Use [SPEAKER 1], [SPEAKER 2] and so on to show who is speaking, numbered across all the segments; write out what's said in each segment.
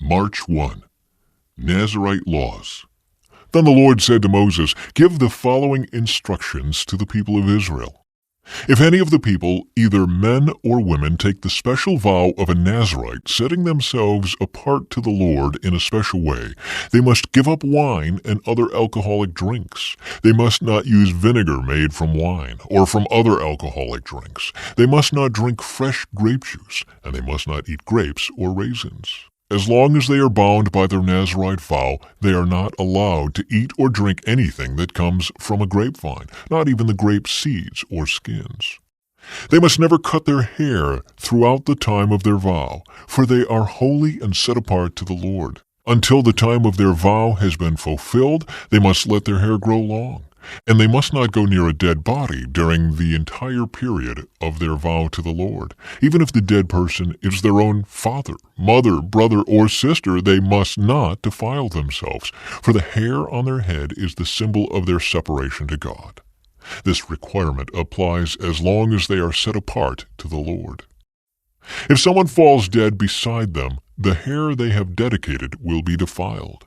[SPEAKER 1] March 1. Nazirite Laws. Then the Lord said to Moses, "Give the following instructions to the people of Israel. If any of the people, either men or women, take the special vow of a Nazirite, setting themselves apart to the Lord in a special way, they must give up wine and other alcoholic drinks. They must not use vinegar made from wine or from other alcoholic drinks. They must not drink fresh grape juice, and they must not eat grapes or raisins. As long as they are bound by their Nazirite vow, they are not allowed to eat or drink anything that comes from a grapevine, not even the grape seeds or skins. They must never cut their hair throughout the time of their vow, for they are holy and set apart to the Lord. Until the time of their vow has been fulfilled, they must let their hair grow long. And they must not go near a dead body during the entire period of their vow to the Lord. Even if the dead person is their own father, mother, brother, or sister, they must not defile themselves, for the hair on their head is the symbol of their separation to God. This requirement applies as long as they are set apart to the Lord. If someone falls dead beside them, the hair they have dedicated will be defiled.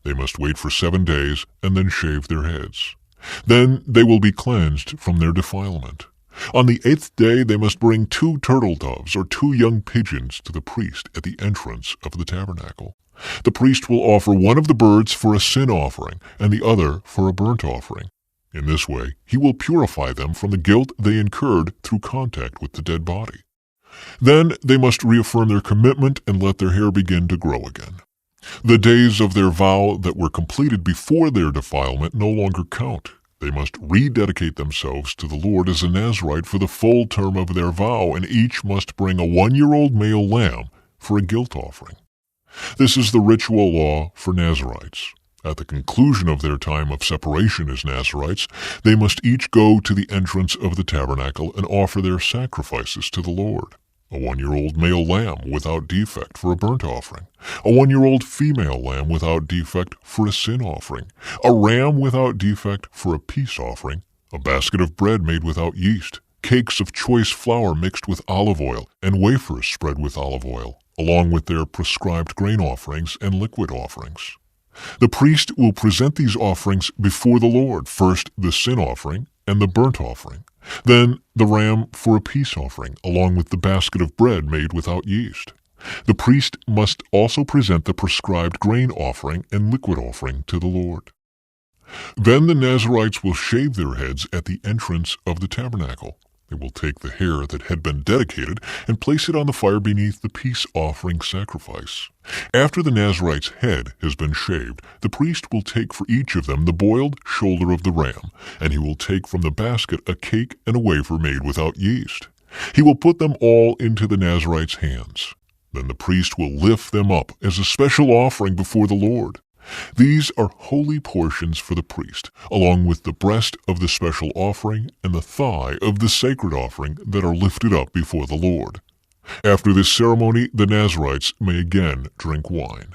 [SPEAKER 1] They must wait for 7 days and then shave their heads. Then they will be cleansed from their defilement. On the 8th day they must bring 2 turtle doves or 2 young pigeons to the priest at the entrance of the tabernacle. The priest will offer one of the birds for a sin offering and the other for a burnt offering. In this way, he will purify them from the guilt they incurred through contact with the dead body. Then they must reaffirm their commitment and let their hair begin to grow again. The days of their vow that were completed before their defilement no longer count. They must rededicate themselves to the Lord as a Nazirite for the full term of their vow, and each must bring a 1-year-old male lamb for a guilt offering. This is the ritual law for Nazirites. At the conclusion of their time of separation as Nazirites, they must each go to the entrance of the tabernacle and offer their sacrifices to the Lord. A 1-year-old male lamb without defect for a burnt offering, a 1-year-old female lamb without defect for a sin offering, a ram without defect for a peace offering, a basket of bread made without yeast, cakes of choice flour mixed with olive oil, and wafers spread with olive oil, along with their prescribed grain offerings and liquid offerings. The priest will present these offerings before the Lord, first the sin offering and the burnt offering, then the ram for a peace offering, along with the basket of bread made without yeast. The priest must also present the prescribed grain offering and liquid offering to the Lord. Then the Nazirites will shave their heads at the entrance of the tabernacle. They will take the hair that had been dedicated and place it on the fire beneath the peace offering sacrifice. After the Nazirite's head has been shaved, the priest will take for each of them the boiled shoulder of the ram, and he will take from the basket a cake and a wafer made without yeast. He will put them all into the Nazirite's hands. Then the priest will lift them up as a special offering before the Lord. These are holy portions for the priest, along with the breast of the special offering and the thigh of the sacred offering that are lifted up before the Lord. After this ceremony, the Nazirites may again drink wine.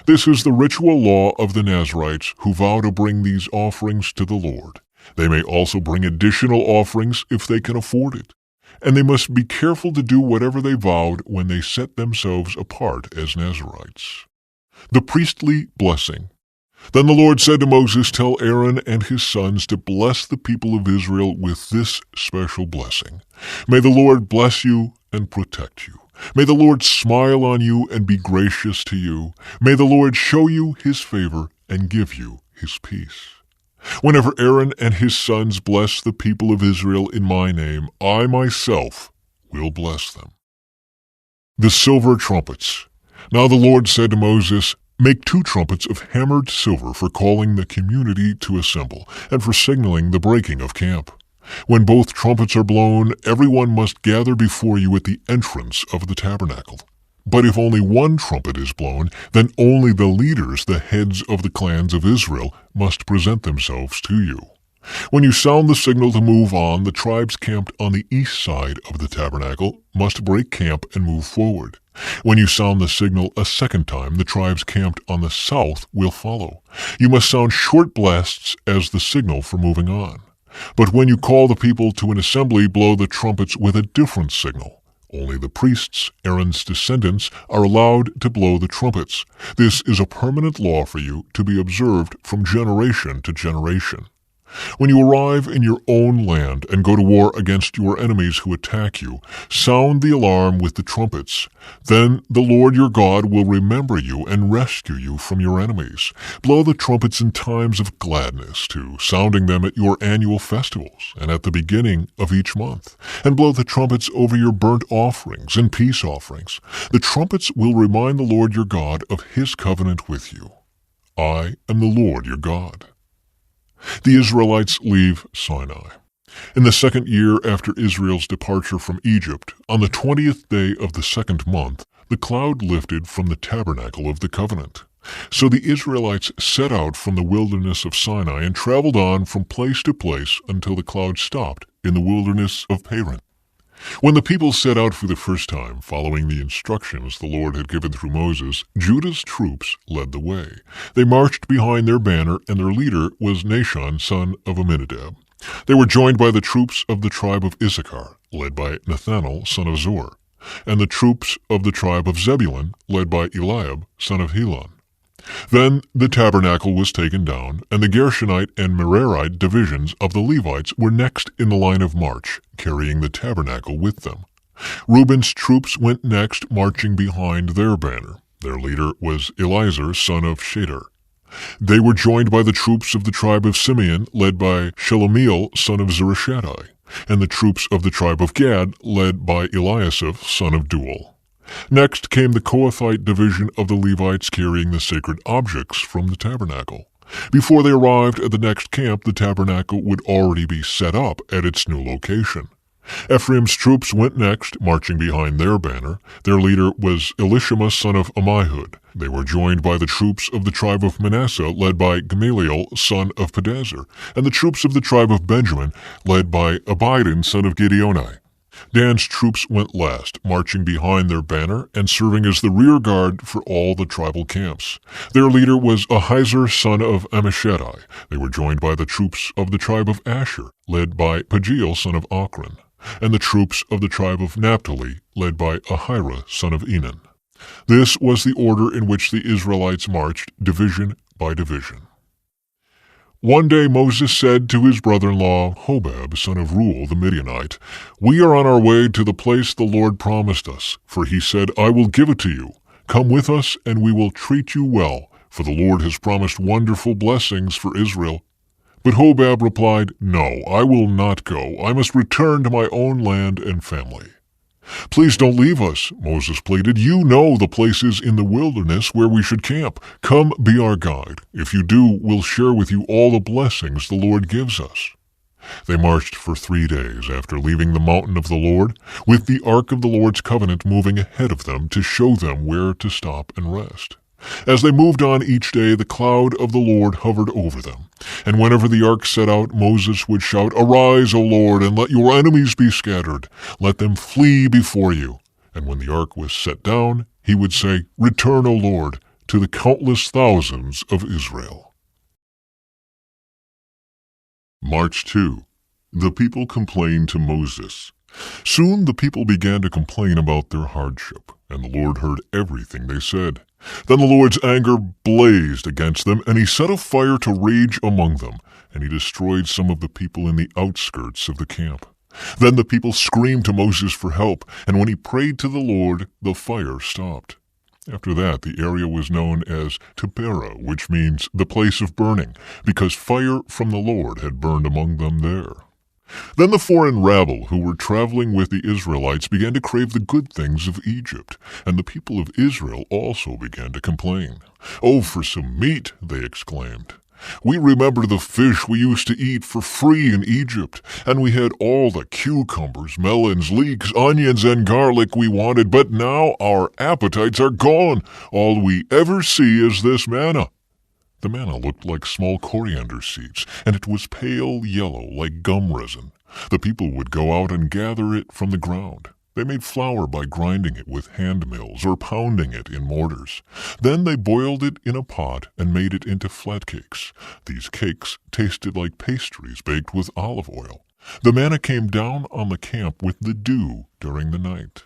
[SPEAKER 1] This is the ritual law of the Nazirites who vow to bring these offerings to the Lord. They may also bring additional offerings if they can afford it. And they must be careful to do whatever they vowed when they set themselves apart as Nazirites. The priestly blessing. Then the Lord said to Moses, "Tell Aaron and his sons to bless the people of Israel with this special blessing. May the Lord bless you and protect you. May the Lord smile on you and be gracious to you. May the Lord show you his favor and give you his peace." Whenever Aaron and his sons bless the people of Israel in my name, I myself will bless them. The silver trumpets. Now the Lord said to Moses, "Make 2 trumpets of hammered silver for calling the community to assemble, and for signaling the breaking of camp. When both trumpets are blown, everyone must gather before you at the entrance of the tabernacle. But if only 1 trumpet is blown, then only the leaders, the heads of the clans of Israel, must present themselves to you. When you sound the signal to move on, the tribes camped on the east side of the tabernacle must break camp and move forward. When you sound the signal a second time, the tribes camped on the south will follow. You must sound short blasts as the signal for moving on. But when you call the people to an assembly, blow the trumpets with a different signal. Only the priests, Aaron's descendants, are allowed to blow the trumpets. This is a permanent law for you to be observed from generation to generation. When you arrive in your own land and go to war against your enemies who attack you, sound the alarm with the trumpets. Then the Lord your God will remember you and rescue you from your enemies. Blow the trumpets in times of gladness, too, sounding them at your annual festivals and at the beginning of each month. And blow the trumpets over your burnt offerings and peace offerings. The trumpets will remind the Lord your God of his covenant with you. I am the Lord your God. The Israelites leave Sinai. In the second year after Israel's departure from Egypt, on the 20th day of the second month, the cloud lifted from the tabernacle of the covenant. So the Israelites set out from the wilderness of Sinai and traveled on from place to place until the cloud stopped in the wilderness of Paran. When the people set out for the first time, following the instructions the Lord had given through Moses, Judah's troops led the way. They marched behind their banner, and their leader was Nahshon, son of Amminadab. They were joined by the troops of the tribe of Issachar, led by Nathanael, son of Zur, and the troops of the tribe of Zebulun, led by Eliab, son of Helon. Then the tabernacle was taken down, and the Gershonite and Merarite divisions of the Levites were next in the line of march, carrying the tabernacle with them. Reuben's troops went next, marching behind their banner. Their leader was Eliezer, son of Shader. They were joined by the troops of the tribe of Simeon, led by Shelomiel, son of Zurishaddai, and the troops of the tribe of Gad, led by Eliasaph, son of Duel. Next came the Kohathite division of the Levites carrying the sacred objects from the tabernacle. Before they arrived at the next camp, the tabernacle would already be set up at its new location. Ephraim's troops went next, marching behind their banner. Their leader was Elishama, son of Ammihud. They were joined by the troops of the tribe of Manasseh, led by Gamaliel, son of Pedazur, and the troops of the tribe of Benjamin, led by Abidan, son of Gideoni. Dan's troops went last, marching behind their banner and serving as the rear guard for all the tribal camps. Their leader was Ahiezer, son of Ammishaddai. They were joined by the troops of the tribe of Asher, led by Pagiel, son of Ochran, and the troops of the tribe of Naphtali, led by Ahira, son of Enan. This was the order in which the Israelites marched, division by division. One day Moses said to his brother-in-law, Hobab, son of Reuel the Midianite, "We are on our way to the place the Lord promised us, for he said, 'I will give it to you. Come with us, and we will treat you well, for the Lord has promised wonderful blessings for Israel.' But Hobab replied, 'No, I will not go. I must return to my own land and family.' 'Please don't leave us,' Moses pleaded. 'You know the places in the wilderness where we should camp. Come be our guide. If you do, we'll share with you all the blessings the Lord gives us.' They marched for 3 days after leaving the mountain of the Lord, with the ark of the Lord's covenant moving ahead of them to show them where to stop and rest. As they moved on each day, the cloud of the Lord hovered over them. And whenever the ark set out, Moses would shout, 'Arise, O Lord, and let your enemies be scattered. Let them flee before you.' And when the ark was set down, he would say, 'Return, O Lord, to the countless thousands of Israel.'" March 2. The people complained to Moses. Soon the people began to complain about their hardship, and the Lord heard everything they said. Then the Lord's anger blazed against them, and he set a fire to rage among them, and he destroyed some of the people in the outskirts of the camp. Then the people screamed to Moses for help, and when he prayed to the Lord, the fire stopped. After that, the area was known as Taberah, which means the place of burning, because fire from the Lord had burned among them there. Then the foreign rabble who were traveling with the Israelites began to crave the good things of Egypt, and the people of Israel also began to complain. "Oh, for some meat," they exclaimed. "We remember the fish we used to eat for free in Egypt, and we had all the cucumbers, melons, leeks, onions, and garlic we wanted, but now our appetites are gone. All we ever see is this manna." The manna looked like small coriander seeds, and it was pale yellow like gum resin. The people would go out and gather it from the ground. They made flour by grinding it with hand mills or pounding it in mortars. Then they boiled it in a pot and made it into flat cakes. These cakes tasted like pastries baked with olive oil. The manna came down on the camp with the dew during the night.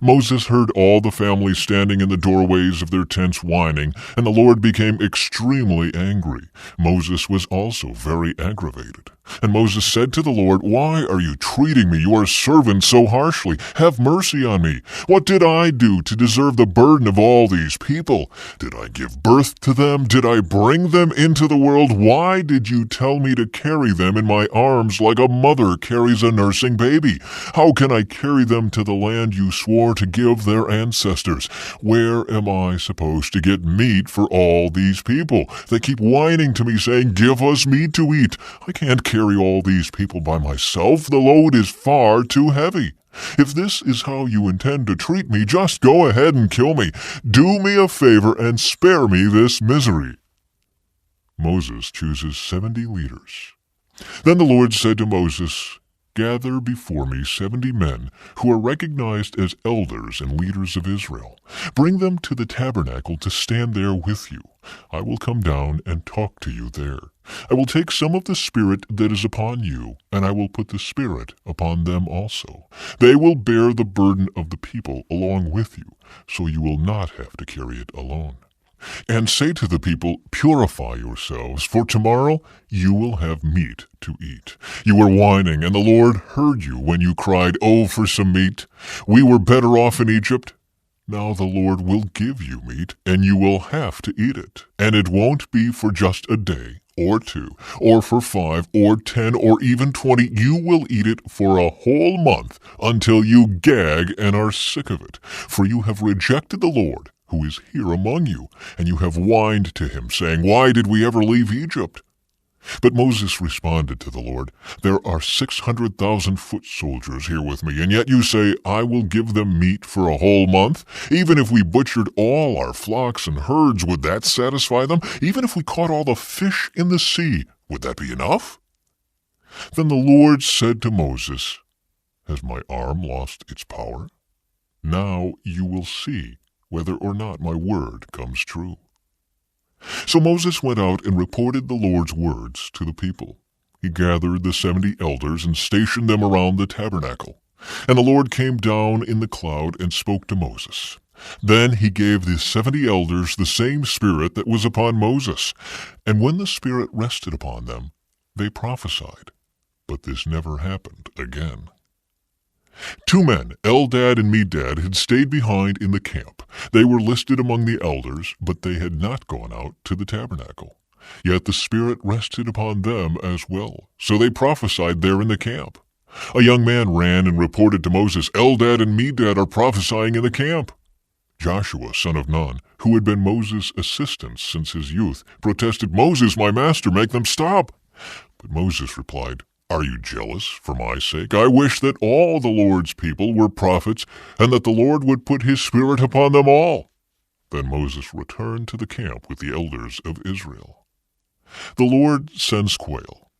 [SPEAKER 1] Moses heard all the family standing in the doorways of their tents whining, and the Lord became extremely angry. Moses was also very aggravated. And Moses said to the Lord, "Why are you treating me, your servant, so harshly? Have mercy on me. What did I do to deserve the burden of all these people? Did I give birth to them? Did I bring them into the world? Why did you tell me to carry them in my arms like a mother carries a nursing baby? How can I carry them to the land you swore to give their ancestors? Where am I supposed to get meat for all these people? They keep whining to me, saying, 'Give us meat to eat.' I can't carry all these people by myself. The load is far too heavy. If this is how you intend to treat me, just go ahead and kill me. Do me a favor and spare me this misery." Moses chooses 70 leaders. Then the Lord said to Moses, "Gather before me 70 men who are recognized as elders and leaders of Israel. Bring them to the tabernacle to stand there with you. I will come down and talk to you there. I will take some of the Spirit that is upon you, and I will put the Spirit upon them also. They will bear the burden of the people along with you, so you will not have to carry it alone. And say to the people, 'Purify yourselves, for tomorrow you will have meat to eat.' You were whining, and the Lord heard you when you cried, 'Oh, for some meat! We were better off in Egypt.' Now the Lord will give you meat, and you will have to eat it. And it won't be for just a day, or 2, or for 5, or 10, or even 20. You will eat it for a whole month, until you gag and are sick of it. For you have rejected the Lord, who is here among you, and you have whined to him, saying, 'Why did we ever leave Egypt?' But Moses responded to the Lord, 'There are 600,000 foot soldiers here with me, and yet you say, I will give them meat for a whole month? Even if we butchered all our flocks and herds, would that satisfy them? Even if we caught all the fish in the sea, would that be enough?' Then the Lord said to Moses, 'Has my arm lost its power? Now you will see whether or not my word comes true.' So Moses went out and reported the Lord's words to the people. He gathered the 70 elders and stationed them around the tabernacle. And the Lord came down in the cloud and spoke to Moses. Then he gave the 70 elders the same Spirit that was upon Moses. And when the Spirit rested upon them, they prophesied. But this never happened again. 2 men, Eldad and Medad, had stayed behind in the camp. They were listed among the elders, but they had not gone out to the tabernacle. Yet the Spirit rested upon them as well, so they prophesied there in the camp. A young man ran and reported to Moses, 'Eldad and Medad are prophesying in the camp.' Joshua, son of Nun, who had been Moses' assistant since his youth, protested, 'Moses, my master, make them stop.' But Moses replied, 'Are you jealous for my sake? I wish that all the Lord's people were prophets, and that the Lord would put his Spirit upon them all.' Then Moses returned to the camp with the elders of Israel. The Lord sends quail.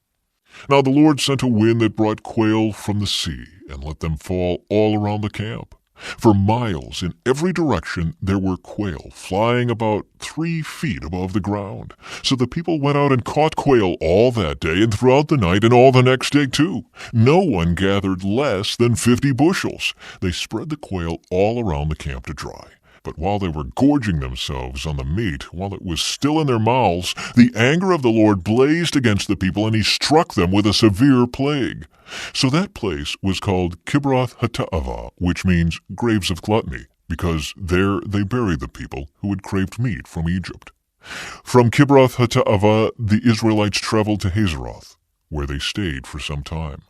[SPEAKER 1] Now the Lord sent a wind that brought quail from the sea, and let them fall all around the camp. For miles in every direction there were quail, flying about 3 feet above the ground. So the people went out and caught quail all that day and throughout the night and all the next day too. No one gathered less than 50 bushels. They spread the quail all around the camp to dry. But while they were gorging themselves on the meat, while it was still in their mouths, the anger of the Lord blazed against the people, and he struck them with a severe plague. So that place was called Kibroth Hattaavah, which means graves of gluttony, because there they buried the people who had craved meat from Egypt. From Kibroth Hattaavah the Israelites traveled to Hazeroth, where they stayed for some time.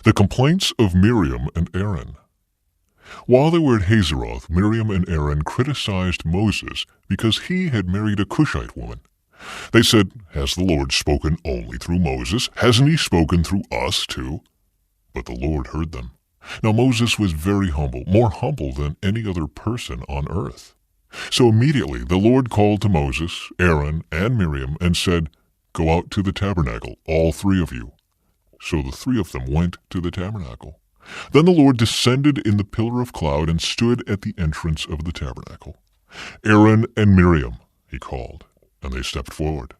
[SPEAKER 1] The complaints of Miriam and Aaron. While they were at Hazeroth, Miriam and Aaron criticized Moses because he had married a Cushite woman. They said, "Has the Lord spoken only through Moses? Hasn't he spoken through us too?" But the Lord heard them. Now Moses was very humble, more humble than any other person on earth. So immediately the Lord called to Moses, Aaron, and Miriam and said, "Go out to the tabernacle, all 3 of you." So the 3 of them went to the tabernacle. Then the Lord descended in the pillar of cloud and stood at the entrance of the tabernacle. "Aaron and Miriam," he called, and they stepped forward.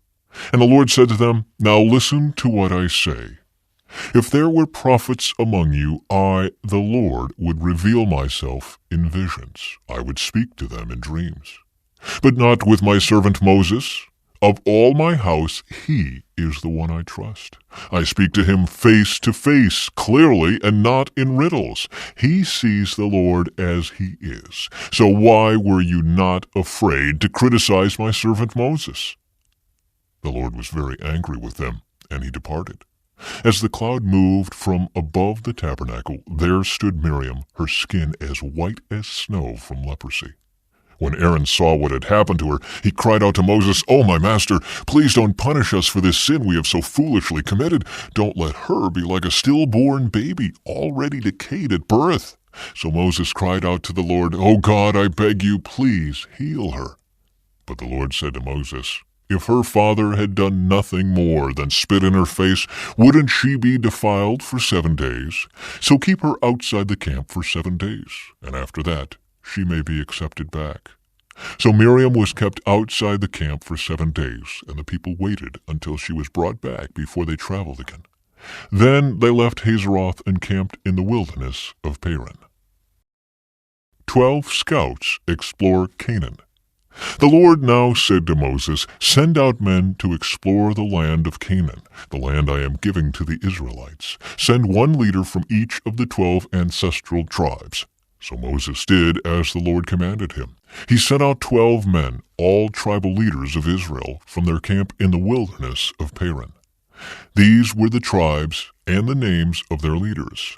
[SPEAKER 1] And the Lord said to them, "Now listen to what I say. If there were prophets among you, I, the Lord, would reveal myself in visions. I would speak to them in dreams. But not with my servant Moses. Of all my house, he is the one I trust. I speak to him face to face, clearly, and not in riddles. He sees the Lord as he is. So why were you not afraid to criticize my servant Moses? The Lord was very angry with them, and he departed. As the cloud moved from above the tabernacle, there stood Miriam, her skin as white as snow from leprosy. When Aaron saw what had happened to her, he cried out to Moses, "Oh, my master, please don't punish us for this sin we have so foolishly committed. Don't let her be like a stillborn baby, already decayed at birth." So Moses cried out to the Lord, "Oh God, I beg you, please heal her." But the Lord said to Moses, "If her father had done nothing more than spit in her face, wouldn't she be defiled for 7 days? So keep her outside the camp for 7 days, and after that she may be accepted back." So Miriam was kept outside the camp for 7 days, and the people waited until she was brought back before they traveled again. Then they left Hazeroth and camped in the wilderness of Paran. 12 scouts explore Canaan. The Lord now said to Moses, "Send out men to explore the land of Canaan, the land I am giving to the Israelites. Send one leader from each of the 12 ancestral tribes." So Moses did as the Lord commanded him. He sent out 12 men, all tribal leaders of Israel, from their camp in the wilderness of Paran. These were the tribes and the names of their leaders: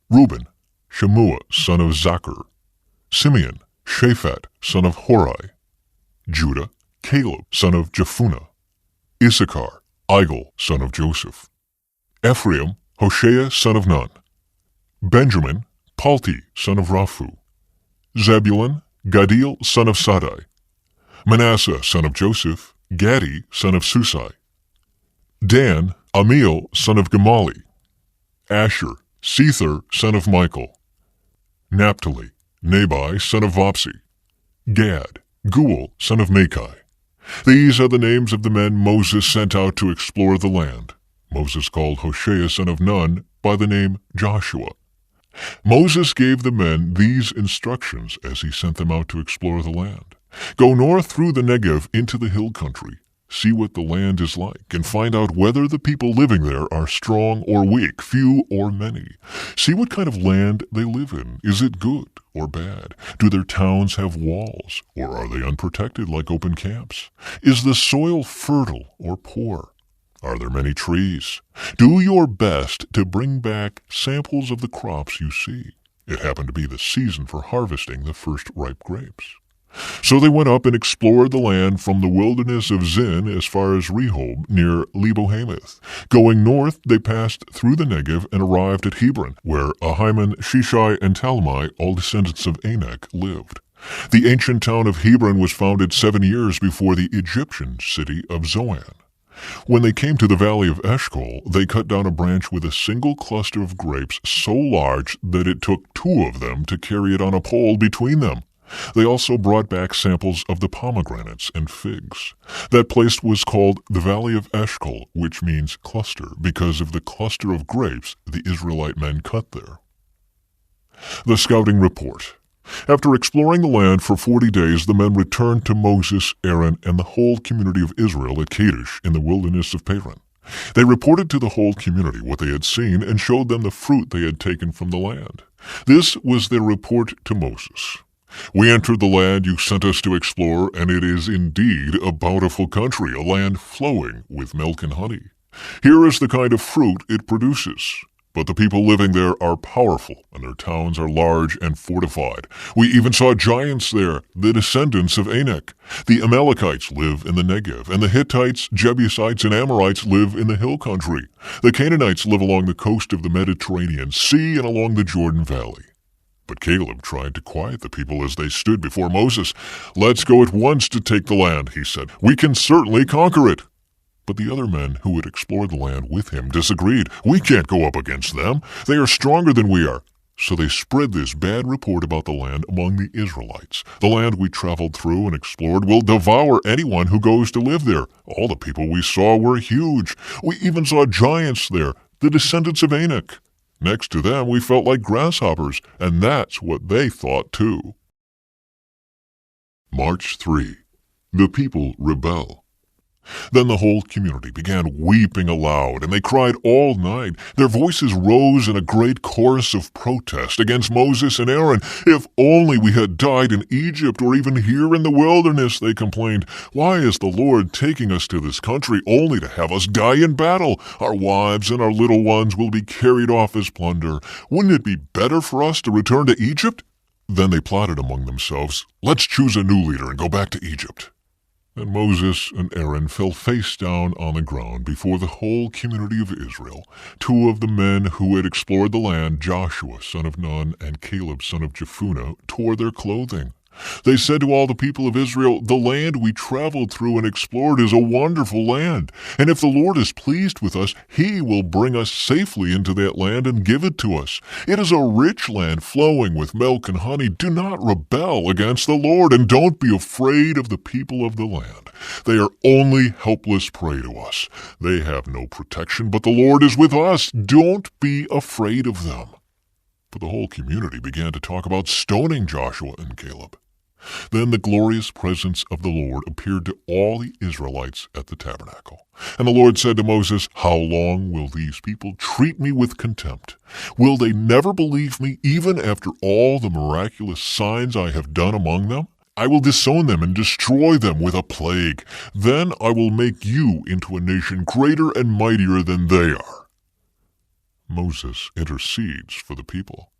[SPEAKER 1] Reuben, Shammua, son of Zachar; Simeon, Shaphat, son of Hori; Judah, Caleb, son of Jephunneh; Issachar, Igal, son of Joseph; Ephraim, Hoshea, son of Nun; Benjamin, Palti, son of Raphu; Zebulun, Gaddiel, son of Sadai; Manasseh, son of Joseph; Gadi, son of Susai; Dan, Amiel, son of Gamali; Asher, Sethur, son of Michael; Naphtali, Nabai, son of Vopsi; Gad, Guel, son of Machi. These are the names of the men Moses sent out to explore the land. Moses called Hoshea, son of Nun, by the name Joshua. Moses gave the men these instructions as he sent them out to explore the land. Go north through the Negev into the hill country. See what the land is like, and find out whether the people living there are strong or weak, few or many. See what kind of land they live in. Is it good or bad? Do their towns have walls, or are they unprotected like open camps? Is the soil fertile or poor? Are there many trees? Do your best to bring back samples of the crops you see. It happened to be the season for harvesting the first ripe grapes. So they went up and explored the land from the wilderness of Zin as far as Rehob near Lebo-Hamath. Going north, they passed through the Negev and arrived at Hebron, where Ahiman, Shishai, and Talmai, all descendants of Anak, lived. The ancient town of Hebron was founded 7 years before the Egyptian city of Zoan. When they came to the valley of Eshcol, they cut down a branch with a single cluster of grapes so large that it took 2 of them to carry it on a pole between them. They also brought back samples of the pomegranates and figs. That place was called the Valley of Eshcol, which means cluster, because of the cluster of grapes the Israelite men cut there. The scouting report. After exploring the land for 40 days, the men returned to Moses, Aaron, and the whole community of Israel at Kadesh in the wilderness of Paran. They reported to the whole community what they had seen and showed them the fruit they had taken from the land. This was their report to Moses. "We entered the land you sent us to explore, and it is indeed a bountiful country, a land flowing with milk and honey. Here is the kind of fruit it produces. But the people living there are powerful, and their towns are large and fortified. We even saw giants there, the descendants of Anak. The Amalekites live in the Negev, and the Hittites, Jebusites, and Amorites live in the hill country. The Canaanites live along the coast of the Mediterranean Sea and along the Jordan Valley." But Caleb tried to quiet the people as they stood before Moses. "Let's go at once to take the land," he said. "We can certainly conquer it." But the other men who had explored the land with him disagreed. "We can't go up against them. They are stronger than we are." So they spread this bad report about the land among the Israelites. "The land we traveled through and explored will devour anyone who goes to live there. All the people we saw were huge. We even saw giants there, the descendants of Anak. Next to them, we felt like grasshoppers, and that's what they thought too. March 3. The people rebel. Then the whole community began weeping aloud, and they cried all night. Their voices rose in a great chorus of protest against Moses and Aaron. If only we had died in Egypt or even here in the wilderness, they complained. Why is the Lord taking us to this country only to have us die in battle? Our wives and our little ones will be carried off as plunder. Wouldn't it be better for us to return to Egypt? Then they plotted among themselves, let's choose a new leader and go back to Egypt. And Moses and Aaron fell face down on the ground before the whole community of Israel. Two of the men who had explored the land, Joshua son of Nun and Caleb son of Jephunneh, tore their clothing. They said to all the people of Israel, the land we traveled through and explored is a wonderful land, and if the Lord is pleased with us, He will bring us safely into that land and give it to us. It is a rich land flowing with milk and honey. Do not rebel against the Lord, and don't be afraid of the people of the land. They are only helpless prey to us. They have no protection, but the Lord is with us. Don't be afraid of them. But the whole community began to talk about stoning Joshua and Caleb. Then the glorious presence of the Lord appeared to all the Israelites at the tabernacle. And the Lord said to Moses, how long will these people treat me with contempt? Will they never believe me, even after all the miraculous signs I have done among them? I will disown them and destroy them with a plague. Then I will make you into a nation greater and mightier than they are. Moses intercedes for the people.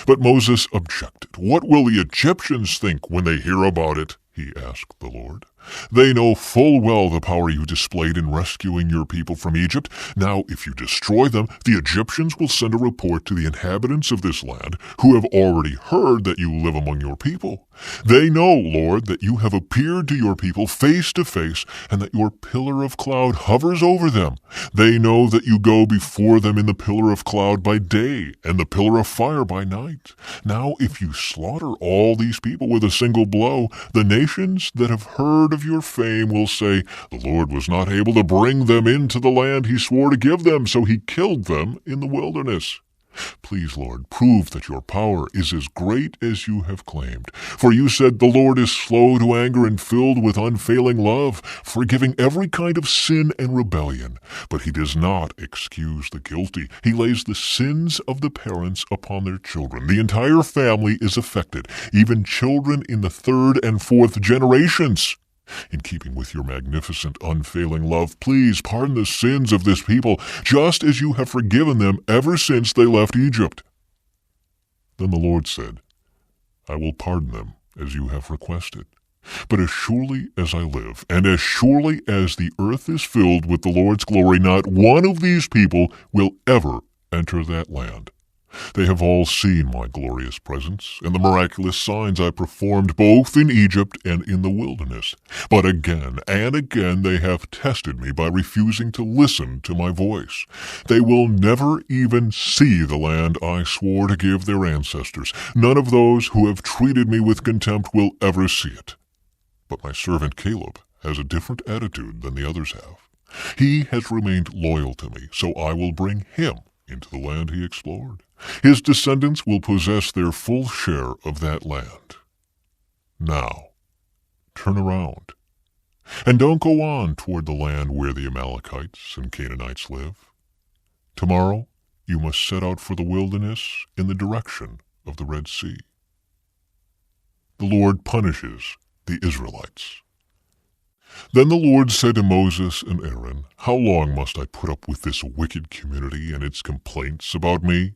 [SPEAKER 1] But Moses objected. What will the Egyptians think when they hear about it? He asked the Lord. They know full well the power you displayed in rescuing your people from Egypt. Now, if you destroy them, the Egyptians will send a report to the inhabitants of this land, who have already heard that you live among your people. They know, Lord, that you have appeared to your people face to face, and that your pillar of cloud hovers over them. They know that you go before them in the pillar of cloud by day, and the pillar of fire by night. Now, if you slaughter all these people with a single blow, the nations that have heard of your fame will say, the Lord was not able to bring them into the land He swore to give them, so He killed them in the wilderness. Please, Lord, prove that your power is as great as you have claimed. For you said the Lord is slow to anger and filled with unfailing love, forgiving every kind of sin and rebellion. But He does not excuse the guilty. He lays the sins of the parents upon their children. The entire family is affected, even children in the third and fourth generations. In keeping with your magnificent, unfailing love, please pardon the sins of this people, just as you have forgiven them ever since they left Egypt. Then the Lord said, I will pardon them as you have requested. But as surely as I live, and as surely as the earth is filled with the Lord's glory, not one of these people will ever enter that land. They have all seen my glorious presence and the miraculous signs I performed both in Egypt and in the wilderness. But again and again they have tested me by refusing to listen to my voice. They will never even see the land I swore to give their ancestors. None of those who have treated me with contempt will ever see it. But my servant Caleb has a different attitude than the others have. He has remained loyal to me, so I will bring him into the land he explored. His descendants will possess their full share of that land. Now, turn around, and don't go on toward the land where the Amalekites and Canaanites live. Tomorrow you must set out for the wilderness in the direction of the Red Sea. The Lord punishes the Israelites. Then the Lord said to Moses and Aaron, how long must I put up with this wicked community and its complaints about me?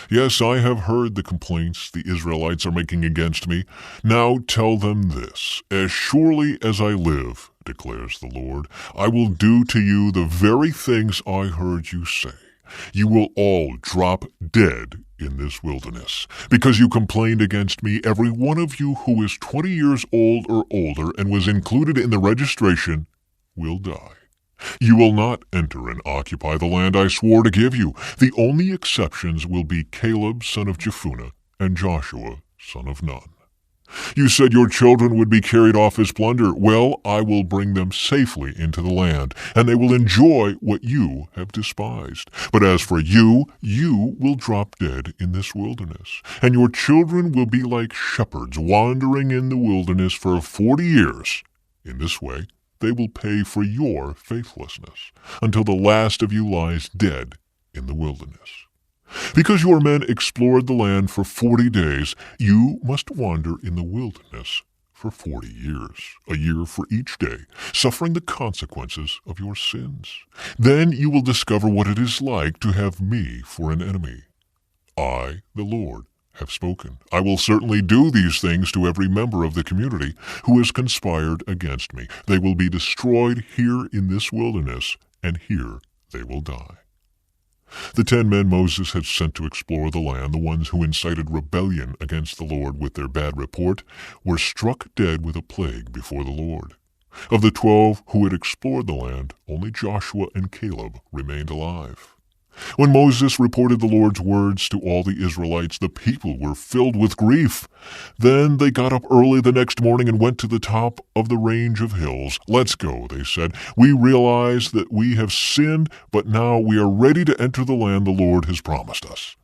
[SPEAKER 1] Yes, I have heard the complaints the Israelites are making against me. Now tell them this, as surely as I live, declares the Lord, I will do to you the very things I heard you say. You will all drop dead in this wilderness, because you complained against me. Every one of you who is 20 years old or older and was included in the registration will die. You will not enter and occupy the land I swore to give you. The only exceptions will be Caleb son of Jephunneh and Joshua son of Nun. You said your children would be carried off as plunder. Well, I will bring them safely into the land, and they will enjoy what you have despised. But as for you, you will drop dead in this wilderness, and your children will be like shepherds wandering in the wilderness for 40 years. In this way, they will pay for your faithlessness, until the last of you lies dead in the wilderness. Because your men explored the land for 40 days, you must wander in the wilderness for 40 years, a year for each day, suffering the consequences of your sins. Then you will discover what it is like to have me for an enemy. I, the Lord, have spoken. I will certainly do these things to every member of the community who has conspired against me. They will be destroyed here in this wilderness, and here they will die. The 10 men Moses had sent to explore the land, the ones who incited rebellion against the Lord with their bad report, were struck dead with a plague before the Lord. Of the 12 who had explored the land, only Joshua and Caleb remained alive. When Moses reported the Lord's words to all the Israelites, the people were filled with grief. Then they got up early the next morning and went to the top of the range of hills. "Let's go," they said. "We realize that we have sinned, but now we are ready to enter the land the Lord has promised us."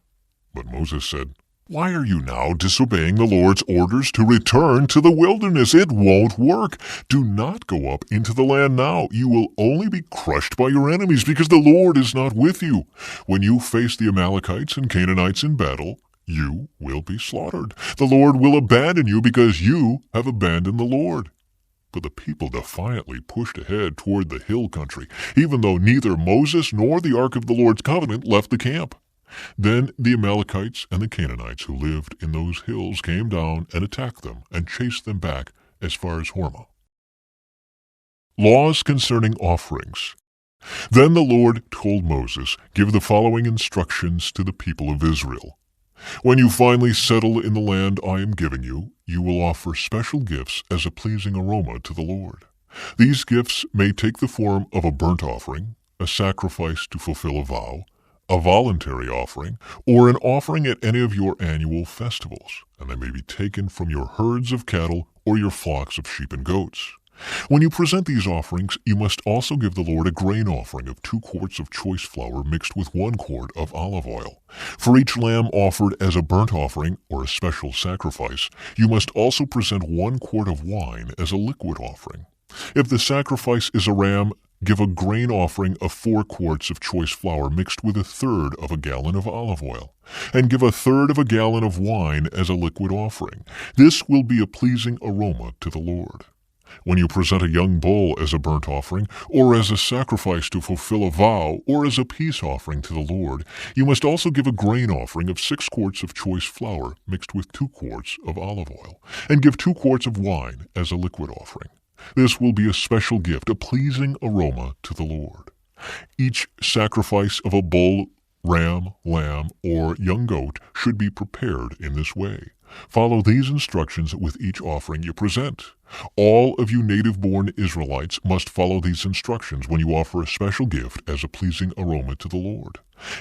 [SPEAKER 1] But Moses said, "Why are you now disobeying the Lord's orders to return to the wilderness? It won't work. Do not go up into the land now. You will only be crushed by your enemies because the Lord is not with you. When you face the Amalekites and Canaanites in battle, you will be slaughtered. The Lord will abandon you because you have abandoned the Lord." But the people defiantly pushed ahead toward the hill country, even though neither Moses nor the Ark of the Lord's covenant left the camp. Then the Amalekites and the Canaanites who lived in those hills came down and attacked them and chased them back as far as Hormah. Laws concerning offerings. Then the Lord told Moses, "Give the following instructions to the people of Israel. When you finally settle in the land I am giving you, you will offer special gifts as a pleasing aroma to the Lord. These gifts may take the form of a burnt offering, a sacrifice to fulfill a vow, a voluntary offering, or an offering at any of your annual festivals, and they may be taken from your herds of cattle or your flocks of sheep and goats. When you present these offerings, you must also give the Lord a grain offering of 2 quarts of choice flour mixed with 1 quart of olive oil. For each lamb offered as a burnt offering or a special sacrifice, you must also present 1 quart of wine as a liquid offering. If the sacrifice is a ram, give a grain offering of 4 quarts of choice flour mixed with 1/3 of a gallon of olive oil, and give 1/3 of a gallon of wine as a liquid offering. This will be a pleasing aroma to the Lord. When you present a young bull as a burnt offering, or as a sacrifice to fulfill a vow, or as a peace offering to the Lord, you must also give a grain offering of 6 quarts of choice flour mixed with 2 quarts of olive oil, and give 2 quarts of wine as a liquid offering. This will be a special gift, a pleasing aroma to the Lord. Each sacrifice of a bull, ram, lamb, or young goat should be prepared in this way. Follow these instructions with each offering you present. All of you native-born Israelites must follow these instructions when you offer a special gift as a pleasing aroma to the Lord.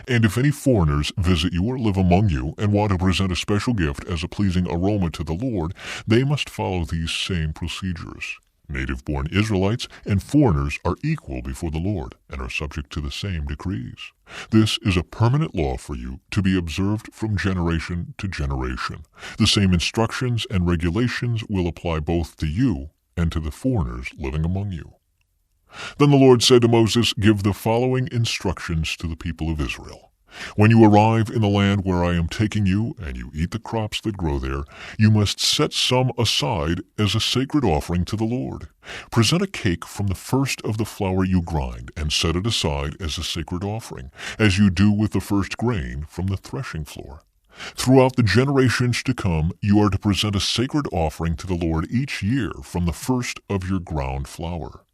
[SPEAKER 1] And if any foreigners visit you or live among you and want to present a special gift as a pleasing aroma to the Lord, they must follow these same procedures. Native-born Israelites and foreigners are equal before the Lord and are subject to the same decrees. This is a permanent law for you to be observed from generation to generation. The same instructions and regulations will apply both to you and to the foreigners living among you. Then the Lord said to Moses, "Give the following instructions to the people of Israel. When you arrive in the land where I am taking you, and you eat the crops that grow there, you must set some aside as a sacred offering to the Lord. Present a cake from the first of the flour you grind, and set it aside as a sacred offering, as you do with the first grain from the threshing floor. Throughout the generations to come, you are to present a sacred offering to the Lord each year from the first of your ground flour.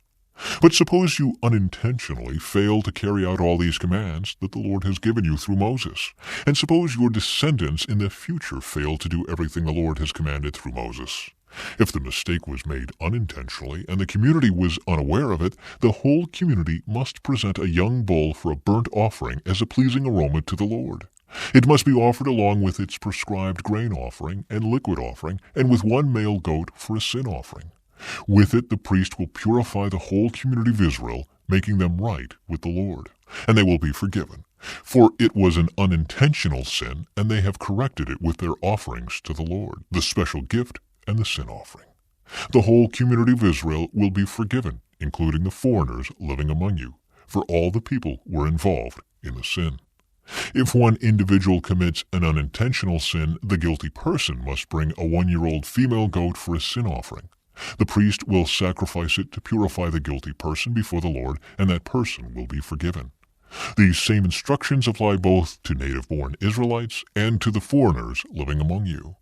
[SPEAKER 1] But suppose you unintentionally fail to carry out all these commands that the Lord has given you through Moses, and suppose your descendants in the future fail to do everything the Lord has commanded through Moses. If the mistake was made unintentionally and the community was unaware of it, the whole community must present a young bull for a burnt offering as a pleasing aroma to the Lord. It must be offered along with its prescribed grain offering and liquid offering, and with one male goat for a sin offering. With it the priest will purify the whole community of Israel, making them right with the Lord, and they will be forgiven. For it was an unintentional sin, and they have corrected it with their offerings to the Lord, the special gift and the sin offering. The whole community of Israel will be forgiven, including the foreigners living among you, for all the people were involved in the sin. If one individual commits an unintentional sin, the guilty person must bring a 1-year-old female goat for a sin offering. The priest will sacrifice it to purify the guilty person before the Lord, and that person will be forgiven. These same instructions apply both to native-born Israelites and to the foreigners living among you.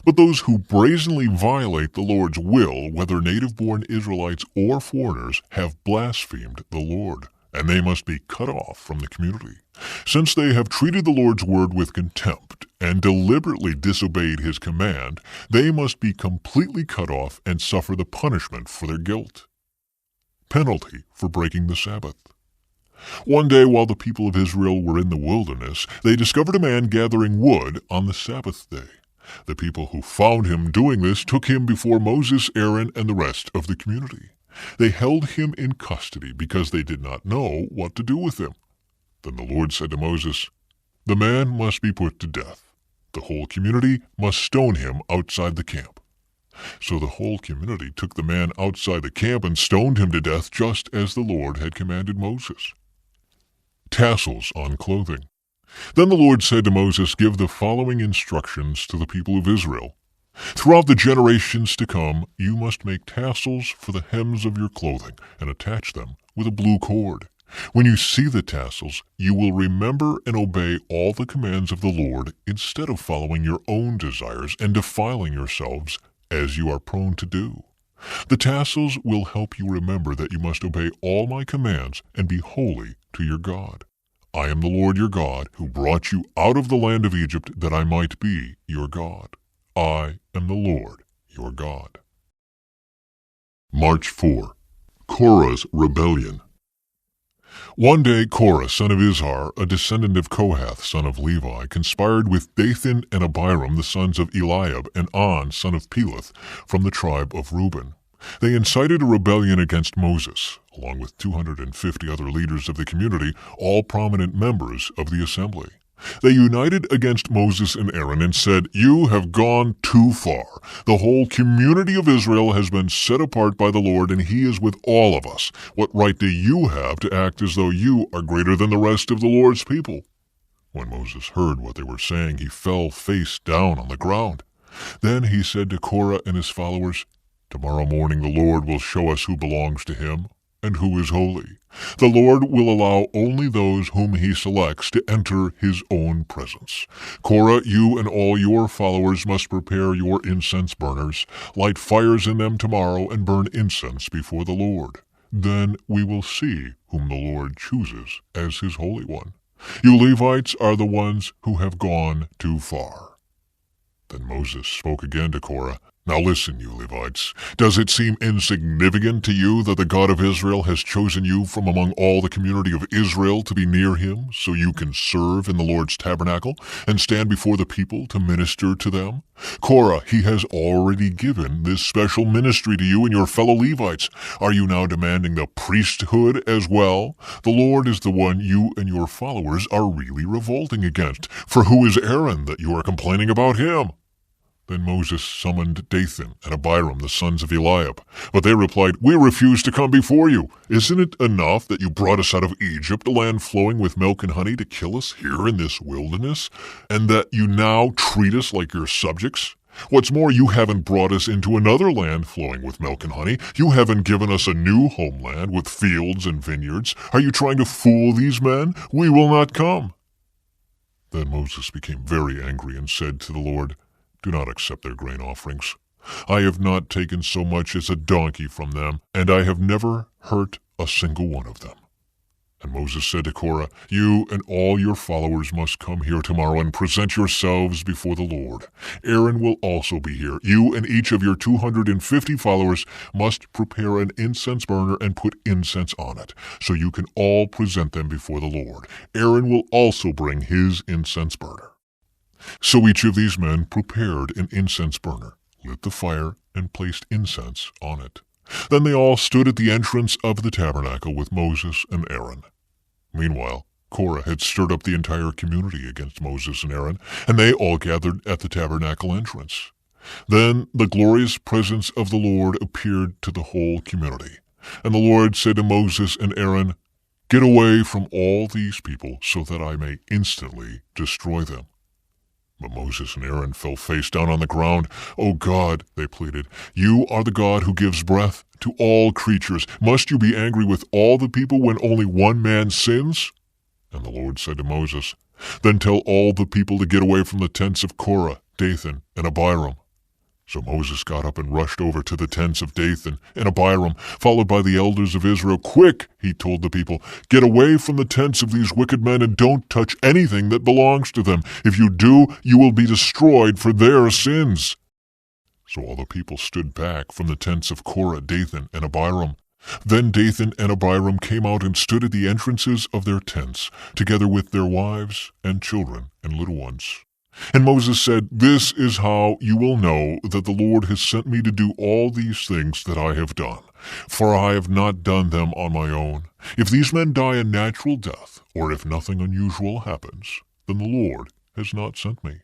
[SPEAKER 1] But those who brazenly violate the Lord's will, whether native-born Israelites or foreigners, have blasphemed the Lord, and they must be cut off from the community. Since they have treated the Lord's word with contempt and deliberately disobeyed his command, they must be completely cut off and suffer the punishment for their guilt. Penalty for breaking the Sabbath. One day while the people of Israel were in the wilderness, they discovered a man gathering wood on the Sabbath day. The people who found him doing this took him before Moses, Aaron, and the rest of the community. They held him in custody because they did not know what to do with him. Then the Lord said to Moses, "The man must be put to death. The whole community must stone him outside the camp." So the whole community took the man outside the camp and stoned him to death just as the Lord had commanded Moses. Tassels on clothing. Then the Lord said to Moses, "Give the following instructions to the people of Israel. Throughout the generations to come, you must make tassels for the hems of your clothing and attach them with a blue cord. When you see the tassels, you will remember and obey all the commands of the Lord instead of following your own desires and defiling yourselves as you are prone to do. The tassels will help you remember that you must obey all my commands and be holy to your God. I am the Lord your God, who brought you out of the land of Egypt that I might be your God. I am the Lord your God." March 4. Korah's Rebellion. One day Korah, son of Izhar, a descendant of Kohath, son of Levi, conspired with Dathan and Abiram, the sons of Eliab, and On, son of Peleth, from the tribe of Reuben. They incited a rebellion against Moses, along with 250 other leaders of the community, all prominent members of the assembly. They united against Moses and Aaron and said, "You have gone too far. The whole community of Israel has been set apart by the Lord, and he is with all of us. What right do you have to act as though you are greater than the rest of the Lord's people?" When Moses heard what they were saying, he fell face down on the ground. Then he said to Korah and his followers, "Tomorrow morning the Lord will show us who belongs to him and who is holy. The Lord will allow only those whom he selects to enter his own presence. Korah, you and all your followers must prepare your incense burners, light fires in them tomorrow, and burn incense before the Lord. Then we will see whom the Lord chooses as his Holy One. You Levites are the ones who have gone too far." Then Moses spoke again to Korah, "Now listen, you Levites. Does it seem insignificant to you that the God of Israel has chosen you from among all the community of Israel to be near him, so you can serve in the Lord's tabernacle and stand before the people to minister to them? Korah, he has already given this special ministry to you and your fellow Levites. Are you now demanding the priesthood as well? The Lord is the one you and your followers are really revolting against. For who is Aaron that you are complaining about him?" Then Moses summoned Dathan and Abiram, the sons of Eliab. But they replied, "We refuse to come before you. Isn't it enough that you brought us out of Egypt, a land flowing with milk and honey, to kill us here in this wilderness, and that you now treat us like your subjects? What's more, you haven't brought us into another land flowing with milk and honey. You haven't given us a new homeland with fields and vineyards. Are you trying to fool these men? We will not come." Then Moses became very angry and said to the Lord, "Do not accept their grain offerings. I have not taken so much as a donkey from them, and I have never hurt a single one of them." And Moses said to Korah, "You and all your followers must come here tomorrow and present yourselves before the Lord. Aaron will also be here. You and each of your 250 followers must prepare an incense burner and put incense on it, so you can all present them before the Lord. Aaron will also bring his incense burner." So each of these men prepared an incense burner, lit the fire, and placed incense on it. Then they all stood at the entrance of the tabernacle with Moses and Aaron. Meanwhile, Korah had stirred up the entire community against Moses and Aaron, and they all gathered at the tabernacle entrance. Then the glorious presence of the Lord appeared to the whole community. And the Lord said to Moses and Aaron, "Get away from all these people so that I may instantly destroy them." But Moses and Aaron fell face down on the ground. "O God," they pleaded, "you are the God who gives breath to all creatures. Must you be angry with all the people when only one man sins?" And the Lord said to Moses, "Then tell all the people to get away from the tents of Korah, Dathan, and Abiram." So Moses got up and rushed over to the tents of Dathan and Abiram, followed by the elders of Israel. "Quick," he told the people, "get away from the tents of these wicked men and don't touch anything that belongs to them. If you do, you will be destroyed for their sins." So all the people stood back from the tents of Korah, Dathan, and Abiram. Then Dathan and Abiram came out and stood at the entrances of their tents, together with their wives and children and little ones. And Moses said, "This is how you will know that the Lord has sent me to do all these things that I have done, for I have not done them on my own. If these men die a natural death, or if nothing unusual happens, then the Lord has not sent me.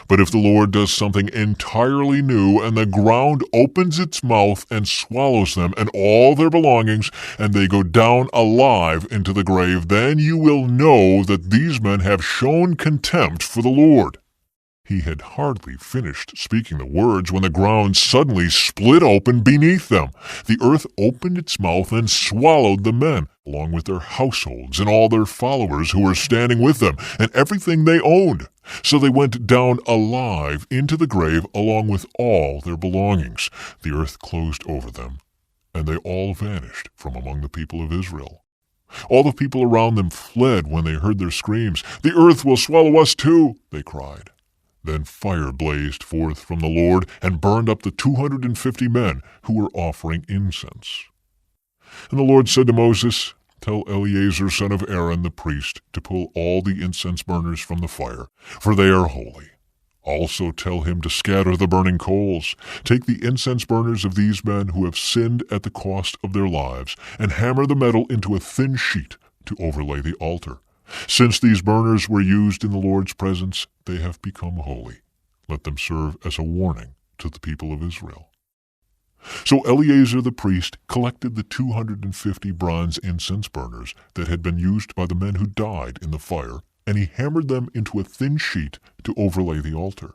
[SPEAKER 1] But if the Lord does something entirely new, and the ground opens its mouth and swallows them and all their belongings, and they go down alive into the grave, then you will know that these men have shown contempt for the Lord." He had hardly finished speaking the words when the ground suddenly split open beneath them. The earth opened its mouth and swallowed the men, along with their households and all their followers who were standing with them, and everything they owned. So they went down alive into the grave along with all their belongings. The earth closed over them, and they all vanished from among the people of Israel. All the people around them fled when they heard their screams. "The earth will swallow us too," they cried. Then fire blazed forth from the Lord and burned up the 250 men who were offering incense. And the Lord said to Moses, "Tell Eleazar son of Aaron the priest to pull all the incense burners from the fire, for they are holy. Also tell him to scatter the burning coals. Take the incense burners of these men who have sinned at the cost of their lives, and hammer the metal into a thin sheet to overlay the altar. Since these burners were used in the Lord's presence, they have become holy. Let them serve as a warning to the people of Israel." So Eleazar the priest collected the 250 bronze incense burners that had been used by the men who died in the fire, and he hammered them into a thin sheet to overlay the altar.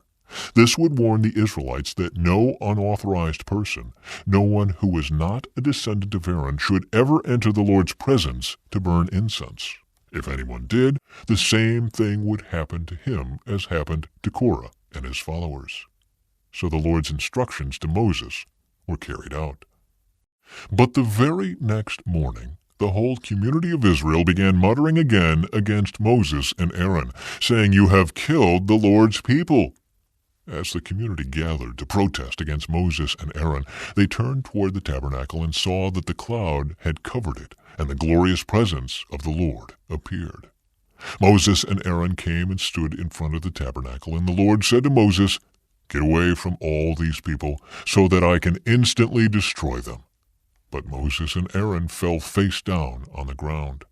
[SPEAKER 1] This would warn the Israelites that no unauthorized person, no one who was not a descendant of Aaron, should ever enter the Lord's presence to burn incense. If anyone did, the same thing would happen to him as happened to Korah and his followers. So the Lord's instructions to Moses were carried out. But the very next morning, the whole community of Israel began muttering again against Moses and Aaron, saying, "You have killed the Lord's people." As the community gathered to protest against Moses and Aaron, they turned toward the tabernacle and saw that the cloud had covered it, and the glorious presence of the Lord appeared. Moses and Aaron came and stood in front of the tabernacle, and the Lord said to Moses, "Get away from all these people, so that I can instantly destroy them." But Moses and Aaron fell face down on the ground.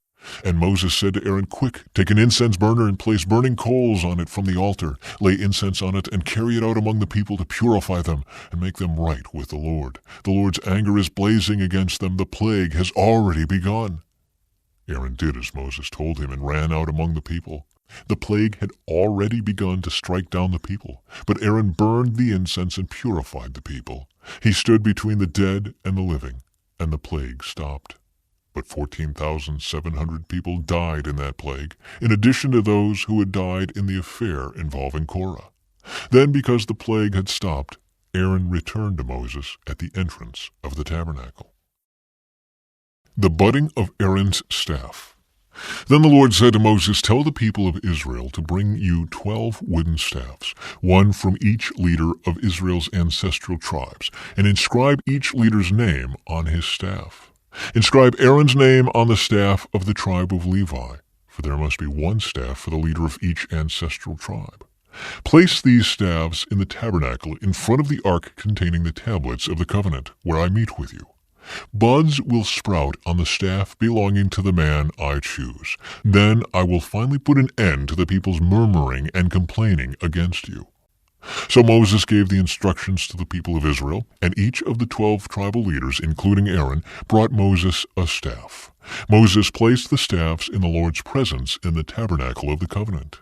[SPEAKER 1] And Moses said to Aaron, "Quick, take an incense burner and place burning coals on it from the altar. Lay incense on it and carry it out among the people to purify them and make them right with the Lord. The Lord's anger is blazing against them. The plague has already begun." Aaron did as Moses told him and ran out among the people. The plague had already begun to strike down the people, but Aaron burned the incense and purified the people. He stood between the dead and the living, and the plague stopped. But 14,700 people died in that plague, in addition to those who had died in the affair involving Korah. Then, because the plague had stopped, Aaron returned to Moses at the entrance of the tabernacle. The budding of Aaron's staff. Then the Lord said to Moses, "Tell the people of Israel to bring you 12 wooden staffs, one from each leader of Israel's ancestral tribes, and inscribe each leader's name on his staff. Inscribe Aaron's name on the staff of the tribe of Levi, for there must be one staff for the leader of each ancestral tribe. Place these staffs in the tabernacle in front of the ark containing the tablets of the covenant, where I meet with you. Buds will sprout on the staff belonging to the man I choose. Then I will finally put an end to the people's murmuring and complaining against you." So Moses gave the instructions to the people of Israel, and each of the 12 tribal leaders, including Aaron, brought Moses a staff. Moses placed the staffs in the Lord's presence in the tabernacle of the covenant.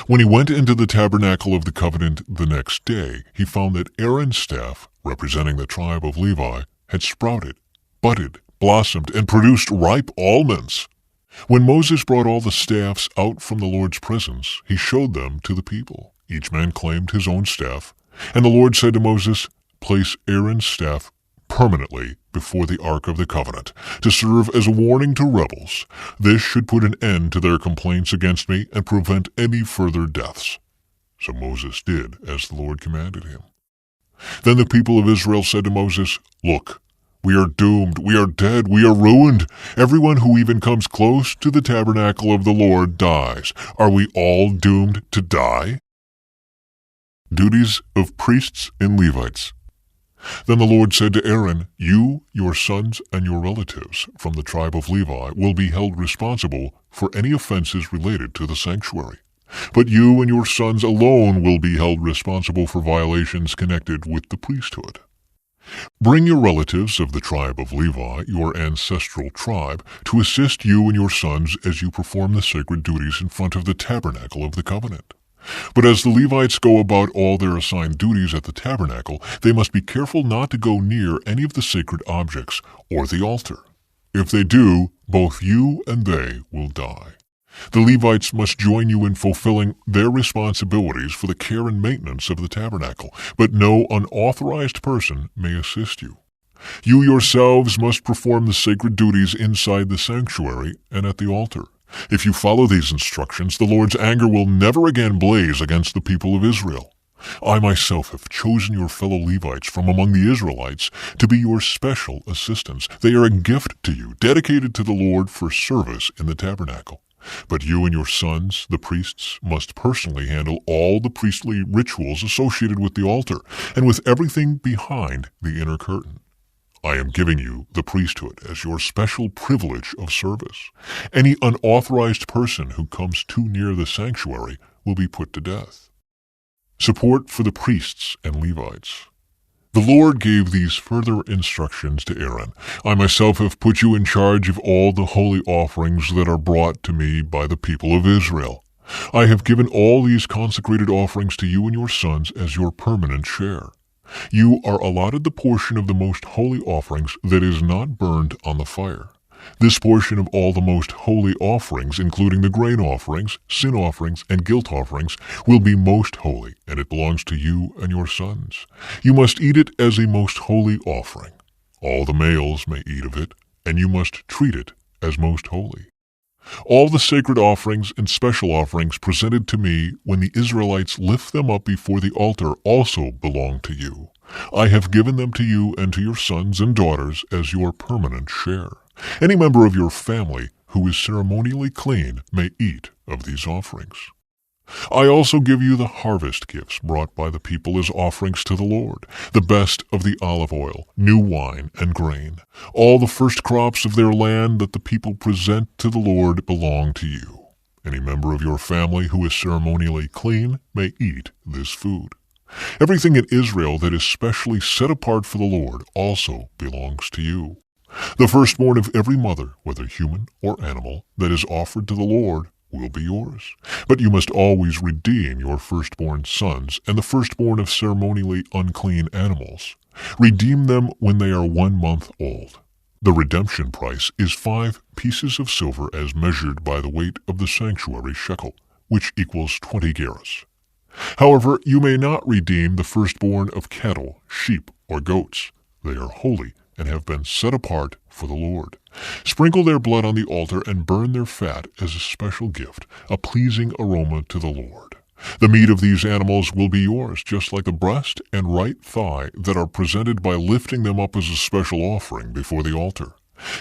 [SPEAKER 1] When he went into the tabernacle of the covenant the next day, he found that Aaron's staff, representing the tribe of Levi, had sprouted, budded, blossomed, and produced ripe almonds. When Moses brought all the staffs out from the Lord's presence, he showed them to the people. Each man claimed his own staff, and the Lord said to Moses, "Place Aaron's staff permanently before the Ark of the Covenant, to serve as a warning to rebels. This should put an end to their complaints against me and prevent any further deaths." So Moses did as the Lord commanded him. Then the people of Israel said to Moses, "Look, we are doomed, we are dead, we are ruined. Everyone who even comes close to the tabernacle of the Lord dies. Are we all doomed to die?" Duties of priests and Levites. Then the Lord said to Aaron, "You, your sons, and your relatives from the tribe of Levi will be held responsible for any offenses related to the sanctuary. But you and your sons alone will be held responsible for violations connected with the priesthood. Bring your relatives of the tribe of Levi, your ancestral tribe, to assist you and your sons as you perform the sacred duties in front of the tabernacle of the covenant. But as the Levites go about all their assigned duties at the tabernacle, they must be careful not to go near any of the sacred objects or the altar. If they do, both you and they will die. The Levites must join you in fulfilling their responsibilities for the care and maintenance of the tabernacle, but no unauthorized person may assist you. You yourselves must perform the sacred duties inside the sanctuary and at the altar. If you follow these instructions, the Lord's anger will never again blaze against the people of Israel. I myself have chosen your fellow Levites from among the Israelites to be your special assistants. They are a gift to you, dedicated to the Lord for service in the tabernacle. But you and your sons, the priests, must personally handle all the priestly rituals associated with the altar and with everything behind the inner curtain. I am giving you the priesthood as your special privilege of service. Any unauthorized person who comes too near the sanctuary will be put to death. Support for the priests and Levites. The Lord gave these further instructions to Aaron. I myself have put you in charge of all the holy offerings that are brought to me by the people of Israel. I have given all these consecrated offerings to you and your sons as your permanent share. You are allotted the portion of the most holy offerings that is not burned on the fire. This portion of all the most holy offerings, including the grain offerings, sin offerings, and guilt offerings, will be most holy, and it belongs to you and your sons. You must eat it as a most holy offering. All the males may eat of it, and you must treat it as most holy. All the sacred offerings and special offerings presented to me when the Israelites lift them up before the altar also belong to you. I have given them to you and to your sons and daughters as your permanent share. Any member of your family who is ceremonially clean may eat of these offerings. I also give you the harvest gifts brought by the people as offerings to the Lord, the best of the olive oil, new wine, and grain. All the first crops of their land that the people present to the Lord belong to you. Any member of your family who is ceremonially clean may eat this food. Everything in Israel that is specially set apart for the Lord also belongs to you. The firstborn of every mother, whether human or animal, that is offered to the Lord will be yours. But you must always redeem your firstborn sons and the firstborn of ceremonially unclean animals. Redeem them when they are 1 month old. The redemption price is 5 pieces of silver as measured by the weight of the sanctuary shekel, which equals 20 gerahs. However, you may not redeem the firstborn of cattle, sheep, or goats. They are holy and have been set apart for the Lord. Sprinkle their blood on the altar and burn their fat as a special gift, a pleasing aroma to the Lord. The meat of these animals will be yours, just like the breast and right thigh that are presented by lifting them up as a special offering before the altar.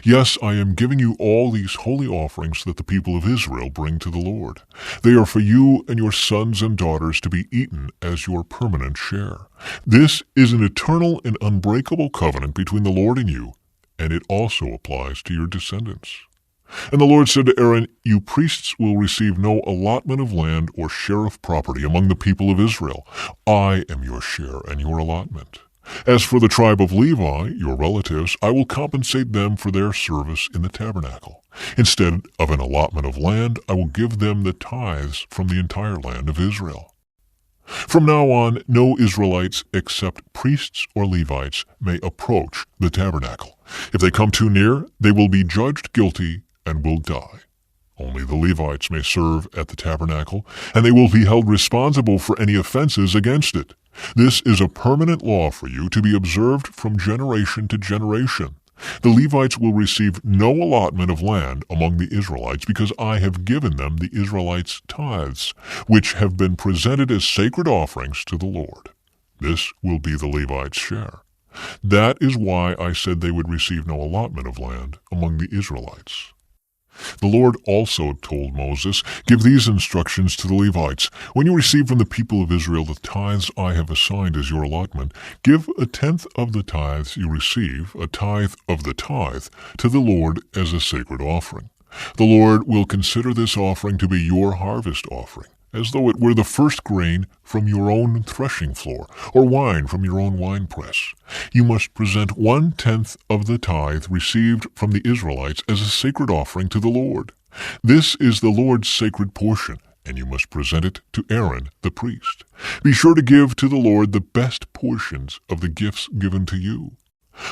[SPEAKER 1] Yes, I am giving you all these holy offerings that the people of Israel bring to the Lord. They are for you and your sons and daughters to be eaten as your permanent share. This is an eternal and unbreakable covenant between the Lord and you, and it also applies to your descendants. And the Lord said to Aaron, You priests will receive no allotment of land or share of property among the people of Israel. I am your share and your allotment. As for the tribe of Levi, your relatives, I will compensate them for their service in the tabernacle. Instead of an allotment of land, I will give them the tithes from the entire land of Israel. From now on, no Israelites except priests or Levites may approach the tabernacle. If they come too near, they will be judged guilty and will die. Only the Levites may serve at the tabernacle, and they will be held responsible for any offenses against it. This is a permanent law for you to be observed from generation to generation. The Levites will receive no allotment of land among the Israelites because I have given them the Israelites' tithes, which have been presented as sacred offerings to the Lord. This will be the Levites' share. That is why I said they would receive no allotment of land among the Israelites. The Lord also told Moses, Give these instructions to the Levites. When you receive from the people of Israel the tithes I have assigned as your allotment, give a tenth of the tithes you receive, a tithe of the tithe, to the Lord as a sacred offering. The Lord will consider this offering to be your harvest offering, as though it were the first grain from your own threshing floor, or wine from your own winepress. You must present 1/10 of the tithe received from the Israelites as a sacred offering to the Lord. This is the Lord's sacred portion, and you must present it to Aaron the priest. Be sure to give to the Lord the best portions of the gifts given to you.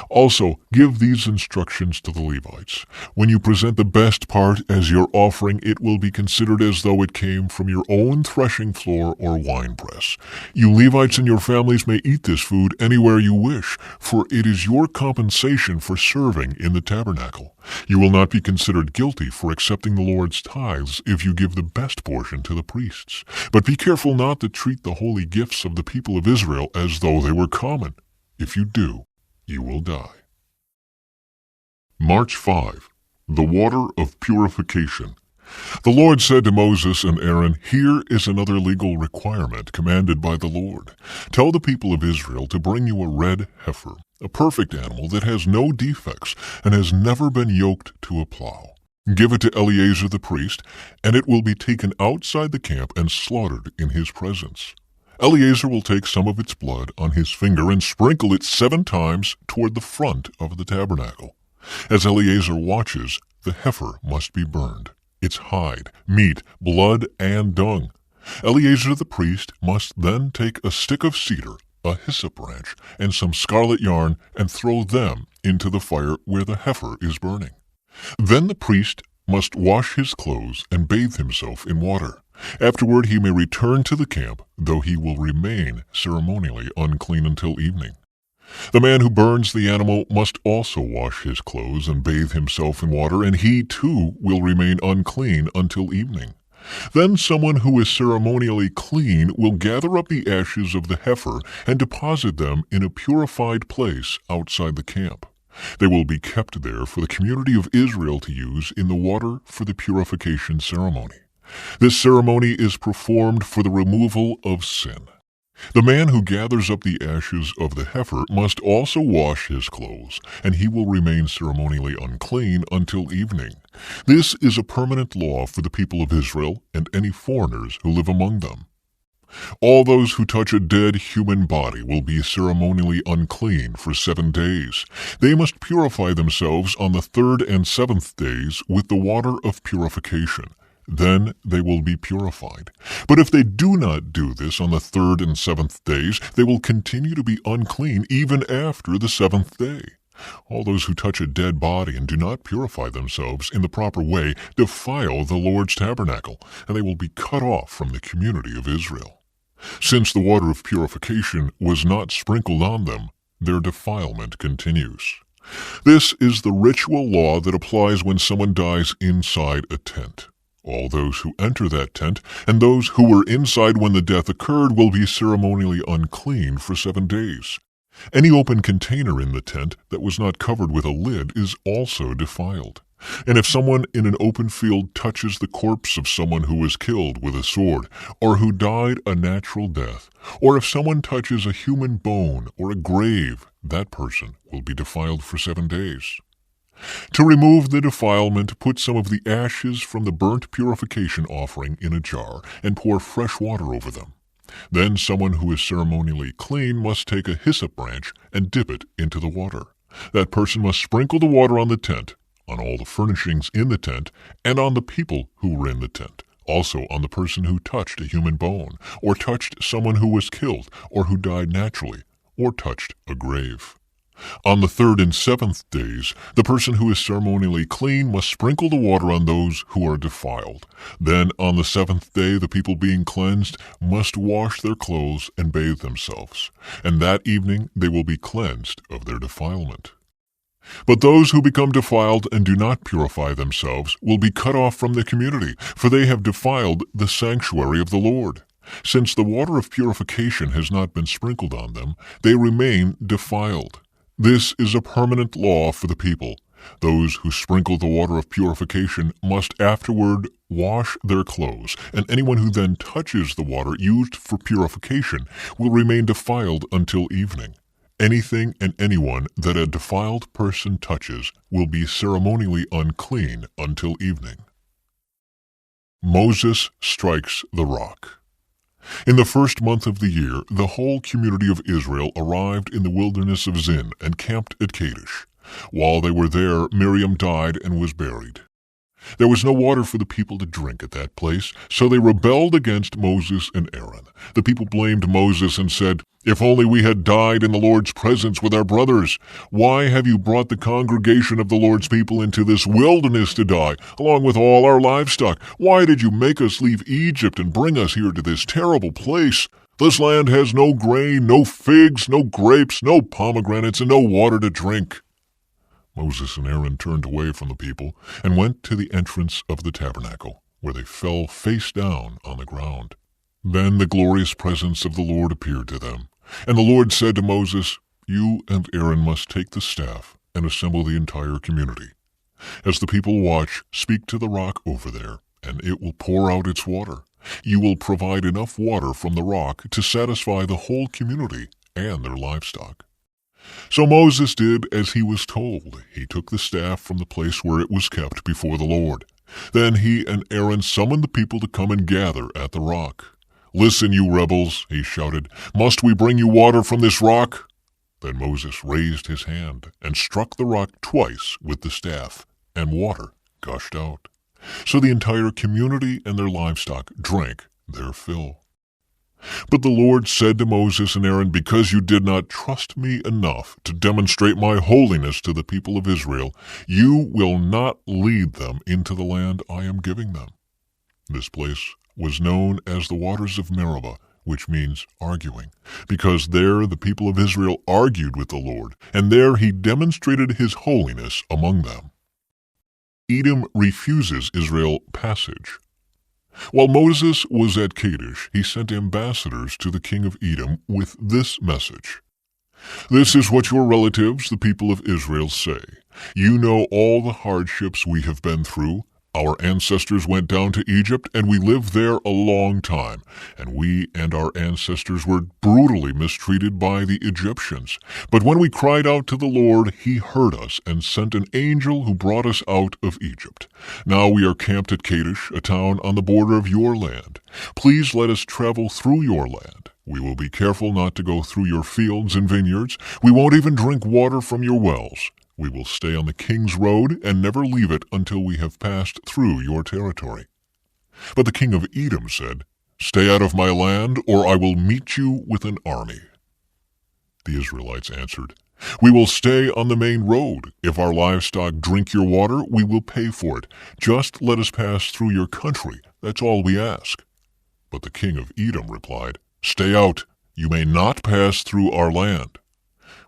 [SPEAKER 1] Also, give these instructions to the Levites. When you present the best part as your offering, it will be considered as though it came from your own threshing floor or winepress. You Levites and your families may eat this food anywhere you wish, for it is your compensation for serving in the tabernacle. You will not be considered guilty for accepting the Lord's tithes if you give the best portion to the priests. But be careful not to treat the holy gifts of the people of Israel as though they were common. If you do, you will die. March 5. The water of purification. The Lord said to Moses and Aaron, Here is another legal requirement commanded by the Lord. Tell the people of Israel to bring you a red heifer, a perfect animal that has no defects and has never been yoked to a plow. Give it to Eleazar the priest, and it will be taken outside the camp and slaughtered in his presence. Eleazar will take some of its blood on his finger and sprinkle it 7 times toward the front of the tabernacle. As Eleazar watches, the heifer must be burned, its hide, meat, blood, and dung. Eleazar the priest must then take a stick of cedar, a hyssop branch, and some scarlet yarn and throw them into the fire where the heifer is burning. Then the priest must wash his clothes and bathe himself in water. Afterward he may return to the camp, though he will remain ceremonially unclean until evening. The man who burns the animal must also wash his clothes and bathe himself in water, and he too will remain unclean until evening. Then someone who is ceremonially clean will gather up the ashes of the heifer and deposit them in a purified place outside the camp. They will be kept there for the community of Israel to use in the water for the purification ceremony. This ceremony is performed for the removal of sin. The man who gathers up the ashes of the heifer must also wash his clothes, and he will remain ceremonially unclean until evening. This is a permanent law for the people of Israel and any foreigners who live among them. All those who touch a dead human body will be ceremonially unclean for 7 days. They must purify themselves on the 3rd and 7th days with the water of purification. Then they will be purified. But if they do not do this on the 3rd and 7th days, they will continue to be unclean even after the 7th day. All those who touch a dead body and do not purify themselves in the proper way defile the Lord's tabernacle, and they will be cut off from the community of Israel. Since the water of purification was not sprinkled on them, their defilement continues. This is the ritual law that applies when someone dies inside a tent. All those who enter that tent and those who were inside when the death occurred will be ceremonially unclean for 7 days. Any open container in the tent that was not covered with a lid is also defiled. And if someone in an open field touches the corpse of someone who was killed with a sword, or who died a natural death, or if someone touches a human bone or a grave, that person will be defiled for 7 days. To remove the defilement, put some of the ashes from the burnt purification offering in a jar and pour fresh water over them. Then someone who is ceremonially clean must take a hyssop branch and dip it into the water. That person must sprinkle the water on the tent, on all the furnishings in the tent, and on the people who were in the tent, also on the person who touched a human bone, or touched someone who was killed, or who died naturally, or touched a grave. On the 3rd and 7th days, the person who is ceremonially clean must sprinkle the water on those who are defiled. Then on the 7th day, the people being cleansed must wash their clothes and bathe themselves, and that evening they will be cleansed of their defilement. But those who become defiled and do not purify themselves will be cut off from the community, for they have defiled the sanctuary of the Lord. Since the water of purification has not been sprinkled on them, they remain defiled. This is a permanent law for the people. Those who sprinkle the water of purification must afterward wash their clothes, and anyone who then touches the water used for purification will remain defiled until evening. Anything and anyone that a defiled person touches will be ceremonially unclean until evening. Moses strikes the rock. In the 1st month of the year, the whole community of Israel arrived in the wilderness of Zin and camped at Kadesh. While they were there, Miriam died and was buried. There was no water for the people to drink at that place, so they rebelled against Moses and Aaron. The people blamed Moses and said, "If only we had died in the Lord's presence with our brothers. Why have you brought the congregation of the Lord's people into this wilderness to die, along with all our livestock? Why did you make us leave Egypt and bring us here to this terrible place? This land has no grain, no figs, no grapes, no pomegranates, and no water to drink." Moses and Aaron turned away from the people and went to the entrance of the tabernacle, where they fell face down on the ground. Then the glorious presence of the Lord appeared to them, and the Lord said to Moses, "You and Aaron must take the staff and assemble the entire community. As the people watch, speak to the rock over there, and it will pour out its water. You will provide enough water from the rock to satisfy the whole community and their livestock." So Moses did as he was told. He took the staff from the place where it was kept before the Lord. Then he and Aaron summoned the people to come and gather at the rock. "Listen, you rebels," he shouted. "Must we bring you water from this rock?" Then Moses raised his hand and struck the rock twice with the staff, and water gushed out. So the entire community and their livestock drank their fill. But the Lord said to Moses and Aaron, "Because you did not trust me enough to demonstrate my holiness to the people of Israel, you will not lead them into the land I am giving them." This place was known as the waters of Meribah, which means arguing, because there the people of Israel argued with the Lord, and there he demonstrated his holiness among them. Edom refuses Israel passage. While Moses was at Kadesh, he sent ambassadors to the king of Edom with this message: "This is what your relatives, the people of Israel, say. You know all the hardships we have been through. Our ancestors went down to Egypt, and we lived there a long time, and we and our ancestors were brutally mistreated by the Egyptians. But when we cried out to the Lord, he heard us and sent an angel who brought us out of Egypt. Now we are camped at Kadesh, a town on the border of your land. Please let us travel through your land. We will be careful not to go through your fields and vineyards. We won't even drink water from your wells. We will stay on the king's road and never leave it until we have passed through your territory." But the king of Edom said, "Stay out of my land, or I will meet you with an army." The Israelites answered, "We will stay on the main road. If our livestock drink your water, we will pay for it. Just let us pass through your country. That's all we ask." But the king of Edom replied, "Stay out. You may not pass through our land."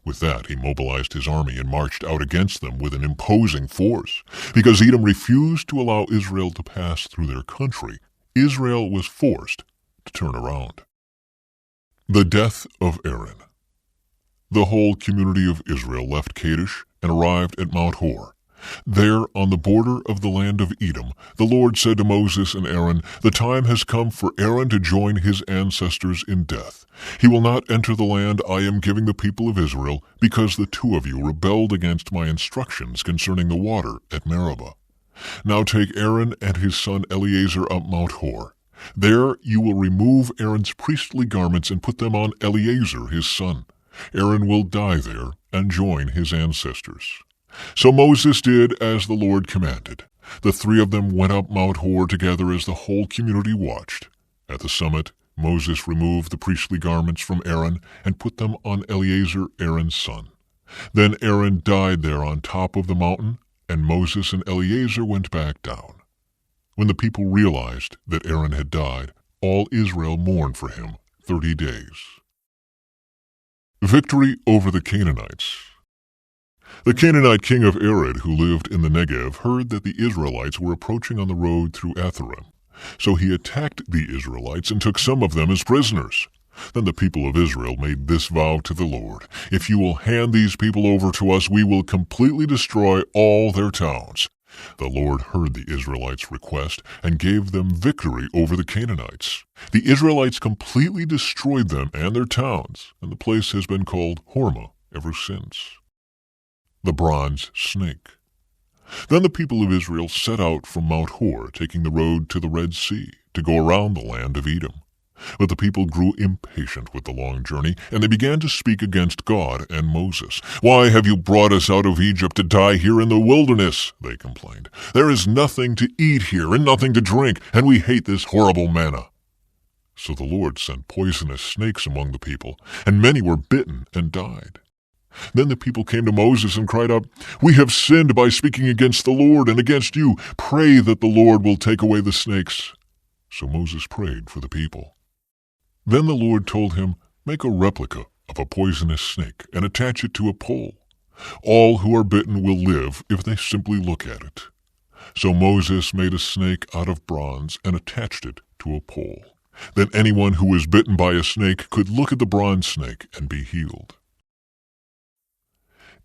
[SPEAKER 1] With that, he mobilized his army and marched out against them with an imposing force. Because Edom refused to allow Israel to pass through their country, Israel was forced to turn around. The death of Aaron. The whole community of Israel left Kadesh and arrived at Mount Hor. There, on the border of the land of Edom, the Lord said to Moses and Aaron, "The time has come for Aaron to join his ancestors in death. He will not enter the land I am giving the people of Israel, because the two of you rebelled against my instructions concerning the water at Meribah. Now take Aaron and his son Eleazar up Mount Hor. There you will remove Aaron's priestly garments and put them on Eleazar his son. Aaron will die there and join his ancestors." So Moses did as the Lord commanded. The three of them went up Mount Hor together as the whole community watched. At the summit, Moses removed the priestly garments from Aaron and put them on Eleazar, Aaron's son. Then Aaron died there on top of the mountain, and Moses and Eleazar went back down. When the people realized that Aaron had died, all Israel mourned for him 30 days. Victory over the Canaanites. The Canaanite king of Arad, who lived in the Negev, heard that the Israelites were approaching on the road through Atharim. So he attacked the Israelites and took some of them as prisoners. Then the people of Israel made this vow to the Lord: "If you will hand these people over to us, we will completely destroy all their towns." The Lord heard the Israelites' request and gave them victory over the Canaanites. The Israelites completely destroyed them and their towns, and the place has been called Hormah ever since. The bronze snake. Then the people of Israel set out from Mount Hor, taking the road to the Red Sea, to go around the land of Edom. But the people grew impatient with the long journey, and they began to speak against God and Moses. "Why have you brought us out of Egypt to die here in the wilderness?" they complained. "There is nothing to eat here and nothing to drink, and we hate this horrible manna." So the Lord sent poisonous snakes among the people, and many were bitten and died. Then the people came to Moses and cried out, "We have sinned by speaking against the Lord and against you. Pray that the Lord will take away the snakes." So Moses prayed for the people. Then the Lord told him, "Make a replica of a poisonous snake and attach it to a pole. All who are bitten will live if they simply look at it." So Moses made a snake out of bronze and attached it to a pole. Then anyone who was bitten by a snake could look at the bronze snake and be healed.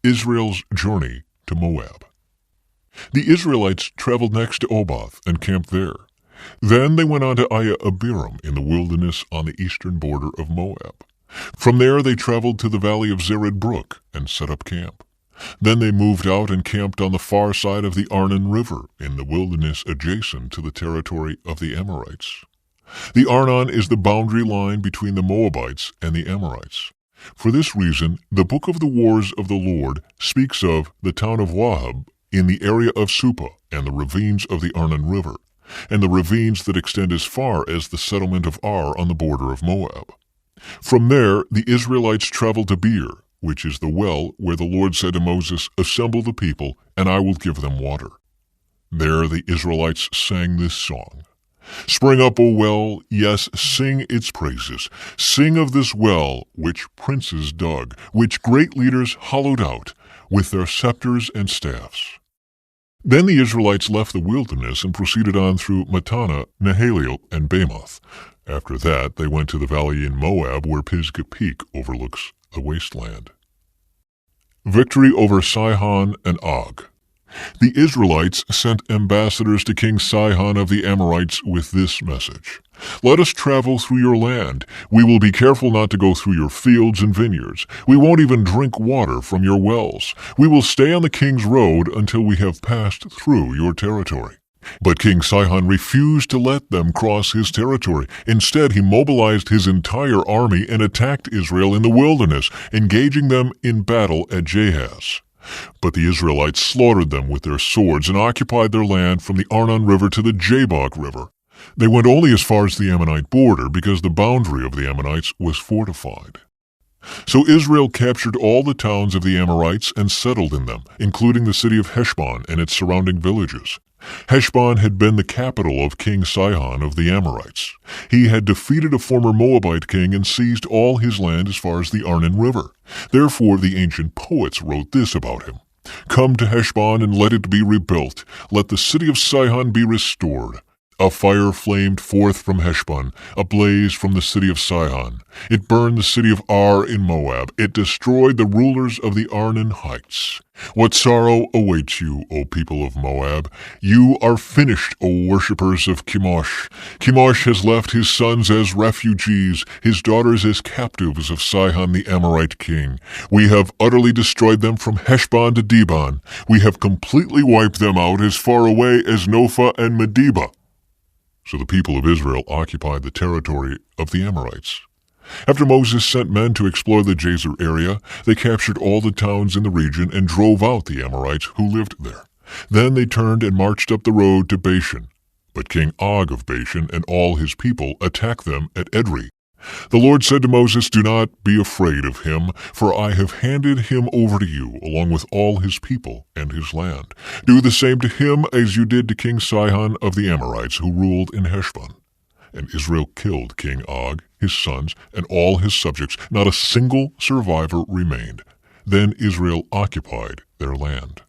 [SPEAKER 1] Israel's journey to Moab. The Israelites traveled next to Oboth and camped there. Then they went on to Abiram in the wilderness on the eastern border of Moab. From there they traveled to the valley of Zered Brook and set up camp. Then they moved out and camped on the far side of the Arnon River in the wilderness adjacent to the territory of the Amorites. The Arnon is the boundary line between the Moabites and the Amorites. For this reason, the Book of the Wars of the Lord speaks of the town of Wahab in the area of Supa and the ravines of the Arnon River, and the ravines that extend as far as the settlement of Ar on the border of Moab. From there, the Israelites traveled to Beer, which is the well where the Lord said to Moses, "Assemble the people, and I will give them water." There the Israelites sang this song: "Spring up, O well, yes, sing its praises. Sing of this well which princes dug, which great leaders hollowed out with their scepters and staffs." Then the Israelites left the wilderness and proceeded on through Mattanah, Nahaliel, and Bamoth. After that, they went to the valley in Moab where Pisgah Peak overlooks the wasteland. Victory over Sihon and Og. The Israelites sent ambassadors to King Sihon of the Amorites with this message: "Let us travel through your land. We will be careful not to go through your fields and vineyards. We won't even drink water from your wells. We will stay on the king's road until we have passed through your territory." But King Sihon refused to let them cross his territory. Instead, he mobilized his entire army and attacked Israel in the wilderness, engaging them in battle at Jahaz. But the Israelites slaughtered them with their swords and occupied their land from the Arnon River to the Jabbok River. They went only as far as the Ammonite border because the boundary of the Ammonites was fortified. So Israel captured all the towns of the Amorites and settled in them, including the city of Heshbon and its surrounding villages. Heshbon had been the capital of King Sihon of the Amorites. He had defeated a former Moabite king and seized all his land as far as the Arnon River. Therefore the ancient poets wrote this about him: "Come to Heshbon and let it be rebuilt. Let the city of Sihon be restored. A fire flamed forth from Heshbon, a blaze from the city of Sihon. It burned the city of Ar in Moab. It destroyed the rulers of the Arnon heights. What sorrow awaits you, O people of Moab? You are finished, O worshippers of Chemosh. Chemosh has left his sons as refugees, his daughters as captives of Sihon the Amorite king. We have utterly destroyed them from Heshbon to Dibon. We have completely wiped them out as far away as Nophah and Medeba." So the people of Israel occupied the territory of the Amorites. After Moses sent men to explore the Jazer area, they captured all the towns in the region and drove out the Amorites who lived there. Then they turned and marched up the road to Bashan. But King Og of Bashan and all his people attacked them at Edrei. The Lord said to Moses, "Do not be afraid of him, for I have handed him over to you, along with all his people and his land. Do the same to him as you did to King Sihon of the Amorites, who ruled in Heshbon." And Israel killed King Og, his sons, and all his subjects. Not a single survivor remained. Then Israel occupied their land.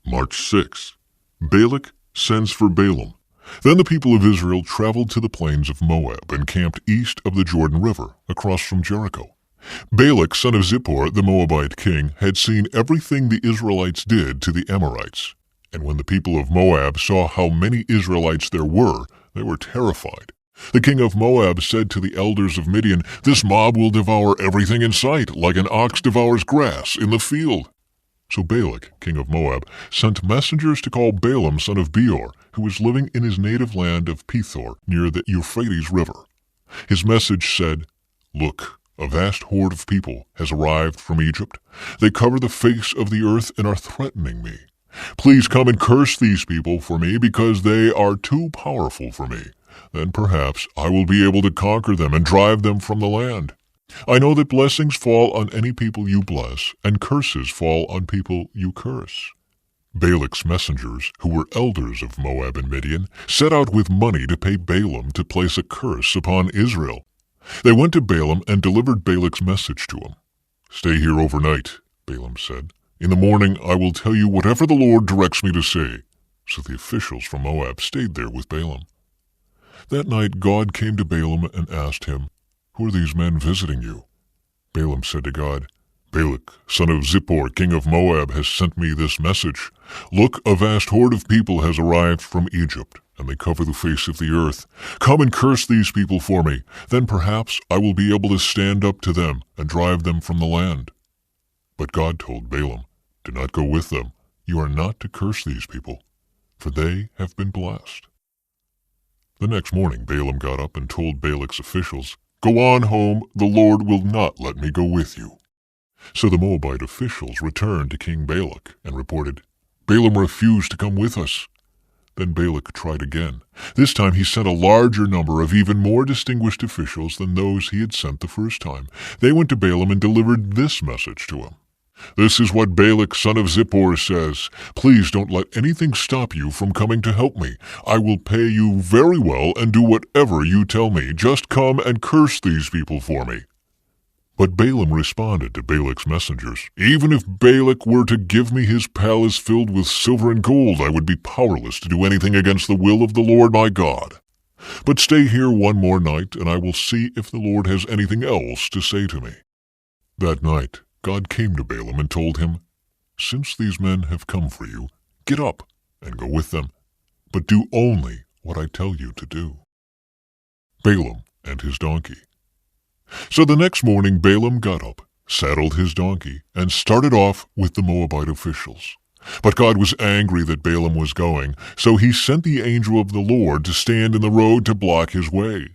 [SPEAKER 1] March 6. Balak sends for Balaam. Then the people of Israel traveled to the plains of Moab and camped east of the Jordan River, across from Jericho. Balak, son of Zippor, the Moabite king, had seen everything the Israelites did to the Amorites. And when the people of Moab saw how many Israelites there were, they were terrified. The king of Moab said to the elders of Midian, "This mob will devour everything in sight, like an ox devours grass in the field." So Balak, king of Moab, sent messengers to call Balaam, son of Beor, who was living in his native land of Pethor, near the Euphrates River. His message said, "Look, a vast horde of people has arrived from Egypt. They cover the face of the earth and are threatening me. Please come and curse these people for me, because they are too powerful for me. Then perhaps I will be able to conquer them and drive them from the land. I know that blessings fall on any people you bless, and curses fall on people you curse." Balak's messengers, who were elders of Moab and Midian, set out with money to pay Balaam to place a curse upon Israel. They went to Balaam and delivered Balak's message to him. "Stay here overnight," Balaam said. "In the morning I will tell you whatever the Lord directs me to say." So the officials from Moab stayed there with Balaam. That night God came to Balaam and asked him, "Who are these men visiting you?" Balaam said to God, "Balak, son of Zippor, king of Moab, has sent me this message. Look, a vast horde of people has arrived from Egypt, and they cover the face of the earth. Come and curse these people for me. Then perhaps I will be able to stand up to them and drive them from the land." But God told Balaam, "Do not go with them. You are not to curse these people, for they have been blessed." The next morning Balaam got up and told Balak's officials, "Go on home, the Lord will not let me go with you." So the Moabite officials returned to King Balak and reported, "Balaam refused to come with us." Then Balak tried again. This time he sent a larger number of even more distinguished officials than those he had sent the first time. They went to Balaam and delivered this message to him. "This is what Balak, son of Zippor, says. Please don't let anything stop you from coming to help me. I will pay you very well and do whatever you tell me. Just come and curse these people for me." But Balaam responded to Balak's messengers, "Even if Balak were to give me his palace filled with silver and gold, I would be powerless to do anything against the will of the Lord my God. But stay here one more night, and I will see if the Lord has anything else to say to me." That night God came to Balaam and told him, "Since these men have come for you, get up and go with them, but do only what I tell you to do." Balaam and his donkey. So the next morning Balaam got up, saddled his donkey, and started off with the Moabite officials. But God was angry that Balaam was going, so he sent the angel of the Lord to stand in the road to block his way.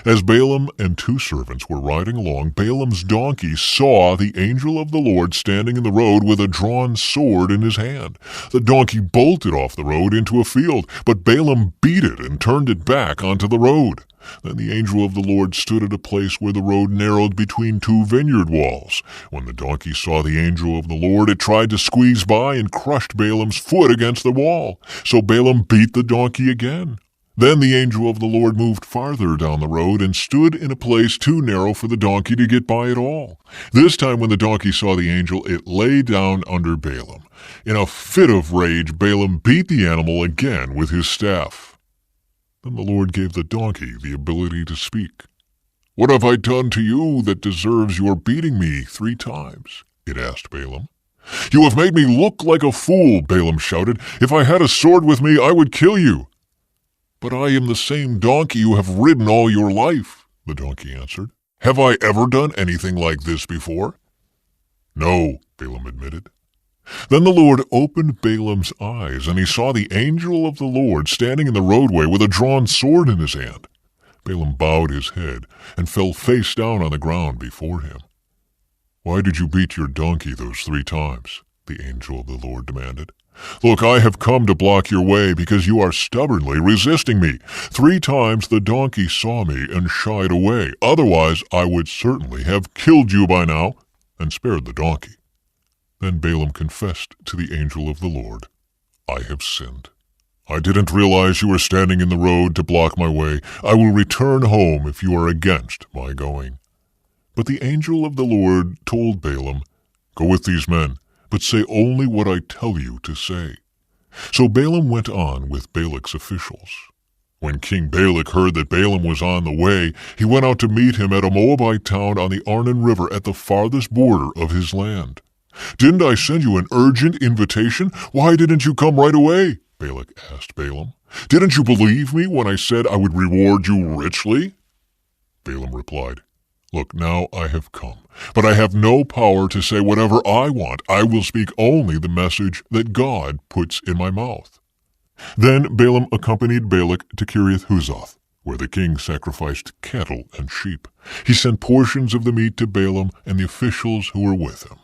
[SPEAKER 1] As Balaam and 2 servants were riding along, Balaam's donkey saw the angel of the Lord standing in the road with a drawn sword in his hand. The donkey bolted off the road into a field, but Balaam beat it and turned it back onto the road. Then the angel of the Lord stood at a place where the road narrowed between 2 vineyard walls. When the donkey saw the angel of the Lord, it tried to squeeze by and crushed Balaam's foot against the wall. So Balaam beat the donkey again. Then the angel of the Lord moved farther down the road and stood in a place too narrow for the donkey to get by at all. This time when the donkey saw the angel, it lay down under Balaam. In a fit of rage, Balaam beat the animal again with his staff. Then the Lord gave the donkey the ability to speak. "What have I done to you that deserves your beating me 3 times?" it asked Balaam. "You have made me look like a fool," Balaam shouted. "If I had a sword with me, I would kill you." "But I am the same donkey you have ridden all your life," the donkey answered. "Have I ever done anything like this before?" "No," Balaam admitted. Then the Lord opened Balaam's eyes, and he saw the angel of the Lord standing in the roadway with a drawn sword in his hand. Balaam bowed his head and fell face down on the ground before him. "Why did you beat your donkey those 3 times?" the angel of the Lord demanded. "Look, I have come to block your way because you are stubbornly resisting me. 3 times the donkey saw me and shied away. Otherwise, I would certainly have killed you by now and spared the donkey." Then Balaam confessed to the angel of the Lord, "I have sinned. I didn't realize you were standing in the road to block my way. I will return home if you are against my going." But the angel of the Lord told Balaam, "Go with these men, but say only what I tell you to say." So Balaam went on with Balak's officials. When King Balak heard that Balaam was on the way, he went out to meet him at a Moabite town on the Arnon River at the farthest border of his land. "Didn't I send you an urgent invitation? Why didn't you come right away?" Balak asked Balaam. "Didn't you believe me when I said I would reward you richly?" Balaam replied, "Look, now I have come, but I have no power to say whatever I want. I will speak only the message that God puts in my mouth." Then Balaam accompanied Balak to Kiriath-Huzoth, where the king sacrificed cattle and sheep. He sent portions of the meat to Balaam and the officials who were with him.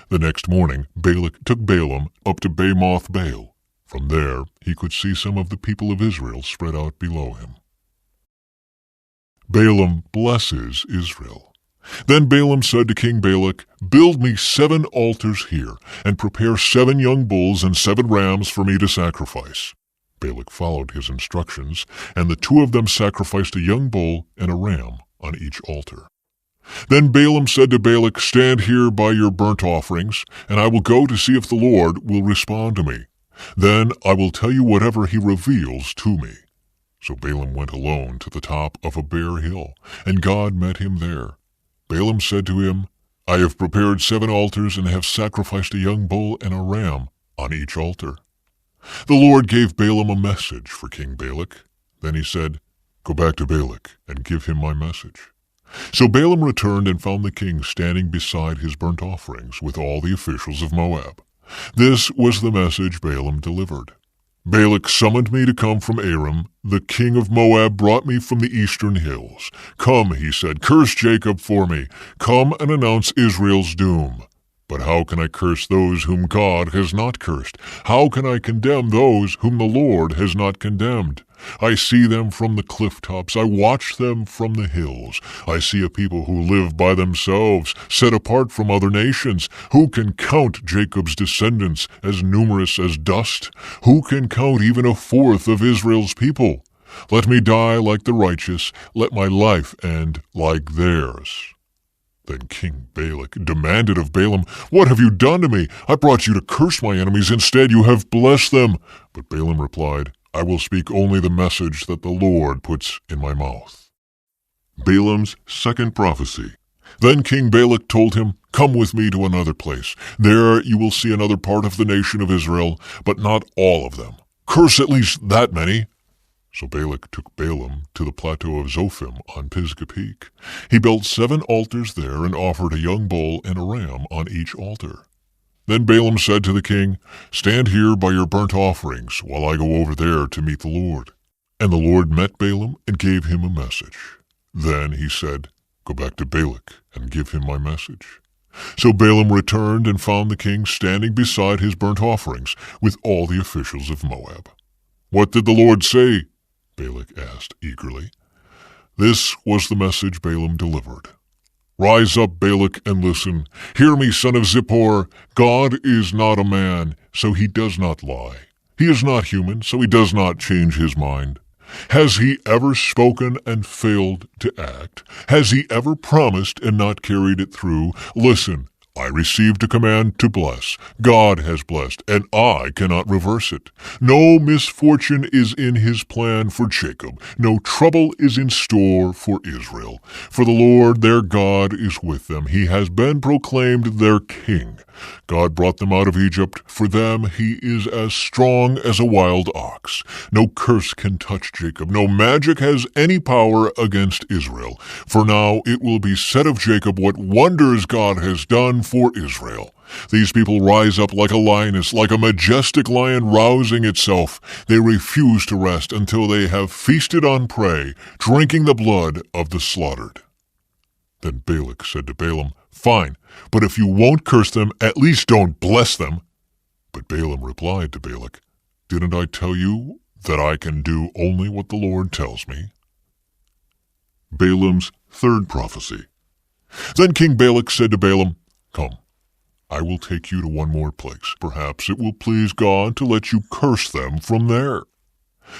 [SPEAKER 1] The next morning Balak took Balaam up to Bamoth Baal. From there he could see some of the people of Israel spread out below him. Balaam blesses Israel. Then Balaam said to King Balak, "Build me 7 altars here, and prepare 7 young bulls and 7 rams for me to sacrifice." Balak followed his instructions, and the 2 of them sacrificed a young bull and a ram on each altar. Then Balaam said to Balak, "Stand here by your burnt offerings, and I will go to see if the Lord will respond to me. Then I will tell you whatever he reveals to me." So Balaam went alone to the top of a bare hill, and God met him there. Balaam said to him, "I have prepared 7 altars and have sacrificed a young bull and a ram on each altar." The Lord gave Balaam a message for King Balak. Then he said, "Go back to Balak and give him my message." So Balaam returned and found the king standing beside his burnt offerings with all the officials of Moab. This was the message Balaam delivered. "Balak summoned me to come from Aram. The king of Moab brought me from the eastern hills. 'Come,' he said, 'curse Jacob for me. Come and announce Israel's doom.' But how can I curse those whom God has not cursed? How can I condemn those whom the Lord has not condemned? I see them from the cliff tops. I watch them from the hills. I see a people who live by themselves, set apart from other nations. Who can count Jacob's descendants as numerous as dust? Who can count even 1/4 of Israel's people? Let me die like the righteous. Let my life end like theirs." Then King Balak demanded of Balaam, "What have you done to me? I brought you to curse my enemies. Instead, you have blessed them." But Balaam replied, "I will speak only the message that the Lord puts in my mouth." Balaam's second prophecy. Then King Balak told him, "Come with me to another place. There you will see another part of the nation of Israel, but not all of them. Curse at least that many." So Balak took Balaam to the plateau of Zophim on Pisgah Peak. He built 7 altars there and offered a young bull and a ram on each altar. Then Balaam said to the king, "Stand here by your burnt offerings while I go over there to meet the Lord." And the Lord met Balaam and gave him a message. Then he said, "Go back to Balak and give him my message." So Balaam returned and found the king standing beside his burnt offerings with all the officials of Moab. "What did the Lord say?" Balak asked eagerly. This was the message Balaam delivered. "Rise up, Balak, and listen. Hear me, son of Zippor. God is not a man, so he does not lie. He is not human, so he does not change his mind. Has he ever spoken and failed to act? Has he ever promised and not carried it through? Listen, I received a command to bless. God has blessed, and I cannot reverse it. No misfortune is in his plan for Jacob. No trouble is in store for Israel. For the Lord their God is with them. He has been proclaimed their king. God brought them out of Egypt. For them he is as strong as a wild ox. No curse can touch Jacob. No magic has any power against Israel. For now it will be said of Jacob what wonders God has done for Israel. These people rise up like a lioness, like a majestic lion rousing itself. They refuse to rest until they have feasted on prey, drinking the blood of the slaughtered." Then Balak said to Balaam, "Fine, but if you won't curse them, at least don't bless them." But Balaam replied to Balak, "Didn't I tell you that I can do only what the Lord tells me?" Balaam's third prophecy. Then King Balak said to Balaam, "Come, I will take you to one more place. Perhaps it will please God to let you curse them from there."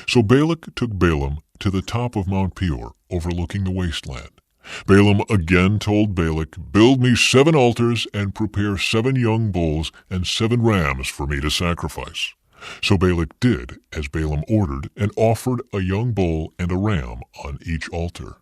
[SPEAKER 1] So Balak took Balaam to the top of Mount Peor, overlooking the wasteland. Balaam again told Balak, "Build me 7 altars and prepare 7 young bulls and 7 rams for me to sacrifice." So Balak did as Balaam ordered and offered a young bull and a ram on each altar.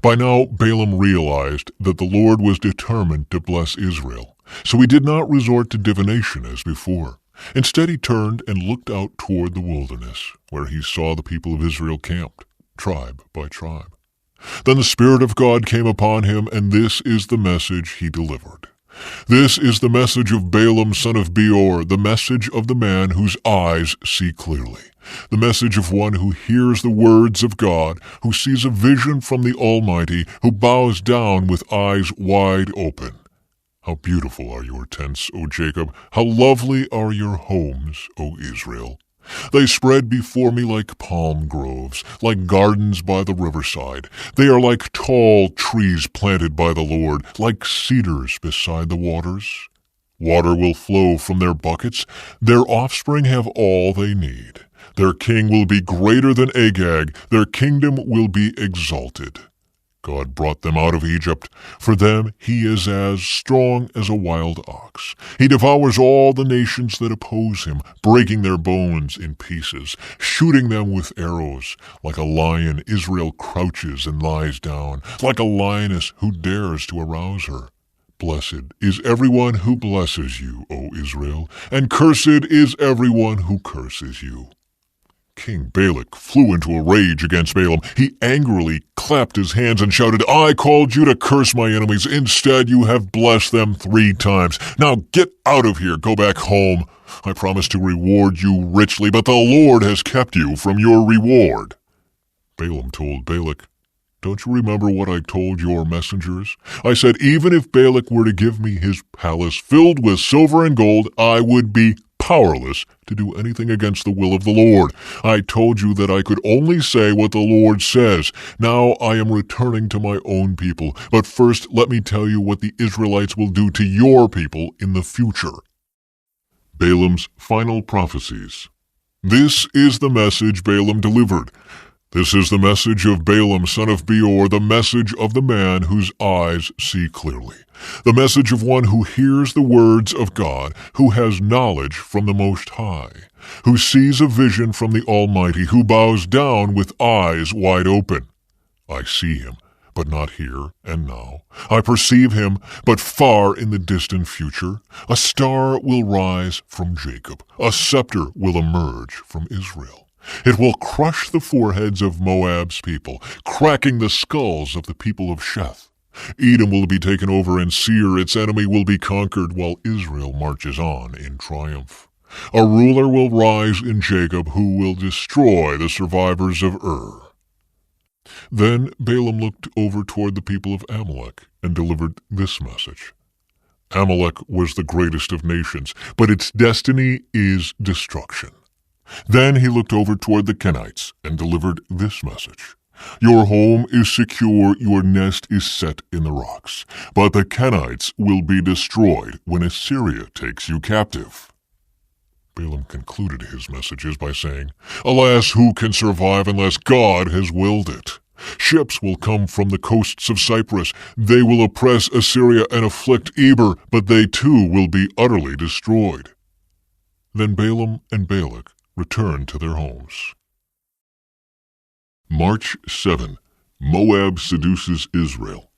[SPEAKER 1] By now Balaam realized that the Lord was determined to bless Israel, so he did not resort to divination as before. Instead he turned and looked out toward the wilderness, where he saw the people of Israel camped, tribe by tribe. Then the Spirit of God came upon him, and this is the message he delivered. This is the message of Balaam son of Beor, the message of the man whose eyes see clearly, the message of one who hears the words of God, who sees a vision from the Almighty, who bows down with eyes wide open. How beautiful are your tents, O Jacob! How lovely are your homes, O Israel! They spread before me like palm groves, like gardens by the riverside. They are like tall trees planted by the Lord, like cedars beside the waters. Water will flow from their buckets. Their offspring have all they need. Their king will be greater than Agag. Their kingdom will be exalted. God brought them out of Egypt. For them he is as strong as a wild ox. He devours all the nations that oppose him, breaking their bones in pieces, shooting them with arrows. Like a lion, Israel crouches and lies down, like a lioness who dares to arouse her. Blessed is everyone who blesses you, O Israel, and cursed is everyone who curses you. King Balak flew into a rage against Balaam. He angrily clapped his hands and shouted, "I called you to curse my enemies. Instead, you have blessed them 3 times. Now get out of here. Go back home. I promised to reward you richly, but the Lord has kept you from your reward." Balaam told Balak, "Don't you remember what I told your messengers? I said even if Balak were to give me his palace filled with silver and gold, I would be powerless to do anything against the will of the Lord. I told you that I could only say what the Lord says. Now I am returning to my own people. But first let me tell you what the Israelites will do to your people in the future." Balaam's final prophecies. This is the message Balaam delivered. This is the message of Balaam son of Beor, the message of the man whose eyes see clearly, the message of one who hears the words of God, who has knowledge from the Most High, who sees a vision from the Almighty, who bows down with eyes wide open. I see him, but not here and now. I perceive him, but far in the distant future. A star will rise from Jacob. A scepter will emerge from Israel. It will crush the foreheads of Moab's people, cracking the skulls of the people of Sheth. Edom will be taken over, and Seir, its enemy, will be conquered, while Israel marches on in triumph. A ruler will rise in Jacob who will destroy the survivors of Ur. Then Balaam looked over toward the people of Amalek and delivered this message. Amalek was the greatest of nations, but its destiny is destruction. Then he looked over toward the Kenites and delivered this message. Your home is secure, your nest is set in the rocks, but the Kenites will be destroyed when Assyria takes you captive. Balaam concluded his messages by saying, Alas, who can survive unless God has willed it? Ships will come from the coasts of Cyprus. They will oppress Assyria and afflict Eber, but they too will be utterly destroyed. Then Balaam and Balak returned to their homes. March 7. Moab seduces Israel.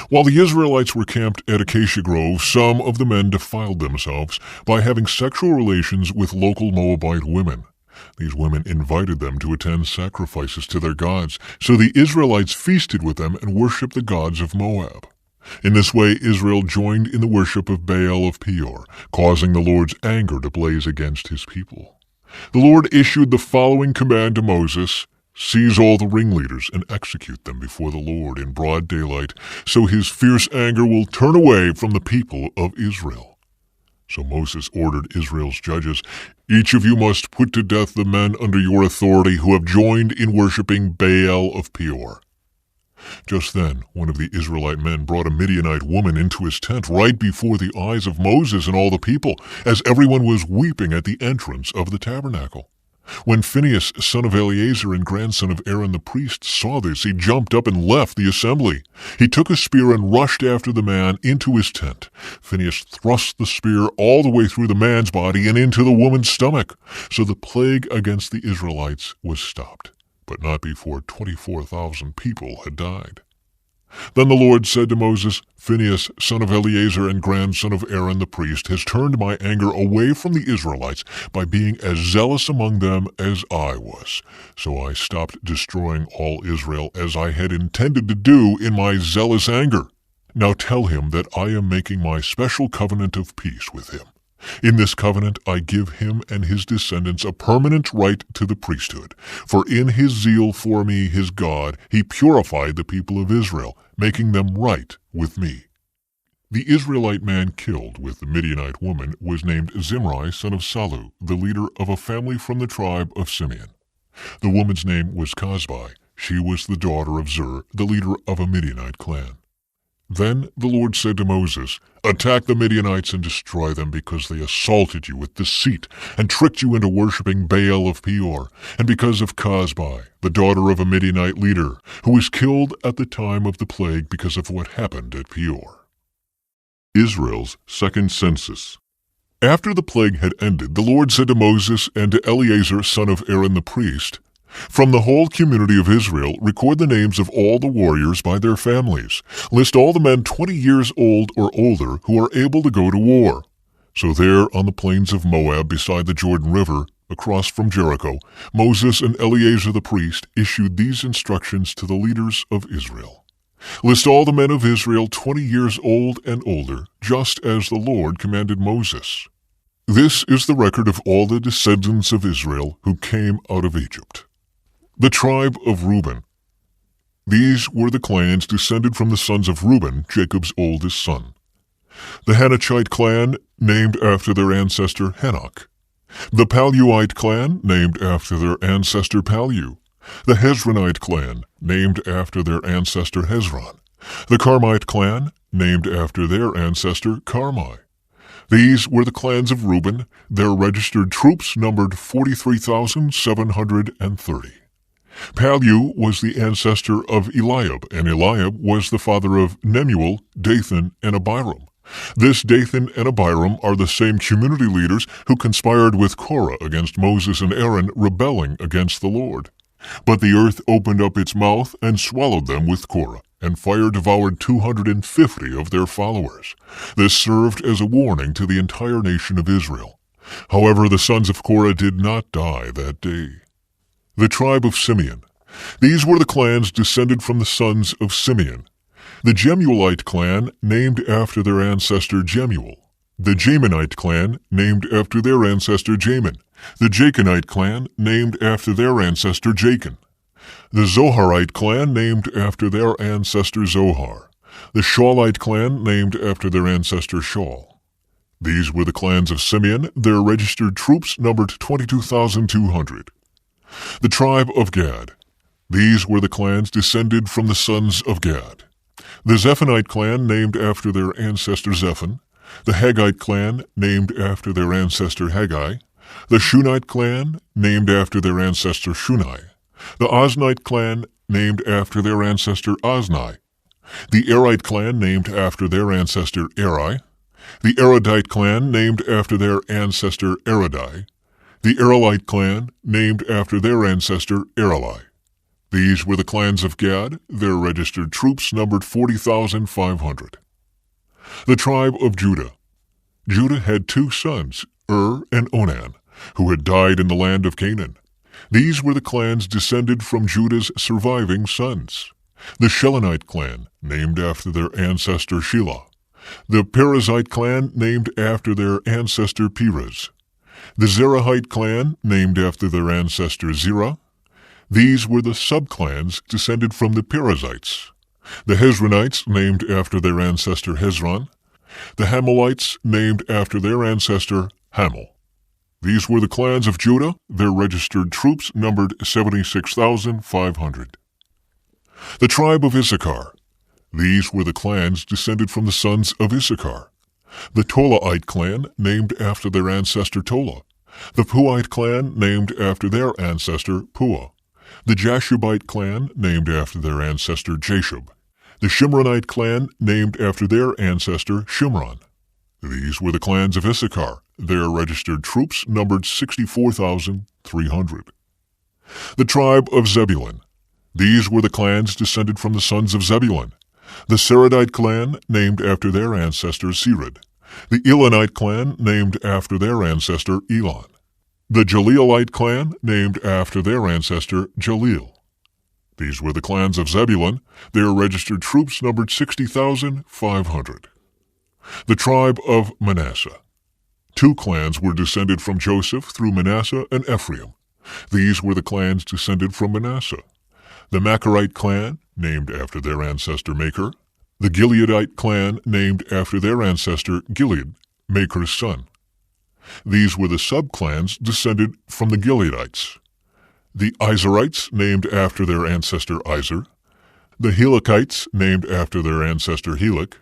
[SPEAKER 1] While the Israelites were camped at Acacia Grove, some of the men defiled themselves by having sexual relations with local Moabite women. These women invited them to attend sacrifices to their gods, so the Israelites feasted with them and worshipped the gods of Moab. In this way, Israel joined in the worship of Baal of Peor, causing the Lord's anger to blaze against his people. The Lord issued the following command to Moses, Seize all the ringleaders and execute them before the Lord in broad daylight, so his fierce anger will turn away from the people of Israel. So Moses ordered Israel's judges, Each of you must put to death the men under your authority who have joined in worshiping Baal of Peor. Just then, one of the Israelite men brought a Midianite woman into his tent right before the eyes of Moses and all the people, as everyone was weeping at the entrance of the tabernacle. When Phinehas, son of Eleazar and grandson of Aaron the priest, saw this, he jumped up and left the assembly. He took a spear and rushed after the man into his tent. Phinehas thrust the spear all the way through the man's body and into the woman's stomach. So the plague against the Israelites was stopped, but not before 24,000 people had died. Then the Lord said to Moses, Phinehas, son of Eleazar and grandson of Aaron the priest, has turned my anger away from the Israelites by being as zealous among them as I was. So I stopped destroying all Israel as I had intended to do in my zealous anger. Now tell him that I am making my special covenant of peace with him. In this covenant I give him and his descendants a permanent right to the priesthood, for in his zeal for me, his God, he purified the people of Israel, making them right with me. The Israelite man killed with the Midianite woman was named Zimri, son of Salu, the leader of a family from the tribe of Simeon. The woman's name was Cosbi. She was the daughter of Zur, the leader of a Midianite clan. Then the Lord said to Moses, Attack the Midianites and destroy them, because they assaulted you with deceit and tricked you into worshiping Baal of Peor, and because of Cosbi, the daughter of a Midianite leader, who was killed at the time of the plague because of what happened at Peor. Israel's second census. After the plague had ended, the Lord said to Moses and to Eleazar, son of Aaron the priest, From the whole community of Israel, record the names of all the warriors by their families. List all the men 20 years old or older who are able to go to war. So there, on the plains of Moab, beside the Jordan River, across from Jericho, Moses and Eleazar the priest issued these instructions to the leaders of Israel. List all the men of Israel 20 years old and older, just as the Lord commanded Moses. This is the record of all the descendants of Israel who came out of Egypt. The tribe of Reuben. These were the clans descended from the sons of Reuben, Jacob's oldest son. The Hanachite clan, named after their ancestor Hanok. The Paluite clan, named after their ancestor Palu. The Hezronite clan, named after their ancestor Hezron. The Carmite clan, named after their ancestor Carmi. These were the clans of Reuben. Their registered troops numbered 43,730. Palu was the ancestor of Eliab, and Eliab was the father of Nemuel, Dathan, and Abiram. This Dathan and Abiram are the same community leaders who conspired with Korah against Moses and Aaron, rebelling against the Lord. But the earth opened up its mouth and swallowed them with Korah, and fire devoured 250 of their followers. This served as a warning to the entire nation of Israel. However, the sons of Korah did not die that day. The tribe of Simeon. These were the clans descended from the sons of Simeon. The Jemuelite clan, named after their ancestor Jemuel. The Jaminite clan, named after their ancestor Jamin. The Jachinite clan, named after their ancestor Jachin. The Zoharite clan, named after their ancestor Zohar. The Shaulite clan, named after their ancestor Shaul. These were the clans of Simeon. Their registered troops numbered 22,200. The tribe of Gad. These were the clans descended from the sons of Gad. The Zephonite clan, named after their ancestor Zephon. The Haggite clan, named after their ancestor Haggai. The Shunite clan, named after their ancestor Shunai. The Oznite clan, named after their ancestor Ozni. The Erite clan, named after their ancestor Eri. The Erodite clan, named after their ancestor Erodai. The Erelite clan, named after their ancestor Ereli. These were the clans of Gad. Their registered troops numbered 40,500. The tribe of Judah. Judah had two sons, and Onan, who had died in the land of Canaan. These were the clans descended from Judah's surviving sons. The Shelonite clan, named after their ancestor Shelah. The Perizzite clan, named after their ancestor Perez. The Zerahite clan, named after their ancestor Zerah. These were the subclans descended from the Perizzites. The Hezronites, named after their ancestor Hezron. The Hamalites, named after their ancestor Hamel. These were the clans of Judah. Their registered troops numbered 76,500. The tribe of Issachar. These were the clans descended from the sons of Issachar. The Tolaite clan, named after their ancestor Tola. The Puite clan, named after their ancestor Pua. The Jashubite clan, named after their ancestor Jashub. The Shimronite clan, named after their ancestor Shimron. These were the clans of Issachar. Their registered troops numbered 64,300. The tribe of Zebulun. These were the clans descended from the sons of Zebulun. The Seredite clan, named after their ancestor Sered. The Elonite clan, named after their ancestor Elon. The Jaleelite clan, named after their ancestor Jaleel. These were the clans of Zebulun. Their registered troops numbered 60,500. The tribe of Manasseh. Two clans were descended from Joseph through Manasseh and Ephraim. These were the clans descended from Manasseh. The Machirite clan, named after their ancestor Machir. The Gileadite clan, named after their ancestor Gilead, Machir's son. These were the subclans descended from the Gileadites. The Izerites, named after their ancestor Izer. The Helekites, named after their ancestor Helek.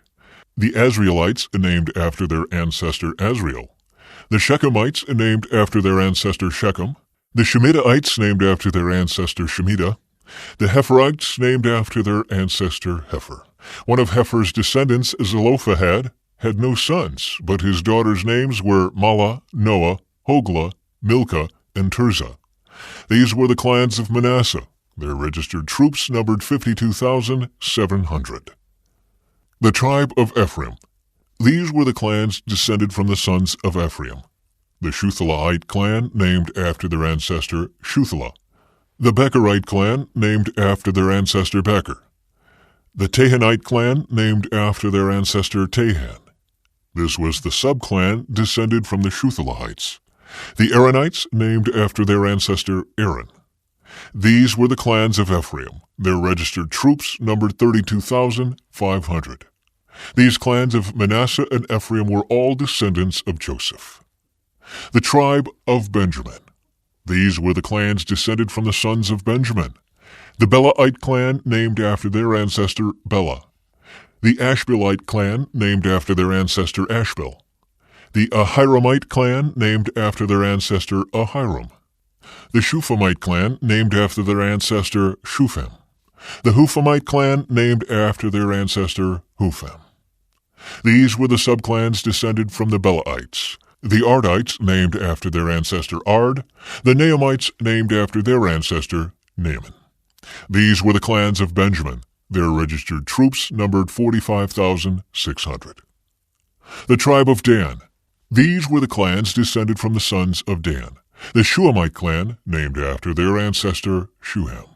[SPEAKER 1] The Azraelites, named after their ancestor Azrael. The Shechemites, named after their ancestor Shechem. The Shemidaites, named after their ancestor Shemida. The Heferites, named after their ancestor Hefer. One of Hefer's descendants, Zelophehad, had no sons, but his daughters' names were Mahlah, Noah, Hoglah, Milcah, and Tirzah. These were the clans of Manasseh. Their registered troops numbered 52,700. The tribe of Ephraim. These were the clans descended from the sons of Ephraim. The Shuthelahite clan, named after their ancestor Shuthelah. The Becherite clan, named after their ancestor Becher. The Tahanite clan, named after their ancestor Tahan. This was the subclan descended from the Shuthelahites. The Aaronites, named after their ancestor Aaron. These were the clans of Ephraim. Their registered troops numbered 32,500. These clans of Manasseh and Ephraim were all descendants of Joseph. The tribe of Benjamin. These were the clans descended from the sons of Benjamin. The Belaite clan, named after their ancestor Bela. The Ashbelite clan, named after their ancestor Ashbel. The Ahiramite clan, named after their ancestor Ahiram. The Shuphamite clan, named after their ancestor Shuphem. The Huphamite clan, named after their ancestor Huphem. These were the subclans descended from the Belaites. The Ardites, named after their ancestor Ard. The Naamites, named after their ancestor Naaman. These were the clans of Benjamin. Their registered troops numbered 45,600. The tribe of Dan. These were the clans descended from the sons of Dan. The Shuamite clan, named after their ancestor Shuham.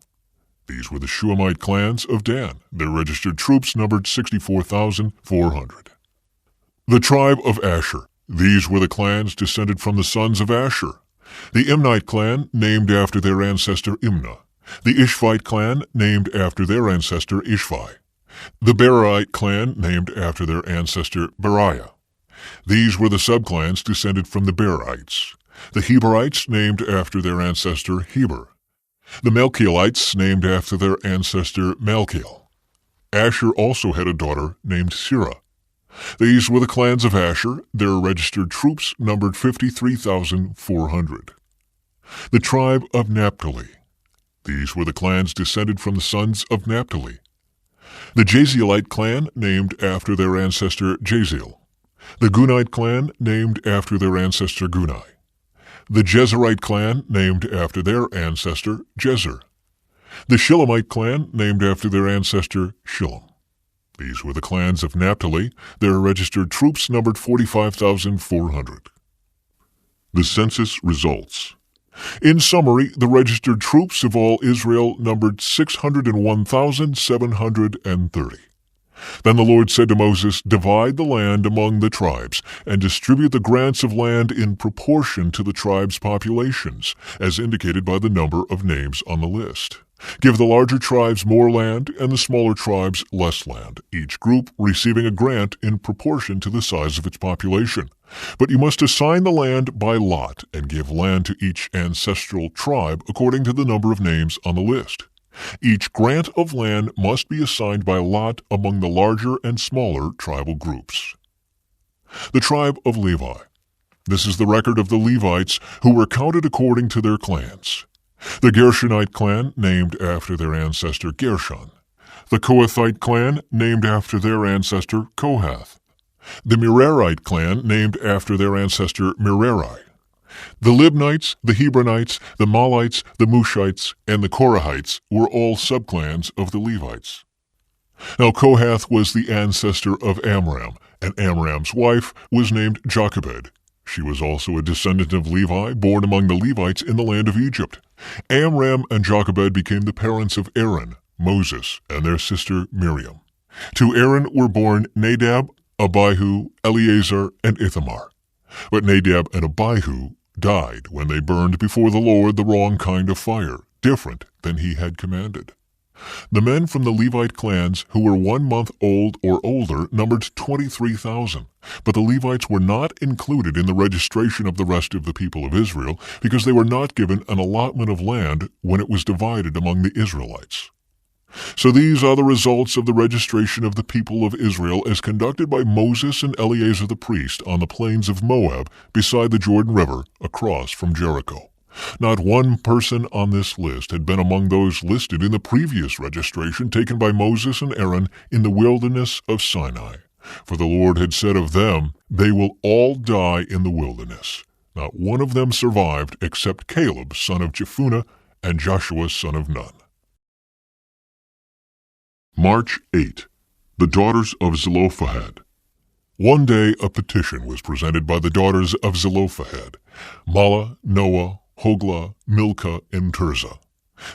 [SPEAKER 1] These were the Shuamite clans of Dan. Their registered troops numbered 64,400. The tribe of Asher. These were the clans descended from the sons of Asher. The Imnite clan, named after their ancestor Imnah. The Ishvite clan, named after their ancestor Ishvi. The Berite clan, named after their ancestor Beriah. These were the subclans descended from the Berites. The Heberites, named after their ancestor Heber. The Melchielites, named after their ancestor Malchiel. Asher also had a daughter named Sirah. These were the clans of Asher. Their registered troops numbered 53,400. The tribe of Naphtali. These were the clans descended from the sons of Naphtali. The Jazielite clan, named after their ancestor Jaziel. The Gunite clan, named after their ancestor Gunai. The Jezerite clan, named after their ancestor Jezer. The Shilamite clan, named after their ancestor Shillam. These were the clans of Naphtali. Their registered troops numbered 45,400. The census results. In summary, the registered troops of all Israel numbered 601,730. Then the Lord said to Moses, "Divide the land among the tribes, and distribute the grants of land in proportion to the tribes' populations, as indicated by the number of names on the list. Give the larger tribes more land, and the smaller tribes less land, each group receiving a grant in proportion to the size of its population. But you must assign the land by lot, and give land to each ancestral tribe according to the number of names on the list. Each grant of land must be assigned by lot among the larger and smaller tribal groups." The tribe of Levi. This is the record of the Levites who were counted according to their clans. The Gershonite clan, named after their ancestor Gershon. The Kohathite clan, named after their ancestor Kohath. The Merarite clan, named after their ancestor Merari. The Libnites, the Hebronites, the Malites, the Mushites, and the Korahites were all subclans of the Levites. Now Kohath was the ancestor of Amram, and Amram's wife was named Jochebed. She was also a descendant of Levi, born among the Levites in the land of Egypt. Amram and Jochebed became the parents of Aaron, Moses, and their sister Miriam. To Aaron were born Nadab, Abihu, Eleazar, and Ithamar. But Nadab and Abihu died when they burned before the Lord the wrong kind of fire, different than he had commanded. The men from the Levite clans who were 1 month old or older numbered 23,000, but the Levites were not included in the registration of the rest of the people of Israel because they were not given an allotment of land when it was divided among the Israelites. So these are the results of the registration of the people of Israel as conducted by Moses and Eleazar the priest on the plains of Moab beside the Jordan River across from Jericho. Not one person on this list had been among those listed in the previous registration taken by Moses and Aaron in the wilderness of Sinai. For the Lord had said of them, "They will all die in the wilderness." Not one of them survived except Caleb, son of Jephunneh, and Joshua, son of Nun. March 8. The daughters of Zelophehad. One day a petition was presented by the daughters of Zelophehad, Mahlah, Noah, Hoglah, Milcah, and Tirzah.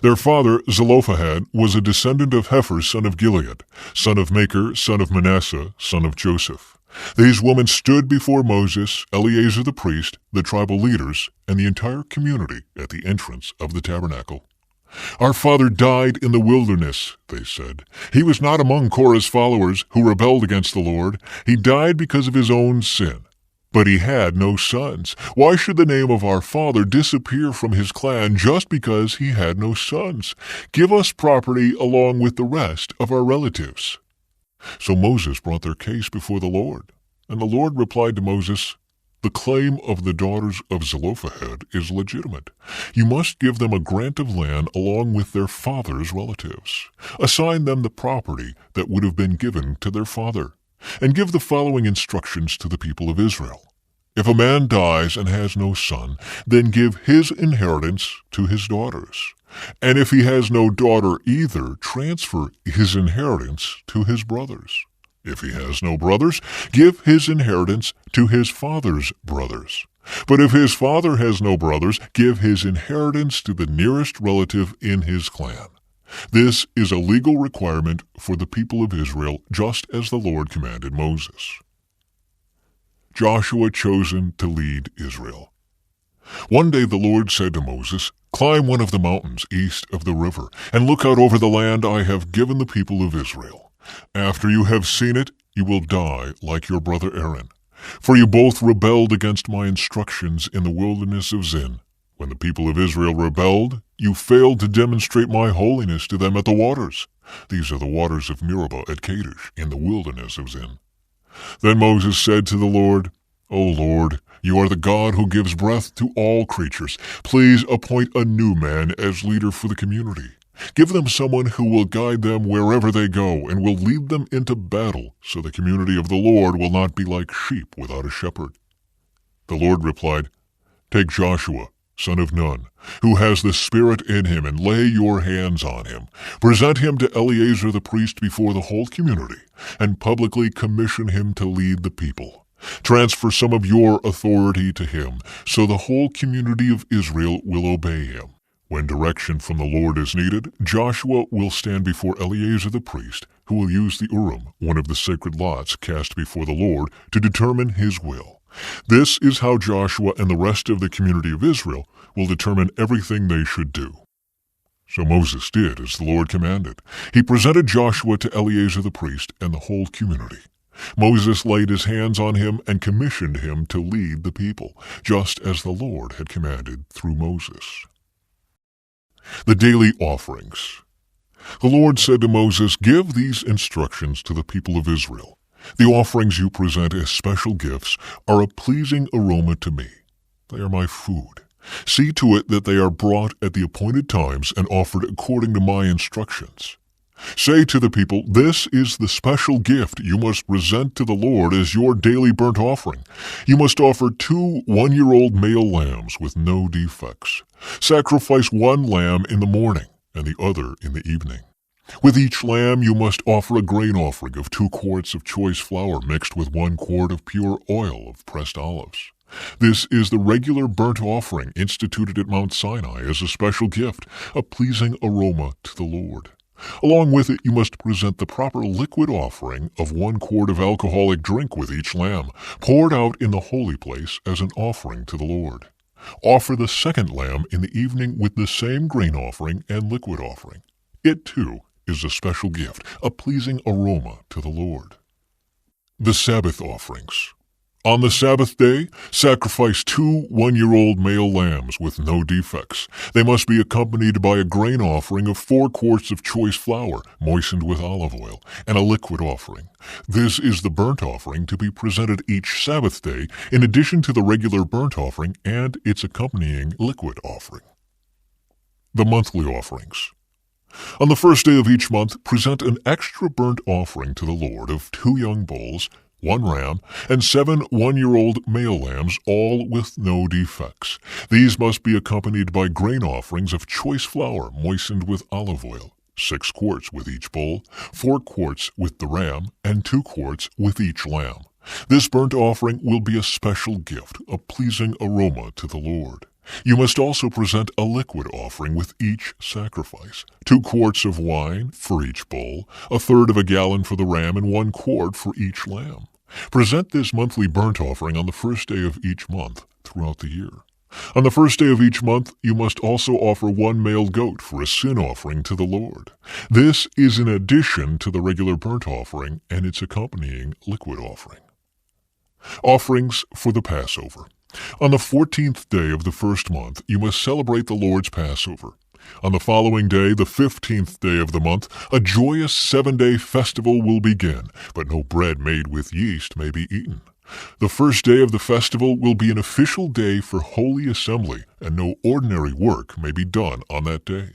[SPEAKER 1] Their father, Zelophehad, was a descendant of Hefer, son of Gilead, son of Machir, son of Manasseh, son of Joseph. These women stood before Moses, Eleazar the priest, the tribal leaders, and the entire community at the entrance of the tabernacle. "Our father died in the wilderness," they said. "He was not among Korah's followers who rebelled against the Lord. He died because of his own sin. But he had no sons. Why should the name of our father disappear from his clan just because he had no sons? Give us property along with the rest of our relatives." So Moses brought their case before the Lord. And the Lord replied to Moses, "The claim of the daughters of Zelophehad is legitimate. You must give them a grant of land along with their father's relatives. Assign them the property that would have been given to their father. And give the following instructions to the people of Israel. If a man dies and has no son, then give his inheritance to his daughters. And if he has no daughter either, transfer his inheritance to his brothers. If he has no brothers, give his inheritance to his father's brothers. But if his father has no brothers, give his inheritance to the nearest relative in his clan. This is a legal requirement for the people of Israel, just as the Lord commanded Moses." Joshua chosen to lead Israel. One day the Lord said to Moses, "Climb one of the mountains east of the river, and look out over the land I have given the people of Israel. After you have seen it, you will die like your brother Aaron. For you both rebelled against my instructions in the wilderness of Zin. When the people of Israel rebelled, you failed to demonstrate my holiness to them at the waters. These are the waters of Meribah at Kadesh in the wilderness of Zin." Then Moses said to the Lord, "O Lord, you are the God who gives breath to all creatures. Please appoint a new man as leader for the community. Give them someone who will guide them wherever they go and will lead them into battle, so the community of the Lord will not be like sheep without a shepherd." The Lord replied, "Take Joshua, son of Nun, who has the Spirit in him, and lay your hands on him. Present him to Eleazar the priest before the whole community, and publicly commission him to lead the people. Transfer some of your authority to him, so the whole community of Israel will obey him. When direction from the Lord is needed, Joshua will stand before Eleazar the priest, who will use the Urim, one of the sacred lots cast before the Lord, to determine his will. This is how Joshua and the rest of the community of Israel will determine everything they should do." So Moses did as the Lord commanded. He presented Joshua to Eleazar the priest and the whole community. Moses laid his hands on him and commissioned him to lead the people, just as the Lord had commanded through Moses. The daily offerings. The Lord said to Moses, "Give these instructions to the people of Israel. The offerings you present as special gifts are a pleasing aroma to me. They are my food. See to it that they are brought at the appointed times and offered according to my instructions. Say to the people, this is the special gift you must present to the Lord as your daily burnt offering. You must offer 2 one-year-old male lambs with no defects. Sacrifice 1 lamb in the morning and the other in the evening. With each lamb you must offer a grain offering of 2 quarts of choice flour mixed with 1 quart of pure oil of pressed olives. This is the regular burnt offering instituted at Mount Sinai as a special gift, a pleasing aroma to the Lord. Along with it you must present the proper liquid offering of 1 quart of alcoholic drink with each lamb, poured out in the holy place as an offering to the Lord. Offer the 2nd lamb in the evening with the same grain offering and liquid offering. It, too, is a special gift, a pleasing aroma to the Lord. The Sabbath offerings. On the Sabbath day, sacrifice 2 one-year-old male lambs with no defects. They must be accompanied by a grain offering of 4 quarts of choice flour moistened with olive oil, and a liquid offering. This is the burnt offering to be presented each Sabbath day, in addition to the regular burnt offering and its accompanying liquid offering. The monthly offerings. On the first day of each month, present an extra burnt offering to the Lord of 2 young bulls, 1 ram, and 7 one-year-old male lambs, all with no defects. These must be accompanied by grain offerings of choice flour moistened with olive oil, 6 quarts with each bull, 4 quarts with the ram, and 2 quarts with each lamb. This burnt offering will be a special gift, a pleasing aroma to the Lord. You must also present a liquid offering with each sacrifice, 2 quarts of wine for each bull, 1/3 of a gallon for the ram, and 1 quart for each lamb. Present this monthly burnt offering on the first day of each month throughout the year. On the first day of each month, you must also offer 1 male goat for a sin offering to the Lord. This is in addition to the regular burnt offering and its accompanying liquid offering. Offerings for the Passover. On the 14th day of the first month, you must celebrate the Lord's Passover. On the following day, the 15th day of the month, a joyous 7-day festival will begin, but no bread made with yeast may be eaten. The first day of the festival will be an official day for holy assembly, and no ordinary work may be done on that day.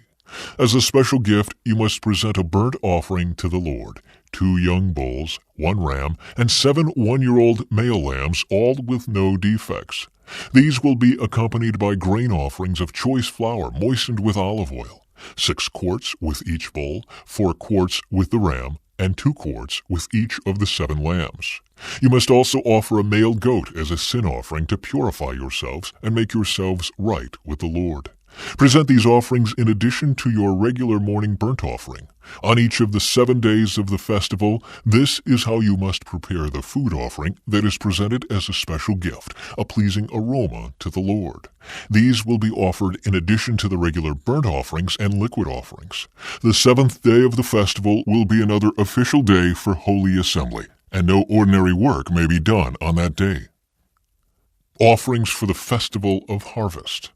[SPEAKER 1] As a special gift, you must present a burnt offering to the Lord, 2 young bulls, 1 ram, and 7 one-year-old male lambs, all with no defects. These will be accompanied by grain offerings of choice flour moistened with olive oil, 6 quarts with each bull, 4 quarts with the ram, and 2 quarts with each of the 7 lambs. You must also offer a male goat as a sin offering to purify yourselves and make yourselves right with the Lord. Present these offerings in addition to your regular morning burnt offering. On each of the 7 days of the festival, this is how you must prepare the food offering that is presented as a special gift, a pleasing aroma to the Lord. These will be offered in addition to the regular burnt offerings and liquid offerings. The 7th day of the festival will be another official day for Holy Assembly, and no ordinary work may be done on that day. Offerings for the Festival of Harvest.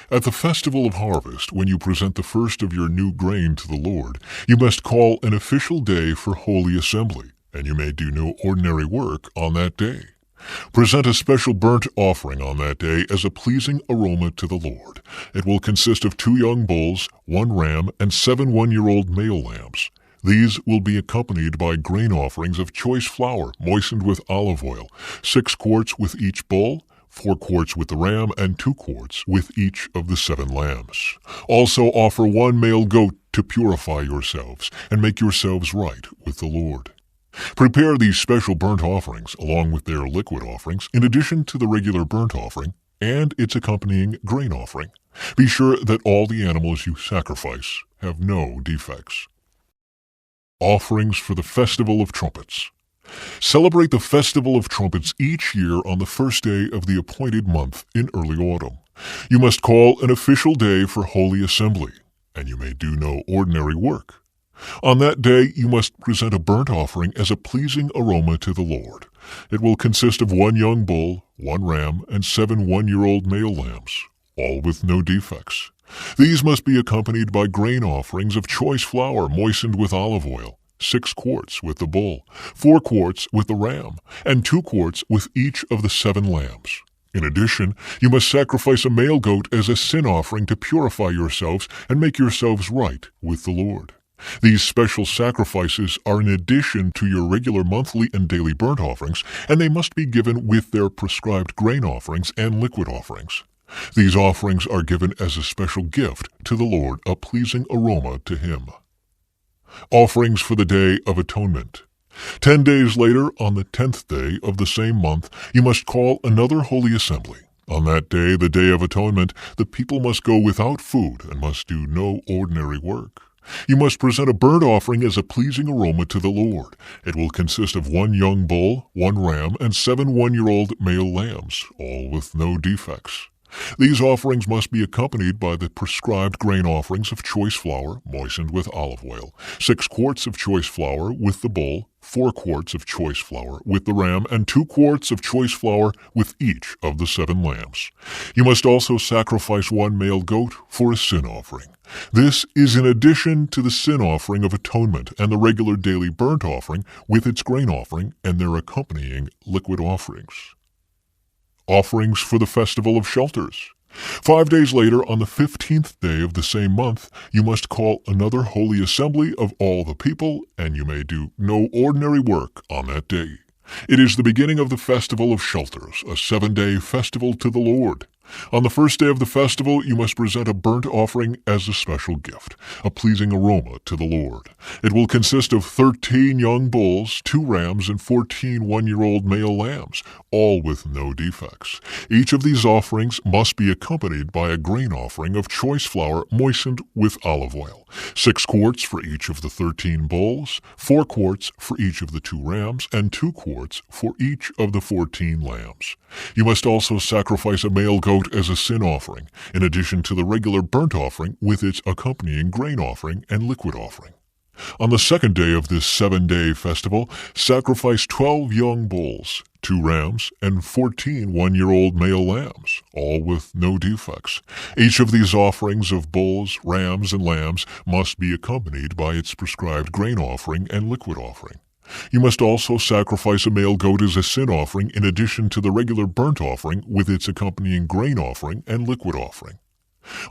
[SPEAKER 1] At the Festival of Harvest, when you present the first of your new grain to the Lord, you must call an official day for Holy Assembly, and you may do no ordinary work on that day. Present a special burnt offering on that day as a pleasing aroma to the Lord. It will consist of 2 young bulls, 1 ram, and 7 one-year-old male lambs. These will be accompanied by grain offerings of choice flour moistened with olive oil, 6 quarts with each bull, 4 quarts with the ram, and 2 quarts with each of the 7 lambs. Also offer 1 male goat to purify yourselves and make yourselves right with the Lord. Prepare these special burnt offerings along with their liquid offerings in addition to the regular burnt offering and its accompanying grain offering. Be sure that all the animals you sacrifice have no defects. Offerings for the Festival of Trumpets. Celebrate the Festival of Trumpets each year on the first day of the appointed month in early autumn. You must call an official day for Holy Assembly, and you may do no ordinary work. On that day you must present a burnt offering as a pleasing aroma to the Lord. It will consist of 1 young bull, 1 ram, and 7 one-year-old male lambs, all with no defects. These must be accompanied by grain offerings of choice flour moistened with olive oil, 6 quarts with the bull, 4 quarts with the ram, and 2 quarts with each of the 7 lambs. In addition, you must sacrifice a male goat as a sin offering to purify yourselves and make yourselves right with the Lord. These special sacrifices are in addition to your regular monthly and daily burnt offerings, and they must be given with their prescribed grain offerings and liquid offerings. These offerings are given as a special gift to the Lord, a pleasing aroma to Him. Offerings for the Day of Atonement. 10 days later, on the 10th day of the same month, you must call another holy assembly. On that day, the Day of Atonement, the people must go without food and must do no ordinary work. You must present a burnt offering as a pleasing aroma to the Lord. It will consist of 1 young bull, 1 ram, and 7 one-year-old male lambs, all with no defects. These offerings must be accompanied by the prescribed grain offerings of choice flour moistened with olive oil, 6 quarts of choice flour with the bull, 4 quarts of choice flour with the ram, and 2 quarts of choice flour with each of the 7 lambs. You must also sacrifice 1 male goat for a sin offering. This is in addition to the sin offering of atonement and the regular daily burnt offering with its grain offering and their accompanying liquid offerings. Offerings for the Festival of Shelters. 5 days later, on the 15th day of the same month, you must call another holy assembly of all the people, and you may do no ordinary work on that day. It is the beginning of the Festival of Shelters, a 7-day festival to the Lord. On the first day of the festival, you must present a burnt offering as a special gift, a pleasing aroma to the Lord. It will consist of 13 young bulls, 2 rams, and 14 one-year-old male lambs, all with no defects. Each of these offerings must be accompanied by a grain offering of choice flour moistened with olive oil, 6 quarts for each of the 13 bulls, 4 quarts for each of the 2 rams, and 2 quarts for each of the 14 lambs. You must also sacrifice a male goat as a sin offering, in addition to the regular burnt offering with its accompanying grain offering and liquid offering. On the second day of this 7-day festival, sacrifice 12 young bulls, 2 rams, and 14 one-year-old male lambs, all with no defects. Each of these offerings of bulls, rams, and lambs must be accompanied by its prescribed grain offering and liquid offering. You must also sacrifice a male goat as a sin offering in addition to the regular burnt offering with its accompanying grain offering and liquid offering.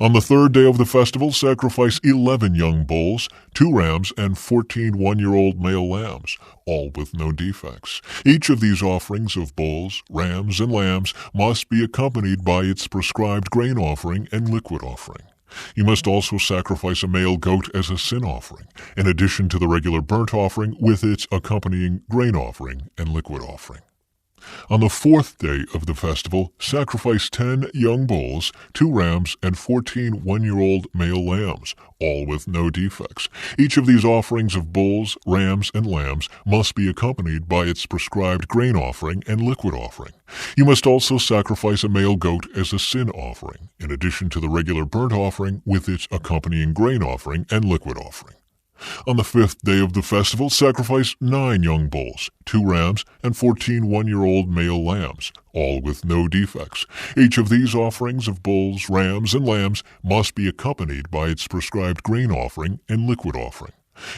[SPEAKER 1] On the third day of the festival, sacrifice 11 young bulls, 2 rams, and 14 one-year-old male lambs, all with no defects. Each of these offerings of bulls, rams, and lambs must be accompanied by its prescribed grain offering and liquid offering. You must also sacrifice a male goat as a sin offering, in addition to the regular burnt offering with its accompanying grain offering and liquid offering. On the 4th day of the festival, sacrifice 10 young bulls, 2 rams, and 14 one-year-old male lambs, all with no defects. Each of these offerings of bulls, rams, and lambs must be accompanied by its prescribed grain offering and liquid offering. You must also sacrifice a male goat as a sin offering, in addition to the regular burnt offering with its accompanying grain offering and liquid offering. On the 5th day of the festival, sacrifice 9 young bulls, 2 rams, and 14 one-year-old male lambs, all with no defects. Each of these offerings of bulls, rams, and lambs must be accompanied by its prescribed grain offering and liquid offering.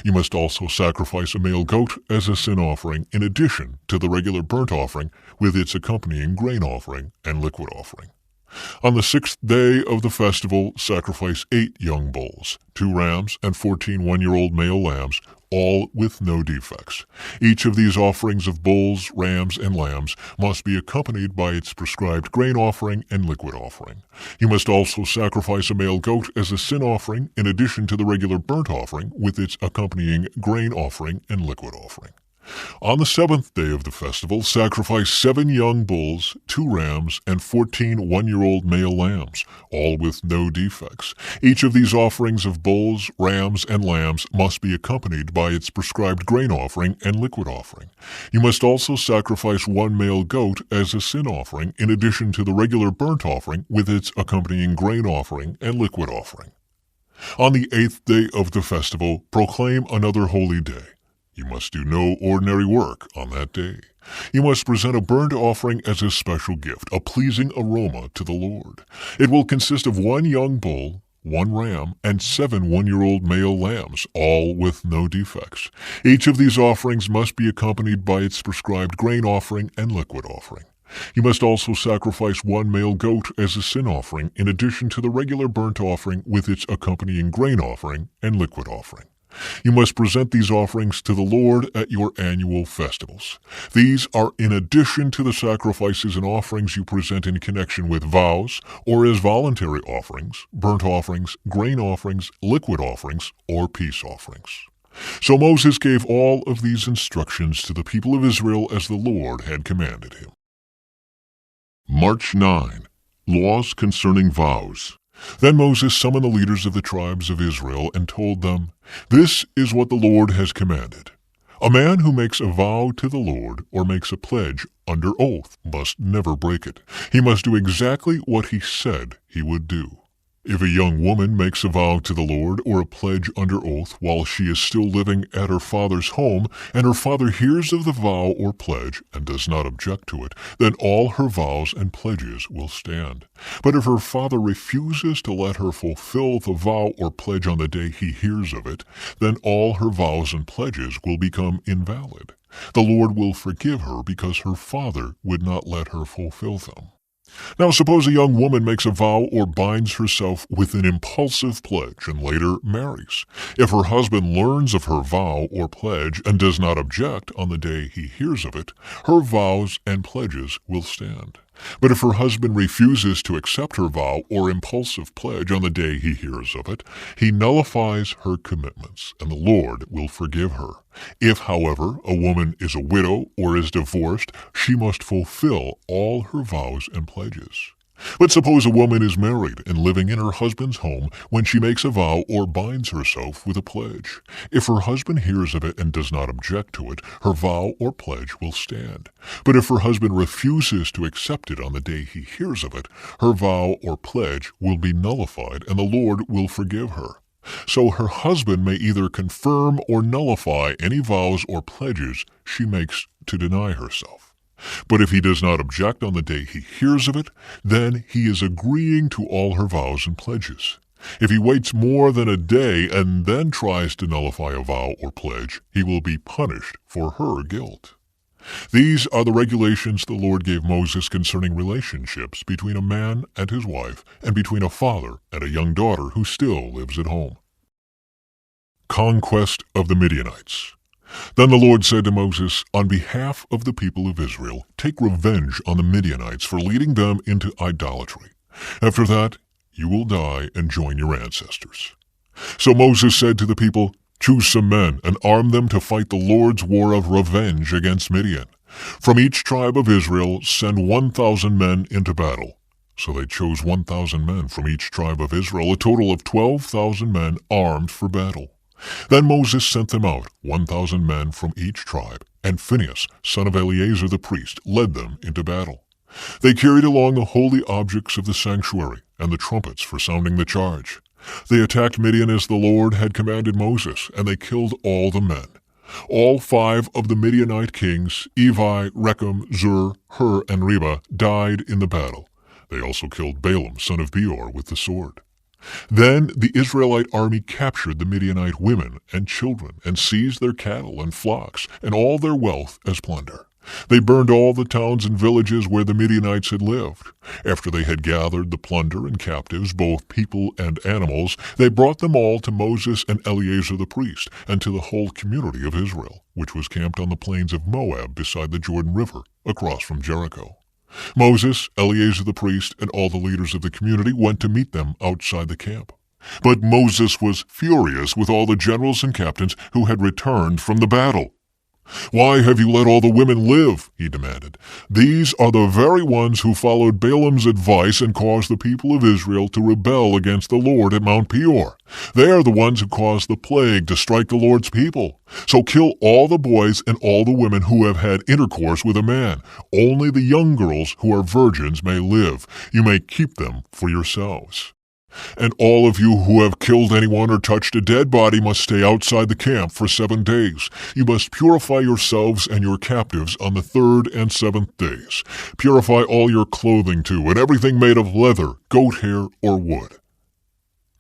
[SPEAKER 1] You must also sacrifice a male goat as a sin offering in addition to the regular burnt offering with its accompanying grain offering and liquid offering. On the 6th day of the festival, sacrifice 8 young bulls, 2 rams, and 14 one-year-old male lambs, all with no defects. Each of these offerings of bulls, rams, and lambs must be accompanied by its prescribed grain offering and liquid offering. You must also sacrifice a male goat as a sin offering in addition to the regular burnt offering with its accompanying grain offering and liquid offering. On the 7th day of the festival, sacrifice 7 young bulls, 2 rams, and 14 one-year-old male lambs, all with no defects. Each of these offerings of bulls, rams, and lambs must be accompanied by its prescribed grain offering and liquid offering. You must also sacrifice 1 male goat as a sin offering in addition to the regular burnt offering with its accompanying grain offering and liquid offering. On the 8th day of the festival, proclaim another holy day. You must do no ordinary work on that day. You must present a burnt offering as a special gift, a pleasing aroma to the Lord. It will consist of 1 young bull, 1 ram, and 7 one-year-old male lambs, all with no defects. Each of these offerings must be accompanied by its prescribed grain offering and liquid offering. You must also sacrifice 1 male goat as a sin offering in addition to the regular burnt offering with its accompanying grain offering and liquid offering. You must present these offerings to the Lord at your annual festivals. These are in addition to the sacrifices and offerings you present in connection with vows or as voluntary offerings, burnt offerings, grain offerings, liquid offerings, or peace offerings. So Moses gave all of these instructions to the people of Israel as the Lord had commanded him. March 9. Laws concerning vows. Then Moses summoned the leaders of the tribes of Israel and told them, "This is what the Lord has commanded. A man who makes a vow to the Lord or makes a pledge under oath must never break it. He must do exactly what he said he would do. If a young woman makes a vow to the Lord or a pledge under oath while she is still living at her father's home, and her father hears of the vow or pledge and does not object to it, then all her vows and pledges will stand. But if her father refuses to let her fulfill the vow or pledge on the day he hears of it, then all her vows and pledges will become invalid. The Lord will forgive her because her father would not let her fulfill them. Now suppose a young woman makes a vow or binds herself with an impulsive pledge and later marries. If her husband learns of her vow or pledge and does not object on the day he hears of it, her vows and pledges will stand. But if her husband refuses to accept her vow or impulsive pledge on the day he hears of it, he nullifies her commitments, and the Lord will forgive her. If, however, a woman is a widow or is divorced, she must fulfill all her vows and pledges. But suppose a woman is married and living in her husband's home when she makes a vow or binds herself with a pledge. If her husband hears of it and does not object to it, her vow or pledge will stand. But if her husband refuses to accept it on the day he hears of it, her vow or pledge will be nullified and the Lord will forgive her. So her husband may either confirm or nullify any vows or pledges she makes to deny herself. But if he does not object on the day he hears of it, then he is agreeing to all her vows and pledges. If he waits more than a day and then tries to nullify a vow or pledge, he will be punished for her guilt. These are the regulations the Lord gave Moses concerning relationships between a man and his wife and between a father and a young daughter who still lives at home. Conquest of the Midianites. Then the Lord said to Moses, "On behalf of the people of Israel, take revenge on the Midianites for leading them into idolatry. After that, you will die and join your ancestors." So Moses said to the people, "Choose some men and arm them to fight the Lord's war of revenge against Midian." From each tribe of Israel send 1,000 men into battle. So they chose 1,000 men from each tribe of Israel, a total of 12,000 men armed for battle. Then Moses sent them out, 1,000 men from each tribe, and Phinehas, son of Eleazar the priest, led them into battle. They carried along the holy objects of the sanctuary and the trumpets for sounding the charge. They attacked Midian as the Lord had commanded Moses, and they killed all the men. All 5 of the Midianite kings, Evi, Rechem, Zur, Hur, and Reba, died in the battle. They also killed Balaam, son of Beor, with the sword. Then the Israelite army captured the Midianite women and children and seized their cattle and flocks and all their wealth as plunder. They burned all the towns and villages where the Midianites had lived. After they had gathered the plunder and captives, both people and animals, they brought them all to Moses and Eleazar the priest, and to the whole community of Israel, which was camped on the plains of Moab beside the Jordan River, across from Jericho. Moses, Eleazar the priest, and all the leaders of the community went to meet them outside the camp. But Moses was furious with all the generals and captains who had returned from the battle. "Why have you let all the women live?" he demanded. "These are the very ones who followed Balaam's advice and caused the people of Israel to rebel against the Lord at Mount Peor. They are the ones who caused the plague to strike the Lord's people. So kill all the boys and all the women who have had intercourse with a man. Only the young girls who are virgins may live. You may keep them for yourselves. And all of you who have killed anyone or touched a dead body must stay outside the camp for 7 days. You must purify yourselves and your captives on the 3rd and 7th days. Purify all your clothing too, and everything made of leather, goat hair, or wood."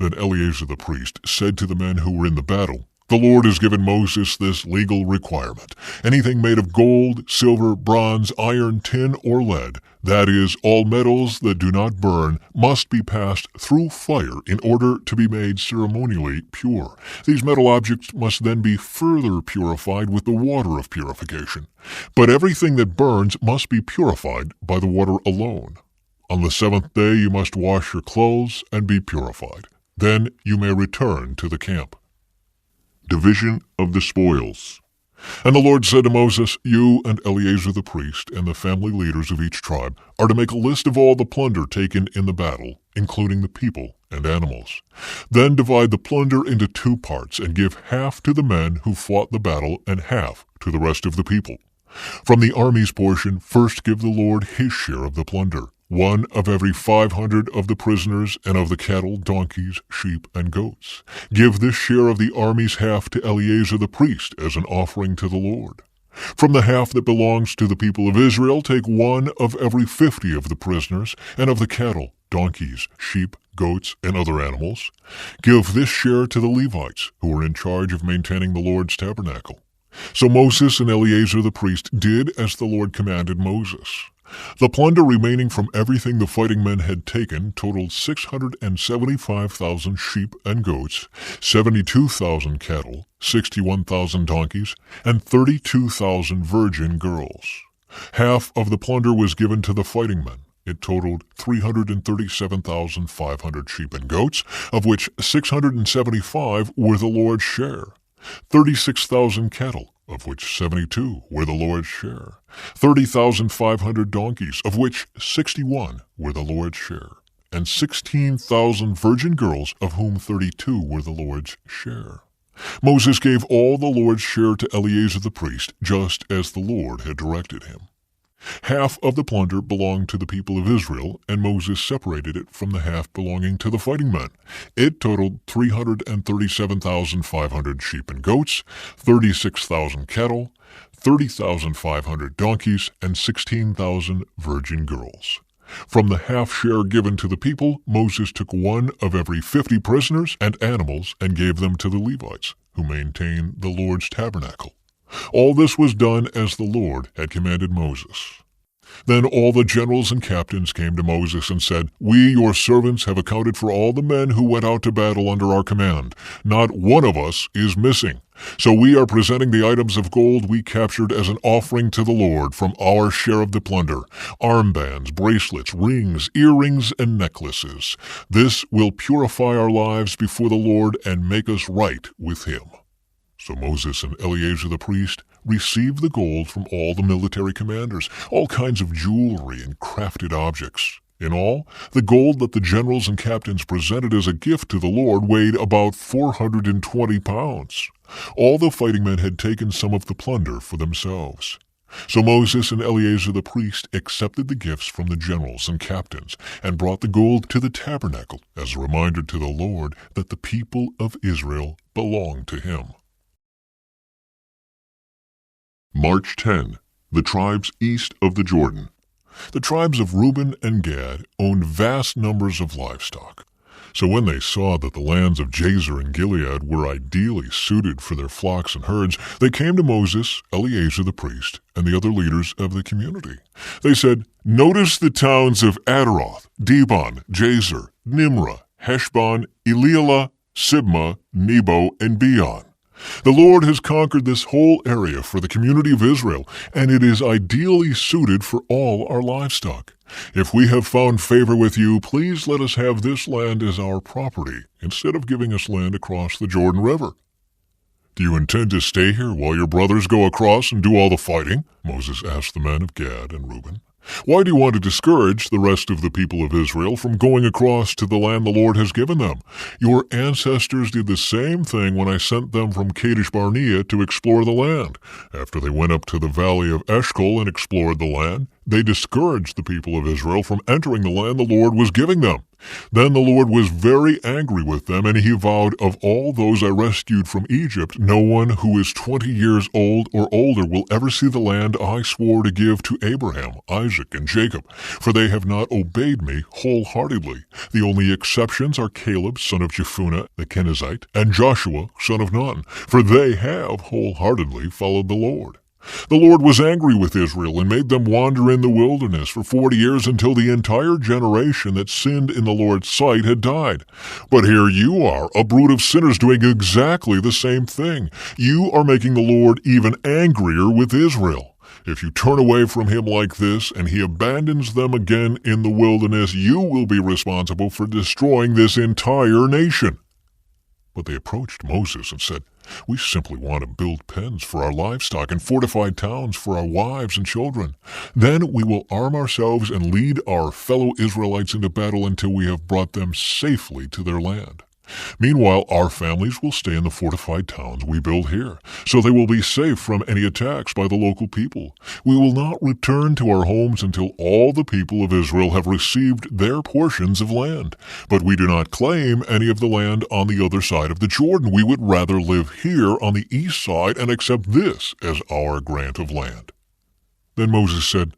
[SPEAKER 1] Then Eleazar the priest said to the men who were in the battle, "The Lord has given Moses this legal requirement. Anything made of gold, silver, bronze, iron, tin, or lead, that is, all metals that do not burn, must be passed through fire in order to be made ceremonially pure. These metal objects must then be further purified with the water of purification. But everything that burns must be purified by the water alone. On the 7th day you must wash your clothes and be purified. Then you may return to the camp." Division of the spoils. And the Lord said to Moses, "You and Eleazar the priest and the family leaders of each tribe are to make a list of all the plunder taken in the battle, including the people and animals. Then divide the plunder into 2 parts and give half to the men who fought the battle and half to the rest of the people. From the army's portion, first give the Lord his share of the plunder, 1 of every 500 of the prisoners and of the cattle, donkeys, sheep, and goats. Give this share of the army's half to Eleazar the priest as an offering to the Lord. From the half that belongs to the people of Israel, take 1 of every 50 of the prisoners and of the cattle, donkeys, sheep, goats, and other animals. Give this share to the Levites, who are in charge of maintaining the Lord's tabernacle." So Moses and Eleazar the priest did as the Lord commanded Moses. The plunder remaining from everything the fighting men had taken totaled 675,000 sheep and goats, 72,000 cattle, 61,000 donkeys, and 32,000 virgin girls. Half of the plunder was given to the fighting men. It totaled 337,500 sheep and goats, of which 675 were the Lord's share. 36,000 cattle, of which 72 were the Lord's share. 30,500 donkeys, of which 61 were the Lord's share. And 16,000 virgin girls, of whom 32 were the Lord's share. Moses gave all the Lord's share to Eleazar the priest, just as the Lord had directed him. Half of the plunder belonged to the people of Israel, and Moses separated it from the half belonging to the fighting men. It totaled 337,500 sheep and goats, 36,000 cattle, 30,500 donkeys, and 16,000 virgin girls. From the half share given to the people, Moses took 1 of every 50 prisoners and animals and gave them to the Levites, who maintain the Lord's tabernacle. All this was done as the Lord had commanded Moses. Then all the generals and captains came to Moses and said, "We, your servants, have accounted for all the men who went out to battle under our command. Not one of us is missing. So we are presenting the items of gold we captured as an offering to the Lord from our share of the plunder: armbands, bracelets, rings, earrings, and necklaces. This will purify our lives before the Lord and make us right with him." So Moses and Eleazar the priest received the gold from all the military commanders, all kinds of jewelry and crafted objects. In all, the gold that the generals and captains presented as a gift to the Lord weighed about 420 pounds. All the fighting men had taken some of the plunder for themselves. So Moses and Eleazar the priest accepted the gifts from the generals and captains and brought the gold to the tabernacle as a reminder to the Lord that the people of Israel belonged to him. March 10. The tribes east of the Jordan. The tribes of Reuben and Gad owned vast numbers of livestock. So when they saw that the lands of Jazer and Gilead were ideally suited for their flocks and herds, they came to Moses, Eleazar the priest, and the other leaders of the community. They said, "Notice the towns of Adaroth, Dibon, Jazer, Nimrah, Heshbon, Elealeh, Sibmah, Nebo, and Beon. The Lord has conquered this whole area for the community of Israel, and it is ideally suited for all our livestock. If we have found favor with you, please let us have this land as our property, instead of giving us land across the Jordan River." "Do you intend to stay here while your brothers go across and do all the fighting?" Moses asked the men of Gad and Reuben. "Why do you want to discourage the rest of the people of Israel from going across to the land the Lord has given them? Your ancestors did the same thing when I sent them from Kadesh Barnea to explore the land. After they went up to the valley of Eshcol and explored the land, they discouraged the people of Israel from entering the land the Lord was giving them. Then the Lord was very angry with them, and he vowed, 'Of all those I rescued from Egypt, no one who is 20 years old or older will ever see the land I swore to give to Abraham, Isaac, and Jacob, for they have not obeyed me wholeheartedly. The only exceptions are Caleb, son of Jephunneh, the Kenizzite, and Joshua, son of Nun, for they have wholeheartedly followed the Lord.' The Lord was angry with Israel and made them wander in the wilderness for 40 years until the entire generation that sinned in the Lord's sight had died. But here you are, a brood of sinners, doing exactly the same thing. You are making the Lord even angrier with Israel. If you turn away from him like this and he abandons them again in the wilderness, you will be responsible for destroying this entire nation." But they approached Moses and said, "We simply want to build pens for our livestock and fortified towns for our wives and children. Then we will arm ourselves and lead our fellow Israelites into battle until we have brought them safely to their land. Meanwhile, our families will stay in the fortified towns we build here, so they will be safe from any attacks by the local people. We will not return to our homes until all the people of Israel have received their portions of land. But we do not claim any of the land on the other side of the Jordan. We would rather live here on the east side and accept this as our grant of land." Then Moses said,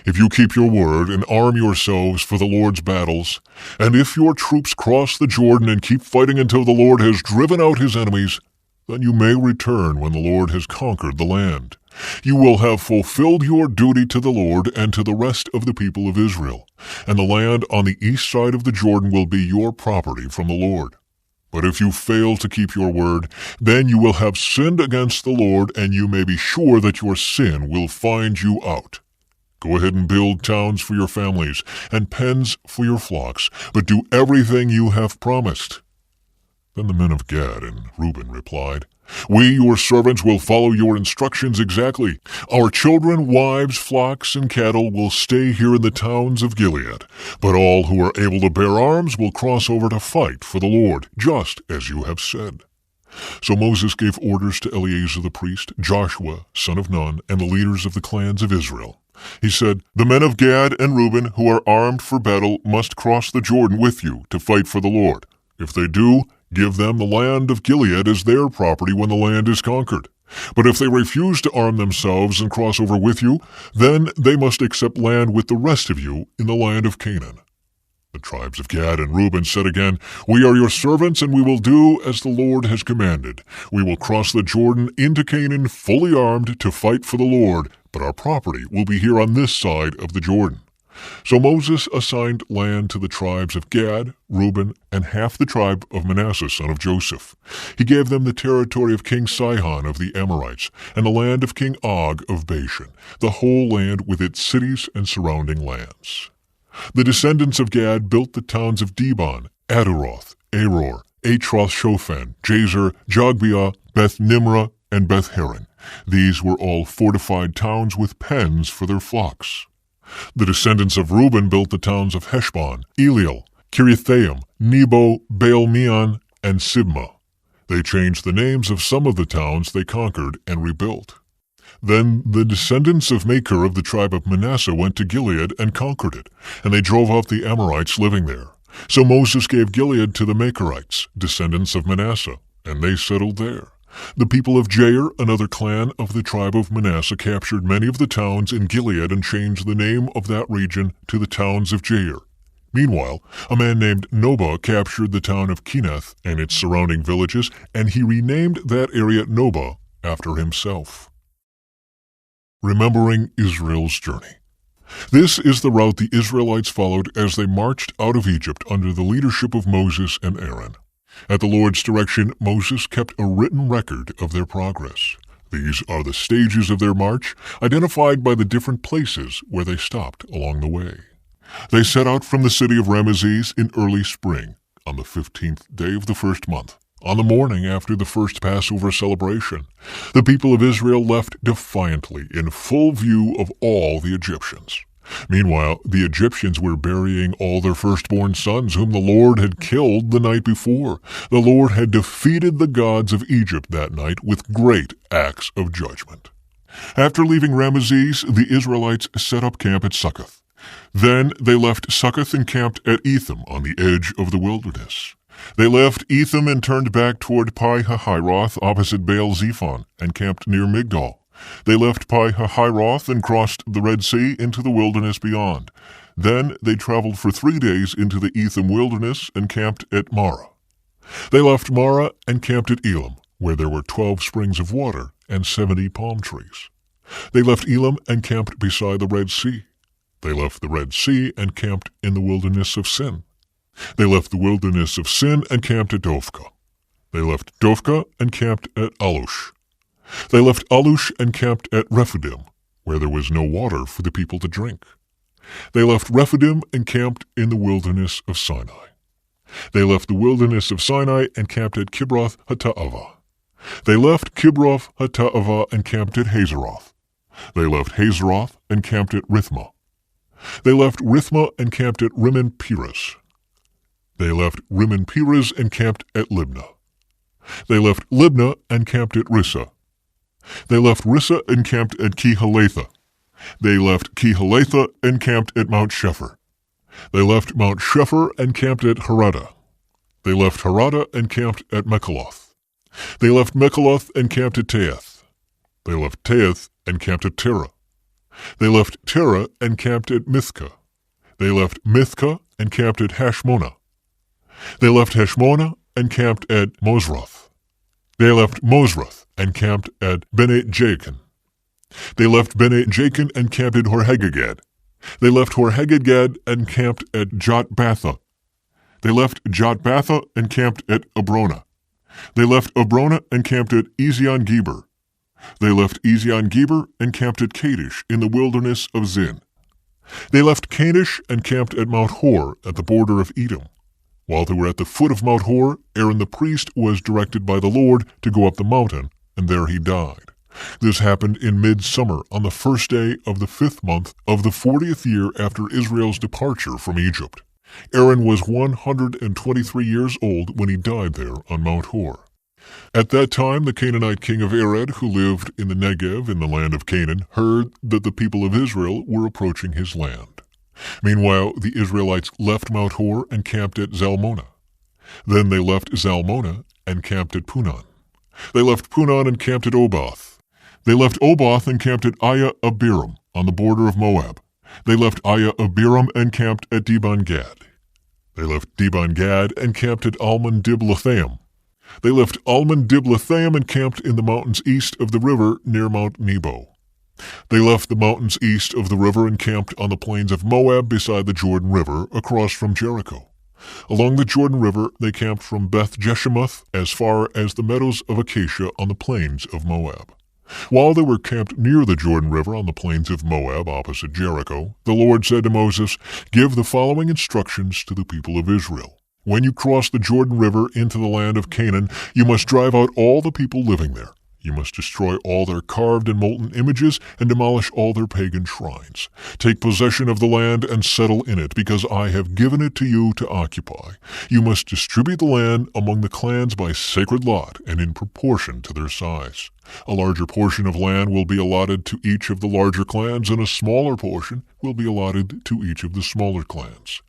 [SPEAKER 1] "If you keep your word and arm yourselves for the Lord's battles, and if your troops cross the Jordan and keep fighting until the Lord has driven out his enemies, then you may return when the Lord has conquered the land. You will have fulfilled your duty to the Lord and to the rest of the people of Israel, and the land on the east side of the Jordan will be your property from the Lord. But if you fail to keep your word, then you will have sinned against the Lord, and you may be sure that your sin will find you out. Go ahead and build towns for your families and pens for your flocks, but do everything you have promised." Then the men of Gad and Reuben replied, "We, your servants, will follow your instructions exactly. Our children, wives, flocks, and cattle will stay here in the towns of Gilead, but all who are able to bear arms will cross over to fight for the Lord, just as you have said." So Moses gave orders to Eleazar the priest, Joshua, son of Nun, and the leaders of the clans of Israel. He said, "The men of Gad and Reuben who are armed for battle must cross the Jordan with you to fight for the Lord. If they do, give them the land of Gilead as their property when the land is conquered. But if they refuse to arm themselves and cross over with you, then they must accept land with the rest of you in the land of Canaan." The tribes of Gad and Reuben said again, "We are your servants, and we will do as the Lord has commanded. We will cross the Jordan into Canaan fully armed to fight for the Lord, but our property will be here on this side of the Jordan." So Moses assigned land to the tribes of Gad, Reuben, and half the tribe of Manasseh, son of Joseph. He gave them the territory of King Sihon of the Amorites, and the land of King Og of Bashan, the whole land with its cities and surrounding lands. The descendants of Gad built the towns of Dibon, Adaroth, Aror, Atroth-Shophan, Jazer, Jogbeah, Beth-Nimrah, and Beth-Haran. These were all fortified towns with pens for their flocks. The descendants of Reuben built the towns of Heshbon, Eliel, Kiriathaim, Nebo, Baal-meon, and Sibmah. They changed the names of some of the towns they conquered and rebuilt. Then the descendants of Machir of the tribe of Manasseh went to Gilead and conquered it, and they drove out the Amorites living there. So Moses gave Gilead to the Machirites, descendants of Manasseh, and they settled there. The people of Jair, another clan of the tribe of Manasseh, captured many of the towns in Gilead and changed the name of that region to the towns of Jair. Meanwhile, a man named Nobah captured the town of Kenath and its surrounding villages, and he renamed that area Nobah after himself. Remembering Israel's journey. This is the route the Israelites followed as they marched out of Egypt under the leadership of Moses and Aaron. At the Lord's direction, Moses kept a written record of their progress. These are the stages of their march, identified by the different places where they stopped along the way. They set out from the city of Ramesses in early spring, on the 15th day of the first month, on the morning after the first Passover celebration. The people of Israel left defiantly in full view of all the Egyptians. Meanwhile, the Egyptians were burying all their firstborn sons whom the Lord had killed the night before. The Lord had defeated the gods of Egypt that night with great acts of judgment. After leaving Ramesses, the Israelites set up camp at Succoth. Then they left Succoth and camped at Etham on the edge of the wilderness. They left Etham and turned back toward Pi-hahiroth opposite Baal-zephon and camped near Migdol. They left Pi-hahiroth and crossed the Red Sea into the wilderness beyond. Then they traveled for 3 days into the Etham wilderness and camped at Marah. They left Marah and camped at Elim, where there were 12 springs of water and 70 palm trees. They left Elim and camped beside the Red Sea. They left the Red Sea and camped in the wilderness of Sin. They left the wilderness of Sin and camped at Dophkah. They left Dophkah and camped at Alush. They left Alush and camped at Rephidim, where there was no water for the people to drink. They left Rephidim and camped in the wilderness of Sinai. They left the wilderness of Sinai and camped at Kibroth Hattaavah. They left Kibroth Hattaavah and camped at Hazeroth. They left Hazeroth and camped at Rithmah. They left Rithmah and camped at Rimmon-Perez. They left Rimmon-Perez and camped at Libnah. They left Libnah and camped at Rissah. They left Rissah and camped at Kehalatha. They left Kehalatha and camped at Mount Shepher. They left Mount Shepher and camped at Harada. They left Harada and camped at Mekaloth. They left Mekaloth and camped at Teath. They left Teath and camped at Terah. They left Terah and camped at Mithkah. They left Mithkah and camped at Hashmonah. They left Hashmonah and camped at Mosroth. They left Mosroth and camped at Bene Jaakan. They left Bene Jaakan and camped at Horhagagad. They left Horhagagad and camped at Jotbatha. They left Jotbatha and camped at Abrona. They left Abrona and camped at Ezion-Geber. They left Ezion-Geber and camped at Kadesh in the wilderness of Zin. They left Kadesh and camped at Mount Hor at the border of Edom. While they were at the foot of Mount Hor, Aaron the priest was directed by the Lord to go up the mountain, and there he died. This happened in midsummer on the first day of the 5th month of the 40th year after Israel's departure from Egypt. Aaron was 123 years old when he died there on Mount Hor. At that time, the Canaanite king of Arad, who lived in the Negev in the land of Canaan, heard that the people of Israel were approaching his land. Meanwhile, the Israelites left Mount Hor and camped at Zalmonah. Then they left Zalmonah and camped at Punon. They left Punon and camped at Oboth. They left Oboth and camped at Aya-Abiram on the border of Moab. They left Aya-Abiram and camped at Dibon-Gad. They left Dibon-Gad and camped at Almon-Diblathaim. They left Almon-Diblathaim and camped in the mountains east of the river near Mount Nebo. They left the mountains east of the river and camped on the plains of Moab beside the Jordan River across from Jericho. Along the Jordan River they camped from Beth-Jeshemoth as far as the meadows of Acacia on the plains of Moab. While they were camped near the Jordan River on the plains of Moab opposite Jericho, the Lord said to Moses, "Give the following instructions to the people of Israel. When you cross the Jordan River into the land of Canaan, you must drive out all the people living there. You must destroy all their carved and molten images and demolish all their pagan shrines. Take possession of the land and settle in it, because I have given it to you to occupy. You must distribute the land among the clans by sacred lot and in proportion to their size. A larger portion of land will be allotted to each of the larger clans, and a smaller portion will be allotted to each of the smaller clans.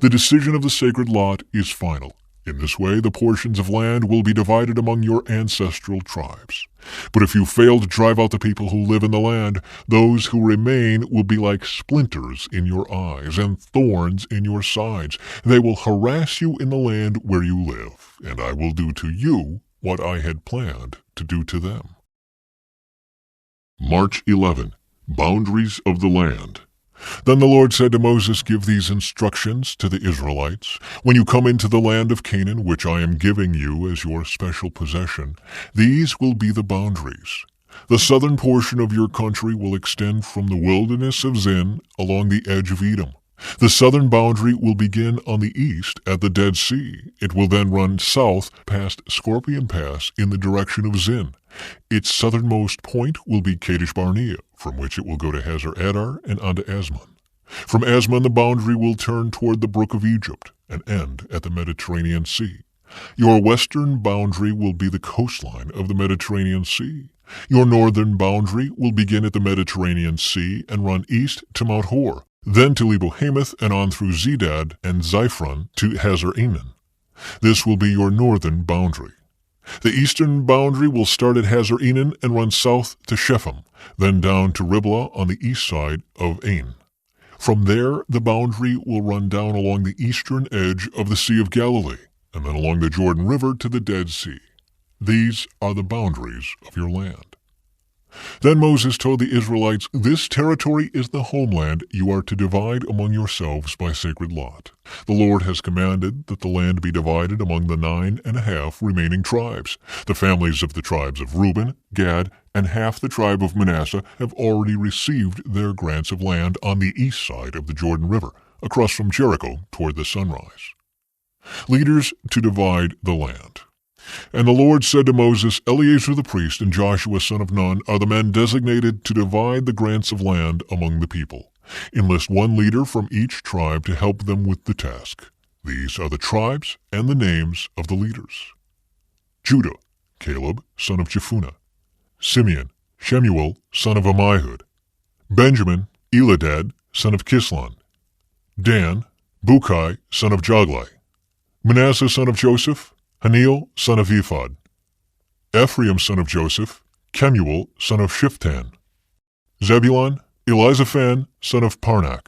[SPEAKER 1] The decision of the sacred lot is final. In this way, the portions of land will be divided among your ancestral tribes. But if you fail to drive out the people who live in the land, those who remain will be like splinters in your eyes and thorns in your sides. They will harass you in the land where you live, and I will do to you what I had planned to do to them. March 11. Boundaries of the land. Then the Lord said to Moses, give these instructions to the Israelites. When you come into the land of Canaan, which I am giving you as your special possession, these will be the boundaries. The southern portion of your country will extend from the wilderness of Zin along the edge of Edom. The southern boundary will begin on the east at the Dead Sea. It will then run south past Scorpion Pass in the direction of Zin. Its southernmost point will be Kadesh Barnea, from which it will go to Hazar Adar and on to Asmon. From Asmon the boundary will turn toward the brook of Egypt and end at the Mediterranean Sea. Your western boundary will be the coastline of the Mediterranean Sea. Your northern boundary will begin at the Mediterranean Sea and run east to Mount Hor, then to Lebo-Hamath and on through Zedad and Ziphron to Hazar-Enan. This will be your northern boundary. The eastern boundary will start at Hazar-Enan and run south to Shephem, then down to Riblah on the east side of Ain. From there, the boundary will run down along the eastern edge of the Sea of Galilee, and then along the Jordan River to the Dead Sea. These are the boundaries of your land. Then Moses told the Israelites, this territory is the homeland you are to divide among yourselves by sacred lot. The Lord has commanded that the land be divided among the 9.5 remaining tribes. The families of the tribes of Reuben, Gad, and half the tribe of Manasseh have already received their grants of land on the east side of the Jordan River, across from Jericho toward the sunrise. Leaders to divide the land. And the Lord said to Moses, Eleazar the priest and Joshua son of Nun are the men designated to divide the grants of land among the people. Enlist one leader from each tribe to help them with the task. These are the tribes and the names of the leaders. Judah, Caleb, son of Jephunneh. Simeon, Shemuel, son of Ammihud. Benjamin, Eladad, son of Kislon. Dan, Bukai, son of Joglai. Manasseh, son of Joseph. Haniel, son of Ephod. Ephraim, son of Joseph. Kemuel, son of Shiftan. Zebulun, Elizaphan, son of Parnak.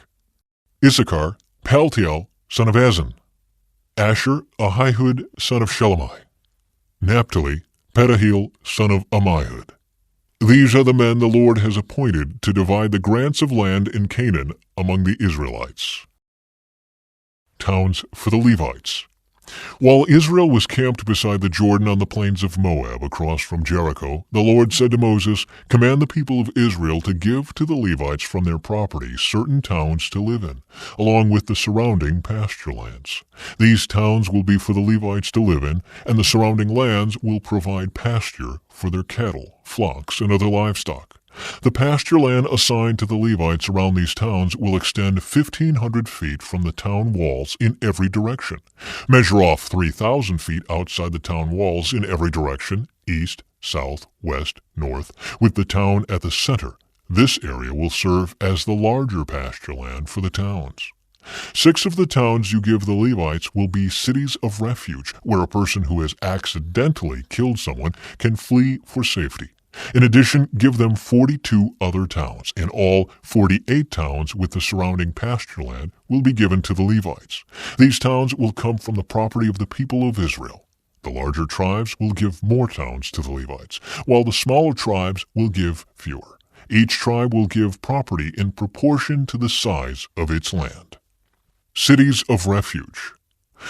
[SPEAKER 1] Issachar, Paltiel, son of Azan. Asher, Ahihud, son of Shelemai. Naphtali, Pedahil, son of Ammihud. These are the men the Lord has appointed to divide the grants of land in Canaan among the Israelites. Towns for the Levites. While Israel was camped beside the Jordan on the plains of Moab across from Jericho, the Lord said to Moses, command the people of Israel to give to the Levites from their property certain towns to live in, along with the surrounding pasture lands. These towns will be for the Levites to live in, and the surrounding lands will provide pasture for their cattle, flocks, and other livestock. The pasture land assigned to the Levites around these towns will extend 1,500 feet from the town walls in every direction. Measure off 3,000 feet outside the town walls in every direction, east, south, west, north, with the town at the center. This area will serve as the larger pasture land for the towns. 6 of the towns you give the Levites will be cities of refuge, where a person who has accidentally killed someone can flee for safety. In addition, give them 42 other towns. In all, 48 towns with the surrounding pasture land will be given to the Levites. These towns will come from the property of the people of Israel. The larger tribes will give more towns to the Levites, while the smaller tribes will give fewer. Each tribe will give property in proportion to the size of its land. Cities of refuge.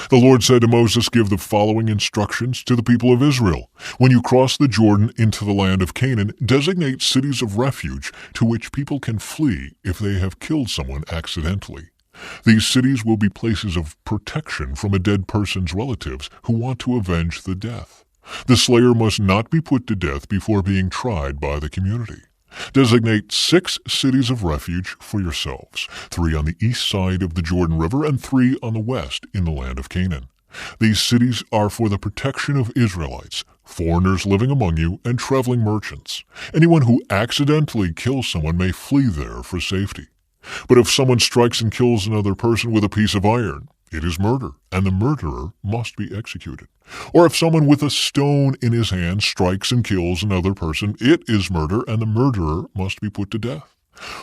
[SPEAKER 1] The Lord said to Moses, give the following instructions to the people of Israel. When you cross the Jordan into the land of Canaan, designate cities of refuge to which people can flee if they have killed someone accidentally. These cities will be places of protection from a dead person's relatives who want to avenge the death. The slayer must not be put to death before being tried by the community. Designate 6 cities of refuge for yourselves, 3 on the east side of the Jordan River and 3 on the west in the land of Canaan. These cities are for the protection of Israelites, foreigners living among you, and traveling merchants. Anyone who accidentally kills someone may flee there for safety. But if someone strikes and kills another person with a piece of iron, it is murder, and the murderer must be executed. Or if someone with a stone in his hand strikes and kills another person, it is murder, and the murderer must be put to death.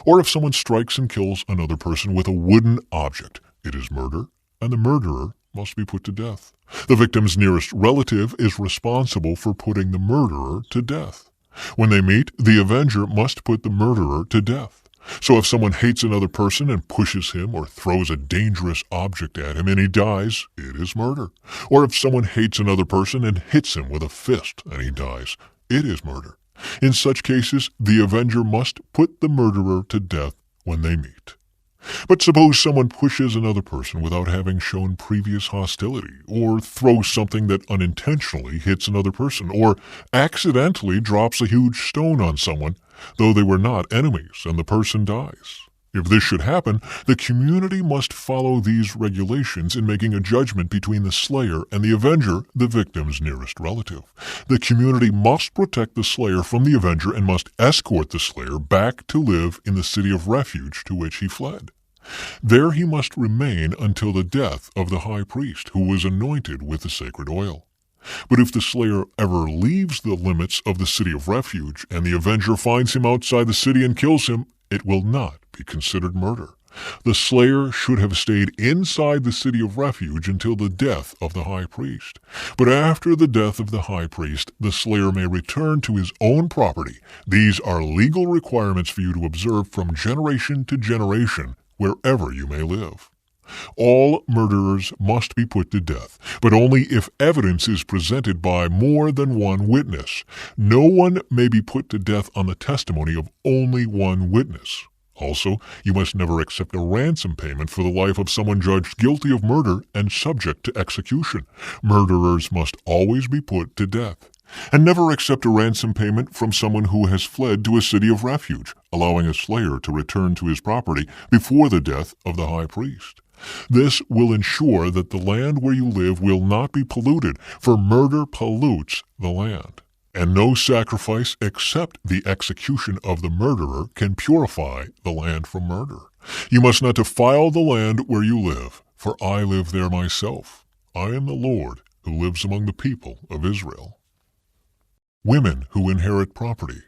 [SPEAKER 1] Or if someone strikes and kills another person with a wooden object, it is murder, and the murderer must be put to death. The victim's nearest relative is responsible for putting the murderer to death. When they meet, the avenger must put the murderer to death. So if someone hates another person and pushes him or throws a dangerous object at him and he dies, it is murder. Or if someone hates another person and hits him with a fist and he dies, it is murder. In such cases, the avenger must put the murderer to death when they meet. But suppose someone pushes another person without having shown previous hostility, or throws something that unintentionally hits another person, or accidentally drops a huge stone on someone, though they were not enemies, and the person dies. If this should happen, the community must follow these regulations in making a judgment between the slayer and the avenger, the victim's nearest relative. The community must protect the slayer from the avenger and must escort the slayer back to live in the city of refuge to which he fled. There he must remain until the death of the high priest, who was anointed with the sacred oil. But if the slayer ever leaves the limits of the city of refuge, and the avenger finds him outside the city and kills him, it will not be considered murder. The slayer should have stayed inside the city of refuge until the death of the high priest. But after the death of the high priest, the slayer may return to his own property. These are legal requirements for you to observe from generation to generation, wherever you may live. All murderers must be put to death, but only if evidence is presented by more than one witness. No one may be put to death on the testimony of only one witness. Also, you must never accept a ransom payment for the life of someone judged guilty of murder and subject to execution. Murderers must always be put to death. And never accept a ransom payment from someone who has fled to a city of refuge, allowing a slayer to return to his property before the death of the high priest. This will ensure that the land where you live will not be polluted, for murder pollutes the land. And no sacrifice except the execution of the murderer can purify the land from murder. You must not defile the land where you live, for I live there myself. I am the Lord who lives among the people of Israel. Women who inherit property.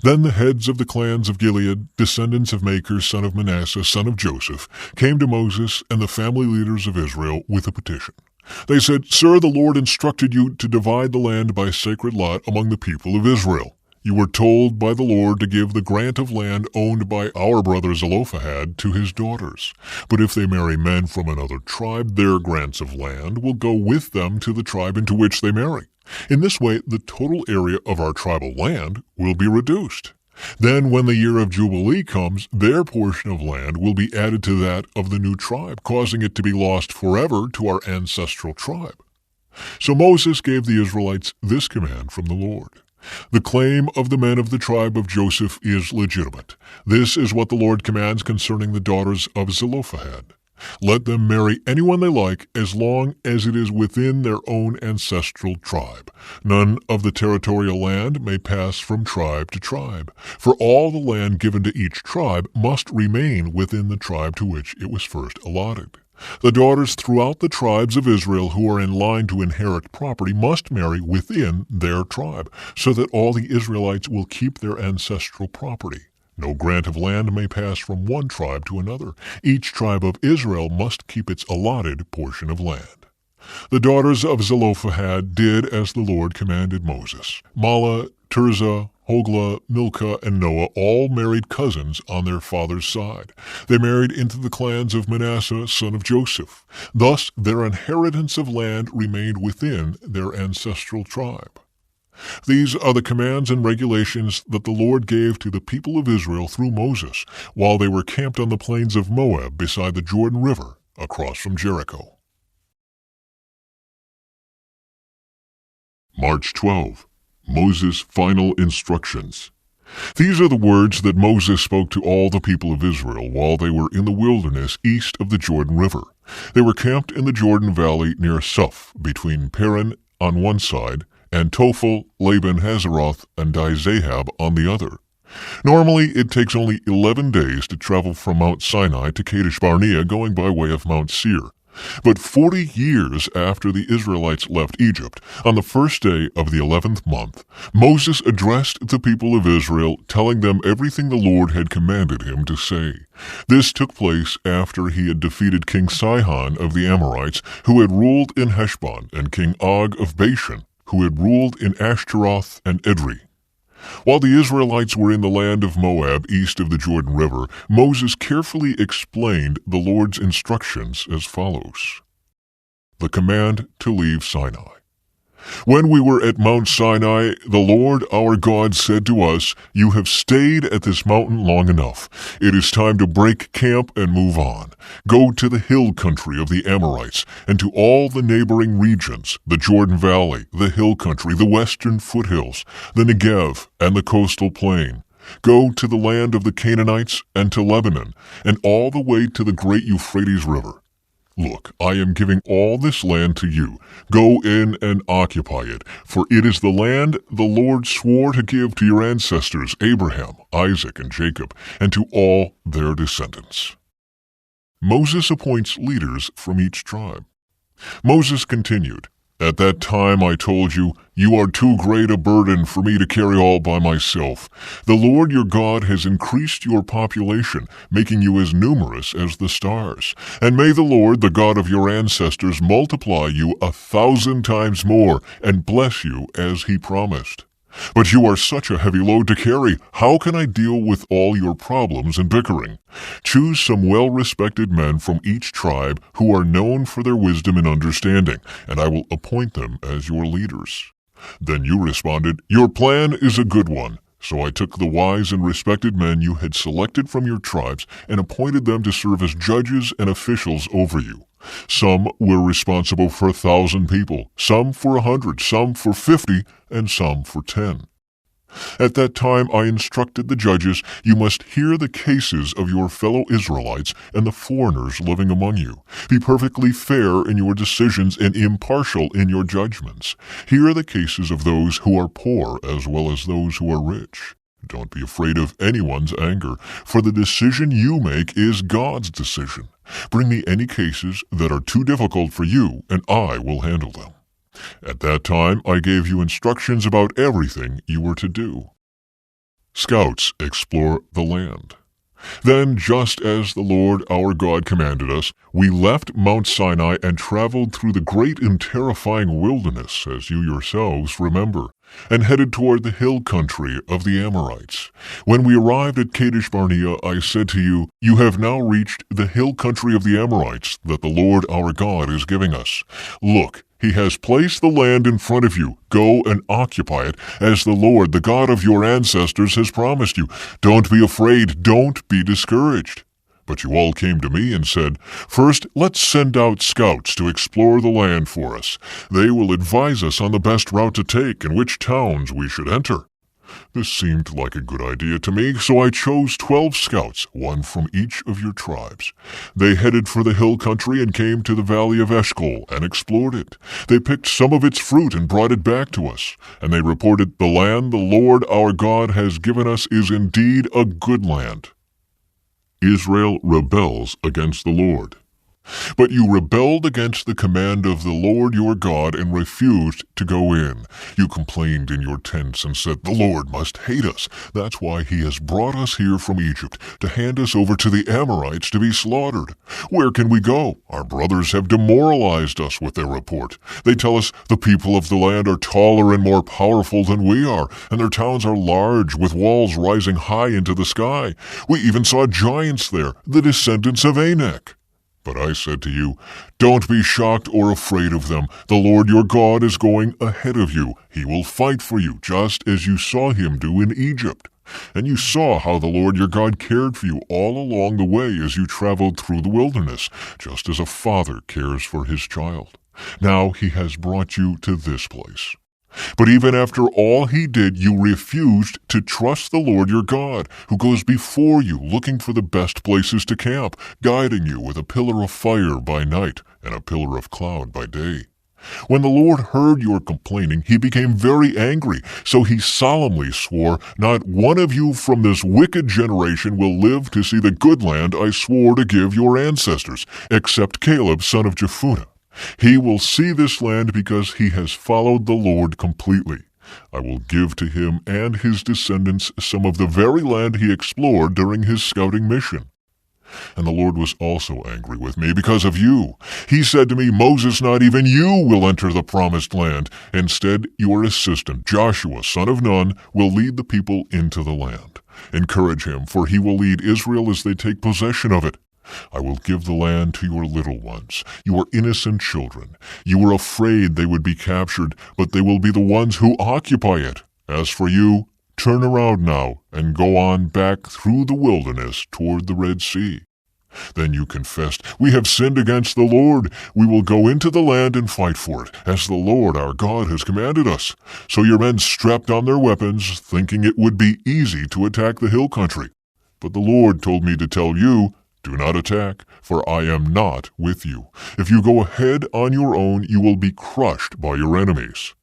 [SPEAKER 1] Then the heads of the clans of Gilead, descendants of Machir, son of Manasseh, son of Joseph, came to Moses and the family leaders of Israel with a petition. They said, "Sir, the Lord instructed you to divide the land by sacred lot among the people of Israel. You were told by the Lord to give the grant of land owned by our brother Zelophehad to his daughters. But if they marry men from another tribe, their grants of land will go with them to the tribe into which they marry. In this way, the total area of our tribal land will be reduced. Then when the year of Jubilee comes, their portion of land will be added to that of the new tribe, causing it to be lost forever to our ancestral tribe." So Moses gave the Israelites this command from the Lord. The claim of the men of the tribe of Joseph is legitimate. This is what the Lord commands concerning the daughters of Zelophehad. Let them marry anyone they like as long as it is within their own ancestral tribe. None of the territorial land may pass from tribe to tribe, for all the land given to each tribe must remain within the tribe to which it was first allotted. The daughters throughout the tribes of Israel who are in line to inherit property must marry within their tribe, so that all the Israelites will keep their ancestral property. No grant of land may pass from one tribe to another. Each tribe of Israel must keep its allotted portion of land. The daughters of Zelophehad did as the Lord commanded Moses. Mahlah, Tirzah, Hoglah, Milcah, and Noah all married cousins on their father's side. They married into the clans of Manasseh, son of Joseph. Thus their inheritance of land remained within their ancestral tribe. These are the commands and regulations that the Lord gave to the people of Israel through Moses while they were camped on the plains of Moab beside the Jordan River across from Jericho. March 12. Moses' final instructions. These are the words that Moses spoke to all the people of Israel while they were in the wilderness east of the Jordan River. They were camped in the Jordan Valley near Suph, between Paran on one side and Tophel, Laban, Hazeroth, and Dizahab on the other. Normally, it takes only 11 days to travel from Mount Sinai to Kadesh Barnea going by way of Mount Seir. But 40 years after the Israelites left Egypt, on the first day of the 11th month, Moses addressed the people of Israel, telling them everything the Lord had commanded him to say. This took place after he had defeated King Sihon of the Amorites, who had ruled in Heshbon, and King Og of Bashan, who had ruled in Ashtaroth and Edrei. While the Israelites were in the land of Moab east of the Jordan River, Moses carefully explained the Lord's instructions as follows. The command to leave Sinai. When we were at Mount Sinai, the Lord our God said to us, "You have stayed at this mountain long enough. It is time to break camp and move on. Go to the hill country of the Amorites, and to all the neighboring regions, the Jordan Valley, the hill country, the western foothills, the Negev, and the coastal plain. Go to the land of the Canaanites and to Lebanon, and all the way to the great Euphrates River. Look, I am giving all this land to you. Go in and occupy it, for it is the land the Lord swore to give to your ancestors Abraham, Isaac, and Jacob, and to all their descendants." Moses appoints leaders from each tribe. Moses continued, "At that time I told you, you are too great a burden for me to carry all by myself. The Lord your God has increased your population, making you as numerous as the stars. And may the Lord, the God of your ancestors, multiply you 1,000 times more and bless you as he promised. But you are such a heavy load to carry. How can I deal with all your problems and bickering? Choose some well-respected men from each tribe who are known for their wisdom and understanding, and I will appoint them as your leaders." Then you responded, "Your plan is a good one." So I took the wise and respected men you had selected from your tribes and appointed them to serve as judges and officials over you. Some were responsible for 1,000 people, some for 100, some for 50, and some for 10. At that time I instructed the judges, "You must hear the cases of your fellow Israelites and the foreigners living among you. Be perfectly fair in your decisions and impartial in your judgments. Hear the cases of those who are poor as well as those who are rich. Don't be afraid of anyone's anger, for the decision you make is God's decision. Bring me any cases that are too difficult for you, and I will handle them." At that time I gave you instructions about everything you were to do. Scouts explore the land. Then, just as the Lord our God commanded us, we left Mount Sinai and traveled through the great and terrifying wilderness, as you yourselves remember, and headed toward the hill country of the Amorites. When we arrived at Kadesh Barnea, I said to you, "You have now reached the hill country of the Amorites that the Lord our God is giving us. Look, he has placed the land in front of you. Go and occupy it, as the Lord, the God of your ancestors, has promised you. Don't be afraid. Don't be discouraged." But you all came to me and said, "First, let's send out scouts to explore the land for us. They will advise us on the best route to take and which towns we should enter." This seemed like a good idea to me, so I chose 12 scouts, one from each of your tribes. They headed for the hill country and came to the valley of Eshcol and explored it. They picked some of its fruit and brought it back to us, and they reported, "The land the Lord our God has given us is indeed a good land." Israel rebels against the Lord. But you rebelled against the command of the Lord your God and refused to go in. You complained in your tents and said, "The Lord must hate us. That's why he has brought us here from Egypt, to hand us over to the Amorites to be slaughtered. Where can we go? Our brothers have demoralized us with their report. They tell us the people of the land are taller and more powerful than we are, and their towns are large, with walls rising high into the sky. We even saw giants there, the descendants of Anak." But I said to you, "Don't be shocked or afraid of them. The Lord your God is going ahead of you. He will fight for you, just as you saw him do in Egypt. And you saw how the Lord your God cared for you all along the way as you traveled through the wilderness, just as a father cares for his child. Now he has brought you to this place. But even after all he did, you refused to trust the Lord your God, who goes before you, looking for the best places to camp, guiding you with a pillar of fire by night and a pillar of cloud by day. When the Lord heard your complaining, he became very angry, so he solemnly swore, "Not one of you from this wicked generation will live to see the good land I swore to give your ancestors, except Caleb son of Jephunneh. He will see this land because he has followed the Lord completely. I will give to him and his descendants some of the very land he explored during his scouting mission." And the Lord was also angry with me because of you. He said to me, "Moses, not even you will enter the promised land. Instead, your assistant, Joshua, son of Nun, will lead the people into the land. Encourage him, for he will lead Israel as they take possession of it. I will give the land to your little ones, your innocent children. You were afraid they would be captured, but they will be the ones who occupy it. As for you, turn around now and go on back through the wilderness toward the Red Sea." Then you confessed, "We have sinned against the Lord. We will go into the land and fight for it, as the Lord our God has commanded us." So your men strapped on their weapons, thinking it would be easy to attack the hill country. But the Lord told me to tell you, "Do not attack, for I am not with you. If you go ahead on your own, you will be crushed by your enemies."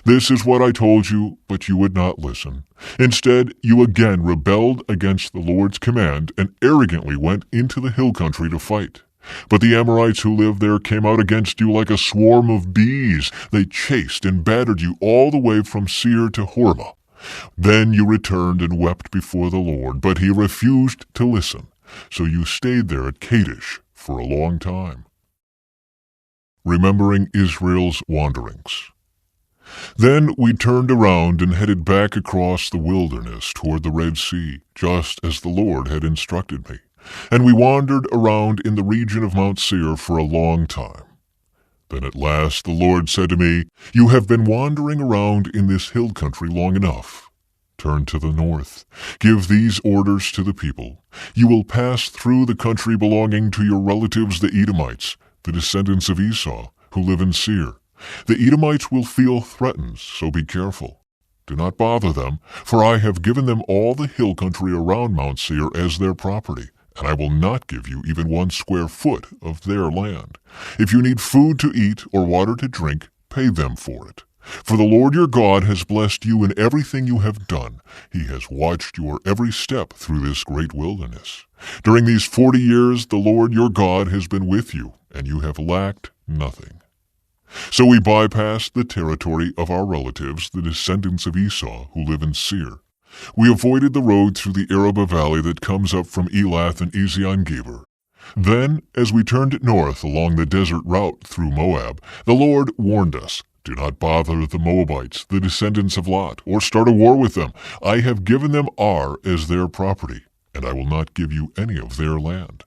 [SPEAKER 1] This is what I told you, but you would not listen. Instead, you again rebelled against the Lord's command and arrogantly went into the hill country to fight. But the Amorites who lived there came out against you like a swarm of bees. They chased and battered you all the way from Seir to Hormah. Then you returned and wept before the Lord, but he refused to listen. So you stayed there at Kadesh for a long time. Remembering Israel's wanderings. Then we turned around and headed back across the wilderness toward the Red Sea, just as the Lord had instructed me. And we wandered around in the region of Mount Seir for a long time. Then at last the Lord said to me, "You have been wandering around in this hill country long enough. Turn to the north. Give these orders to the people. You will pass through the country belonging to your relatives the Edomites, the descendants of Esau, who live in Seir. The Edomites will feel threatened, so be careful. Do not bother them, for I have given them all the hill country around Mount Seir as their property, and I will not give you even 1 square foot of their land. If you need food to eat or water to drink, pay them for it. For the Lord your God has blessed you in everything you have done. He has watched your every step through this great wilderness. During these 40 years, the Lord your God has been with you, and you have lacked nothing." So we bypassed the territory of our relatives, the descendants of Esau, who live in Seir. We avoided the road through the Arabah valley that comes up from Elath and Ezion-Geber. Then, as we turned north along the desert route through Moab, the Lord warned us, "Do not bother the Moabites, the descendants of Lot, or start a war with them. I have given them Ar as their property, and I will not give you any of their land."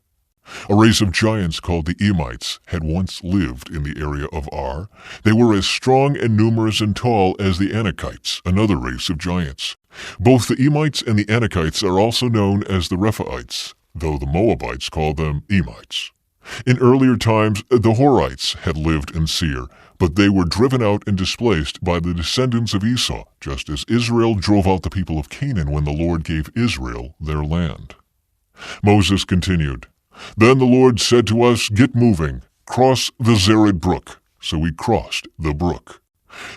[SPEAKER 1] A race of giants called the Emites had once lived in the area of Ar. They were as strong and numerous and tall as the Anakites, another race of giants. Both the Emites and the Anakites are also known as the Rephaites, though the Moabites call them Emites. In earlier times, the Horites had lived in Seir, but they were driven out and displaced by the descendants of Esau, just as Israel drove out the people of Canaan when the Lord gave Israel their land. Moses continued, "Then the Lord said to us, 'Get moving, cross the Zered brook.' So we crossed the brook.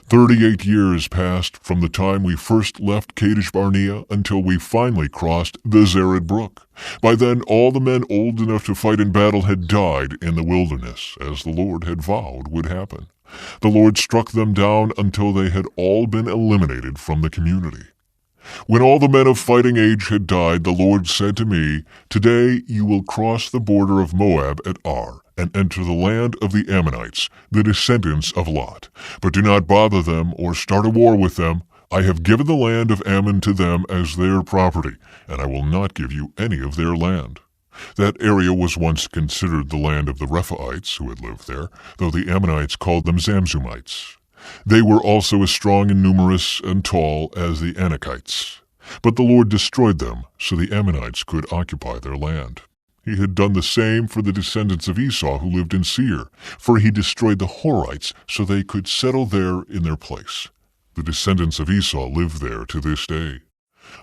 [SPEAKER 1] 38 years passed from the time we first left Kadesh Barnea until we finally crossed the Zered brook. By then all the men old enough to fight in battle had died in the wilderness, as the Lord had vowed would happen. The Lord struck them down until they had all been eliminated from the community. When all the men of fighting age had died, the Lord said to me, 'Today you will cross the border of Moab at Ar, and enter the land of the Ammonites, the descendants of Lot. But do not bother them or start a war with them. I have given the land of Ammon to them as their property, and I will not give you any of their land.' That area was once considered the land of the Rephaites who had lived there, though the Ammonites called them Zamzumites. They were also as strong and numerous and tall as the Anakites. But the Lord destroyed them, so the Ammonites could occupy their land. He had done the same for the descendants of Esau who lived in Seir, for he destroyed the Horites so they could settle there in their place. The descendants of Esau live there to this day.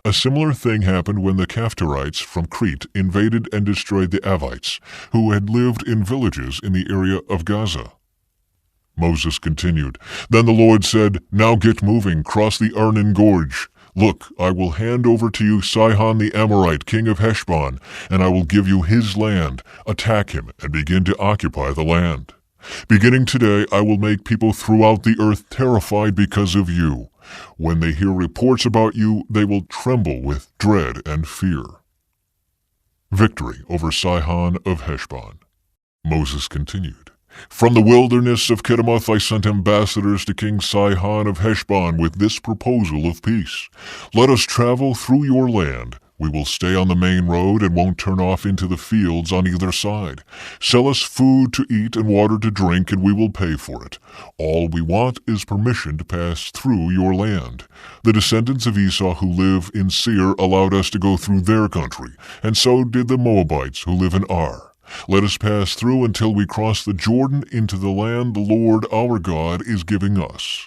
[SPEAKER 1] A similar thing happened when the Caphtorites from Crete invaded and destroyed the Avites, who had lived in villages in the area of Gaza. Moses continued, "Then the Lord said, 'Now get moving, cross the Arnon Gorge. Look, I will hand over to you Sihon the Amorite, king of Heshbon, and I will give you his land. Attack him and begin to occupy the land. Beginning today, I will make people throughout the earth terrified because of you. When they hear reports about you, they will tremble with dread and fear.'" Victory over Sihon of Heshbon. Moses continued, "From the wilderness of Kedemoth I sent ambassadors to King Sihon of Heshbon with this proposal of peace. Let us travel through your land. We will stay on the main road and won't turn off into the fields on either side. Sell us food to eat and water to drink, and we will pay for it. All we want is permission to pass through your land. The descendants of Esau who live in Seir allowed us to go through their country, and so did the Moabites who live in Ar. Let us pass through until we cross the Jordan into the land the Lord our God is giving us."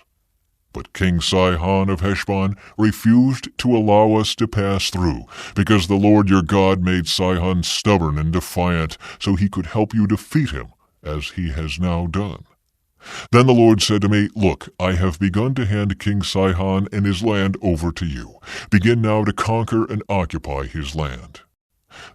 [SPEAKER 1] But King Sihon of Heshbon refused to allow us to pass through, because the Lord your God made Sihon stubborn and defiant, so he could help you defeat him, as he has now done. Then the Lord said to me, "Look, I have begun to hand King Sihon and his land over to you. Begin now to conquer and occupy his land."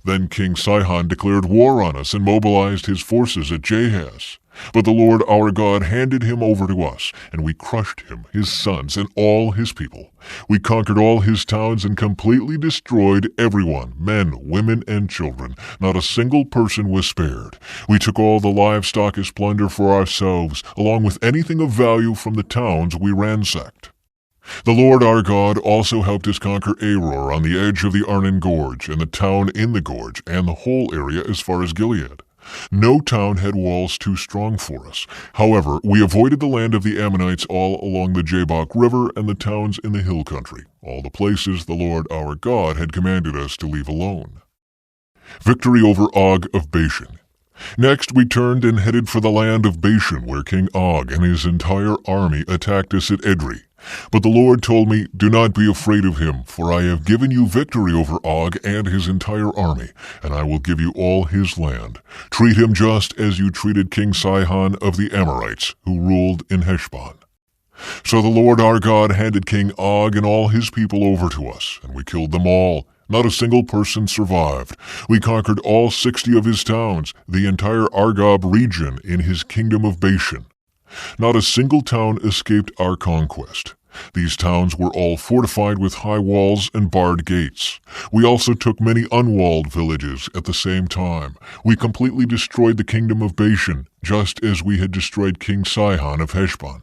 [SPEAKER 1] Then King Sihon declared war on us and mobilized his forces at Jahaz. But the Lord our God handed him over to us, and we crushed him, his sons, and all his people. We conquered all his towns and completely destroyed everyone, men, women, and children. Not a single person was spared. We took all the livestock as plunder for ourselves, along with anything of value from the towns we ransacked. The Lord our God also helped us conquer Aror on the edge of the Arnon Gorge, and the town in the gorge, and the whole area as far as Gilead. No town had walls too strong for us. However, we avoided the land of the Ammonites all along the Jabbok River and the towns in the hill country, all the places the Lord our God had commanded us to leave alone. Victory over Og of Bashan. Next we turned and headed for the land of Bashan, where King Og and his entire army attacked us at Edrei. But the Lord told me, "Do not be afraid of him, for I have given you victory over Og and his entire army, and I will give you all his land. Treat him just as you treated King Sihon of the Amorites, who ruled in Heshbon." So the Lord our God handed King Og and all his people over to us, and we killed them all. Not a single person survived. We conquered all 60 of his towns, the entire Argob region in his kingdom of Bashan. Not a single town escaped our conquest. These towns were all fortified with high walls and barred gates. We also took many unwalled villages at the same time. We completely destroyed the kingdom of Bashan, just as we had destroyed King Sihon of Heshbon.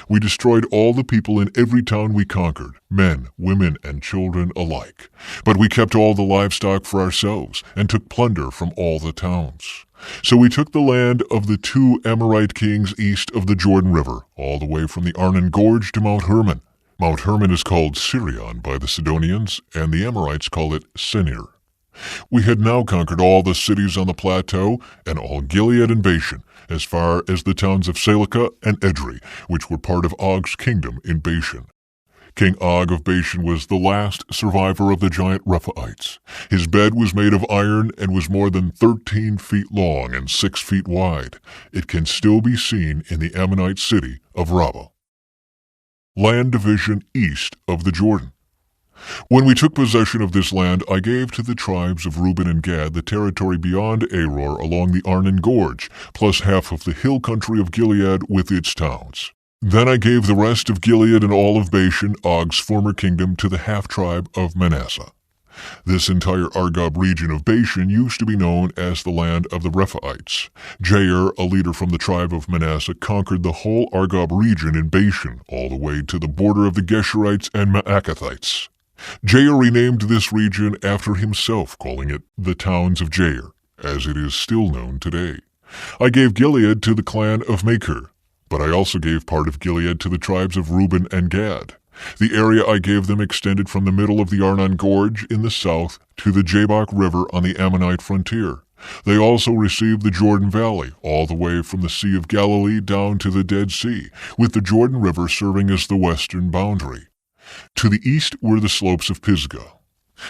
[SPEAKER 1] We destroyed all the people in every town we conquered, men, women, and children alike. But we kept all the livestock for ourselves and took plunder from all the towns. So we took the land of the 2 Amorite kings east of the Jordan River, all the way from the Arnon Gorge to Mount Hermon. Mount Hermon is called Sirion by the Sidonians, and the Amorites call it Senir. We had now conquered all the cities on the plateau and all Gilead and Bashan, as far as the towns of Salica and Edrei, which were part of Og's kingdom in Bashan. King Og of Bashan was the last survivor of the giant Rephaites. His bed was made of iron and was more than 13 feet long and 6 feet wide. It can still be seen in the Ammonite city of Rabbah. Land division east of the Jordan. When we took possession of this land, I gave to the tribes of Reuben and Gad the territory beyond Aror along the Arnon Gorge, plus half of the hill country of Gilead with its towns. Then I gave the rest of Gilead and all of Bashan, Og's former kingdom, to the half-tribe of Manasseh. This entire Argob region of Bashan used to be known as the land of the Rephaites. Jair, a leader from the tribe of Manasseh, conquered the whole Argob region in Bashan, all the way to the border of the Geshurites and Maacathites. Jair renamed this region after himself, calling it the Towns of Jair, as it is still known today. I gave Gilead to the clan of Machir, but I also gave part of Gilead to the tribes of Reuben and Gad. The area I gave them extended from the middle of the Arnon Gorge in the south to the Jabbok River on the Ammonite frontier. They also received the Jordan Valley, all the way from the Sea of Galilee down to the Dead Sea, with the Jordan River serving as the western boundary. To the east were the slopes of Pisgah.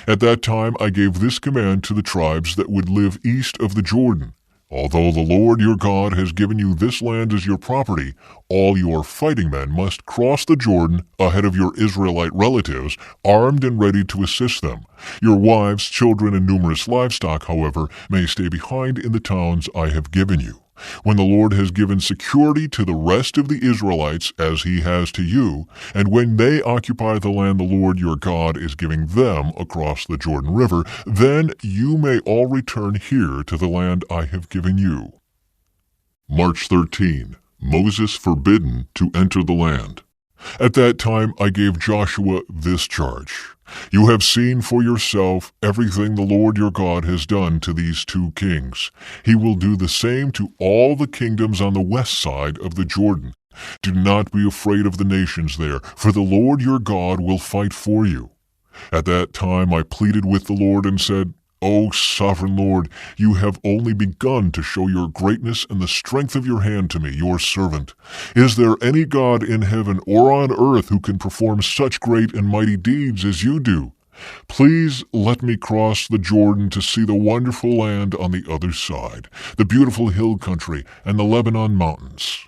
[SPEAKER 1] At that time I gave this command to the tribes that would live east of the Jordan. Although the Lord your God has given you this land as your property, all your fighting men must cross the Jordan ahead of your Israelite relatives, armed and ready to assist them. Your wives, children, and numerous livestock, however, may stay behind in the towns I have given you. When the Lord has given security to the rest of the Israelites as he has to you, and when they occupy the land the Lord your God is giving them across the Jordan River, then you may all return here to the land I have given you. March 13. Moses forbidden to enter the land. At that time I gave Joshua this charge. You have seen for yourself everything the Lord your God has done to these two kings. He will do the same to all the kingdoms on the west side of the Jordan. Do not be afraid of the nations there, for the Lord your God will fight for you. At that time I pleaded with the Lord and said, O sovereign Lord, you have only begun to show your greatness and the strength of your hand to me, your servant. Is there any God in heaven or on earth who can perform such great and mighty deeds as you do? Please let me cross the Jordan to see the wonderful land on the other side, the beautiful hill country and the Lebanon mountains.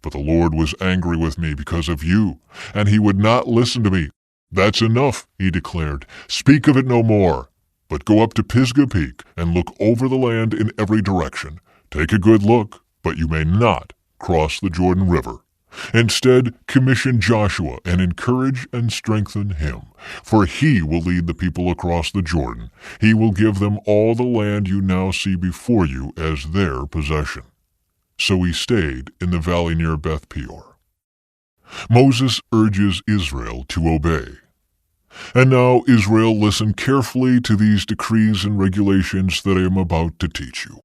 [SPEAKER 1] But the Lord was angry with me because of you, and he would not listen to me. That's enough, he declared. Speak of it no more. But go up to Pisgah Peak and look over the land in every direction. Take a good look, but you may not cross the Jordan River. Instead, commission Joshua and encourage and strengthen him, for he will lead the people across the Jordan. He will give them all the land you now see before you as their possession. So he stayed in the valley near Beth Peor. Moses urges Israel to obey. And now, Israel, listen carefully to these decrees and regulations that I am about to teach you.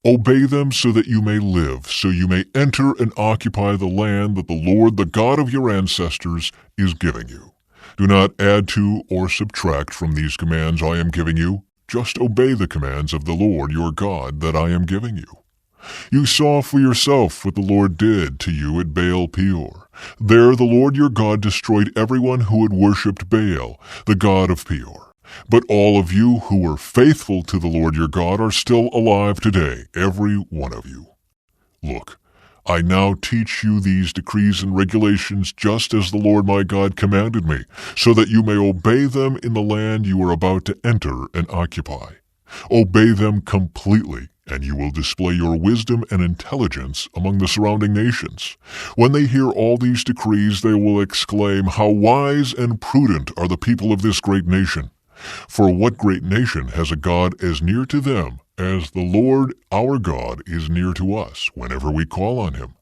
[SPEAKER 1] Obey them so that you may live, so you may enter and occupy the land that the Lord, the God of your ancestors, is giving you. Do not add to or subtract from these commands I am giving you. Just obey the commands of the Lord your God that I am giving you. You saw for yourself what the Lord did to you at Baal Peor. There the Lord your God destroyed everyone who had worshipped Baal, the god of Peor. But all of you who were faithful to the Lord your God are still alive today, every one of you. Look, I now teach you these decrees and regulations just as the Lord my God commanded me, so that you may obey them in the land you are about to enter and occupy. Obey them completely, and you will display your wisdom and intelligence among the surrounding nations. When they hear all these decrees, they will exclaim, How wise and prudent are the people of this great nation! For what great nation has a God as near to them as the Lord our God is near to us whenever we call on him?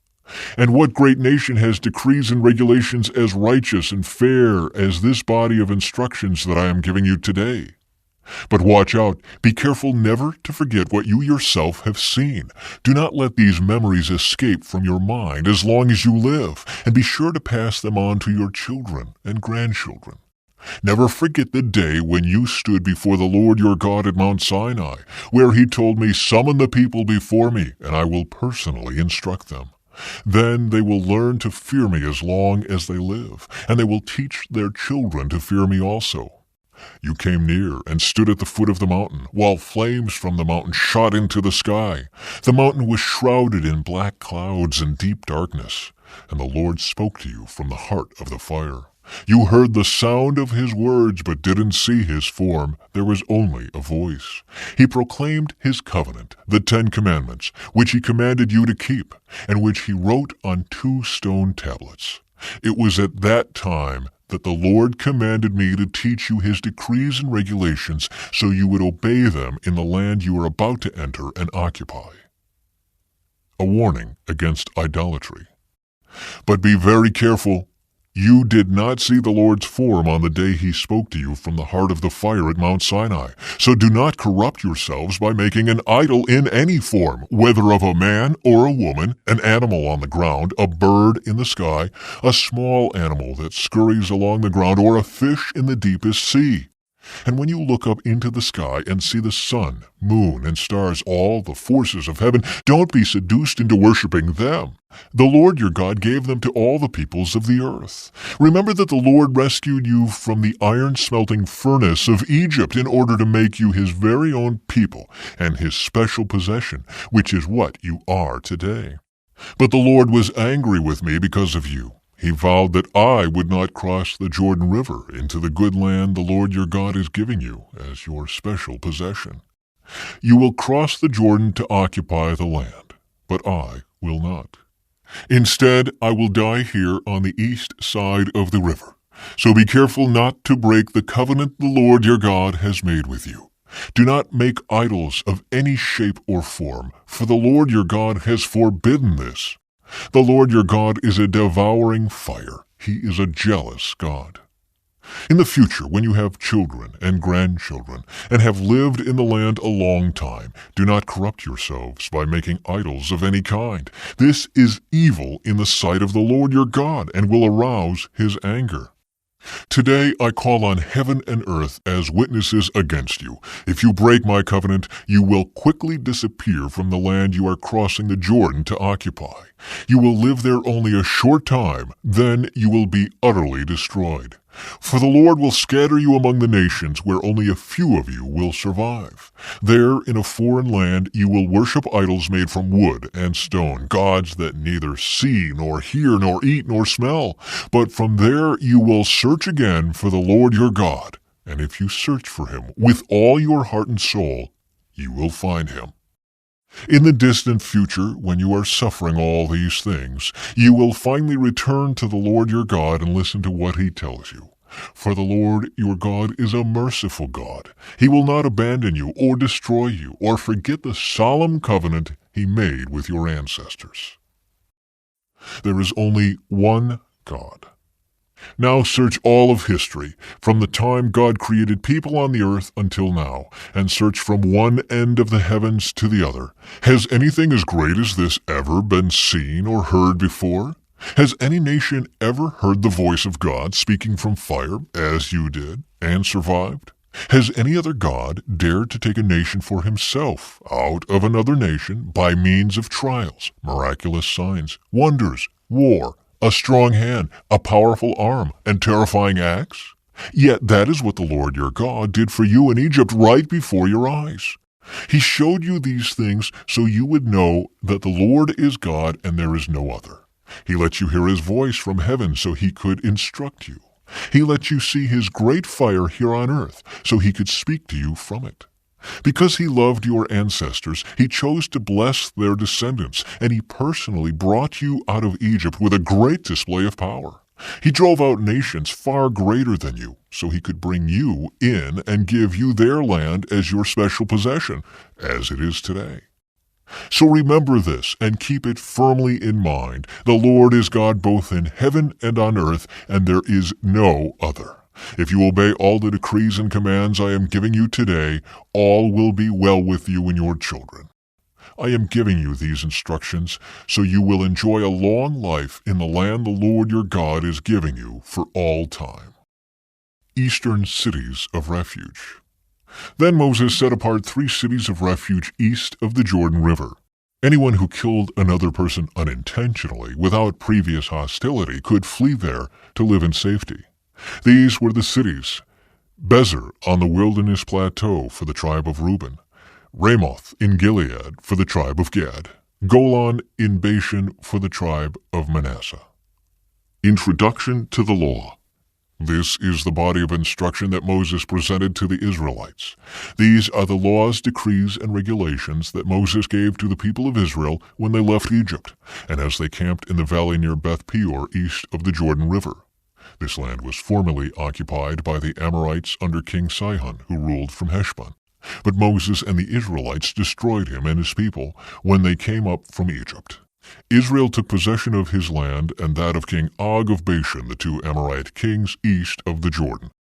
[SPEAKER 1] And what great nation has decrees and regulations as righteous and fair as this body of instructions that I am giving you today? But watch out, be careful never to forget what you yourself have seen. Do not let these memories escape from your mind as long as you live, and be sure to pass them on to your children and grandchildren. Never forget the day when you stood before the Lord your God at Mount Sinai, where he told me, Summon the people before me, and I will personally instruct them. Then they will learn to fear me as long as they live, and they will teach their children to fear me also. You came near and stood at the foot of the mountain, while flames from the mountain shot into the sky. The mountain was shrouded in black clouds and deep darkness, and the Lord spoke to you from the heart of the fire. You heard the sound of his words, but didn't see his form. There was only a voice. He proclaimed his covenant, the 10 Commandments, which he commanded you to keep, and which he wrote on 2 stone tablets. It was at that time that the Lord commanded me to teach you his decrees and regulations, so you would obey them in the land you are about to enter and occupy. A warning against idolatry. But be very careful. You did not see the Lord's form on the day he spoke to you from the heart of the fire at Mount Sinai. So do not corrupt yourselves by making an idol in any form, whether of a man or a woman, an animal on the ground, a bird in the sky, a small animal that scurries along the ground, or a fish in the deepest sea. And when you look up into the sky and see the sun, moon, and stars, all the forces of heaven, don't be seduced into worshiping them. The Lord your God gave them to all the peoples of the earth. Remember that the Lord rescued you from the iron-smelting furnace of Egypt in order to make you his very own people and his special possession, which is what you are today. But the Lord was angry with me because of you. He vowed that I would not cross the Jordan River into the good land the Lord your God is giving you as your special possession. You will cross the Jordan to occupy the land, but I will not. Instead, I will die here on the east side of the river. So be careful not to break the covenant the Lord your God has made with you. Do not make idols of any shape or form, for the Lord your God has forbidden this. The Lord your God is a devouring fire. He is a jealous God. In the future, when you have children and grandchildren, and have lived in the land a long time, do not corrupt yourselves by making idols of any kind. This is evil in the sight of the Lord your God, and will arouse his anger. Today I call on heaven and earth as witnesses against you. If you break my covenant, you will quickly disappear from the land you are crossing the Jordan to occupy. You will live there only a short time, then you will be utterly destroyed. For the Lord will scatter you among the nations where only a few of you will survive. There, in a foreign land, you will worship idols made from wood and stone, gods that neither see, nor hear, nor eat, nor smell. But from there you will search again for the Lord your God, and if you search for him with all your heart and soul, you will find him. In the distant future, when you are suffering all these things, you will finally return to the Lord your God and listen to what he tells you. For the Lord your God is a merciful God. He will not abandon you or destroy you or forget the solemn covenant he made with your ancestors. There is only one God. Now search all of history, from the time God created people on the earth until now, and search from one end of the heavens to the other. Has anything as great as this ever been seen or heard before? Has any nation ever heard the voice of God speaking from fire, as you did, and survived? Has any other God dared to take a nation for himself out of another nation by means of trials, miraculous signs, wonders, war, a strong hand, a powerful arm, and terrifying acts? Yet that is what the Lord your God did for you in Egypt right before your eyes. He showed you these things so you would know that the Lord is God and there is no other. He let you hear his voice from heaven so he could instruct you. He let you see his great fire here on earth so he could speak to you from it. Because he loved your ancestors, he chose to bless their descendants, and he personally brought you out of Egypt with a great display of power. He drove out nations far greater than you, so he could bring you in and give you their land as your special possession, as it is today. So remember this, and keep it firmly in mind. The Lord is God both in heaven and on earth, and there is no other. If you obey all the decrees and commands I am giving you today, all will be well with you and your children. I am giving you these instructions so you will enjoy a long life in the land the Lord your God is giving you for all time. Eastern Cities of Refuge. Then Moses set apart 3 cities of refuge east of the Jordan River. Anyone who killed another person unintentionally without previous hostility could flee there to live in safety. These were the cities: Bezer on the wilderness plateau for the tribe of Reuben, Ramoth in Gilead for the tribe of Gad, Golan in Bashan for the tribe of Manasseh. Introduction to the Law. This is the body of instruction that Moses presented to the Israelites. These are the laws, decrees, and regulations that Moses gave to the people of Israel when they left Egypt, and as they camped in the valley near Beth Peor east of the Jordan River. This land was formerly occupied by the Amorites under King Sihon, who ruled from Heshbon. But Moses and the Israelites destroyed him and his people when they came up from Egypt. Israel took possession of his land and that of King Og of Bashan, the 2 Amorite kings east of the Jordan.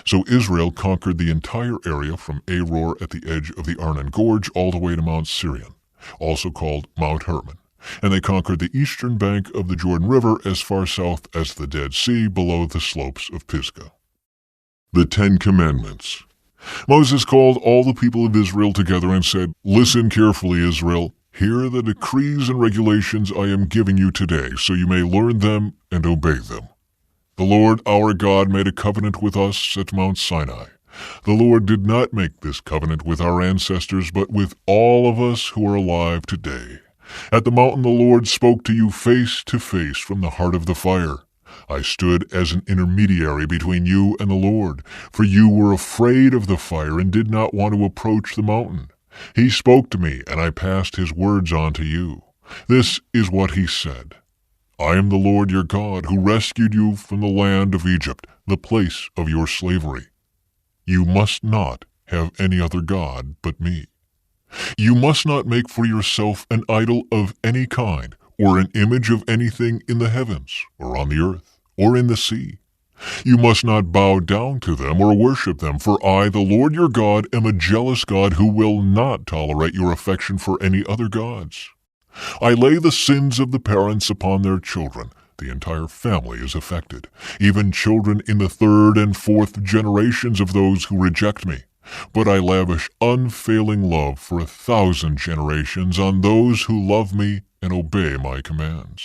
[SPEAKER 1] So Israel conquered the entire area from Aror at the edge of the Arnon Gorge all the way to Mount Sirion, also called Mount Hermon. And they conquered the eastern bank of the Jordan River as far south as the Dead Sea below the slopes of Pisgah. The 10 Commandments. Moses called all the people of Israel together and said, "Listen carefully, Israel. Hear the decrees and regulations I am giving you today, so you may learn them and obey them. The Lord our God made a covenant with us at Mount Sinai. The Lord did not make this covenant with our ancestors, but with all of us who are alive today. At the mountain the Lord spoke to you face to face from the heart of the fire. I stood as an intermediary between you and the Lord, for you were afraid of the fire and did not want to approach the mountain. He spoke to me, and I passed his words on to you. This is what he said. I am the Lord your God, who rescued you from the land of Egypt, the place of your slavery. You must not have any other god but me. You must not make for yourself an idol of any kind, or an image of anything in the heavens, or on the earth, or in the sea. You must not bow down to them or worship them, for I, the Lord your God, am a jealous God who will not tolerate your affection for any other gods. I lay the sins of the parents upon their children. The entire family is affected, even children in the third and fourth generations of those who reject me. But I lavish unfailing love for 1,000 generations on those who love me and obey my commands.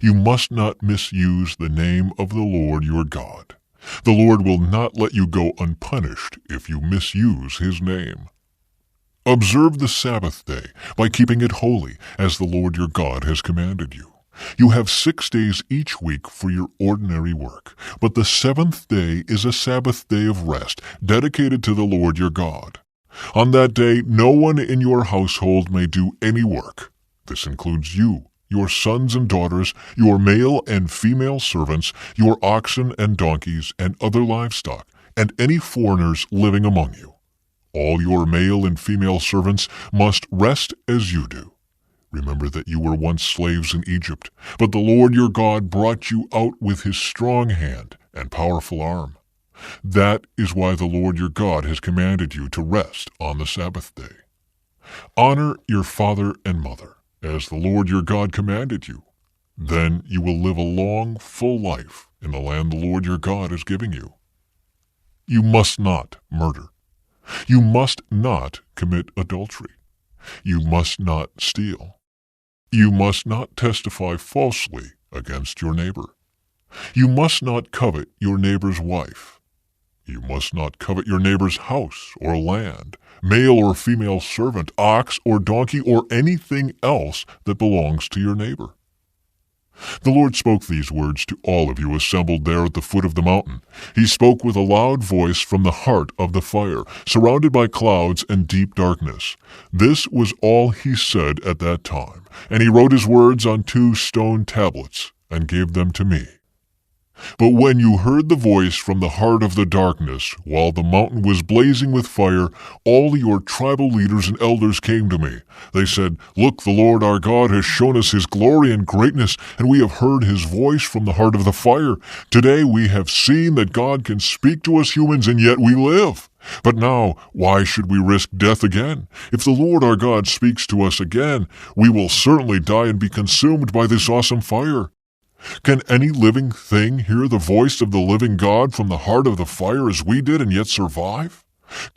[SPEAKER 1] You must not misuse the name of the Lord your God. The Lord will not let you go unpunished if you misuse his name. Observe the Sabbath day by keeping it holy, as the Lord your God has commanded you. You have 6 days each week for your ordinary work, but the seventh day is a Sabbath day of rest, dedicated to the Lord your God. On that day, no one in your household may do any work. This includes you, your sons and daughters, your male and female servants, your oxen and donkeys, and other livestock, and any foreigners living among you. All your male and female servants must rest as you do. Remember that you were once slaves in Egypt, but the Lord your God brought you out with his strong hand and powerful arm. That is why the Lord your God has commanded you to rest on the Sabbath day. Honor your father and mother, as the Lord your God commanded you. Then you will live a long, full life in the land the Lord your God is giving you. You must not murder. You must not commit adultery. You must not steal. You must not testify falsely against your neighbor. You must not covet your neighbor's wife. You must not covet your neighbor's house or land, male or female servant, ox or donkey, or anything else that belongs to your neighbor. The Lord spoke these words to all of you assembled there at the foot of the mountain. He spoke with a loud voice from the heart of the fire, surrounded by clouds and deep darkness. This was all he said at that time, and he wrote his words on 2 stone tablets and gave them to me. But when you heard the voice from the heart of the darkness, while the mountain was blazing with fire, all your tribal leaders and elders came to me. They said, "Look, the Lord our God has shown us his glory and greatness, and we have heard his voice from the heart of the fire. Today we have seen that God can speak to us humans, and yet we live. But now, why should we risk death again? If the Lord our God speaks to us again, we will certainly die and be consumed by this awesome fire. Can any living thing hear the voice of the living God from the heart of the fire as we did and yet survive?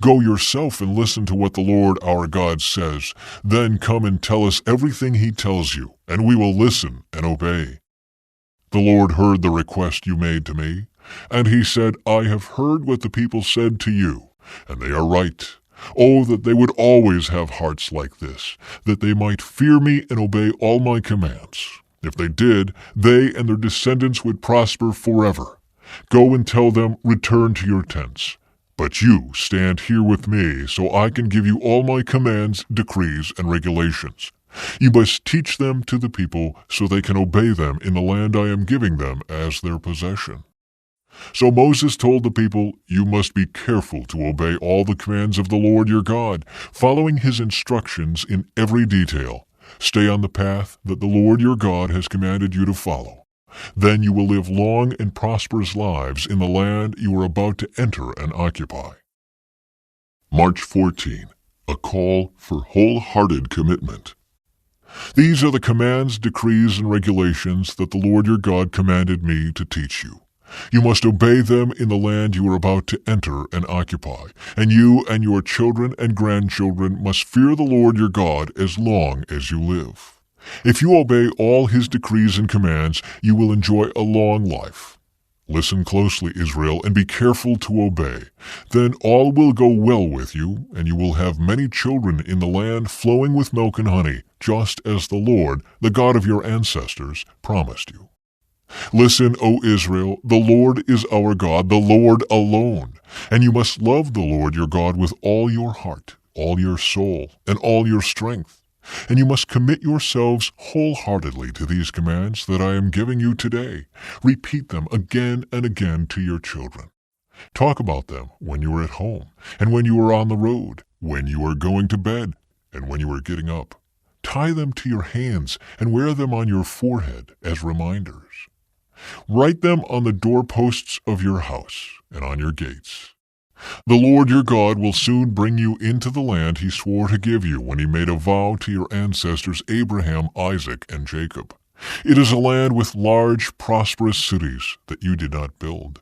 [SPEAKER 1] Go yourself and listen to what the Lord our God says. Then come and tell us everything he tells you, and we will listen and obey." The Lord heard the request you made to me, and he said, "I have heard what the people said to you, and they are right. Oh, that they would always have hearts like this, that they might fear me and obey all my commands. If they did, they and their descendants would prosper forever. Go and tell them, 'Return to your tents.' But you stand here with me, so I can give you all my commands, decrees, and regulations. You must teach them to the people so they can obey them in the land I am giving them as their possession." So Moses told the people, "You must be careful to obey all the commands of the Lord your God, following his instructions in every detail. Stay on the path that the Lord your God has commanded you to follow. Then you will live long and prosperous lives in the land you are about to enter and occupy." March 14. A call for wholehearted commitment. These are the commands, decrees, and regulations that the Lord your God commanded me to teach you. You must obey them in the land you are about to enter and occupy, and you and your children and grandchildren must fear the Lord your God as long as you live. If you obey all his decrees and commands, you will enjoy a long life. Listen closely, Israel, and be careful to obey. Then all will go well with you, and you will have many children in the land flowing with milk and honey, just as the Lord, the God of your ancestors, promised you. Listen, O Israel, the Lord is our God, the Lord alone. And you must love the Lord your God with all your heart, all your soul, and all your strength. And you must commit yourselves wholeheartedly to these commands that I am giving you today. Repeat them again and again to your children. Talk about them when you are at home, and when you are on the road, when you are going to bed, and when you are getting up. Tie them to your hands and wear them on your forehead as reminders. Write them on the doorposts of your house and on your gates. The Lord your God will soon bring you into the land he swore to give you when he made a vow to your ancestors Abraham, Isaac, and Jacob. It is a land with large, prosperous cities that you did not build.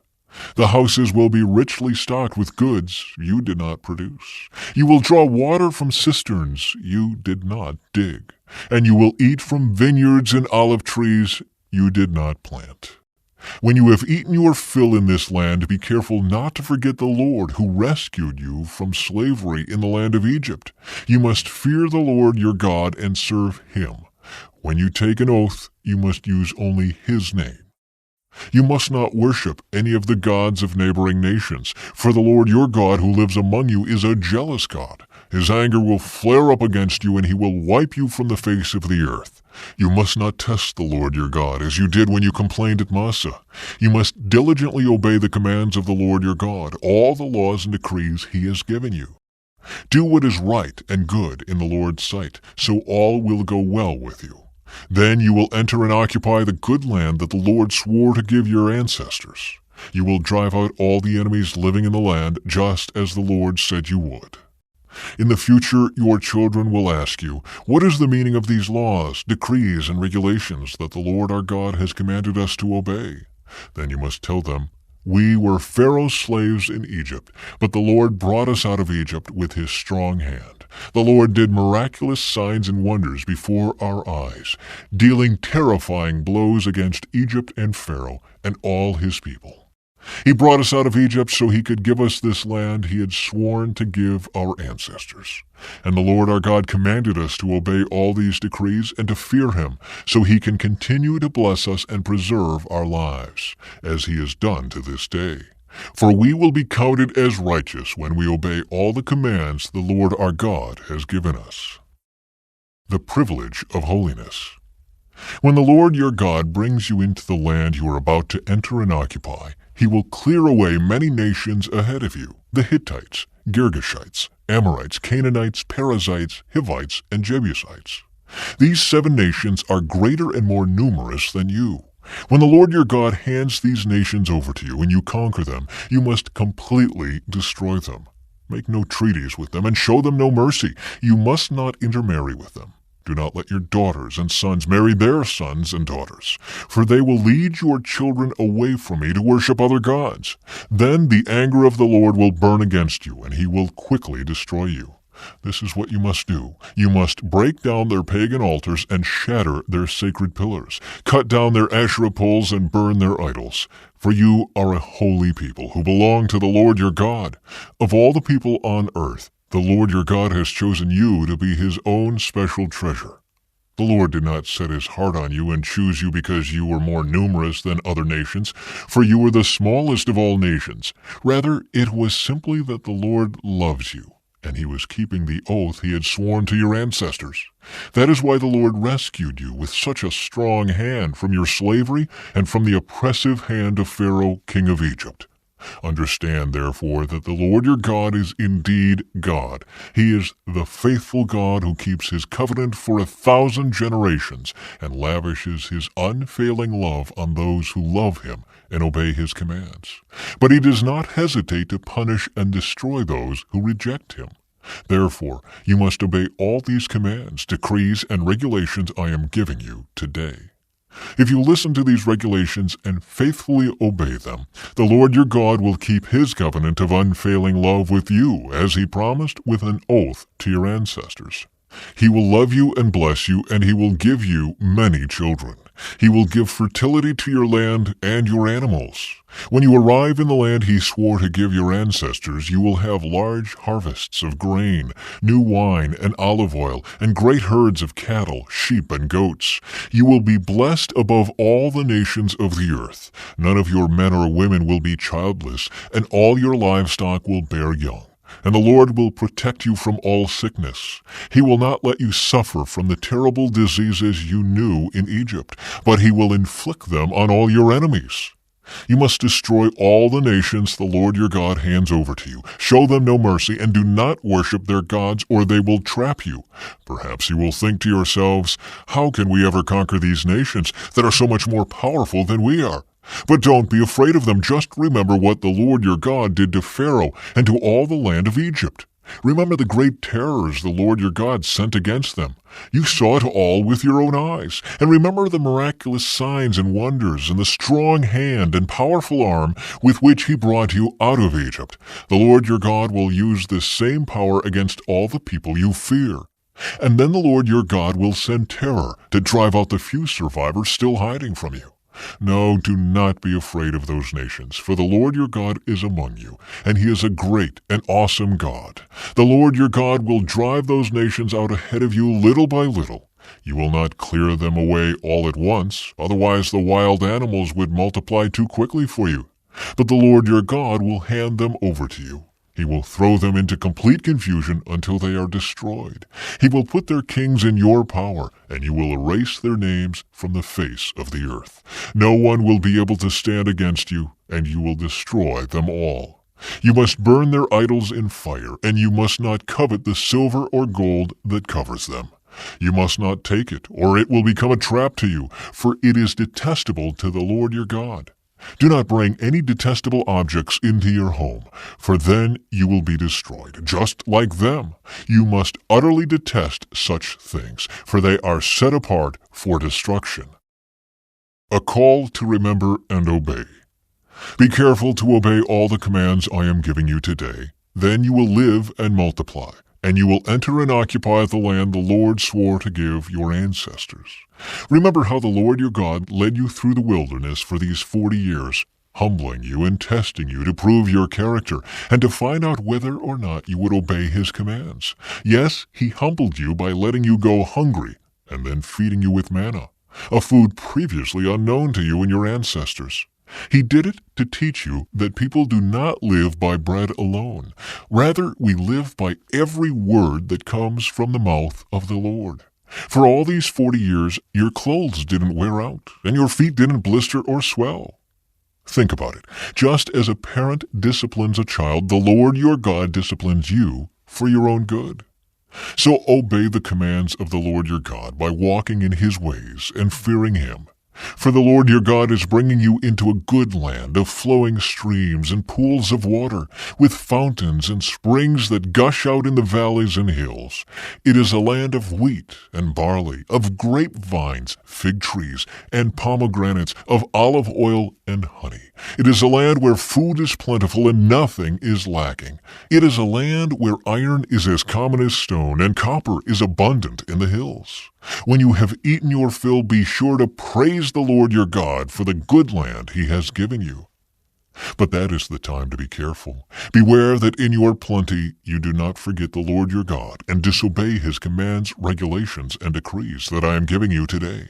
[SPEAKER 1] The houses will be richly stocked with goods you did not produce. You will draw water from cisterns you did not dig, and you will eat from vineyards and olive trees you did not plant. When you have eaten your fill in this land, be careful not to forget the Lord who rescued you from slavery in the land of Egypt. You must fear the Lord your God and serve him. When you take an oath, you must use only his name. You must not worship any of the gods of neighboring nations, for the Lord your God who lives among you is a jealous God. His anger will flare up against you, and he will wipe you from the face of the earth. You must not test the Lord your God, as you did when you complained at Massah. You must diligently obey the commands of the Lord your God, all the laws and decrees he has given you. Do what is right and good in the Lord's sight, so all will go well with you. Then you will enter and occupy the good land that the Lord swore to give your ancestors. You will drive out all the enemies living in the land, just as the Lord said you would. In the future, your children will ask you, what is the meaning of these laws, decrees, and regulations that the Lord our God has commanded us to obey? Then you must tell them, we were Pharaoh's slaves in Egypt, but the Lord brought us out of Egypt with his strong hand. The Lord did miraculous signs and wonders before our eyes, dealing terrifying blows against Egypt and Pharaoh and all his people. He brought us out of Egypt so he could give us this land he had sworn to give our ancestors. And the Lord our God commanded us to obey all these decrees and to fear him, so he can continue to bless us and preserve our lives, as he has done to this day. For we will be counted as righteous when we obey all the commands the Lord our God has given us. The privilege of holiness. When the Lord your God brings you into the land you are about to enter and occupy, he will clear away many nations ahead of you, the Hittites, Girgashites, Amorites, Canaanites, Perizzites, Hivites, and Jebusites. These 7 nations are greater and more numerous than you. When the Lord your God hands these nations over to you and you conquer them, you must completely destroy them. Make no treaties with them and show them no mercy. You must not intermarry with them. Do not let your daughters and sons marry their sons and daughters, for they will lead your children away from me to worship other gods. Then the anger of the Lord will burn against you, and he will quickly destroy you. This is what you must do. You must break down their pagan altars and shatter their sacred pillars, cut down their Asherah poles and burn their idols. For you are a holy people who belong to the Lord your God. Of all the people on earth, the Lord your God has chosen you to be his own special treasure. The Lord did not set his heart on you and choose you because you were more numerous than other nations, for you were the smallest of all nations. Rather, it was simply that the Lord loves you, and he was keeping the oath he had sworn to your ancestors. That is why the Lord rescued you with such a strong hand from your slavery and from the oppressive hand of Pharaoh, king of Egypt. Understand, therefore, that the Lord your God is indeed God. He is the faithful God who keeps his covenant for 1,000 generations and lavishes his unfailing love on those who love him and obey his commands. But he does not hesitate to punish and destroy those who reject him. Therefore, you must obey all these commands, decrees, and regulations I am giving you today. If you listen to these regulations and faithfully obey them, the Lord your God will keep his covenant of unfailing love with you, as he promised with an oath to your ancestors. He will love you and bless you, and he will give you many children. He will give fertility to your land and your animals. When you arrive in the land he swore to give your ancestors, you will have large harvests of grain, new wine and olive oil, and great herds of cattle, sheep, and goats. You will be blessed above all the nations of the earth. None of your men or women will be childless, and all your livestock will bear young. And the Lord will protect you from all sickness. He will not let you suffer from the terrible diseases you knew in Egypt, but he will inflict them on all your enemies. You must destroy all the nations the Lord your God hands over to you. Show them no mercy, and do not worship their gods, or they will trap you. Perhaps you will think to yourselves, how can we ever conquer these nations that are so much more powerful than we are? But don't be afraid of them. Just remember what the Lord your God did to Pharaoh and to all the land of Egypt. Remember the great terrors the Lord your God sent against them. You saw it all with your own eyes. And remember the miraculous signs and wonders and the strong hand and powerful arm with which he brought you out of Egypt. The Lord your God will use this same power against all the people you fear. And then the Lord your God will send terror to drive out the few survivors still hiding from you. No, do not be afraid of those nations, for the Lord your God is among you, and he is a great and awesome God. The Lord your God will drive those nations out ahead of you little by little. You will not clear them away all at once, otherwise the wild animals would multiply too quickly for you. But the Lord your God will hand them over to you. He will throw them into complete confusion until they are destroyed. He will put their kings in your power, and you will erase their names from the face of the earth. No one will be able to stand against you, and you will destroy them all. You must burn their idols in fire, and you must not covet the silver or gold that covers them. You must not take it, or it will become a trap to you, for it is detestable to the Lord your God. Do not bring any detestable objects into your home, for then you will be destroyed, just like them. You must utterly detest such things, for they are set apart for destruction. A call to remember and obey. Be careful to obey all the commands I am giving you today. Then you will live and multiply, and you will enter and occupy the land the Lord swore to give your ancestors. Remember how the Lord your God led you through the wilderness for these 40 years, humbling you and testing you to prove your character and to find out whether or not you would obey his commands. Yes, he humbled you by letting you go hungry and then feeding you with manna, a food previously unknown to you and your ancestors. He did it to teach you that people do not live by bread alone. Rather, we live by every word that comes from the mouth of the Lord. For all these 40 years, your clothes didn't wear out, and your feet didn't blister or swell. Think about it. Just as a parent disciplines a child, the Lord your God disciplines you for your own good. So obey the commands of the Lord your God by walking in his ways and fearing him. For the Lord your God is bringing you into a good land of flowing streams and pools of water, with fountains and springs that gush out in the valleys and hills. It is a land of wheat and barley, of grapevines, fig trees, and pomegranates, of olive oil and honey. It is a land where food is plentiful and nothing is lacking. It is a land where iron is as common as stone, and copper is abundant in the hills. When you have eaten your fill, be sure to praise the Lord your God for the good land he has given you. But that is the time to be careful. Beware that in your plenty you do not forget the Lord your God and disobey his commands, regulations, and decrees that I am giving you today.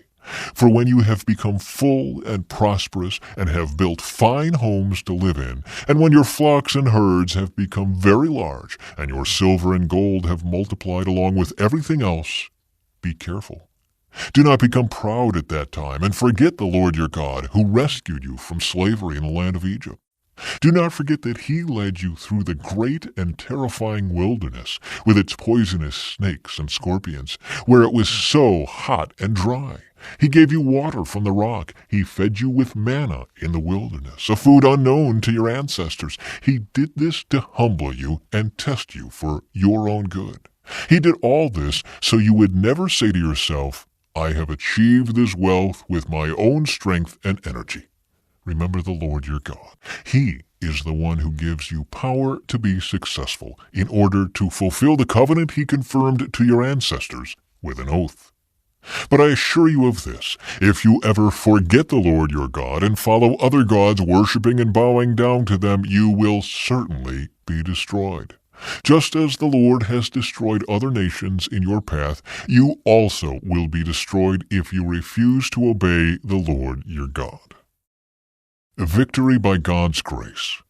[SPEAKER 1] For when you have become full and prosperous and have built fine homes to live in, and when your flocks and herds have become very large, and your silver and gold have multiplied along with everything else, be careful. Do not become proud at that time and forget the Lord your God, who rescued you from slavery in the land of Egypt. Do not forget that he led you through the great and terrifying wilderness with its poisonous snakes and scorpions, where it was so hot and dry. He gave you water from the rock. He fed you with manna in the wilderness, a food unknown to your ancestors. He did this to humble you and test you for your own good. He did all this so you would never say to yourself, I have achieved this wealth with my own strength and energy. Remember the Lord your God. He is the one who gives you power to be successful in order to fulfill the covenant he confirmed to your ancestors with an oath. But I assure you of this, if you ever forget the Lord your God and follow other gods, worshiping and bowing down to them, you will certainly be destroyed. Just as the Lord has destroyed other nations in your path, you also will be destroyed if you refuse to obey the Lord your God. Victory by God's grace.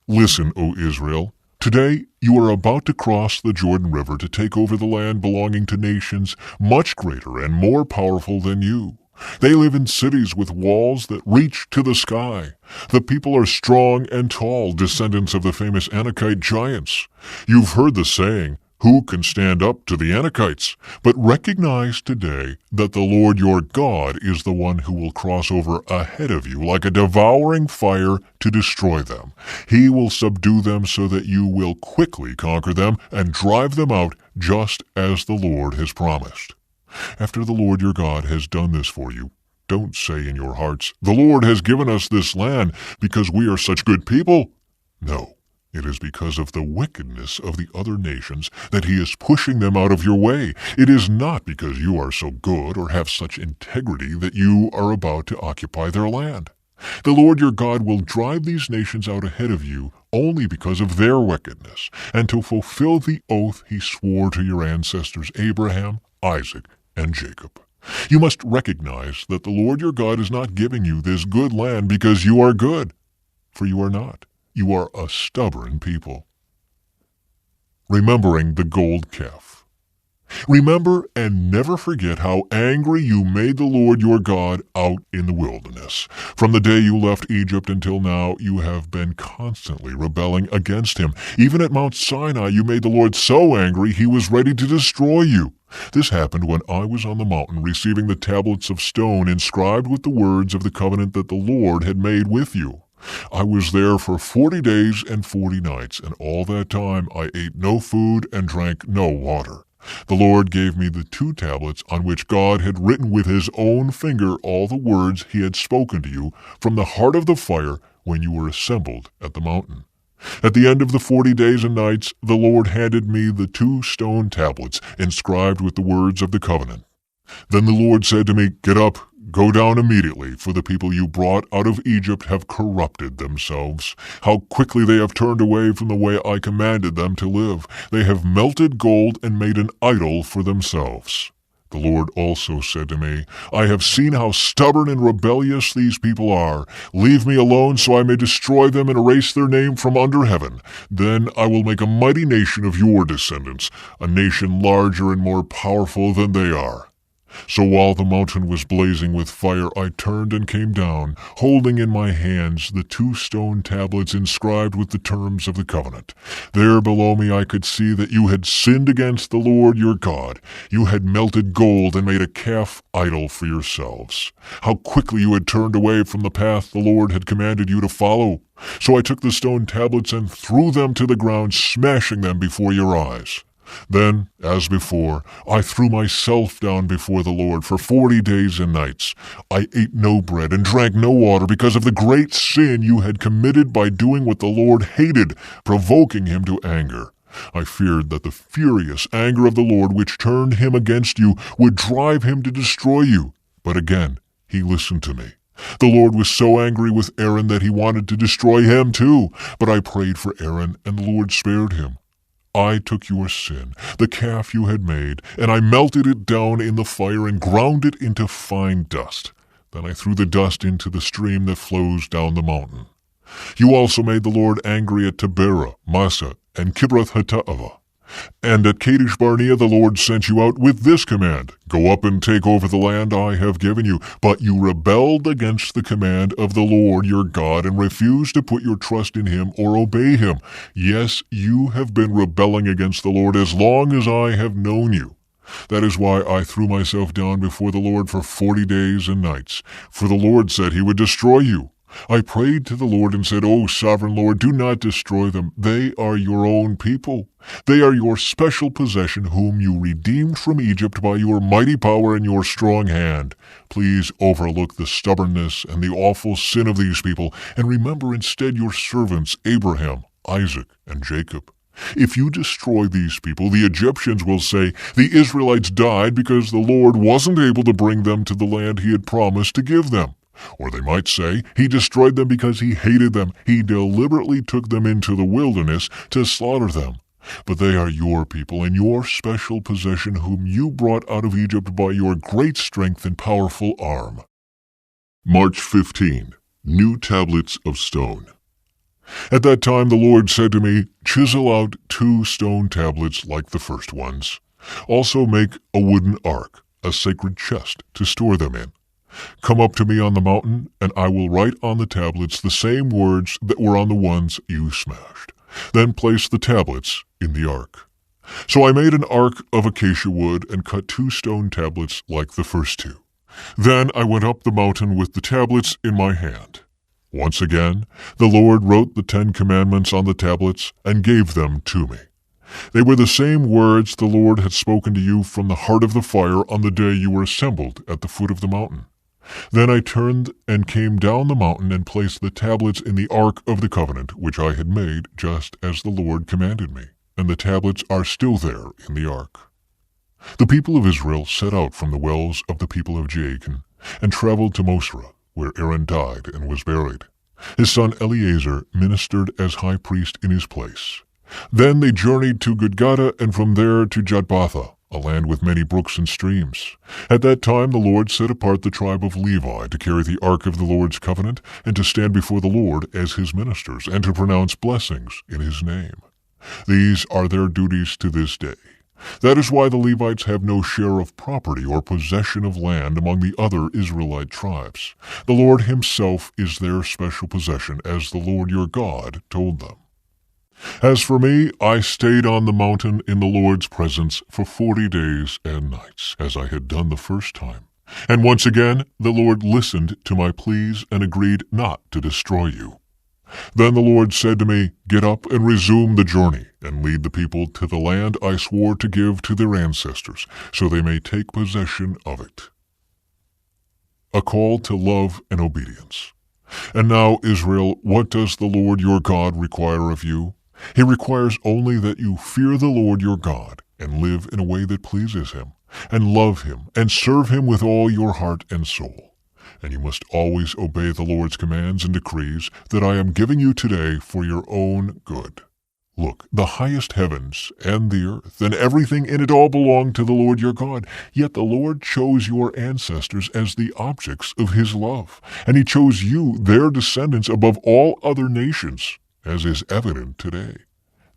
[SPEAKER 1] Listen, O Israel. Today you are about to cross the Jordan River to take over the land belonging to nations much greater and more powerful than you. They live in cities with walls that reach to the sky. The people are strong and tall, descendants of the famous Anakite giants. You've heard the saying, "Who can stand up to the Anakites?" But recognize today that the Lord your God is the one who will cross over ahead of you like a devouring fire to destroy them. He will subdue them so that you will quickly conquer them and drive them out just as the Lord has promised. After the Lord your God has done this for you, don't say in your hearts, "The Lord has given us this land because we are such good people." No, it is because of the wickedness of the other nations that he is pushing them out of your way. It is not because you are so good or have such integrity that you are about to occupy their land. The Lord your God will drive these nations out ahead of you only because of their wickedness, and to fulfill the oath he swore to your ancestors Abraham, Isaac, and Jacob. You must recognize that the Lord your God is not giving you this good land because you are good, for you are not. You are a stubborn people. Remembering the gold calf. Remember and never forget how angry you made the Lord your God out in the wilderness. From the day you left Egypt until now, you have been constantly rebelling against him. Even at Mount Sinai, you made the Lord so angry he was ready to destroy you. This happened when I was on the mountain receiving the tablets of stone inscribed with the words of the covenant that the Lord had made with you. I was there for 40 days and 40 nights, and all that time I ate no food and drank no water. The Lord gave me the 2 tablets on which God had written with his own finger all the words he had spoken to you from the heart of the fire when you were assembled at the mountain. At the end of the 40 days and nights, the Lord handed me the 2 stone tablets inscribed with the words of the covenant. Then the Lord said to me, "Get up, go down immediately, for the people you brought out of Egypt have corrupted themselves. How quickly they have turned away from the way I commanded them to live. They have melted gold and made an idol for themselves." The Lord also said to me, "I have seen how stubborn and rebellious these people are. Leave me alone so I may destroy them and erase their name from under heaven. Then I will make a mighty nation of your descendants, a nation larger and more powerful than they are." So while the mountain was blazing with fire, I turned and came down, holding in my hands the 2 stone tablets inscribed with the terms of the covenant. There below me I could see that you had sinned against the Lord your God. You had melted gold and made a calf idol for yourselves. How quickly you had turned away from the path the Lord had commanded you to follow. So I took the stone tablets and threw them to the ground, smashing them before your eyes. Then, as before, I threw myself down before the Lord for 40 days and nights. I ate no bread and drank no water because of the great sin you had committed by doing what the Lord hated, provoking him to anger. I feared that the furious anger of the Lord, which turned him against you, would drive him to destroy you. But again, he listened to me. The Lord was so angry with Aaron that he wanted to destroy him too. But I prayed for Aaron, and the Lord spared him. I took your sin, the calf you had made, and I melted it down in the fire and ground it into fine dust. Then I threw the dust into the stream that flows down the mountain. You also made the Lord angry at Taberah, Massa, and Kibroth-Hattaavah. And at Kadesh Barnea the Lord sent you out with this command, "Go up and take over the land I have given you." But you rebelled against the command of the Lord your God and refused to put your trust in him or obey him. Yes, you have been rebelling against the Lord as long as I have known you. That is why I threw myself down before the Lord for 40 days and nights. For the Lord said he would destroy you. I prayed to the Lord and said, O sovereign Lord, do not destroy them. They are your own people. They are your special possession, whom you redeemed from Egypt by your mighty power and your strong hand. Please overlook the stubbornness and the awful sin of these people, and remember instead your servants Abraham, Isaac, and Jacob. If you destroy these people, the Egyptians will say, the Israelites died because the Lord wasn't able to bring them to the land he had promised to give them. Or they might say, he destroyed them because he hated them. He deliberately took them into the wilderness to slaughter them. But they are your people and your special possession, whom you brought out of Egypt by your great strength and powerful arm. March 15. New tablets of stone. At that time the Lord said to me, chisel out 2 stone tablets like the first ones. Also make a wooden ark, a sacred chest to store them in. Come up to me on the mountain, and I will write on the tablets the same words that were on the ones you smashed. Then place the tablets in the ark. So I made an ark of acacia wood and cut 2 stone tablets like the first 2. Then I went up the mountain with the tablets in my hand. Once again, the Lord wrote the 10 commandments on the tablets and gave them to me. They were the same words the Lord had spoken to you from the heart of the fire on the day you were assembled at the foot of the mountain. Then I turned and came down the mountain and placed the tablets in the ark of the covenant which I had made, just as the Lord commanded me, and the tablets are still there in the ark. The people of Israel set out from the wells of the people of Jacob and traveled to Mosra, where Aaron died and was buried. His son Eleazar ministered as high priest in his place. Then they journeyed to Gudgodah and from there to Jotbatha, a land with many brooks and streams. At that time the Lord set apart the tribe of Levi to carry the ark of the Lord's covenant and to stand before the Lord as his ministers and to pronounce blessings in his name. These are their duties to this day. That is why the Levites have no share of property or possession of land among the other Israelite tribes. The Lord himself is their special possession, as the Lord your God told them. As for me, I stayed on the mountain in the Lord's presence for 40 days and nights, as I had done the first time. And once again the Lord listened to my pleas and agreed not to destroy you. Then the Lord said to me, get up and resume the journey, and lead the people to the land I swore to give to their ancestors, so they may take possession of it. A call to love and obedience. And now, Israel, what does the Lord your God require of you? He requires only that you fear the Lord your God, and live in a way that pleases him, and love him, and serve him with all your heart and soul. And you must always obey the Lord's commands and decrees that I am giving you today for your own good. Look, the highest heavens and the earth and everything in it all belong to the Lord your God. Yet the Lord chose your ancestors as the objects of his love, and he chose you, their descendants, above all other nations, as is evident today.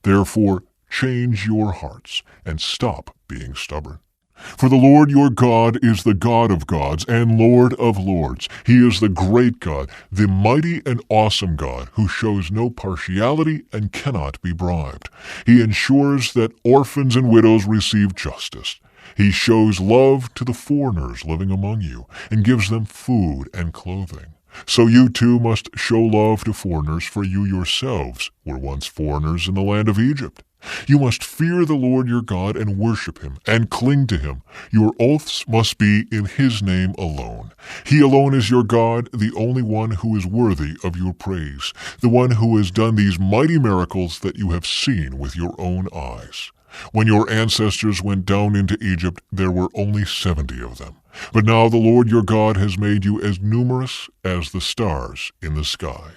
[SPEAKER 1] Therefore, change your hearts and stop being stubborn. For the Lord your God is the God of gods and Lord of lords. He is the great God, the mighty and awesome God, who shows no partiality and cannot be bribed. He ensures that orphans and widows receive justice. He shows love to the foreigners living among you and gives them food and clothing. So you too must show love to foreigners, for you yourselves were once foreigners in the land of Egypt. You must fear the Lord your God and worship him and cling to him. Your oaths must be in his name alone. He alone is your God, the only one who is worthy of your praise, the one who has done these mighty miracles that you have seen with your own eyes. When your ancestors went down into Egypt, there were only 70 of them. But now the Lord your God has made you as numerous as the stars in the sky.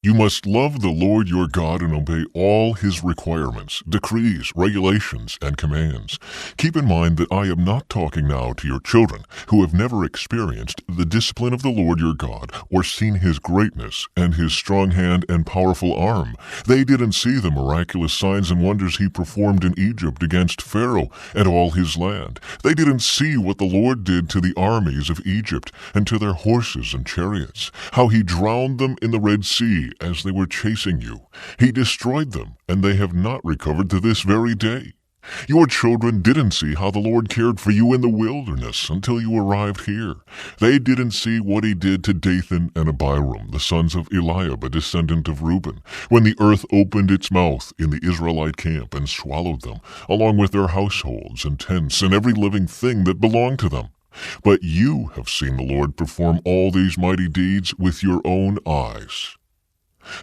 [SPEAKER 1] You must love the Lord your God and obey all his requirements, decrees, regulations, and commands. Keep in mind that I am not talking now to your children, who have never experienced the discipline of the Lord your God, or seen his greatness and his strong hand and powerful arm. They didn't see the miraculous signs and wonders he performed in Egypt against Pharaoh and all his land. They didn't see what the Lord did to the armies of Egypt and to their horses and chariots, how he drowned them in the Red Sea as they were chasing you. He destroyed them, and they have not recovered to this very day. Your children didn't see how the Lord cared for you in the wilderness until you arrived here. They didn't see what he did to Dathan and Abiram, the sons of Eliab, a descendant of Reuben, when the earth opened its mouth in the Israelite camp and swallowed them, along with their households and tents and every living thing that belonged to them. But you have seen the Lord perform all these mighty deeds with your own eyes.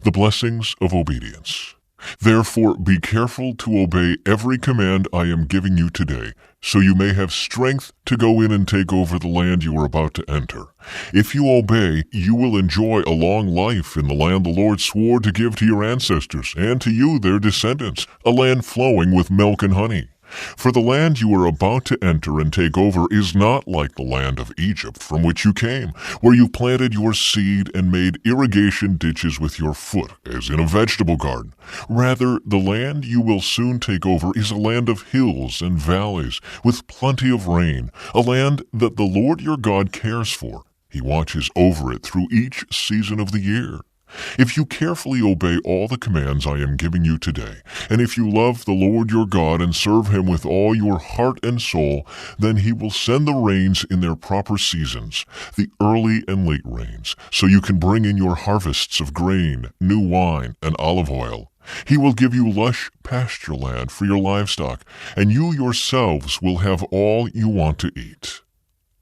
[SPEAKER 1] The blessings of obedience. Therefore be careful to obey every command I am giving you today, so you may have strength to go in and take over the land you are about to enter. If you obey, you will enjoy a long life in the land the Lord swore to give to your ancestors and to you, their descendants, a land flowing with milk and honey. For the land you are about to enter and take over is not like the land of Egypt from which you came, where you planted your seed and made irrigation ditches with your foot, as in a vegetable garden. Rather, the land you will soon take over is a land of hills and valleys, with plenty of rain, a land that the Lord your God cares for. He watches over it through each season of the year. If you carefully obey all the commands I am giving you today, and if you love the Lord your God and serve him with all your heart and soul, then he will send the rains in their proper seasons, the early and late rains, so you can bring in your harvests of grain, new wine, and olive oil. He will give you lush pasture land for your livestock, and you yourselves will have all you want to eat.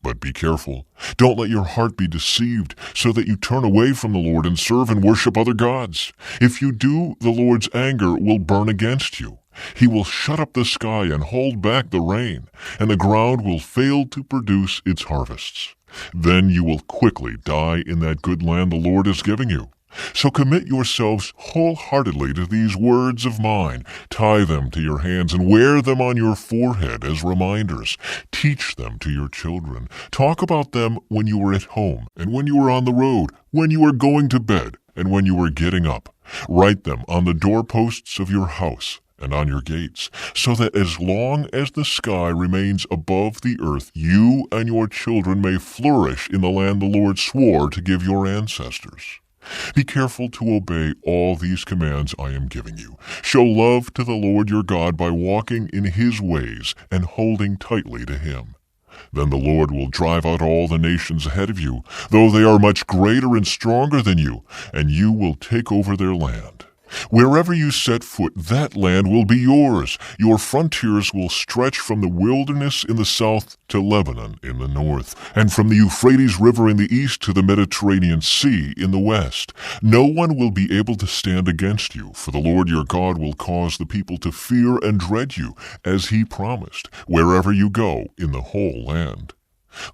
[SPEAKER 1] But be careful. Don't let your heart be deceived, so that you turn away from the Lord and serve and worship other gods. If you do, the Lord's anger will burn against you. He will shut up the sky and hold back the rain, and the ground will fail to produce its harvests. Then you will quickly die in that good land the Lord is giving you. So commit yourselves wholeheartedly to these words of mine. Tie them to your hands and wear them on your forehead as reminders. Teach them to your children. Talk about them when you are at home and when you are on the road, when you are going to bed and when you are getting up. Write them on the doorposts of your house and on your gates, so that as long as the sky remains above the earth, you and your children may flourish in the land the Lord swore to give your ancestors. Be careful to obey all these commands I am giving you. Show love to the Lord your God by walking in his ways and holding tightly to him. Then the Lord will drive out all the nations ahead of you, though they are much greater and stronger than you, and you will take over their land. Wherever you set foot, that land will be yours. Your frontiers will stretch from the wilderness in the south to Lebanon in the north, and from the Euphrates River in the east to the Mediterranean Sea in the west. No one will be able to stand against you, for the Lord your God will cause the people to fear and dread you, as he promised, wherever you go in the whole land.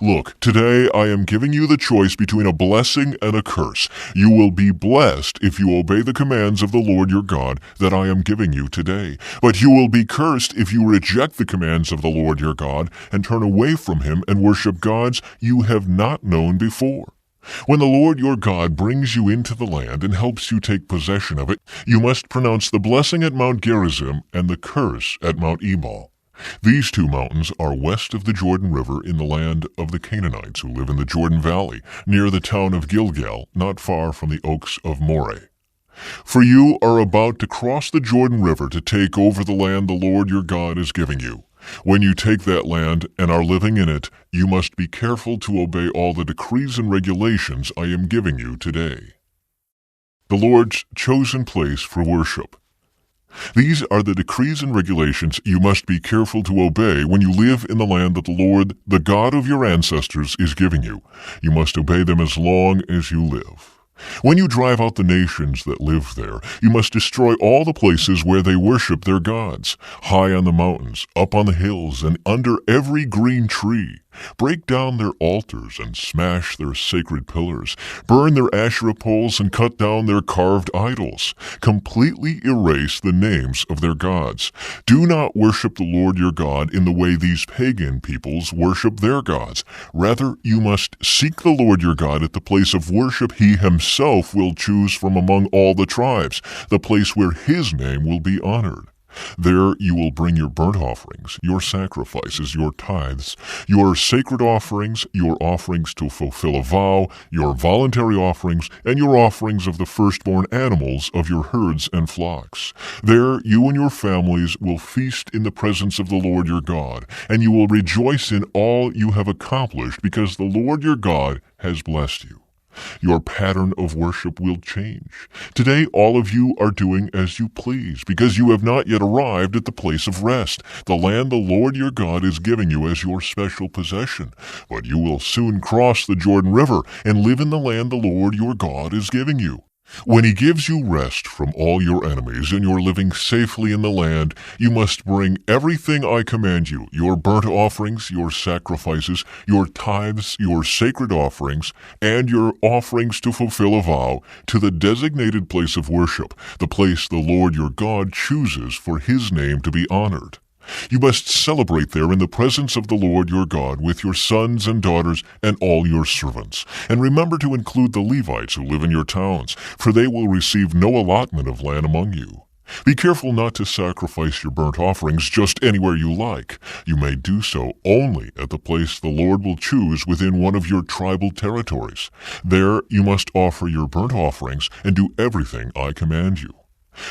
[SPEAKER 1] Look, today I am giving you the choice between a blessing and a curse. You will be blessed if you obey the commands of the Lord your God that I am giving you today. But you will be cursed if you reject the commands of the Lord your God and turn away from him and worship gods you have not known before. When the Lord your God brings you into the land and helps you take possession of it, you must pronounce the blessing at Mount Gerizim and the curse at Mount Ebal. These two mountains are west of the Jordan River in the land of the Canaanites who live in the Jordan Valley, near the town of Gilgal, not far from the oaks of Moreh. For you are about to cross the Jordan River to take over the land the Lord your God is giving you. When you take that land and are living in it, you must be careful to obey all the decrees and regulations I am giving you today. The Lord's chosen place for worship. These are the decrees and regulations you must be careful to obey when you live in the land that the Lord, the God of your ancestors, is giving you. You must obey them as long as you live. When you drive out the nations that live there, you must destroy all the places where they worship their gods, high on the mountains, up on the hills, and under every green tree. Break down their altars and smash their sacred pillars. Burn their Asherah poles and cut down their carved idols. Completely erase the names of their gods. Do not worship the Lord your God in the way these pagan peoples worship their gods. Rather, you must seek the Lord your God at the place of worship he himself will choose from among all the tribes, the place where his name will be honored. There you will bring your burnt offerings, your sacrifices, your tithes, your sacred offerings, your offerings to fulfill a vow, your voluntary offerings, and your offerings of the firstborn animals of your herds and flocks. There you and your families will feast in the presence of the Lord your God, and you will rejoice in all you have accomplished, because the Lord your God has blessed you. Your pattern of worship will change. Today all of you are doing as you please, because you have not yet arrived at the place of rest, the land the Lord your God is giving you as your special possession. But you will soon cross the Jordan River and live in the land the Lord your God is giving you. When he gives you rest from all your enemies and you're living safely in the land, you must bring everything I command you, your burnt offerings, your sacrifices, your tithes, your sacred offerings, and your offerings to fulfill a vow, to the designated place of worship, the place the Lord your God chooses for his name to be honored. You must celebrate there in the presence of the Lord your God with your sons and daughters and all your servants. And remember to include the Levites who live in your towns, for they will receive no allotment of land among you. Be careful not to sacrifice your burnt offerings just anywhere you like. You may do so only at the place the Lord will choose within one of your tribal territories. There you must offer your burnt offerings and do everything I command you.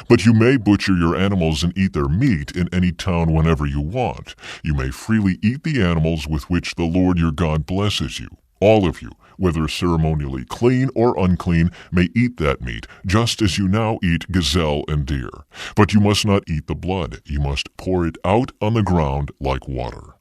[SPEAKER 1] But you may butcher your animals and eat their meat in any town whenever you want. You may freely eat the animals with which the Lord your God blesses you. All of you, whether ceremonially clean or unclean, may eat that meat, just as you now eat gazelle and deer. But you must not eat the blood. You must pour it out on the ground like water.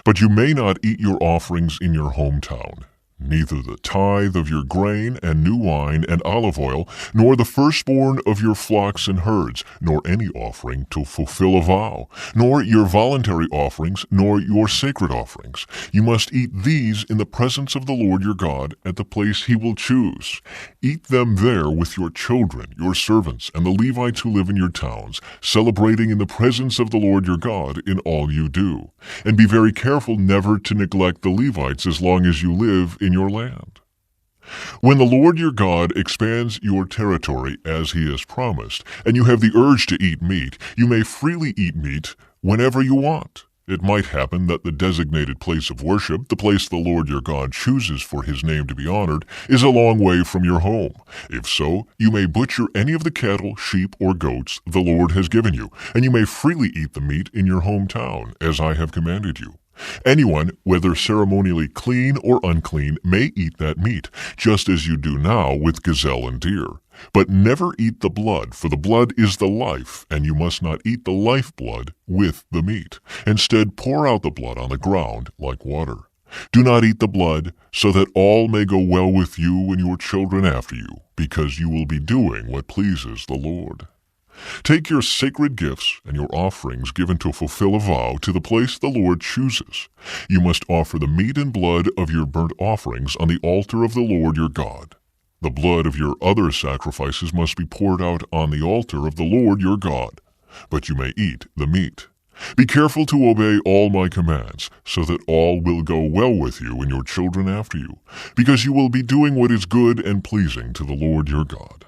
[SPEAKER 1] But you may not eat your offerings in your hometown. Neither the tithe of your grain and new wine and olive oil, nor the firstborn of your flocks and herds, nor any offering to fulfill a vow, nor your voluntary offerings, nor your sacred offerings. You must eat these in the presence of the Lord your God at the place he will choose. Eat them there with your children, your servants, and the Levites who live in your towns, celebrating in the presence of the Lord your God in all you do. And be very careful never to neglect the Levites as long as you live in your land. When the Lord your God expands your territory as he has promised, and you have the urge to eat meat, you may freely eat meat whenever you want. It might happen that the designated place of worship, the place the Lord your God chooses for his name to be honored, is a long way from your home. If so, you may butcher any of the cattle, sheep, or goats the Lord has given you, and you may freely eat the meat in your hometown, as I have commanded you. Anyone, whether ceremonially clean or unclean, may eat that meat, just as you do now with gazelle and deer. But never eat the blood, for the blood is the life, and you must not eat the lifeblood with the meat. Instead, pour out the blood on the ground like water. Do not eat the blood, so that all may go well with you and your children after you, because you will be doing what pleases the Lord. Take your sacred gifts and your offerings given to fulfill a vow to the place the Lord chooses. You must offer the meat and blood of your burnt offerings on the altar of the Lord your God. The blood of your other sacrifices must be poured out on the altar of the Lord your God, but you may eat the meat. Be careful to obey all my commands, so that all will go well with you and your children after you, because you will be doing what is good and pleasing to the Lord your God.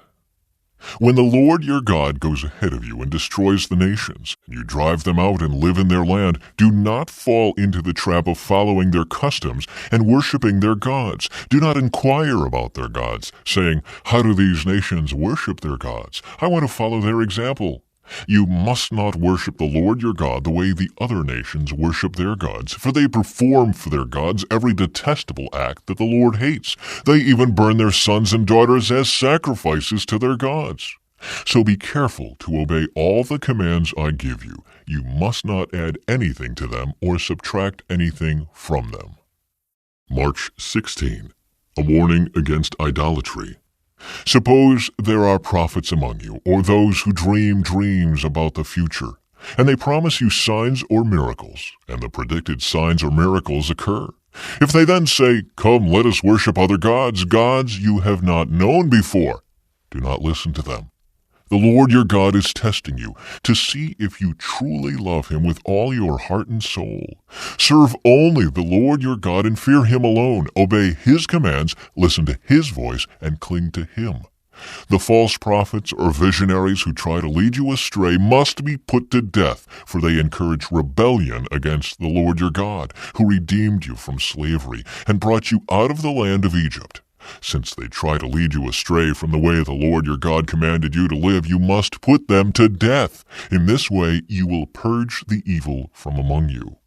[SPEAKER 1] When the Lord your God goes ahead of you and destroys the nations, and you drive them out and live in their land, do not fall into the trap of following their customs and worshiping their gods. Do not inquire about their gods, saying, "How do these nations worship their gods? I want to follow their example." You must not worship the Lord your God the way the other nations worship their gods, for they perform for their gods every detestable act that the Lord hates. They even burn their sons and daughters as sacrifices to their gods. So be careful to obey all the commands I give you. You must not add anything to them or subtract anything from them. March 16. A warning against idolatry. Suppose there are prophets among you, or those who dream dreams about the future, and they promise you signs or miracles, and the predicted signs or miracles occur. If they then say, "Come, let us worship other gods, gods you have not known before," do not listen to them. The Lord your God is testing you to see if you truly love him with all your heart and soul. Serve only the Lord your God and fear him alone. Obey his commands, listen to his voice, and cling to him. The false prophets or visionaries who try to lead you astray must be put to death, for they encourage rebellion against the Lord your God, who redeemed you from slavery and brought you out of the land of Egypt. Since they try to lead you astray from the way the Lord your God commanded you to live, you must put them to death. In this way you will purge the evil from among you.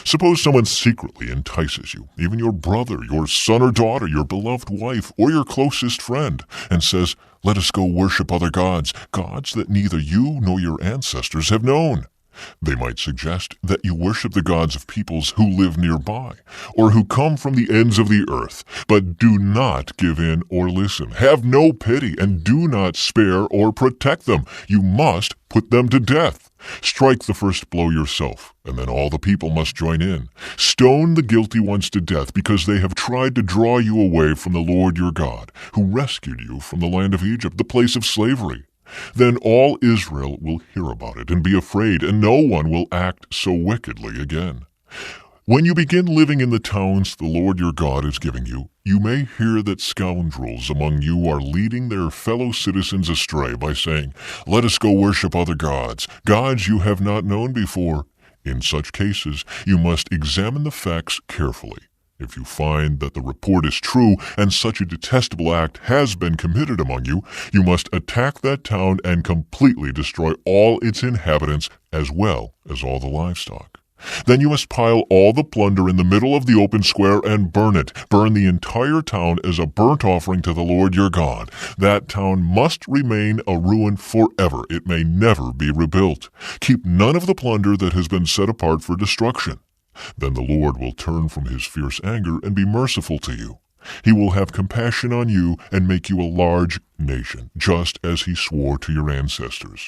[SPEAKER 1] Suppose someone secretly entices you, even your brother, your son or daughter, your beloved wife, or your closest friend, and says, "Let us go worship other gods, gods that neither you nor your ancestors have known." They might suggest that you worship the gods of peoples who live nearby, or who come from the ends of the earth. But do not give in or listen. Have no pity, and do not spare or protect them. You must put them to death. Strike the first blow yourself, and then all the people must join in. Stone the guilty ones to death, because they have tried to draw you away from the Lord your God, who rescued you from the land of Egypt, the place of slavery. Then all Israel will hear about it and be afraid, and no one will act so wickedly again. When you begin living in the towns the Lord your God is giving you, you may hear that scoundrels among you are leading their fellow citizens astray by saying, "Let us go worship other gods, gods you have not known before." In such cases, you must examine the facts carefully. If you find that the report is true and such a detestable act has been committed among you, you must attack that town and completely destroy all its inhabitants as well as all the livestock. Then you must pile all the plunder in the middle of the open square and burn it. Burn the entire town as a burnt offering to the Lord your God. That town must remain a ruin forever. It may never be rebuilt. Keep none of the plunder that has been set apart for destruction. Then the Lord will turn from his fierce anger and be merciful to you. He will have compassion on you and make you a large nation, just as he swore to your ancestors.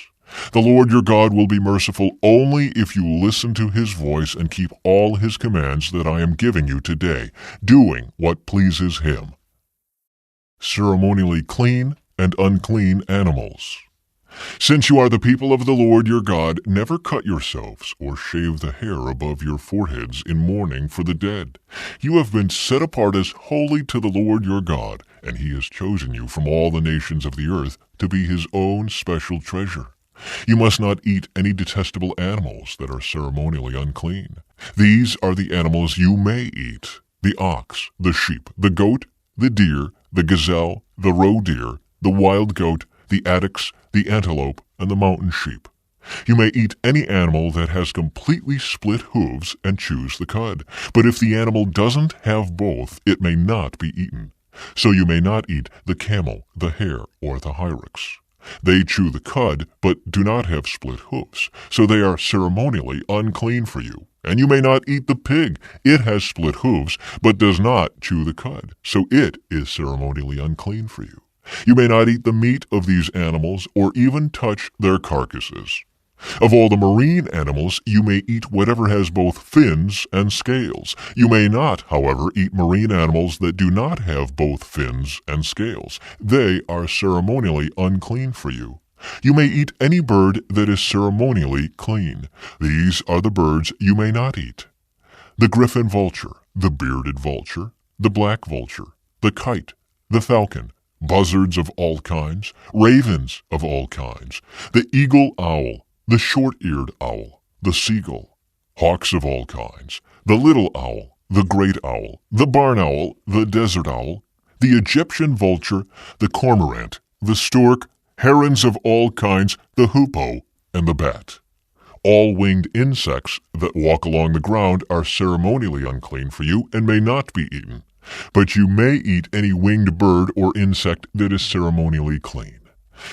[SPEAKER 1] The Lord your God will be merciful only if you listen to his voice and keep all his commands that I am giving you today, doing what pleases him. Ceremonially clean and unclean animals. Since you are the people of the Lord your God, never cut yourselves or shave the hair above your foreheads in mourning for the dead. You have been set apart as holy to the Lord your God, and he has chosen you from all the nations of the earth to be his own special treasure. You must not eat any detestable animals that are ceremonially unclean. These are the animals you may eat: the ox, the sheep, the goat, the deer, the gazelle, the roe deer, the wild goat, the addax, the antelope, and the mountain sheep. You may eat any animal that has completely split hooves and chews the cud. But if the animal doesn't have both, it may not be eaten. So you may not eat the camel, the hare, or the hyrax. They chew the cud, but do not have split hooves, so they are ceremonially unclean for you. And you may not eat the pig. It has split hooves, but does not chew the cud, so it is ceremonially unclean for you. You may not eat the meat of these animals or even touch their carcasses. Of all the marine animals, you may eat whatever has both fins and scales. You may not, however, eat marine animals that do not have both fins and scales. They are ceremonially unclean for you. You may eat any bird that is ceremonially clean. These are the birds you may not eat: the griffin vulture, the bearded vulture, the black vulture, the kite, the falcon, buzzards of all kinds, ravens of all kinds, the eagle owl, the short-eared owl, the seagull, hawks of all kinds, the little owl, the great owl, the barn owl, the desert owl, the Egyptian vulture, the cormorant, the stork, herons of all kinds, the hoopoe, and the bat. All winged insects that walk along the ground are ceremonially unclean for you and may not be eaten. But you may eat any winged bird or insect that is ceremonially clean.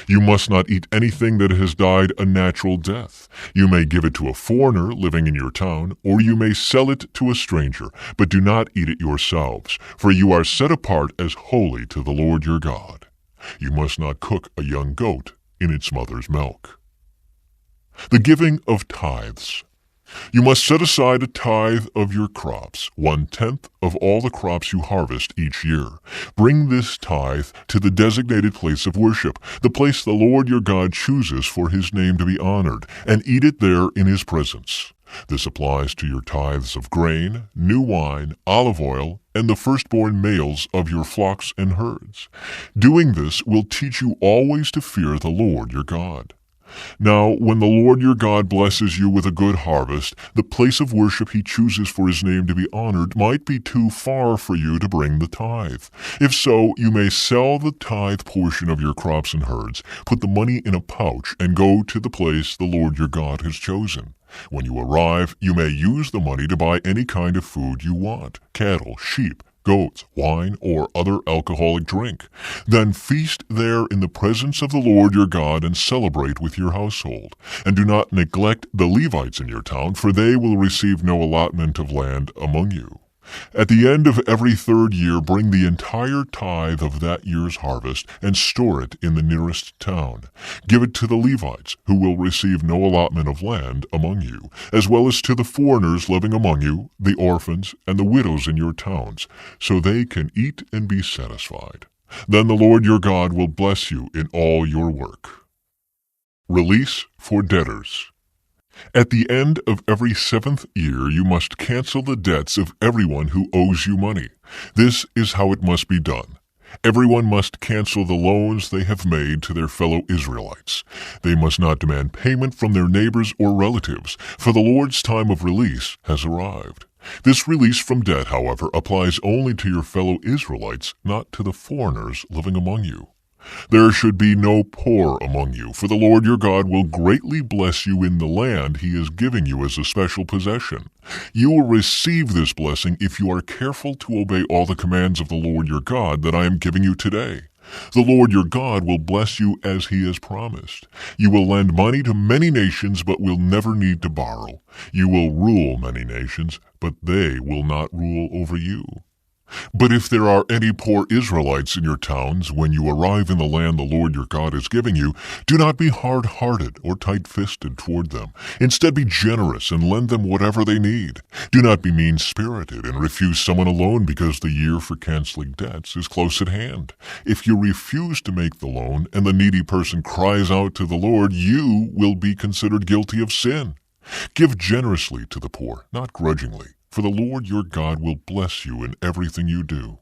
[SPEAKER 1] You must not eat anything that has died a natural death. You may give it to a foreigner living in your town, or you may sell it to a stranger, but do not eat it yourselves, for you are set apart as holy to the Lord your God. You must not cook a young goat in its mother's milk. The giving of tithes. You must set aside a tithe of your crops, 1/10 of all the crops you harvest each year. Bring this tithe to the designated place of worship, the place the Lord your God chooses for his name to be honored, and eat it there in his presence. This applies to your tithes of grain, new wine, olive oil, and the firstborn males of your flocks and herds. Doing this will teach you always to fear the Lord your God. Now, when the Lord your God blesses you with a good harvest, the place of worship he chooses for his name to be honored might be too far for you to bring the tithe. If so, you may sell the tithe portion of your crops and herds, put the money in a pouch, and go to the place the Lord your God has chosen. When you arrive, you may use the money to buy any kind of food you want: cattle, sheep, goats, wine, or other alcoholic drink. Then feast there in the presence of the Lord your God and celebrate with your household. And do not neglect the Levites in your town, for they will receive no allotment of land among you. At the end of every third year, bring the entire tithe of that year's harvest and store it in the nearest town. Give it to the Levites, who will receive no allotment of land among you, as well as to the foreigners living among you, the orphans, and the widows in your towns, so they can eat and be satisfied. Then the Lord your God will bless you in all your work. Release for debtors. At the end of every 7th year, you must cancel the debts of everyone who owes you money. This is how it must be done. Everyone must cancel the loans they have made to their fellow Israelites. They must not demand payment from their neighbors or relatives, for the Lord's time of release has arrived. This release from debt, however, applies only to your fellow Israelites, not to the foreigners living among you. There should be no poor among you, for the Lord your God will greatly bless you in the land he is giving you as a special possession. You will receive this blessing if you are careful to obey all the commands of the Lord your God that I am giving you today. The Lord your God will bless you as he has promised. You will lend money to many nations, but will never need to borrow. You will rule many nations, but they will not rule over you. But if there are any poor Israelites in your towns when you arrive in the land the Lord your God is giving you, do not be hard-hearted or tight-fisted toward them. Instead, be generous and lend them whatever they need. Do not be mean-spirited and refuse someone a loan because the year for canceling debts is close at hand. If you refuse to make the loan and the needy person cries out to the Lord, you will be considered guilty of sin. Give generously to the poor, not grudgingly, for the Lord your God will bless you in everything you do.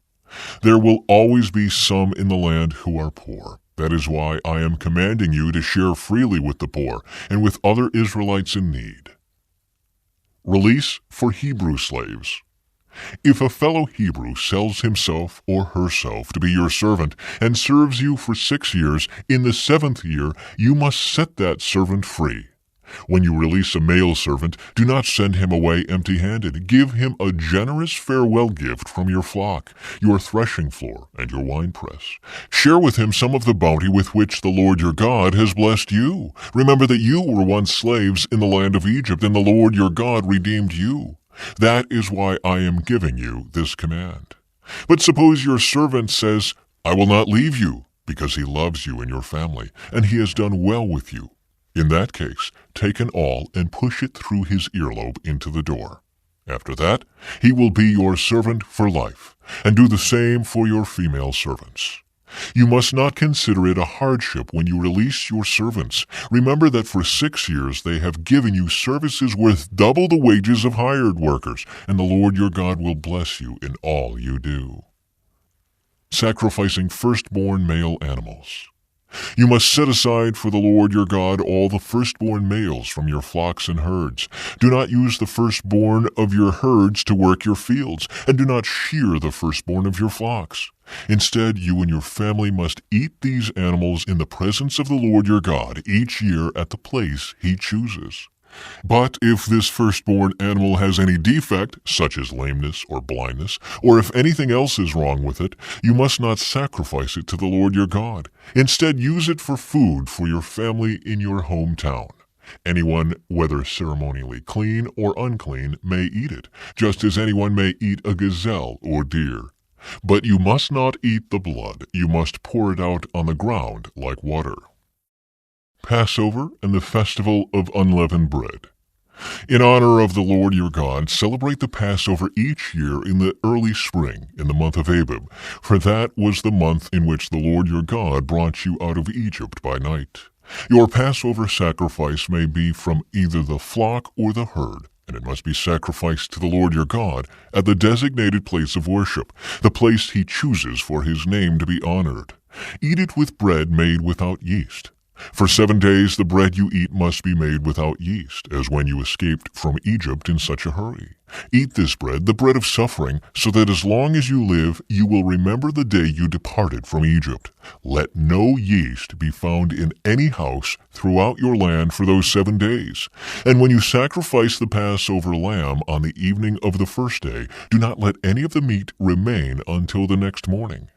[SPEAKER 1] There will always be some in the land who are poor. That is why I am commanding you to share freely with the poor and with other Israelites in need. Release for Hebrew slaves. If a fellow Hebrew sells himself or herself to be your servant and serves you for 6 years, in the 7th year you must set that servant free. When you release a male servant, do not send him away empty-handed. Give him a generous farewell gift from your flock, your threshing floor, and your winepress. Share with him some of the bounty with which the Lord your God has blessed you. Remember that you were once slaves in the land of Egypt, and the Lord your God redeemed you. That is why I am giving you this command. But suppose your servant says, I will not leave you, because he loves you and your family, and he has done well with you. In that case, take an awl and push it through his earlobe into the door. After that, he will be your servant for life, and do the same for your female servants. You must not consider it a hardship when you release your servants. Remember that for 6 years they have given you services worth double the wages of hired workers, and the Lord your God will bless you in all you do. Sacrificing firstborn male animals. You must set aside for the Lord your God all the firstborn males from your flocks and herds. Do not use the firstborn of your herds to work your fields, and do not shear the firstborn of your flocks. Instead, you and your family must eat these animals in the presence of the Lord your God each year at the place he chooses. But if this firstborn animal has any defect, such as lameness or blindness, or if anything else is wrong with it, you must not sacrifice it to the Lord your God. Instead, use it for food for your family in your hometown. Anyone, whether ceremonially clean or unclean, may eat it, just as anyone may eat a gazelle or deer. But you must not eat the blood. You must pour it out on the ground like water. Passover and the Festival of Unleavened Bread. In honor of the Lord your God, celebrate the Passover each year in the early spring, in the month of Abib, for that was the month in which the Lord your God brought you out of Egypt by night. Your Passover sacrifice may be from either the flock or the herd. and it must be sacrificed to the Lord your God at the designated place of worship, the place he chooses for his name to be honored. Eat it with bread made without yeast. For 7 days the bread you eat must be made without yeast, as when you escaped from Egypt in such a hurry. Eat this bread, the bread of suffering, so that as long as you live you will remember the day you departed from Egypt. Let no yeast be found in any house throughout your land for those 7 days. And when you sacrifice the Passover lamb on the evening of the first day, do not let any of the meat remain until the next morning.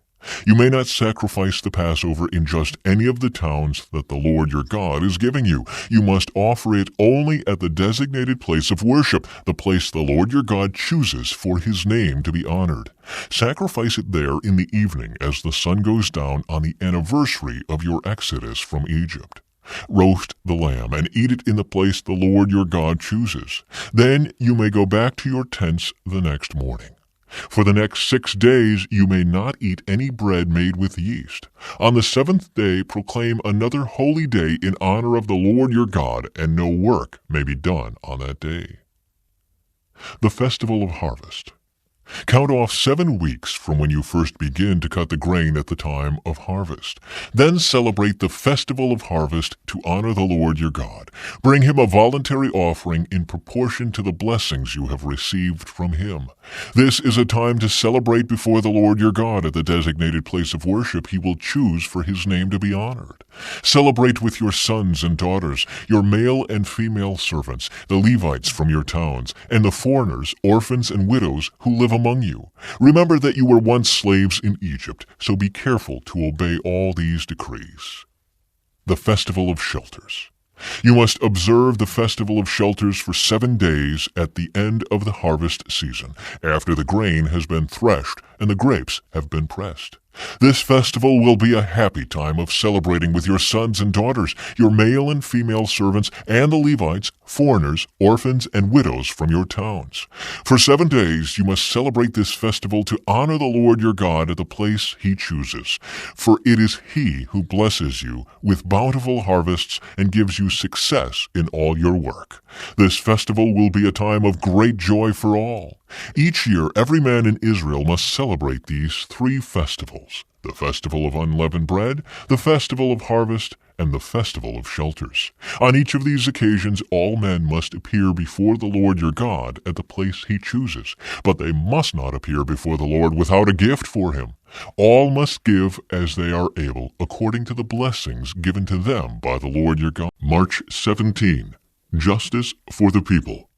[SPEAKER 1] You may not sacrifice the Passover in just any of the towns that the Lord your God is giving you. You must offer it only at the designated place of worship, the place the Lord your God chooses for his name to be honored. Sacrifice it there in the evening as the sun goes down on the anniversary of your exodus from Egypt. Roast the lamb and eat it in the place the Lord your God chooses. Then you may go back to your tents the next morning. For the next 6 days you may not eat any bread made with yeast. On the 7th day proclaim another holy day in honor of the Lord your God, and no work may be done on that day. The Festival of Harvest. Count off 7 weeks from when you first begin to cut the grain at the time of harvest. Then celebrate the Festival of Harvest to honor the Lord your God. Bring him a voluntary offering in proportion to the blessings you have received from him. This is a time to celebrate before the Lord your God at the designated place of worship he will choose for his name to be honored. Celebrate with your sons and daughters, your male and female servants, the Levites from your towns, and the foreigners, orphans, and widows who live among you. Remember that you were once slaves in Egypt, so be careful to obey all these decrees. The Festival of Shelters. You must observe the Festival of Shelters for 7 days at the end of the harvest season, after the grain has been threshed and the grapes have been pressed. This festival will be a happy time of celebrating with your sons and daughters, your male and female servants, and the Levites, foreigners, orphans, and widows from your towns. For 7 days you must celebrate this festival to honor the Lord your God at the place he chooses. For it is he who blesses you with bountiful harvests and gives you success in all your work. This festival will be a time of great joy for all. Each year, every man in Israel must celebrate these 3 festivals: the Festival of Unleavened Bread, the Festival of Harvest, and the Festival of Shelters. On each of these occasions, all men must appear before the Lord your God at the place he chooses, but they must not appear before the Lord without a gift for him. All must give as they are able, according to the blessings given to them by the Lord your God. March 17. Justice for the people.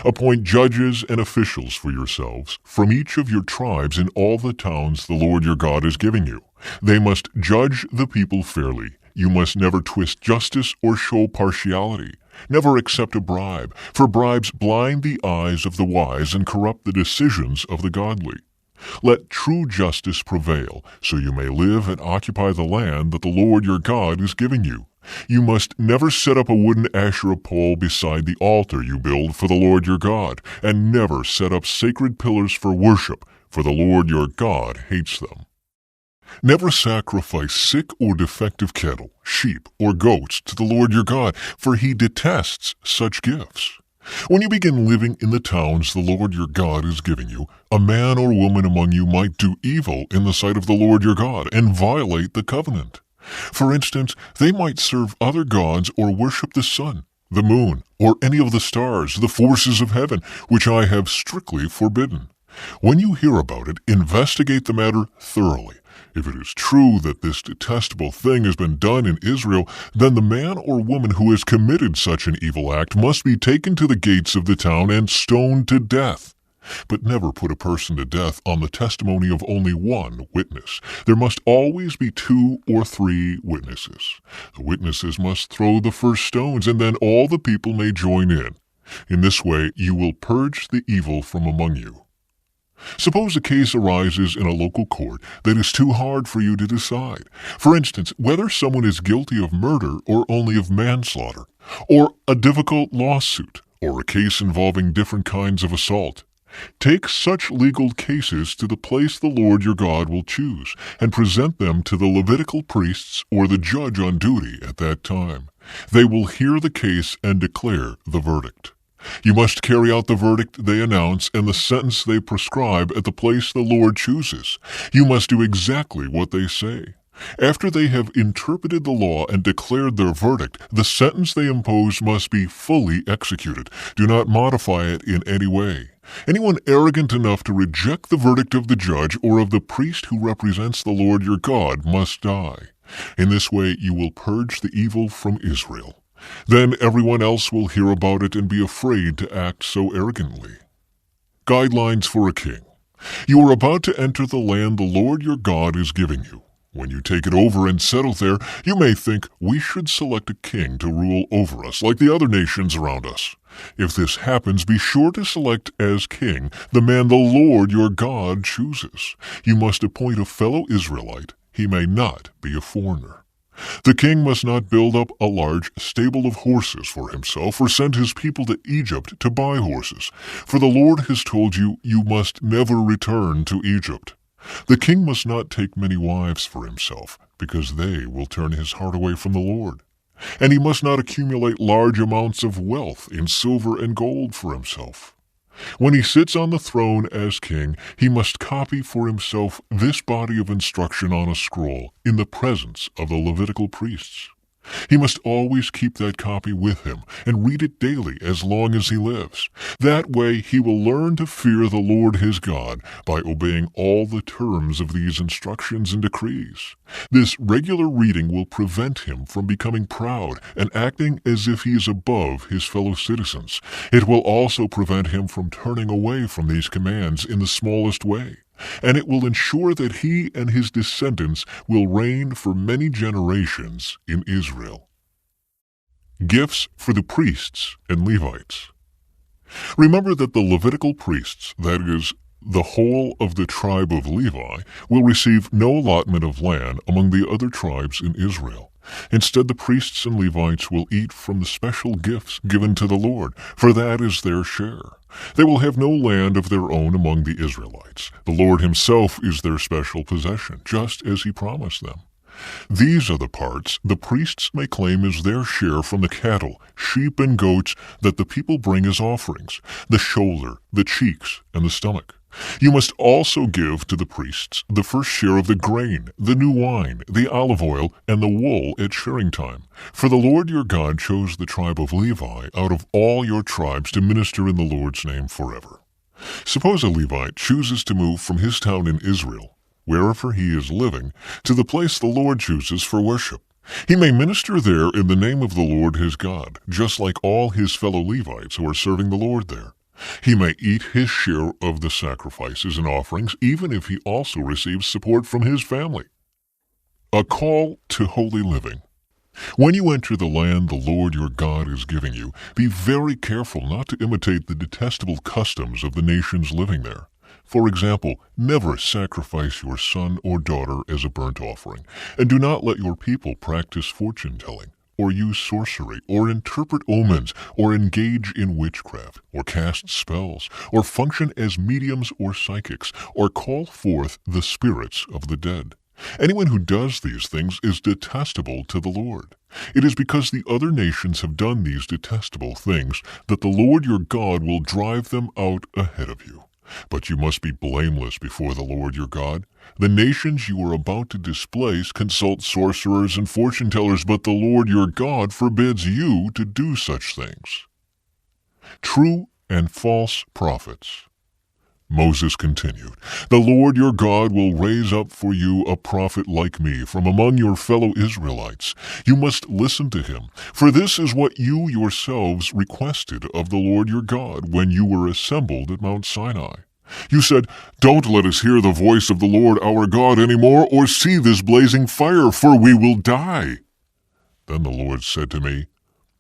[SPEAKER 1] Appoint judges and officials for yourselves from each of your tribes in all the towns the Lord your God is giving you. They must judge the people fairly. You must never twist justice or show partiality. Never accept a bribe, for bribes blind the eyes of the wise and corrupt the decisions of the godly. Let true justice prevail, so you may live and occupy the land that the Lord your God is giving you. You must never set up a wooden Asherah pole beside the altar you build for the Lord your God, and never set up sacred pillars for worship, for the Lord your God hates them. Never sacrifice sick or defective cattle, sheep, or goats to the Lord your God, for he detests such gifts. When you begin living in the towns the Lord your God is giving you, a man or woman among you might do evil in the sight of the Lord your God and violate the covenant. For instance, they might serve other gods or worship the sun, the moon, or any of the stars, the forces of heaven, which I have strictly forbidden. When you hear about it, investigate the matter thoroughly. If it is true that this detestable thing has been done in Israel, then the man or woman who has committed such an evil act must be taken to the gates of the town and stoned to death. But never put a person to death on the testimony of only one witness. There must always be 2 or 3 witnesses. The witnesses must throw the first stones, and then all the people may join in. In this way you will purge the evil from among you. Suppose a case arises in a local court that is too hard for you to decide. For instance, whether someone is guilty of murder or only of manslaughter, or a difficult lawsuit, or a case involving different kinds of assault. Take such legal cases to the place the Lord your God will choose, and present them to the Levitical priests or the judge on duty at that time. They will hear the case and declare the verdict. You must carry out the verdict they announce and the sentence they prescribe at the place the Lord chooses. You must do exactly what they say. After they have interpreted the law and declared their verdict, the sentence they impose must be fully executed. Do not modify it in any way. Anyone arrogant enough to reject the verdict of the judge or of the priest who represents the Lord your God must die. In this way you will purge the evil from Israel. Then everyone else will hear about it and be afraid to act so arrogantly. Guidelines for a king. You are about to enter the land the Lord your God is giving you. When you take it over and settle there, you may think we should select a king to rule over us like the other nations around us. If this happens, be sure to select as king the man the Lord your God chooses. You must appoint a fellow Israelite. He may not be a foreigner. The king must not build up a large stable of horses for himself or send his people to Egypt to buy horses, for the Lord has told you, you must never return to Egypt. The king must not take many wives for himself, because they will turn his heart away from the Lord. And he must not accumulate large amounts of wealth in silver and gold for himself. When he sits on the throne as king, he must copy for himself this body of instruction on a scroll in the presence of the Levitical priests. He must always keep that copy with him and read it daily as long as he lives. That way he will learn to fear the Lord his God by obeying all the terms of these instructions and decrees. This regular reading will prevent him from becoming proud and acting as if he is above his fellow citizens. It will also prevent him from turning away from these commands in the smallest way. And it will ensure that he and his descendants will reign for many generations in Israel. Gifts for the priests and Levites. Remember that the Levitical priests, that is, the whole of the tribe of Levi, will receive no allotment of land among the other tribes in Israel. Instead, the priests and Levites will eat from the special gifts given to the Lord, for that is their share. They will have no land of their own among the Israelites. The Lord himself is their special possession, just as he promised them. These are the parts the priests may claim as their share from the cattle, sheep, and goats that the people bring as offerings: the shoulder, the cheeks, and the stomach. You must also give to the priests the first share of the grain, the new wine, the olive oil, and the wool at shearing time. For the Lord your God chose the tribe of Levi out of all your tribes to minister in the Lord's name forever. Suppose a Levite chooses to move from his town in Israel, wherever he is living, to the place the Lord chooses for worship. He may minister there in the name of the Lord his God, just like all his fellow Levites who are serving the Lord there. He may eat his share of the sacrifices and offerings, even if he also receives support from his family. A call to holy living. When you enter the land the Lord your God is giving you, be very careful not to imitate the detestable customs of the nations living there. For example, never sacrifice your son or daughter as a burnt offering, and do not let your people practice fortune-telling, or use sorcery, or interpret omens, or engage in witchcraft, or cast spells, or function as mediums or psychics, or call forth the spirits of the dead. Anyone who does these things is detestable to the Lord. It is because the other nations have done these detestable things that the Lord your God will drive them out ahead of you. But you must be blameless before the Lord your God. The nations you are about to displace consult sorcerers and fortune-tellers, but the Lord your God forbids you to do such things. True and false prophets. Moses continued, The Lord your God will raise up for you a prophet like me from among your fellow Israelites. You must listen to him, for this is what you yourselves requested of the Lord your God when you were assembled at Mount Sinai. You said, Don't let us hear the voice of the Lord our God any more, or see this blazing fire, for we will die. Then the Lord said to me,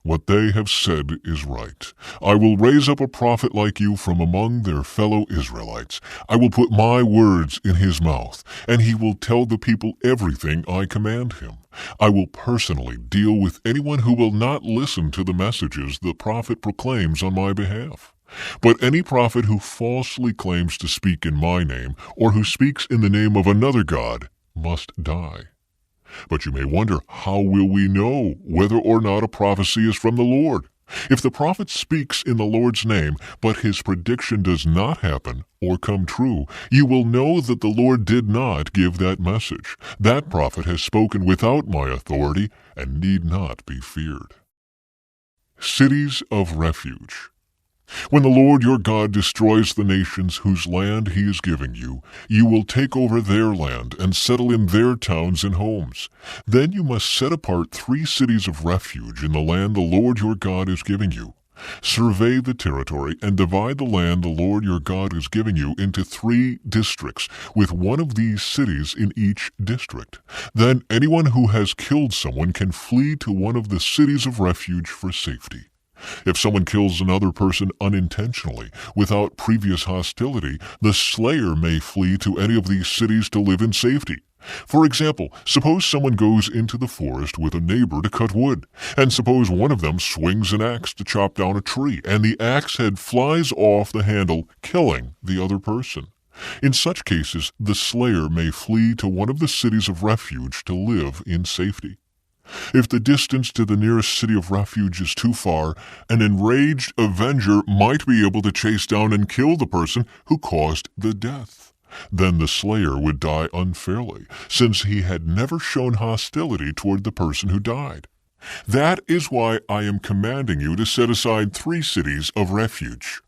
[SPEAKER 1] What they have said is right. I will raise up a prophet like you from among their fellow Israelites. I will put my words in his mouth, and he will tell the people everything I command him. I will personally deal with anyone who will not listen to the messages the prophet proclaims on my behalf. But any prophet who falsely claims to speak in my name, or who speaks in the name of another god, must die. But you may wonder, how will we know whether or not a prophecy is from the Lord? If the prophet speaks in the Lord's name, but his prediction does not happen or come true, you will know that the Lord did not give that message. That prophet has spoken without my authority and need not be feared. Cities of refuge. When the Lord your God destroys the nations whose land he is giving you, you will take over their land and settle in their towns and homes. Then you must set apart 3 cities of refuge in the land the Lord your God is giving you. Survey the territory and divide the land the Lord your God is giving you into 3 districts, with one of these cities in each district. Then anyone who has killed someone can flee to one of the cities of refuge for safety. If someone kills another person unintentionally, without previous hostility, the slayer may flee to any of these cities to live in safety. For example, suppose someone goes into the forest with a neighbor to cut wood, and suppose one of them swings an axe to chop down a tree, and the axe head flies off the handle, killing the other person. In such cases, the slayer may flee to one of the cities of refuge to live in safety. If the distance to the nearest city of refuge is too far, an enraged avenger might be able to chase down and kill the person who caused the death. Then the slayer would die unfairly, since he had never shown hostility toward the person who died. That is why I am commanding you to set aside 3 cities of refuge.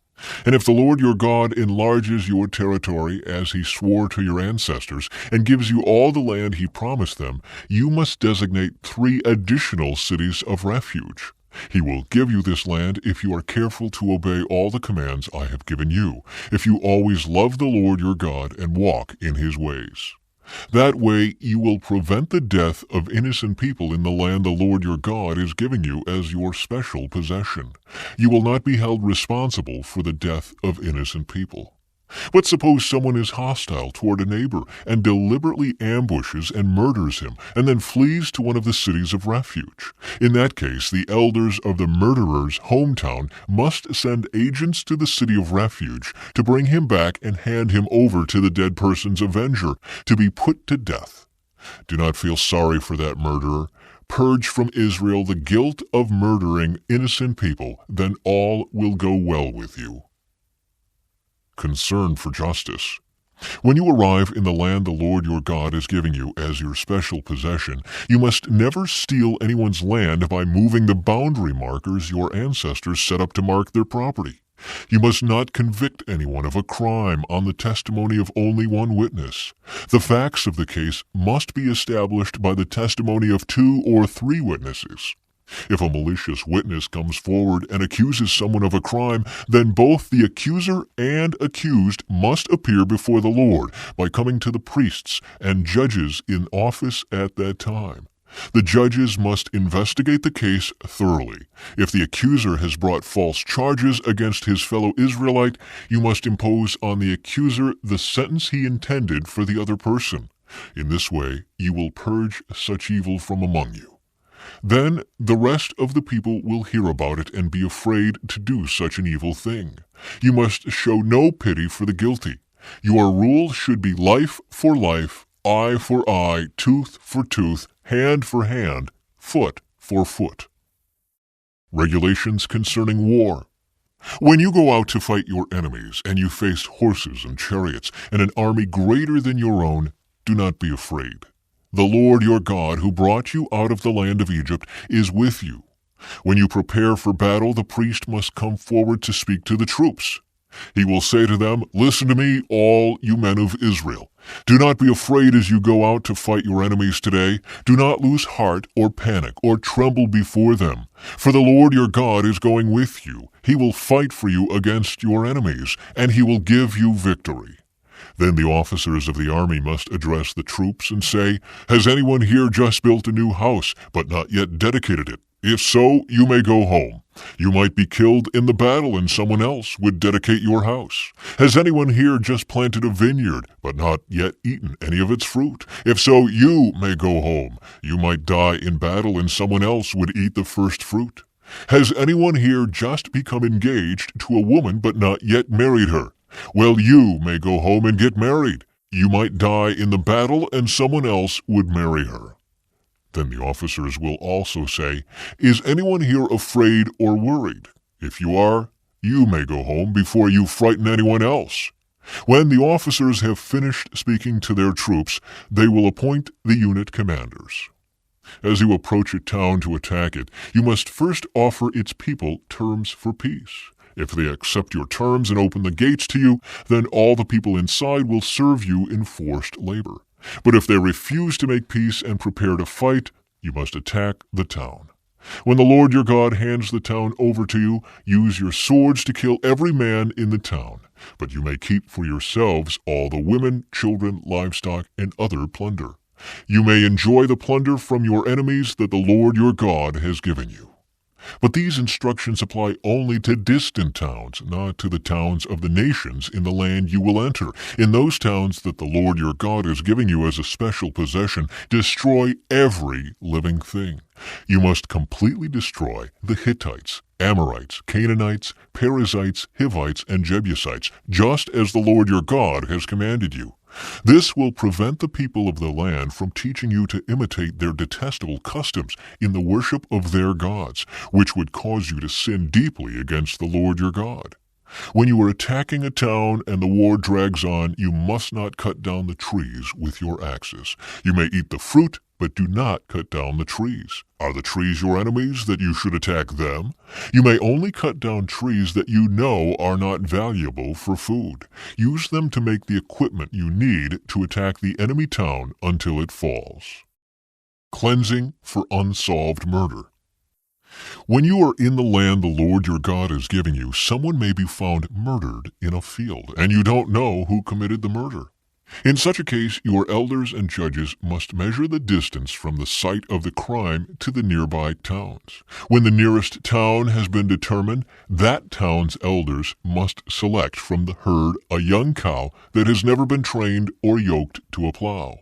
[SPEAKER 1] And if the Lord your God enlarges your territory as he swore to your ancestors and gives you all the land he promised them, you must designate 3 additional cities of refuge. He will give you this land if you are careful to obey all the commands I have given you, if you always love the Lord your God and walk in his ways. That way you will prevent the death of innocent people in the land the Lord your God is giving you as your special possession. You will not be held responsible for the death of innocent people. But suppose someone is hostile toward a neighbor and deliberately ambushes and murders him, and then flees to one of the cities of refuge. In that case, the elders of the murderer's hometown must send agents to the city of refuge to bring him back and hand him over to the dead person's avenger to be put to death. Do not feel sorry for that murderer. Purge from Israel the guilt of murdering innocent people, then all will go well with you. Concern for justice. When you arrive in the land the Lord your God is giving you as your special possession, you must never steal anyone's land by moving the boundary markers your ancestors set up to mark their property. You must not convict anyone of a crime on the testimony of only one witness. The facts of the case must be established by the testimony of 2 or 3 witnesses. If a malicious witness comes forward and accuses someone of a crime, then both the accuser and accused must appear before the Lord by coming to the priests and judges in office at that time. The judges must investigate the case thoroughly. If the accuser has brought false charges against his fellow Israelite, you must impose on the accuser the sentence he intended for the other person. In this way, you will purge such evil from among you. Then the rest of the people will hear about it and be afraid to do such an evil thing. You must show no pity for the guilty. Your rule should be life for life, eye for eye, tooth for tooth, hand for hand, foot for foot. Regulations concerning war. When you go out to fight your enemies and you face horses and chariots and an army greater than your own, do not be afraid. The Lord your God, who brought you out of the land of Egypt, is with you. When you prepare for battle, the priest must come forward to speak to the troops. He will say to them, "Listen to me, all you men of Israel. Do not be afraid as you go out to fight your enemies today. Do not lose heart or panic or tremble before them. For the Lord your God is going with you. He will fight for you against your enemies, and he will give you victory." Then the officers of the army must address the troops and say, "Has anyone here just built a new house, but not yet dedicated it? If so, you may go home. You might be killed in the battle and someone else would dedicate your house. Has anyone here just planted a vineyard, but not yet eaten any of its fruit? If so, you may go home. You might die in battle and someone else would eat the first fruit. Has anyone here just become engaged to a woman but not yet married her? Well, you may go home and get married. You might die in the battle and someone else would marry her." Then the officers will also say, "Is anyone here afraid or worried? If you are, you may go home before you frighten anyone else." When the officers have finished speaking to their troops, they will appoint the unit commanders. As you approach a town to attack it, you must first offer its people terms for peace. If they accept your terms and open the gates to you, then all the people inside will serve you in forced labor. But if they refuse to make peace and prepare to fight, you must attack the town. When the Lord your God hands the town over to you, use your swords to kill every man in the town. But you may keep for yourselves all the women, children, livestock, and other plunder. You may enjoy the plunder from your enemies that the Lord your God has given you. But these instructions apply only to distant towns, not to the towns of the nations in the land you will enter. In those towns that the Lord your God is giving you as a special possession, destroy every living thing. You must completely destroy the Hittites, Amorites, Canaanites, Perizzites, Hivites, and Jebusites, just as the Lord your God has commanded you. This will prevent the people of the land from teaching you to imitate their detestable customs in the worship of their gods, which would cause you to sin deeply against the Lord your God. When you are attacking a town and the war drags on, you must not cut down the trees with your axes. You may eat the fruit, but do not cut down the trees. Are the trees your enemies that you should attack them? You may only cut down trees that you know are not valuable for food. Use them to make the equipment you need to attack the enemy town until it falls. Cleansing for unsolved murder. When you are in the land the Lord your God is giving you, someone may be found murdered in a field, and you don't know who committed the murder. In such a case, your elders and judges must measure the distance from the site of the crime to the nearby towns. When the nearest town has been determined, that town's elders must select from the herd a young cow that has never been trained or yoked to a plow.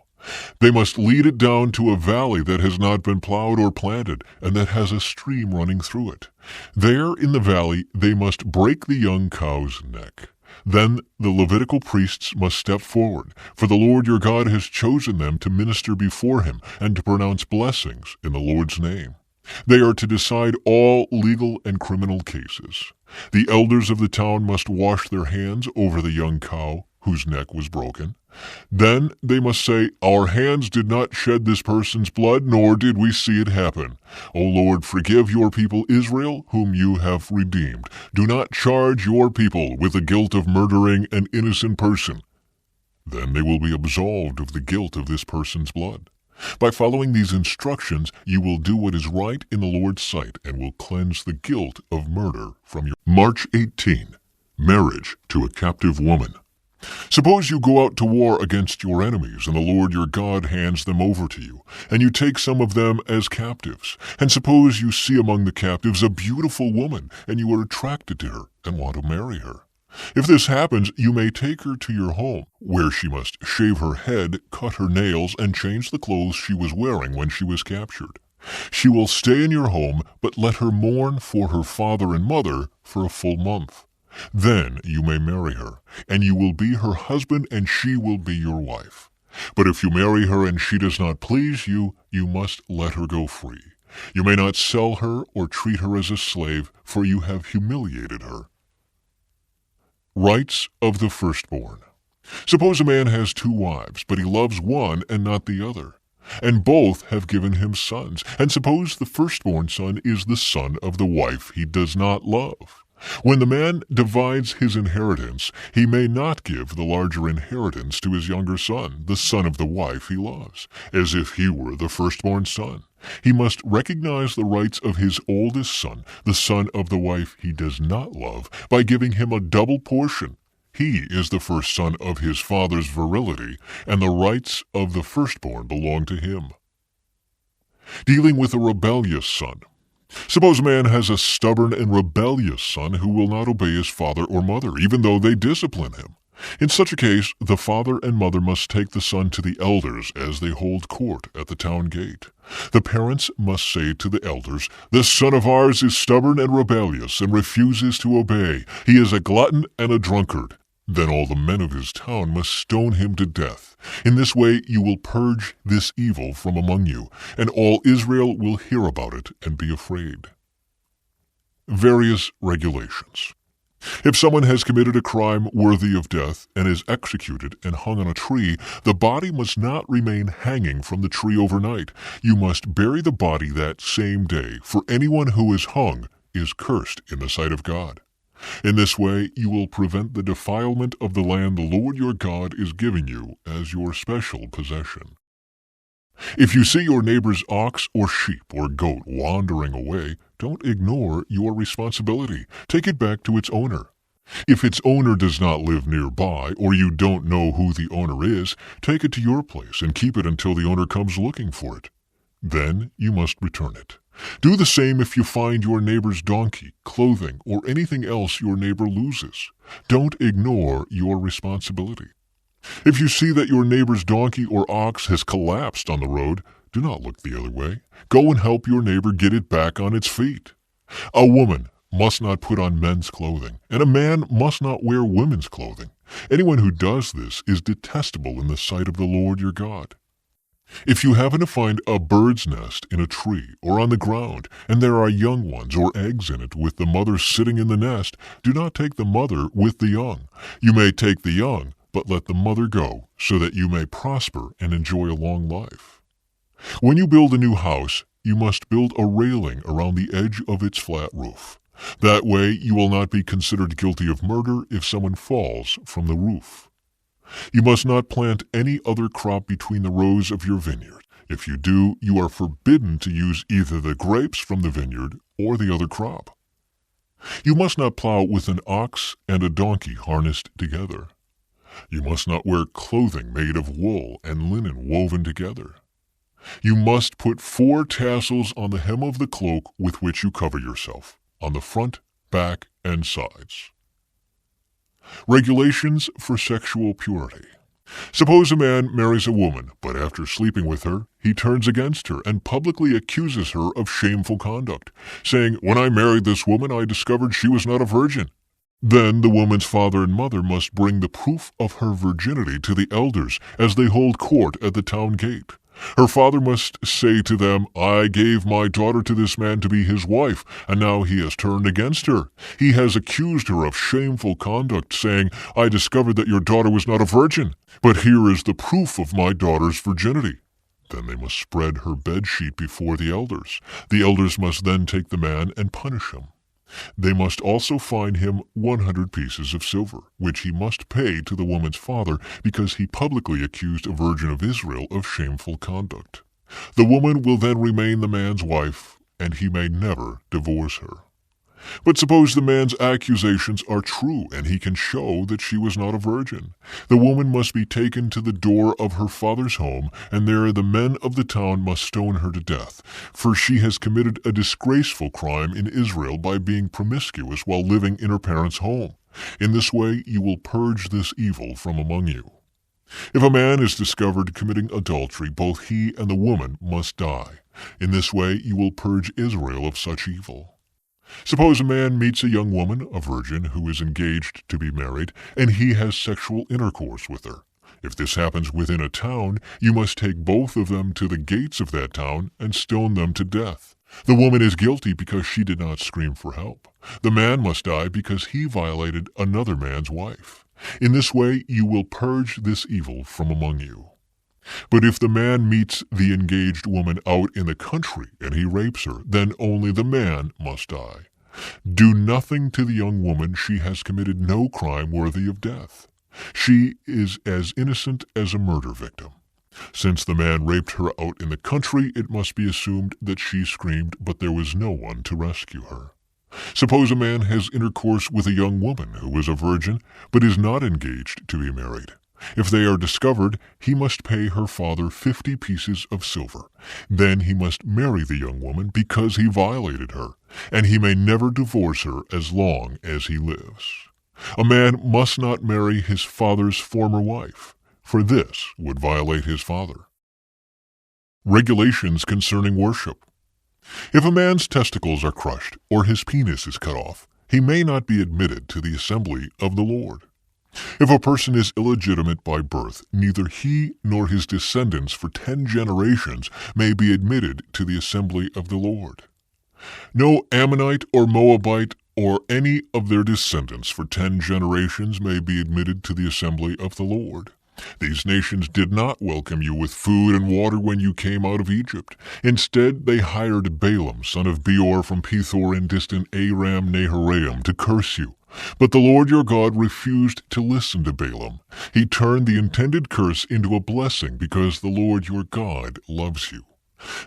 [SPEAKER 1] They must lead it down to a valley that has not been plowed or planted and that has a stream running through it. There in the valley they must break the young cow's neck. Then the Levitical priests must step forward, for the Lord your God has chosen them to minister before him and to pronounce blessings in the Lord's name. They are to decide all legal and criminal cases. The elders of the town must wash their hands over the young cow whose neck was broken. Then they must say, "Our hands did not shed this person's blood, nor did we see it happen. O Lord, forgive your people Israel, whom you have redeemed. Do not charge your people with the guilt of murdering an innocent person." Then they will be absolved of the guilt of this person's blood. By following these instructions, you will do what is right in the Lord's sight and will cleanse the guilt of murder from your... March 18. Marriage to a captive woman. Suppose you go out to war against your enemies, and the Lord your God hands them over to you, and you take some of them as captives. And suppose you see among the captives a beautiful woman, and you are attracted to her and want to marry her. If this happens, you may take her to your home, where she must shave her head, cut her nails, and change the clothes she was wearing when she was captured. She will stay in your home, but let her mourn for her father and mother for a full month. Then you may marry her, and you will be her husband, and she will be your wife. But if you marry her and she does not please you, you must let her go free. You may not sell her or treat her as a slave, for you have humiliated her. Rights of the firstborn. Suppose a man has 2 wives, but he loves one and not the other, and both have given him sons. And suppose the firstborn son is the son of the wife he does not love. When the man divides his inheritance, he may not give the larger inheritance to his younger son, the son of the wife he loves, as if he were the firstborn son. He must recognize the rights of his oldest son, the son of the wife he does not love, by giving him a double portion. He is the first son of his father's virility, and the rights of the firstborn belong to him. Dealing with a rebellious son. Suppose a man has a stubborn and rebellious son who will not obey his father or mother, even though they discipline him. In such a case, the father and mother must take the son to the elders as they hold court at the town gate. The parents must say to the elders, "This son of ours is stubborn and rebellious and refuses to obey. He is a glutton and a drunkard." Then all the men of his town must stone him to death. In this way you will purge this evil from among you, and all Israel will hear about it and be afraid. Various regulations. If someone has committed a crime worthy of death and is executed and hung on a tree, the body must not remain hanging from the tree overnight. You must bury the body that same day, for anyone who is hung is cursed in the sight of God. In this way you will prevent the defilement of the land the Lord your God is giving you as your special possession. If you see your neighbor's ox or sheep or goat wandering away, don't ignore your responsibility. Take it back to its owner. If its owner does not live nearby, or you don't know who the owner is, take it to your place and keep it until the owner comes looking for it. Then you must return it. Do the same if you find your neighbor's donkey, clothing, or anything else your neighbor loses. Don't ignore your responsibility. If you see that your neighbor's donkey or ox has collapsed on the road, do not look the other way. Go and help your neighbor get it back on its feet. A woman must not put on men's clothing, and a man must not wear women's clothing. Anyone who does this is detestable in the sight of the Lord your God. If you happen to find a bird's nest in a tree or on the ground, and there are young ones or eggs in it with the mother sitting in the nest, do not take the mother with the young. You may take the young, but let the mother go, so that you may prosper and enjoy a long life. When you build a new house, you must build a railing around the edge of its flat roof. That way you will not be considered guilty of murder if someone falls from the roof. You must not plant any other crop between the rows of your vineyard. If you do, you are forbidden to use either the grapes from the vineyard or the other crop. You must not plow with an ox and a donkey harnessed together. You must not wear clothing made of wool and linen woven together. You must put 4 tassels on the hem of the cloak with which you cover yourself, on the front, back, and sides. Regulations for sexual purity. Suppose a man marries a woman, but after sleeping with her, he turns against her and publicly accuses her of shameful conduct, saying, "When I married this woman, I discovered she was not a virgin." Then the woman's father and mother must bring the proof of her virginity to the elders as they hold court at the town gate. Her father must say to them, "I gave my daughter to this man to be his wife, and now he has turned against her. He has accused her of shameful conduct, saying, 'I discovered that your daughter was not a virgin, but here is the proof of my daughter's virginity.' Then they must spread her bedsheet before the elders. The elders must then take the man and punish him. They must also fine him 100 pieces of silver, which he must pay to the woman's father because he publicly accused a virgin of Israel of shameful conduct. The woman will then remain the man's wife, and he may never divorce her. But suppose the man's accusations are true and he can show that she was not a virgin. The woman must be taken to the door of her father's home, and there the men of the town must stone her to death, for she has committed a disgraceful crime in Israel by being promiscuous while living in her parents' home. In this way you will purge this evil from among you. If a man is discovered committing adultery, both he and the woman must die. In this way you will purge Israel of such evil. Suppose a man meets a young woman, a virgin, who is engaged to be married, and he has sexual intercourse with her. If this happens within a town, you must take both of them to the gates of that town and stone them to death. The woman is guilty because she did not scream for help. The man must die because he violated another man's wife. In this way you will purge this evil from among you. But if the man meets the engaged woman out in the country and he rapes her, then only the man must die. Do nothing to the young woman. She has committed no crime worthy of death. She is as innocent as a murder victim. Since the man raped her out in the country, it must be assumed that she screamed, but there was no one to rescue her. Suppose a man has intercourse with a young woman who is a virgin, but is not engaged to be married. If they are discovered, he must pay her father 50 pieces of silver. Then he must marry the young woman because he violated her, and he may never divorce her as long as he lives. A man must not marry his father's former wife, for this would violate his father. Regulations concerning worship. If a man's testicles are crushed or his penis is cut off, he may not be admitted to the assembly of the Lord. If a person is illegitimate by birth, neither he nor his descendants for 10 generations may be admitted to the assembly of the Lord. No Ammonite or Moabite or any of their descendants for 10 generations may be admitted to the assembly of the Lord. These nations did not welcome you with food and water when you came out of Egypt. Instead, they hired Balaam, son of Beor from Pethor in distant Aram Naharaim, to curse you. But the Lord your God refused to listen to Balaam. He turned the intended curse into a blessing because the Lord your God loves you.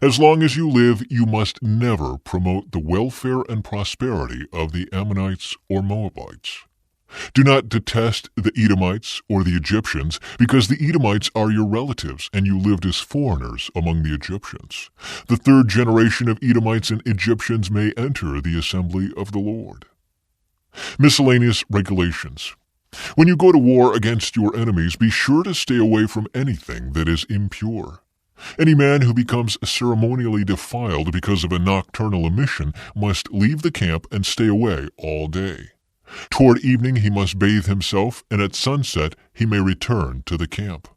[SPEAKER 1] As long as you live, you must never promote the welfare and prosperity of the Ammonites or Moabites. Do not detest the Edomites or the Egyptians, because the Edomites are your relatives, and you lived as foreigners among the Egyptians. The third generation of Edomites and Egyptians may enter the assembly of the Lord. Miscellaneous regulations. When you go to war against your enemies, be sure to stay away from anything that is impure. Any man who becomes ceremonially defiled because of a nocturnal emission must leave the camp and stay away all day. Toward evening he must bathe himself, and at sunset he may return to the camp.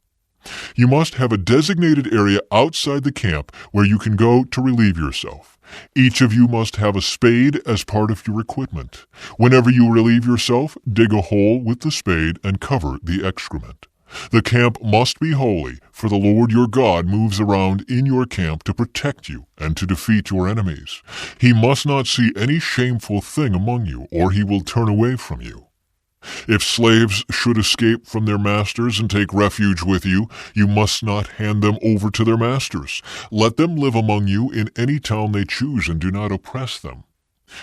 [SPEAKER 1] You must have a designated area outside the camp where you can go to relieve yourself. Each of you must have a spade as part of your equipment. Whenever you relieve yourself, dig a hole with the spade and cover the excrement. The camp must be holy, for the Lord your God moves around in your camp to protect you and to defeat your enemies. He must not see any shameful thing among you, or he will turn away from you. If slaves should escape from their masters and take refuge with you, you must not hand them over to their masters. Let them live among you in any town they choose, and do not oppress them.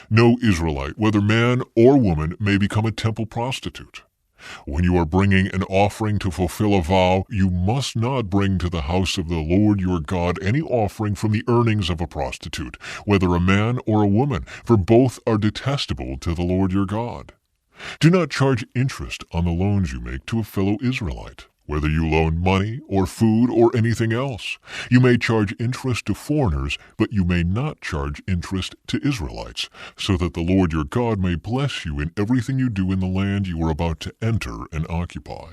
[SPEAKER 1] No Israelite, whether man or woman, may become a temple prostitute. When you are bringing an offering to fulfill a vow, you must not bring to the house of the Lord your God any offering from the earnings of a prostitute, whether a man or a woman, for both are detestable to the Lord your God. Do not charge interest on the loans you make to a fellow Israelite, whether you loan money or food or anything else. You may charge interest to foreigners, but you may not charge interest to Israelites, so that the Lord your God may bless you in everything you do in the land you are about to enter and occupy.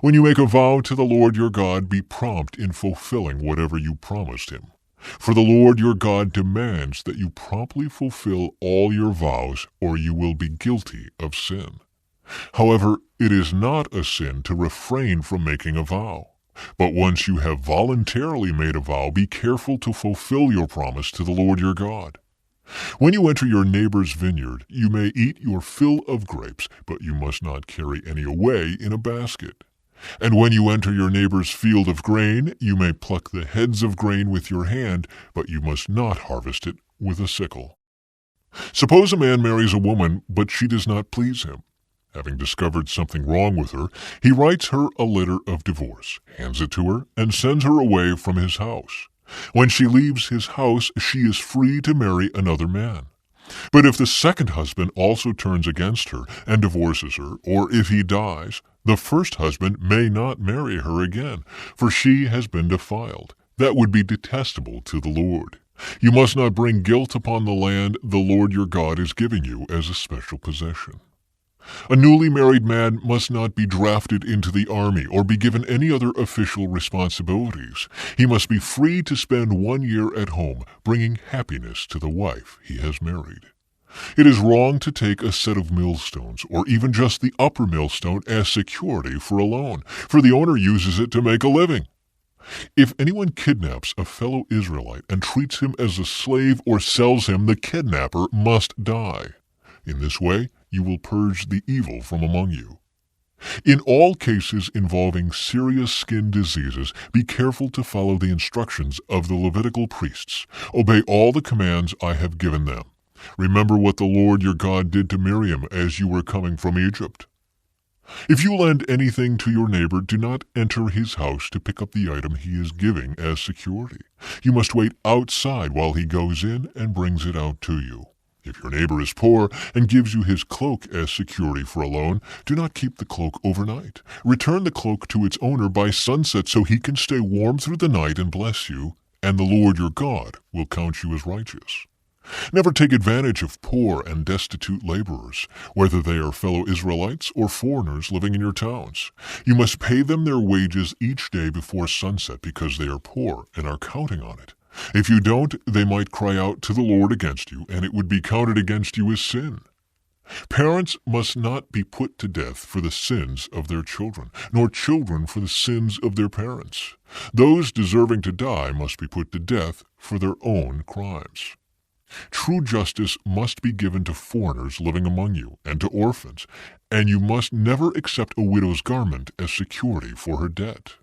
[SPEAKER 1] When you make a vow to the Lord your God, be prompt in fulfilling whatever you promised him. For the Lord your God demands that you promptly fulfill all your vows, or you will be guilty of sin. However, it is not a sin to refrain from making a vow. But once you have voluntarily made a vow, be careful to fulfill your promise to the Lord your God. When you enter your neighbor's vineyard, you may eat your fill of grapes, but you must not carry any away in a basket. And when you enter your neighbor's field of grain, you may pluck the heads of grain with your hand, but you must not harvest it with a sickle. Suppose a man marries a woman, but she does not please him. Having discovered something wrong with her, he writes her a letter of divorce, hands it to her, and sends her away from his house. When she leaves his house, she is free to marry another man. But if the second husband also turns against her and divorces her, or if he dies, the first husband may not marry her again, for she has been defiled. That would be detestable to the Lord. You must not bring guilt upon the land the Lord your God is giving you as a special possession. A newly married man must not be drafted into the army or be given any other official responsibilities. He must be free to spend 1 year at home, bringing happiness to the wife he has married. It is wrong to take a set of millstones, or even just the upper millstone, as security for a loan, for the owner uses it to make a living. If anyone kidnaps a fellow Israelite and treats him as a slave or sells him, the kidnapper must die. In this way, you will purge the evil from among you. In all cases involving serious skin diseases, be careful to follow the instructions of the Levitical priests. Obey all the commands I have given them. Remember what the Lord your God did to Miriam as you were coming from Egypt. If you lend anything to your neighbor, do not enter his house to pick up the item he is giving as security. You must wait outside while he goes in and brings it out to you. If your neighbor is poor and gives you his cloak as security for a loan, do not keep the cloak overnight. Return the cloak to its owner by sunset so he can stay warm through the night and bless you, and the Lord your God will count you as righteous. Never take advantage of poor and destitute laborers, whether they are fellow Israelites or foreigners living in your towns. You must pay them their wages each day before sunset because they are poor and are counting on it. If you don't, they might cry out to the Lord against you, and it would be counted against you as sin. Parents must not be put to death for the sins of their children, nor children for the sins of their parents. Those deserving to die must be put to death for their own crimes. True justice must be given to foreigners living among you and to orphans, and you must never accept a widow's garment as security for her debt.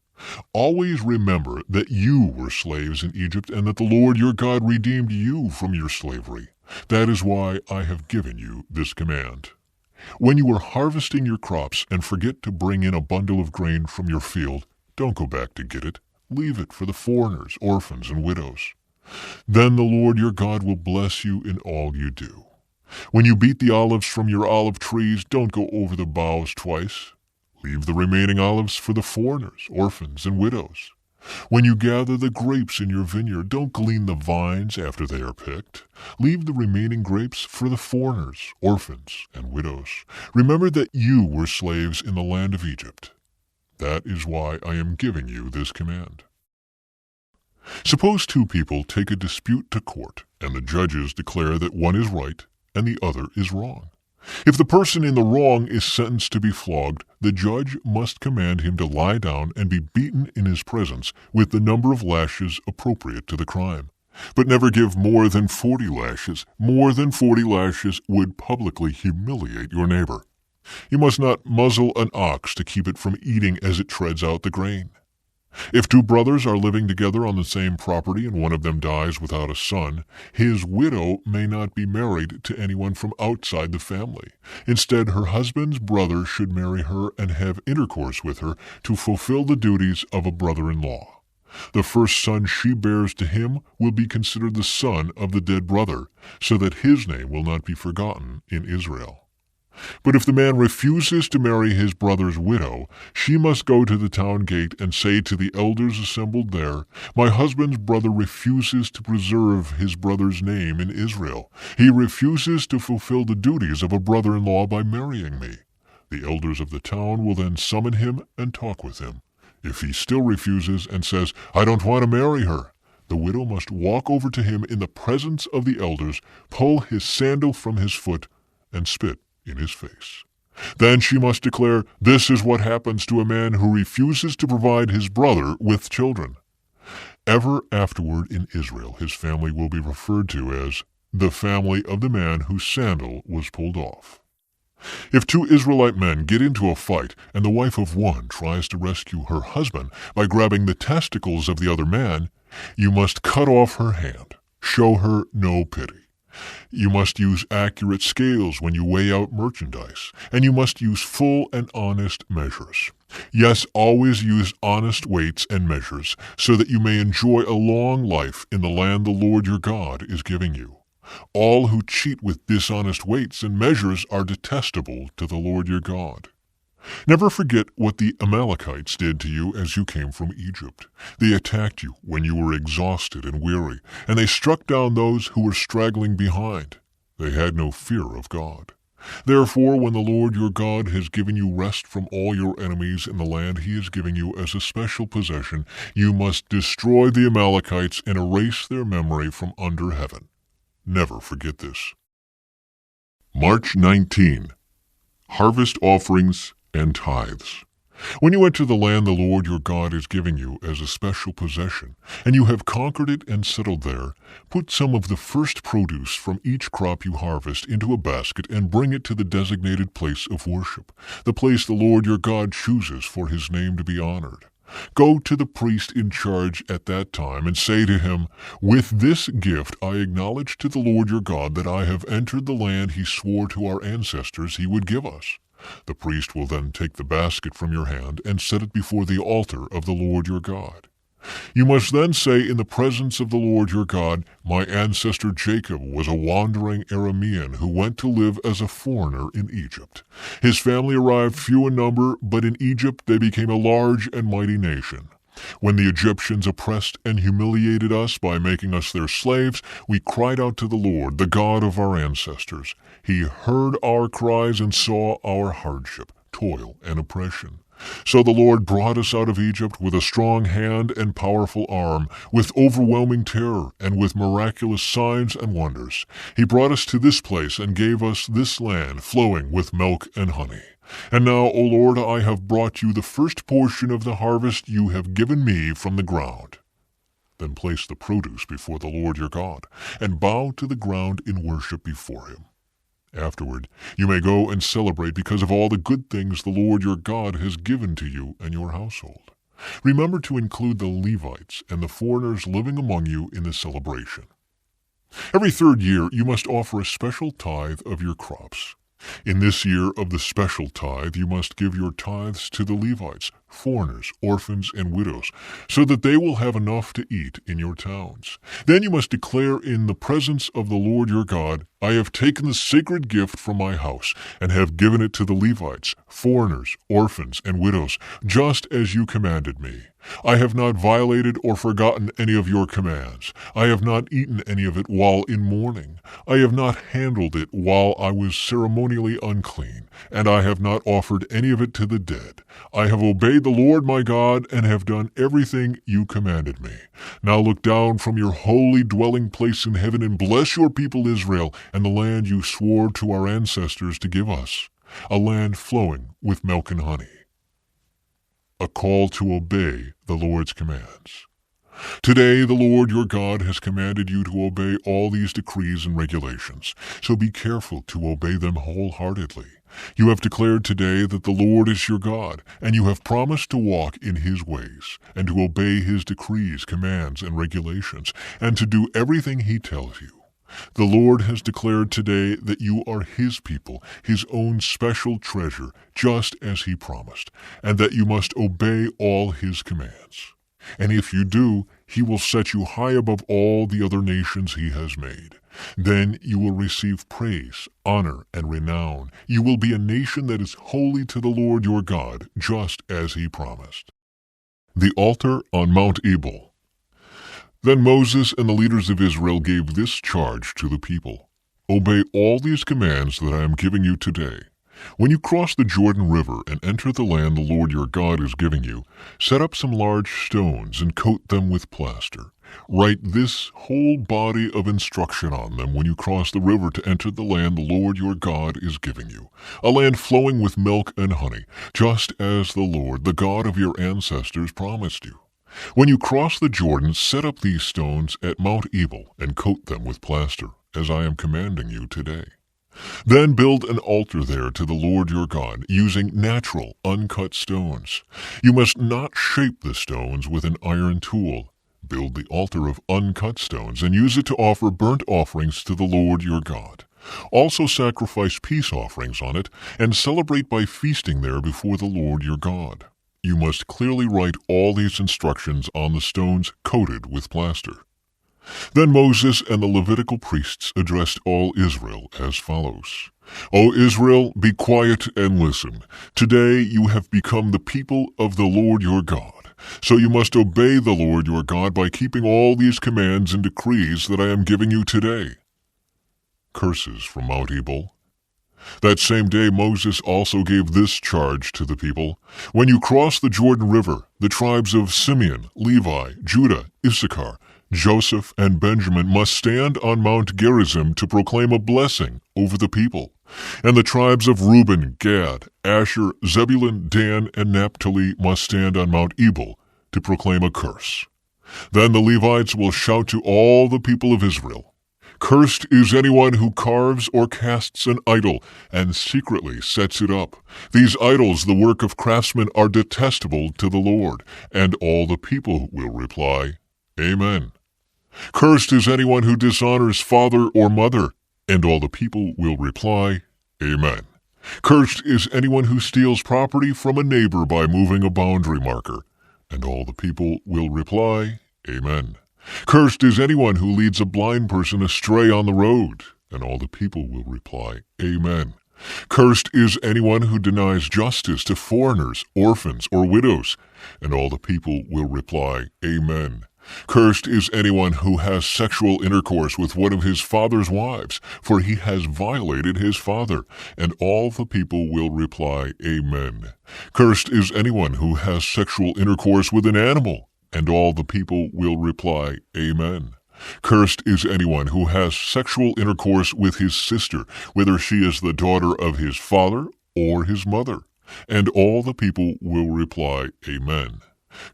[SPEAKER 1] Always remember that you were slaves in Egypt and that the Lord your God redeemed you from your slavery. That is why I have given you this command. When you are harvesting your crops and forget to bring in a bundle of grain from your field, don't go back to get it. Leave it for the foreigners, orphans, and widows. Then the Lord your God will bless you in all you do. When you beat the olives from your olive trees, don't go over the boughs twice. Leave the remaining olives for the foreigners, orphans, and widows. When you gather the grapes in your vineyard, don't glean the vines after they are picked. Leave the remaining grapes for the foreigners, orphans, and widows. Remember that you were slaves in the land of Egypt. That is why I am giving you this command. Suppose two people take a dispute to court, and the judges declare that one is right and the other is wrong. If the person in the wrong is sentenced to be flogged, the judge must command him to lie down and be beaten in his presence with the number of lashes appropriate to the crime. But never give more than 40 lashes. More than 40 lashes would publicly humiliate your neighbor. You must not muzzle an ox to keep it from eating as it treads out the grain. If two brothers are living together on the same property and one of them dies without a son, his widow may not be married to anyone from outside the family. Instead, her husband's brother should marry her and have intercourse with her to fulfill the duties of a brother-in-law. The first son she bears to him will be considered the son of the dead brother, so that his name will not be forgotten in Israel. But if the man refuses to marry his brother's widow, she must go to the town gate and say to the elders assembled there, "My husband's brother refuses to preserve his brother's name in Israel. He refuses to fulfill the duties of a brother-in-law by marrying me." The elders of the town will then summon him and talk with him. If he still refuses and says, "I don't want to marry her," the widow must walk over to him in the presence of the elders, pull his sandal from his foot, and spit in his face. Then she must declare, "This is what happens to a man who refuses to provide his brother with children." Ever afterward in Israel, his family will be referred to as the family of the man whose sandal was pulled off. If two Israelite men get into a fight and the wife of one tries to rescue her husband by grabbing the testicles of the other man, you must cut off her hand. Show her no pity. You must use accurate scales when you weigh out merchandise, and you must use full and honest measures. Yes, always use honest weights and measures, so that you may enjoy a long life in the land the Lord your God is giving you. All who cheat with dishonest weights and measures are detestable to the Lord your God. Never forget what the Amalekites did to you as you came from Egypt. They attacked you when you were exhausted and weary, and they struck down those who were straggling behind. They had no fear of God. Therefore, when the Lord your God has given you rest from all your enemies in the land he is giving you as a special possession, you must destroy the Amalekites and erase their memory from under heaven. Never forget this. March 19. Harvest offerings and tithes. When you enter the land the Lord your God is giving you as a special possession, and you have conquered it and settled there, put some of the first produce from each crop you harvest into a basket and bring it to the designated place of worship, the place the Lord your God chooses for his name to be honored. Go to the priest in charge at that time and say to him, "With this gift I acknowledge to the Lord your God that I have entered the land he swore to our ancestors he would give us." The priest will then take the basket from your hand and set it before the altar of the Lord your God. You must then say in the presence of the Lord your God, "My ancestor Jacob was a wandering Aramean who went to live as a foreigner in Egypt. His family arrived few in number, but in Egypt they became a large and mighty nation. When the Egyptians oppressed and humiliated us by making us their slaves, we cried out to the Lord, the God of our ancestors. He heard our cries and saw our hardship, toil, and oppression. So the Lord brought us out of Egypt with a strong hand and powerful arm, with overwhelming terror, and with miraculous signs and wonders. He brought us to this place and gave us this land flowing with milk and honey. And now, O Lord, I have brought you the first portion of the harvest you have given me from the ground. Then place the produce before the Lord your God, and bow to the ground in worship before him. Afterward, you may go and celebrate because of all the good things the Lord your God has given to you and your household. Remember to include the Levites and the foreigners living among you in the celebration. Every third year, you must offer a special tithe of your crops. In this year of the special tithe, you must give your tithes to the Levites, foreigners, orphans, and widows, so that they will have enough to eat in your towns. Then you must declare in the presence of the Lord your God, I have taken the sacred gift from my house, and have given it to the Levites, foreigners, orphans, and widows, just as you commanded me. I have not violated or forgotten any of your commands. I have not eaten any of it while in mourning. I have not handled it while I was ceremonially unclean, and I have not offered any of it to the dead. I have obeyed the Lord my God and have done everything you commanded me. Now look down from your holy dwelling place in heaven and bless your people Israel and the land you swore to our ancestors to give us, a land flowing with milk and honey. A call to obey the Lord's commands. Today the Lord your God has commanded you to obey all these decrees and regulations, so be careful to obey them wholeheartedly. You have declared today that the Lord is your God, and you have promised to walk in his ways, and to obey his decrees, commands, and regulations, and to do everything he tells you. The Lord has declared today that you are his people, his own special treasure, just as he promised, and that you must obey all his commands. And if you do, he will set you high above all the other nations he has made. Then you will receive praise, honor, and renown. You will be a nation that is holy to the Lord your God, just as he promised. The altar on Mount Ebal. Then Moses and the leaders of Israel gave this charge to the people. Obey all these commands that I am giving you today. When you cross the Jordan River and enter the land the Lord your God is giving you, set up some large stones and coat them with plaster. Write this whole body of instruction on them when you cross the river to enter the land the Lord your God is giving you, a land flowing with milk and honey, just as the Lord, the God of your ancestors, promised you. When you cross the Jordan, set up these stones at Mount Ebal and coat them with plaster, as I am commanding you today. Then build an altar there to the Lord your God, using natural, uncut stones. You must not shape the stones with an iron tool. Build the altar of uncut stones and use it to offer burnt offerings to the Lord your God. Also sacrifice peace offerings on it and celebrate by feasting there before the Lord your God. You must clearly write all these instructions on the stones coated with plaster. Then Moses and the Levitical priests addressed all Israel as follows. O Israel, be quiet and listen. Today you have become the people of the Lord your God. So you must obey the Lord your God by keeping all these commands and decrees that I am giving you today. Curses from Mount Ebal. That same day Moses also gave this charge to the people. When you cross the Jordan River, the tribes of Simeon, Levi, Judah, Issachar, Joseph, and Benjamin must stand on Mount Gerizim to proclaim a blessing over the people. And the tribes of Reuben, Gad, Asher, Zebulun, Dan, and Naphtali must stand on Mount Ebal to proclaim a curse. Then the Levites will shout to all the people of Israel, Cursed is anyone who carves or casts an idol and secretly sets it up. These idols, the work of craftsmen, are detestable to the Lord. And all the people will reply, Amen. Cursed is anyone who dishonors father or mother. And all the people will reply, Amen. Cursed is anyone who steals property from a neighbor by moving a boundary marker. And all the people will reply, Amen. Cursed is anyone who leads a blind person astray on the road. And all the people will reply, Amen. Cursed is anyone who denies justice to foreigners, orphans, or widows. And all the people will reply, Amen. Cursed is anyone who has sexual intercourse with one of his father's wives, for he has violated his father. And all the people will reply, Amen. Cursed is anyone who has sexual intercourse with an animal. And all the people will reply, Amen. Cursed is anyone who has sexual intercourse with his sister, whether she is the daughter of his father or his mother. And all the people will reply, Amen.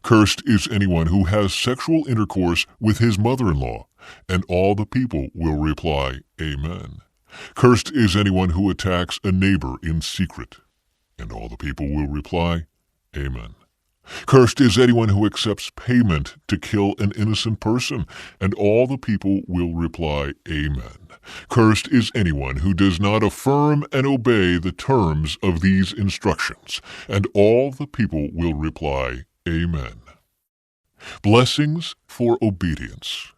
[SPEAKER 1] Cursed is anyone who has sexual intercourse with his mother-in-law. And all the people will reply, Amen. Cursed is anyone who attacks a neighbor in secret. And all the people will reply, Amen. Cursed is anyone who accepts payment to kill an innocent person, and all the people will reply, Amen. Cursed is anyone who does not affirm and obey the terms of these instructions, and all the people will reply, Amen. Blessings for obedience.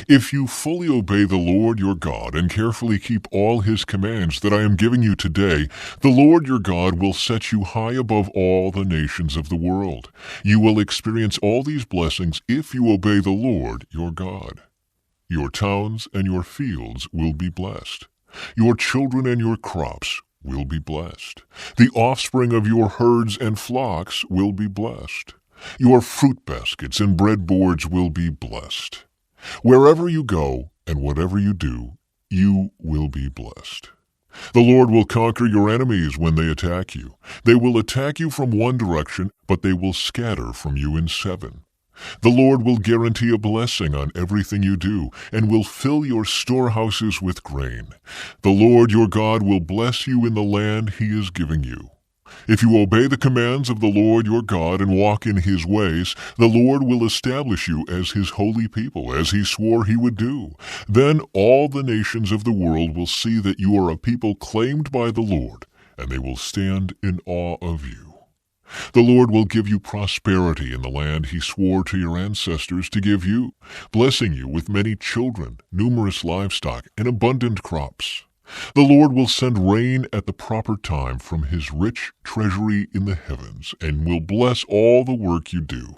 [SPEAKER 1] If you fully obey the Lord your God and carefully keep all his commands that I am giving you today, the Lord your God will set you high above all the nations of the world. You will experience all these blessings if you obey the Lord your God. Your towns and your fields will be blessed. Your children and your crops will be blessed. The offspring of your herds and flocks will be blessed. Your fruit baskets and breadboards will be blessed. Wherever you go and whatever you do, you will be blessed. The Lord will conquer your enemies when they attack you. They will attack you from one direction, but they will scatter from you in 7. The Lord will guarantee a blessing on everything you do, and will fill your storehouses with grain. The Lord your God will bless you in the land he is giving you. If you obey the commands of the Lord your God and walk in his ways, the Lord will establish you as his holy people, as he swore he would do. Then all the nations of the world will see that you are a people claimed by the Lord, and they will stand in awe of you. The Lord will give you prosperity in the land he swore to your ancestors to give you, blessing you with many children, numerous livestock, and abundant crops. The Lord will send rain at the proper time from his rich treasury in the heavens, and will bless all the work you do.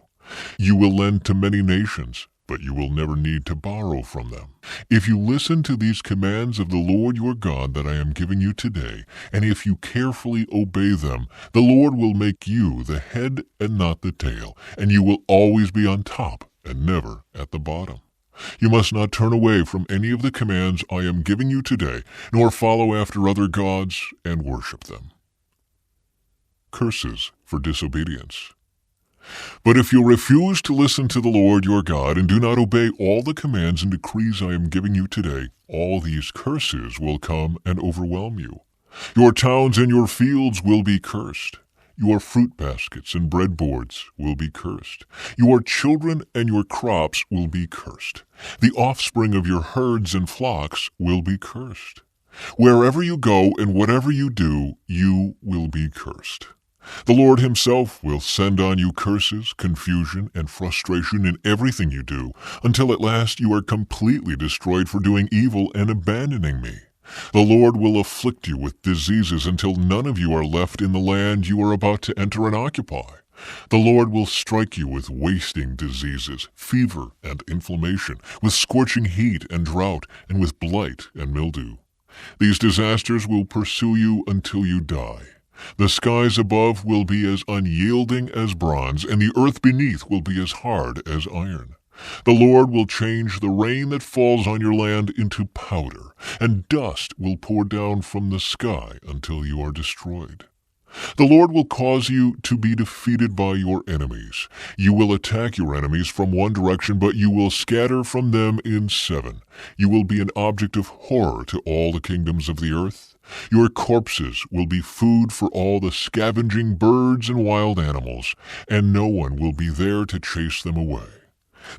[SPEAKER 1] You will lend to many nations, but you will never need to borrow from them. If you listen to these commands of the Lord your God that I am giving you today, and if you carefully obey them, the Lord will make you the head and not the tail, and you will always be on top and never at the bottom. You must not turn away from any of the commands I am giving you today, nor follow after other gods and worship them. Curses for disobedience. But if you refuse to listen to the Lord your God and do not obey all the commands and decrees I am giving you today, all these curses will come and overwhelm you. Your towns and your fields will be cursed. Your fruit baskets and breadboards will be cursed. Your children and your crops will be cursed. The offspring of your herds and flocks will be cursed. Wherever you go and whatever you do, you will be cursed. The Lord himself will send on you curses, confusion, and frustration in everything you do, until at last you are completely destroyed for doing evil and abandoning me. The Lord will afflict you with diseases until none of you are left in the land you are about to enter and occupy. The Lord will strike you with wasting diseases, fever and inflammation, with scorching heat and drought, and with blight and mildew. These disasters will pursue you until you die. The skies above will be as unyielding as bronze, and the earth beneath will be as hard as iron. The Lord will change the rain that falls on your land into powder, and dust will pour down from the sky until you are destroyed. The Lord will cause you to be defeated by your enemies. You will attack your enemies from one direction, but you will scatter from them in 7. You will be an object of horror to all the kingdoms of the earth. Your corpses will be food for all the scavenging birds and wild animals, and no one will be there to chase them away.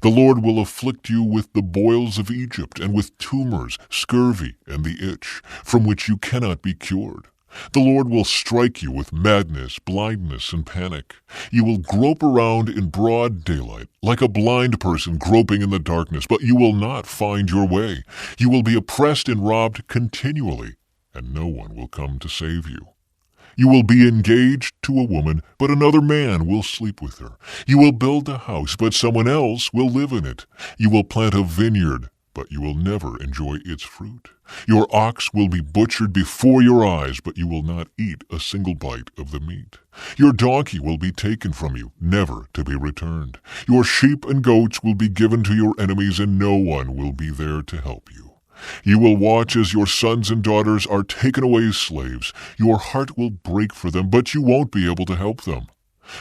[SPEAKER 1] The Lord will afflict you with the boils of Egypt, and with tumors, scurvy, and the itch, from which you cannot be cured. The Lord will strike you with madness, blindness, and panic. You will grope around in broad daylight, like a blind person groping in the darkness, but you will not find your way. You will be oppressed and robbed continually. and no one will come to save you. You will be engaged to a woman, but another man will sleep with her. You will build a house, but someone else will live in it. You will plant a vineyard, but you will never enjoy its fruit. Your ox will be butchered before your eyes, but you will not eat a single bite of the meat. Your donkey will be taken from you, never to be returned. Your sheep and goats will be given to your enemies, and no one will be there to help you. You will watch as your sons and daughters are taken away as slaves. Your heart will break for them, but you won't be able to help them.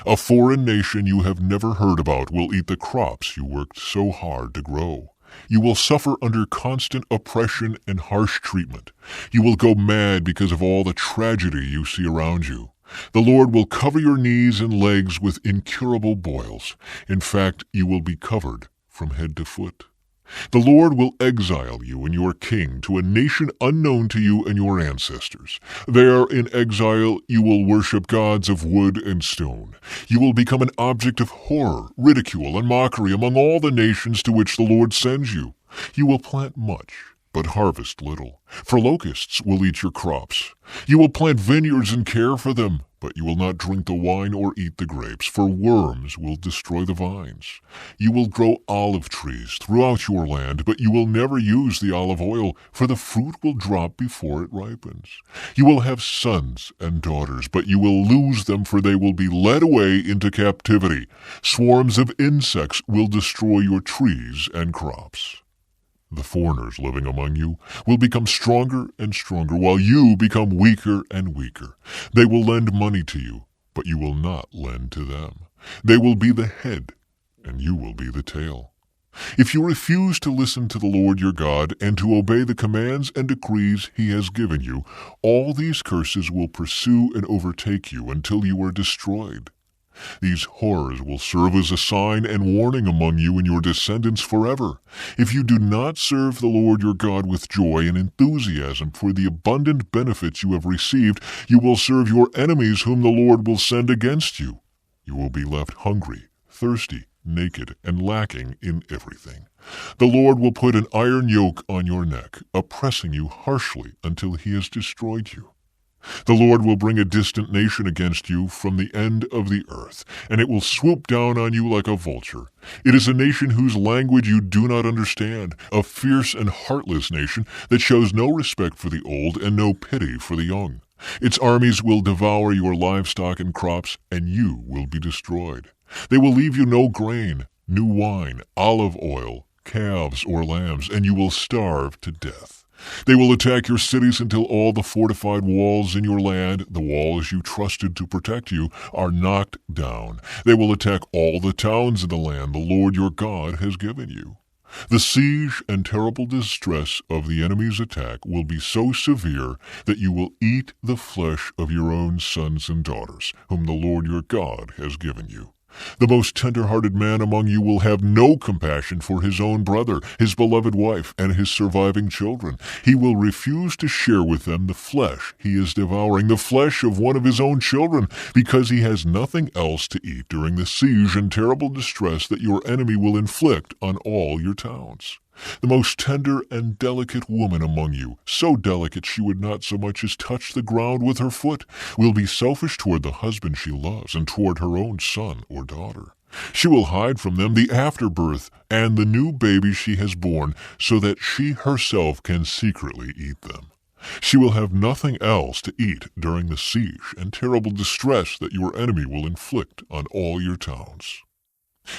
[SPEAKER 1] A foreign nation you have never heard about will eat the crops you worked so hard to grow. You will suffer under constant oppression and harsh treatment. You will go mad because of all the tragedy you see around you. The Lord will cover your knees and legs with incurable boils. In fact, you will be covered from head to foot. The Lord will exile you and your king to a nation unknown to you and your ancestors. There in exile you will worship gods of wood and stone. You will become an object of horror, ridicule, and mockery among all the nations to which the Lord sends you. You will plant much, but harvest little, for locusts will eat your crops. You will plant vineyards and care for them, but you will not drink the wine or eat the grapes, for worms will destroy the vines. You will grow olive trees throughout your land, but you will never use the olive oil, for the fruit will drop before it ripens. You will have sons and daughters, but you will lose them, for they will be led away into captivity. Swarms of insects will destroy your trees and crops. The foreigners living among you will become stronger and stronger, while you become weaker and weaker. They will lend money to you, but you will not lend to them. They will be the head, and you will be the tail. If you refuse to listen to the Lord your God and to obey the commands and decrees he has given you, all these curses will pursue and overtake you until you are destroyed. These horrors will serve as a sign and warning among you and your descendants forever. If you do not serve the Lord your God with joy and enthusiasm for the abundant benefits you have received, you will serve your enemies whom the Lord will send against you. You will be left hungry, thirsty, naked, and lacking in everything. The Lord will put an iron yoke on your neck, oppressing you harshly until he has destroyed you. The Lord will bring a distant nation against you from the end of the earth, and it will swoop down on you like a vulture. It is a nation whose language you do not understand, a fierce and heartless nation that shows no respect for the old and no pity for the young. Its armies will devour your livestock and crops, and you will be destroyed. They will leave you no grain, new wine, olive oil, calves or lambs, and you will starve to death. They will attack your cities until all the fortified walls in your land, the walls you trusted to protect you, are knocked down. They will attack all the towns in the land the Lord your God has given you. The siege and terrible distress of the enemy's attack will be so severe that you will eat the flesh of your own sons and daughters, whom the Lord your God has given you. The most tender-hearted man among you will have no compassion for his own brother, his beloved wife, and his surviving children. He will refuse to share with them the flesh he is devouring, the flesh of one of his own children, because he has nothing else to eat during the siege and terrible distress that your enemy will inflict on all your towns. The most tender and delicate woman among you, so delicate she would not so much as touch the ground with her foot, will be selfish toward the husband she loves and toward her own son or daughter. She will hide from them the afterbirth and the new baby she has born, so that she herself can secretly eat them. She will have nothing else to eat during the siege and terrible distress that your enemy will inflict on all your towns.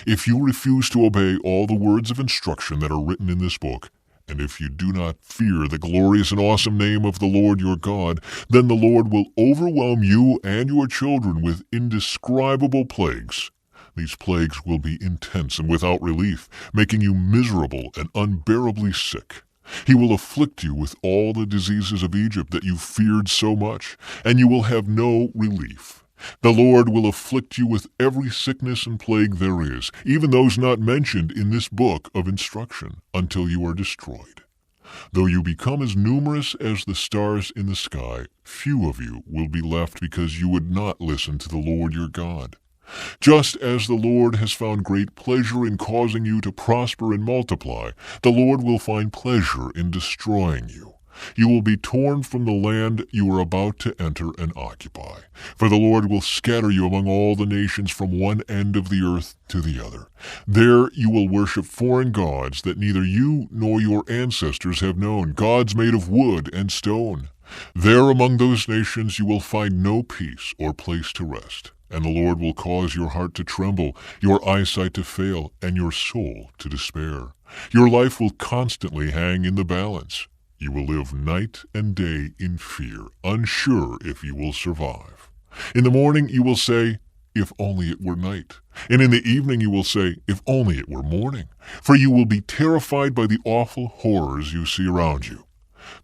[SPEAKER 1] If you refuse to obey all the words of instruction that are written in this book, and if you do not fear the glorious and awesome name of the Lord your God, then the Lord will overwhelm you and your children with indescribable plagues. These plagues will be intense and without relief, making you miserable and unbearably sick. He will afflict you with all the diseases of Egypt that you feared so much, and you will have no relief. The Lord will afflict you with every sickness and plague there is, even those not mentioned in this book of instruction, until you are destroyed. Though you become as numerous as the stars in the sky, few of you will be left because you would not listen to the Lord your God. Just as the Lord has found great pleasure in causing you to prosper and multiply, the Lord will find pleasure in destroying you. You will be torn from the land you are about to enter and occupy. For the Lord will scatter you among all the nations from one end of the earth to the other. There you will worship foreign gods that neither you nor your ancestors have known, gods made of wood and stone. There among those nations you will find no peace or place to rest. And the Lord will cause your heart to tremble, your eyesight to fail, and your soul to despair. Your life will constantly hang in the balance. You will live night and day in fear, unsure if you will survive. In the morning you will say, if only it were night. And in the evening you will say, if only it were morning. For you will be terrified by the awful horrors you see around you.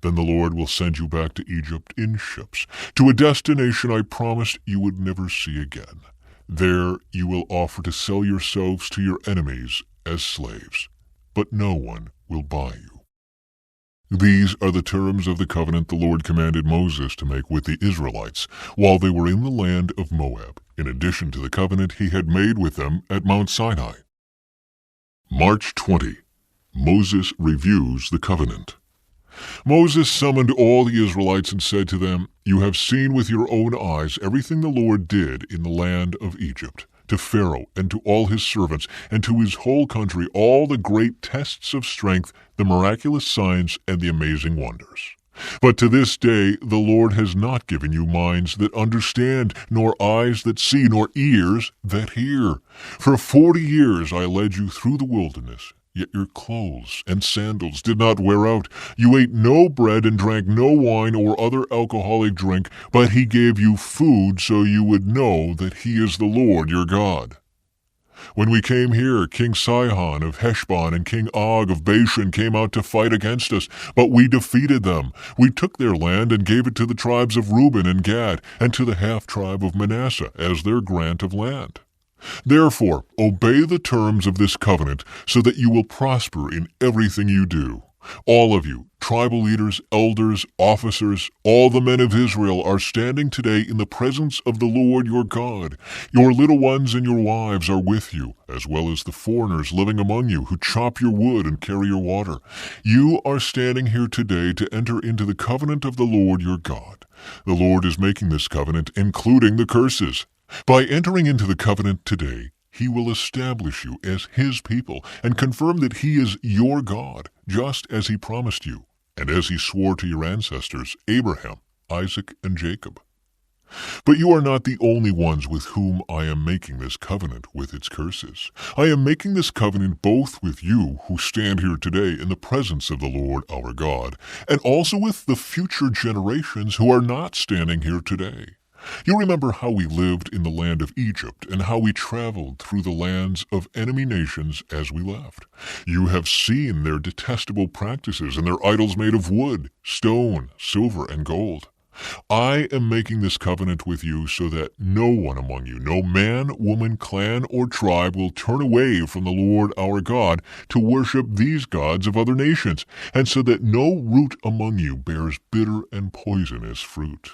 [SPEAKER 1] Then the Lord will send you back to Egypt in ships, to a destination I promised you would never see again. There you will offer to sell yourselves to your enemies as slaves, but no one will buy you. These are the terms of the covenant the Lord commanded Moses to make with the Israelites while they were in the land of Moab, in addition to the covenant he had made with them at Mount Sinai. March 20. Moses reviews the covenant. Moses summoned all the Israelites and said to them, You have seen with your own eyes everything the Lord did in the land of Egypt, to Pharaoh and to all his servants, and to his whole country, all the great tests of strength, the miraculous signs, and the amazing wonders. But to this day the Lord has not given you minds that understand, nor eyes that see, nor ears that hear. For 40 years I led you through the wilderness, yet your clothes and sandals did not wear out. You ate no bread and drank no wine or other alcoholic drink, but he gave you food so you would know that he is the Lord your God. When we came here, King Sihon of Heshbon and King Og of Bashan came out to fight against us, but we defeated them. We took their land and gave it to the tribes of Reuben and Gad, and to the half-tribe of Manasseh as their grant of land. Therefore, obey the terms of this covenant, so that you will prosper in everything you do. All of you, tribal leaders, elders, officers, all the men of Israel are standing today in the presence of the Lord your God. Your little ones and your wives are with you, as well as the foreigners living among you who chop your wood and carry your water. You are standing here today to enter into the covenant of the Lord your God. The Lord is making this covenant, including the curses. By entering into the covenant today, he will establish you as his people and confirm that he is your God, just as he promised you, and as he swore to your ancestors, Abraham, Isaac, and Jacob. But you are not the only ones with whom I am making this covenant with its curses. I am making this covenant both with you who stand here today in the presence of the Lord our God, and also with the future generations who are not standing here today. You remember how we lived in the land of Egypt and how we traveled through the lands of enemy nations as we left. You have seen their detestable practices and their idols made of wood, stone, silver, and gold. I am making this covenant with you so that no one among you, no man, woman, clan, or tribe will turn away from the Lord our God to worship these gods of other nations, and so that no root among you bears bitter and poisonous fruit.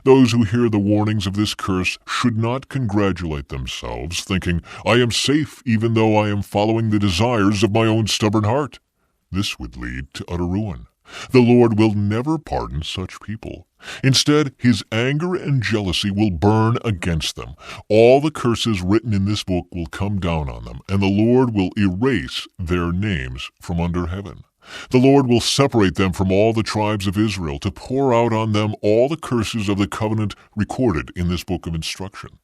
[SPEAKER 1] Those who hear the warnings of this curse should not congratulate themselves, thinking, I am safe even though I am following the desires of my own stubborn heart. This would lead to utter ruin. The Lord will never pardon such people. Instead, his anger and jealousy will burn against them. All the curses written in this book will come down on them, and the Lord will erase their names from under heaven. The Lord will separate them from all the tribes of Israel to pour out on them all the curses of the covenant recorded in this book of instruction.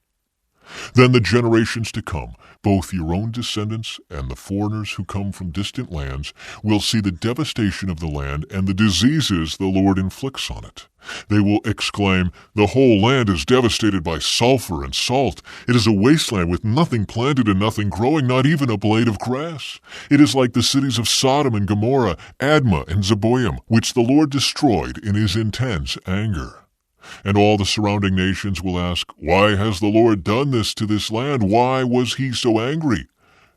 [SPEAKER 1] Then the generations to come, both your own descendants and the foreigners who come from distant lands, will see the devastation of the land and the diseases the Lord inflicts on it. They will exclaim, The whole land is devastated by sulfur and salt. It is a wasteland with nothing planted and nothing growing, not even a blade of grass. It is like the cities of Sodom and Gomorrah, Admah and Zeboim, which the Lord destroyed in his intense anger. And all the surrounding nations will ask, Why has the Lord done this to this land? Why was he so angry?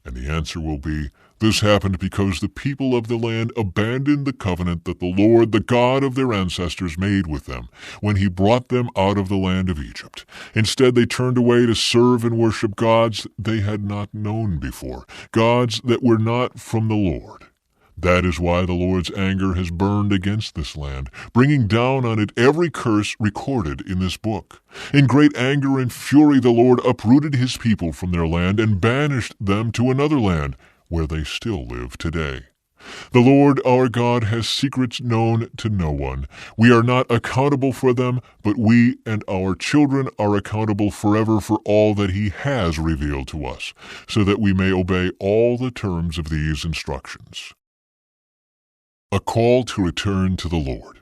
[SPEAKER 1] And the answer will be, This happened because the people of the land abandoned the covenant that the Lord, the God of their ancestors, made with them when he brought them out of the land of Egypt. Instead, they turned away to serve and worship gods they had not known before, gods that were not from the Lord. That is why the Lord's anger has burned against this land, bringing down on it every curse recorded in this book. In great anger and fury the Lord uprooted his people from their land and banished them to another land, where they still live today. The Lord our God has secrets known to no one. We are not accountable for them, but we and our children are accountable forever for all that he has revealed to us, so that we may obey all the terms of these instructions. A call to return to the Lord.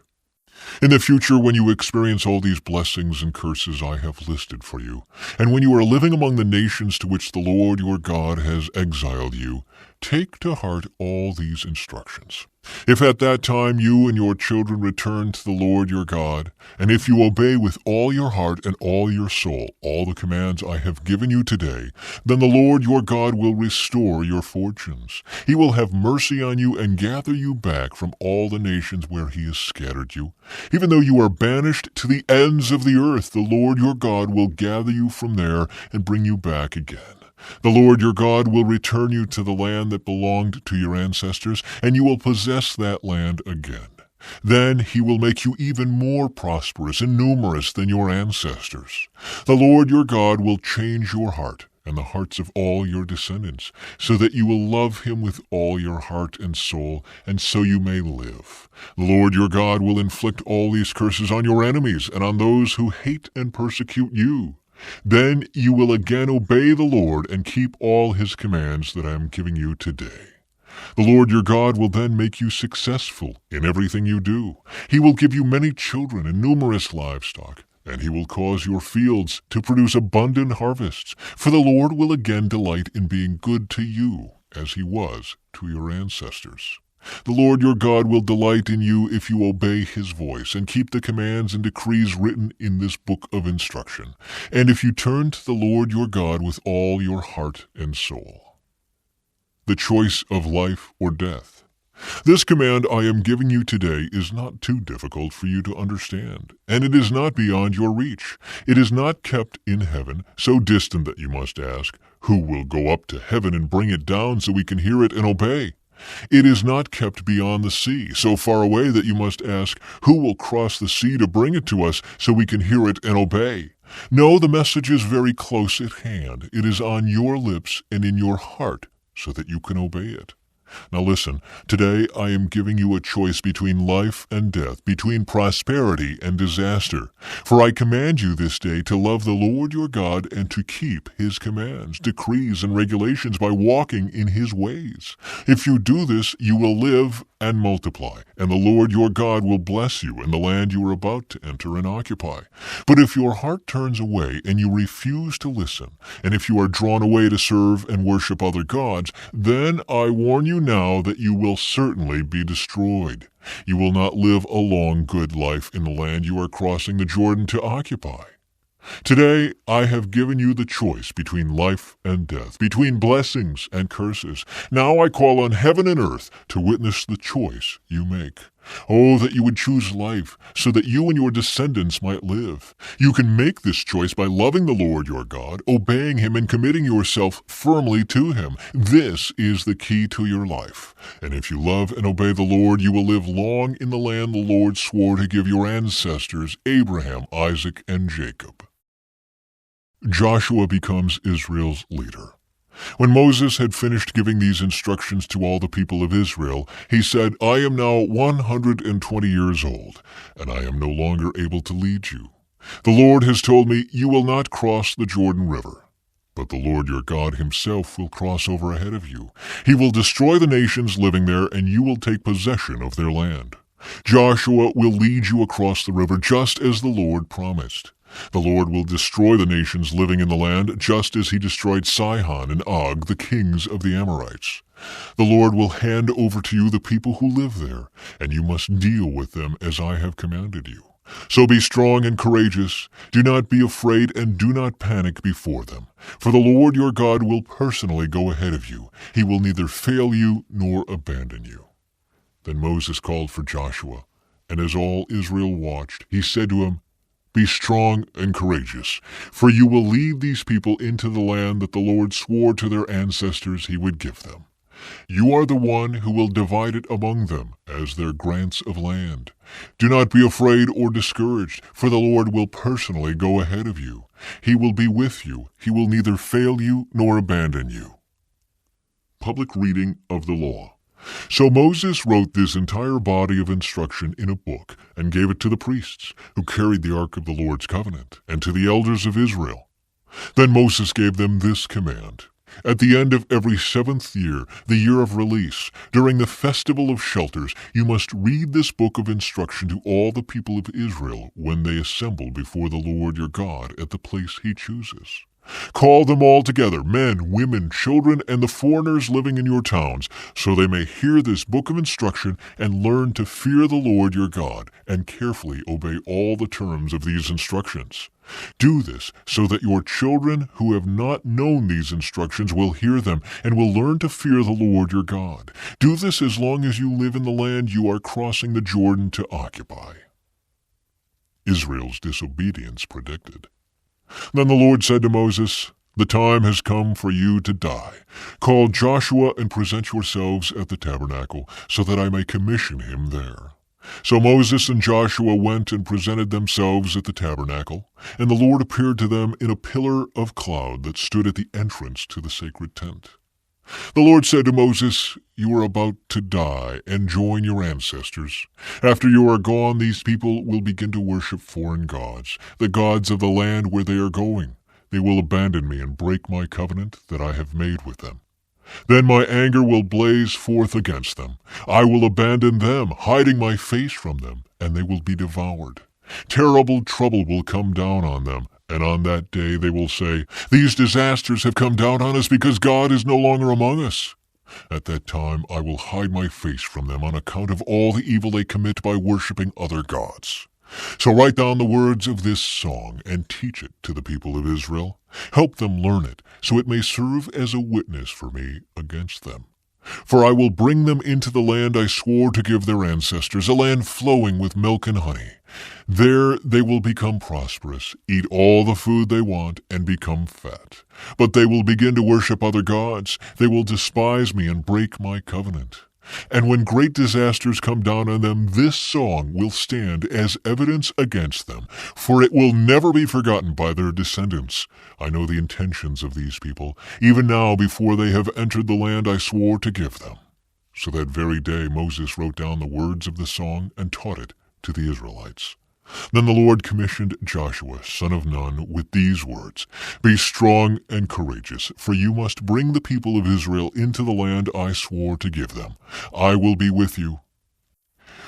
[SPEAKER 1] In the future, when you experience all these blessings and curses I have listed for you, and when you are living among the nations to which the Lord your God has exiled you, take to heart all these instructions. If at that time you and your children return to the Lord your God, and if you obey with all your heart and all your soul all the commands I have given you today, then the Lord your God will restore your fortunes. He will have mercy on you and gather you back from all the nations where he has scattered you. Even though you are banished to the ends of the earth, the Lord your God will gather you from there and bring you back again. The Lord your God will return you to the land that belonged to your ancestors, and you will possess that land again. Then he will make you even more prosperous and numerous than your ancestors. The Lord your God will change your heart and the hearts of all your descendants, so that you will love him with all your heart and soul, and so you may live. The Lord your God will inflict all these curses on your enemies and on those who hate and persecute you. Then you will again obey the Lord and keep all his commands that I am giving you today. The Lord your God will then make you successful in everything you do. He will give you many children and numerous livestock, and he will cause your fields to produce abundant harvests, for the Lord will again delight in being good to you, as he was to your ancestors. The Lord your God will delight in you if you obey his voice and keep the commands and decrees written in this book of instruction, and if you turn to the Lord your God with all your heart and soul. The choice of life or death. This command I am giving you today is not too difficult for you to understand, and it is not beyond your reach. It is not kept in heaven, so distant that you must ask, who will go up to heaven and bring it down so we can hear it and obey? It is not kept beyond the sea, so far away that you must ask, who will cross the sea to bring it to us so we can hear it and obey? No, the message is very close at hand. It is on your lips and in your heart so that you can obey it. Now listen, today I am giving you a choice between life and death, between prosperity and disaster. For I command you this day to love the Lord your God and to keep his commands, decrees, and regulations by walking in his ways. If you do this, you will live and multiply, and the Lord your God will bless you in the land you are about to enter and occupy. But if your heart turns away and you refuse to listen, and if you are drawn away to serve and worship other gods, then I warn you now that you will certainly be destroyed. You will not live a long, good life in the land you are crossing the Jordan to occupy. Today I have given you the choice between life and death, between blessings and curses. Now I call on heaven and earth to witness the choice you make. Oh, that you would choose life, so that you and your descendants might live. You can make this choice by loving the Lord your God, obeying him, and committing yourself firmly to him. This is the key to your life. And if you love and obey the Lord, you will live long in the land the Lord swore to give your ancestors, Abraham, Isaac, and Jacob. Joshua becomes Israel's leader. When Moses had finished giving these instructions to all the people of Israel, he said, I am now 120 years old, and I am no longer able to lead you. The Lord has told me, you will not cross the Jordan River. But the Lord your God himself will cross over ahead of you. He will destroy the nations living there, and you will take possession of their land. Joshua will lead you across the river just as the Lord promised. The Lord will destroy the nations living in the land, just as he destroyed Sihon and Og, the kings of the Amorites. The Lord will hand over to you the people who live there, and you must deal with them as I have commanded you. So be strong and courageous. Do not be afraid, and do not panic before them. For the Lord your God will personally go ahead of you. He will neither fail you nor abandon you. Then Moses called for Joshua, and as all Israel watched, he said to him, Be strong and courageous, for you will lead these people into the land that the Lord swore to their ancestors he would give them. You are the one who will divide it among them as their grants of land. Do not be afraid or discouraged, for the Lord will personally go ahead of you. He will be with you. He will neither fail you nor abandon you. Public reading of the law. So Moses wrote this entire body of instruction in a book and gave it to the priests, who carried the ark of the Lord's covenant, and to the elders of Israel. Then Moses gave them this command. At the end of every 7th year, the year of release, during the festival of shelters, you must read this book of instruction to all the people of Israel when they assemble before the Lord your God at the place he chooses. Call them all together, men, women, children, and the foreigners living in your towns, so they may hear this book of instruction and learn to fear the Lord your God and carefully obey all the terms of these instructions. Do this so that your children who have not known these instructions will hear them and will learn to fear the Lord your God. Do this as long as you live in the land you are crossing the Jordan to occupy. Israel's disobedience predicted. Then the Lord said to Moses, The time has come for you to die. Call Joshua and present yourselves at the tabernacle, so that I may commission him there. So Moses and Joshua went and presented themselves at the tabernacle, and the Lord appeared to them in a pillar of cloud that stood at the entrance to the sacred tent. The Lord said to Moses, You are about to die and join your ancestors. After you are gone, these people will begin to worship foreign gods, the gods of the land where they are going. They will abandon me and break my covenant that I have made with them. Then my anger will blaze forth against them. I will abandon them, hiding my face from them, and they will be devoured. Terrible trouble will come down on them, and on that day they will say, These disasters have come down on us because God is no longer among us. At that time I will hide my face from them on account of all the evil they commit by worshiping other gods. So write down the words of this song and teach it to the people of Israel. Help them learn it, so it may serve as a witness for me against them. For I will bring them into the land I swore to give their ancestors, a land flowing with milk and honey. There they will become prosperous, eat all the food they want, and become fat. But they will begin to worship other gods. They will despise me and break my covenant. And when great disasters come down on them, this song will stand as evidence against them, for it will never be forgotten by their descendants. I know the intentions of these people, even now before they have entered the land I swore to give them. So that very day Moses wrote down the words of the song and taught it to the Israelites. Then the Lord commissioned Joshua, son of Nun, with these words, Be strong and courageous, for you must bring the people of Israel into the land I swore to give them. I will be with you.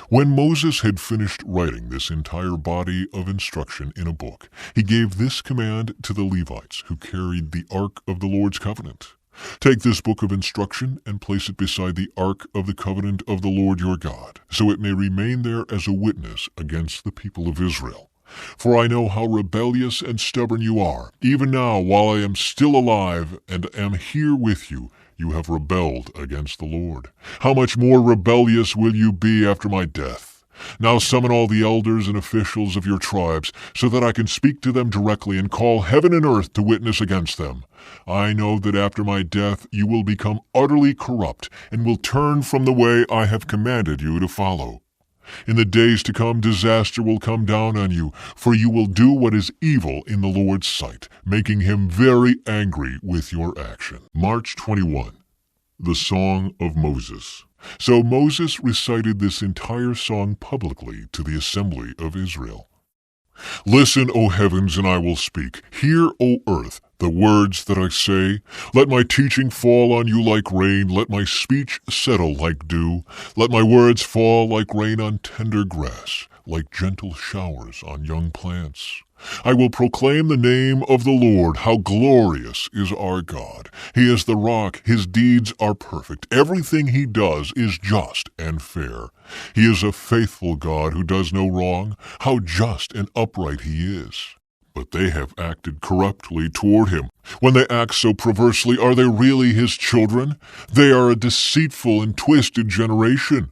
[SPEAKER 1] When Moses had finished writing this entire body of instruction in a book, he gave this command to the Levites who carried the ark of the Lord's covenant. Take this book of instruction and place it beside the ark of the covenant of the Lord your God, so it may remain there as a witness against the people of Israel. For I know how rebellious and stubborn you are. Even now, while I am still alive and am here with you, you have rebelled against the Lord. How much more rebellious will you be after my death? Now summon all the elders and officials of your tribes, so that I can speak to them directly and call heaven and earth to witness against them. I know that after my death you will become utterly corrupt and will turn from the way I have commanded you to follow. In the days to come disaster will come down on you, for you will do what is evil in the Lord's sight, making him very angry with your action. March 21. The Song of Moses. So Moses recited this entire song publicly to the assembly of Israel. Listen, O heavens, and I will speak. Hear, O earth, the words that I say. Let my teaching fall on you like rain. Let my speech settle like dew. Let my words fall like rain on tender grass, like gentle showers on young plants. I will proclaim the name of the Lord. How glorious is our God. He is the rock. His deeds are perfect. Everything he does is just and fair. He is a faithful God who does no wrong. How just and upright he is. But they have acted corruptly toward him. When they act so perversely, are they really his children? They are a deceitful and twisted generation.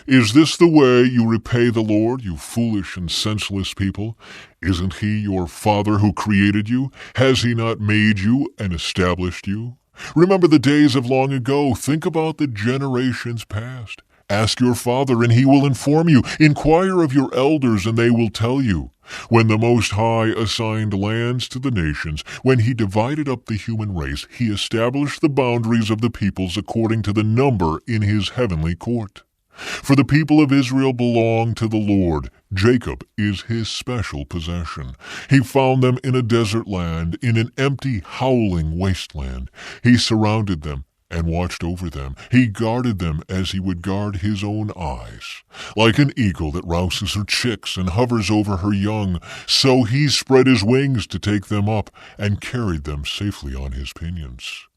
[SPEAKER 1] Is this the way you repay the Lord, you foolish and senseless people? Isn't he your Father who created you? Has he not made you and established you? Remember the days of long ago. Think about the generations past. Ask your father, and he will inform you. Inquire of your elders, and they will tell you. When the Most High assigned lands to the nations, when he divided up the human race, he established the boundaries of the peoples according to the number in his heavenly court. For the people of Israel belong to the Lord. Jacob is his special possession. He found them in a desert land, in an empty, howling wasteland. He surrounded them and watched over them. He guarded them as he would guard his own eyes. Like an eagle that rouses her chicks and hovers over her young, so he spread his wings to take them up and carried them safely on his pinions.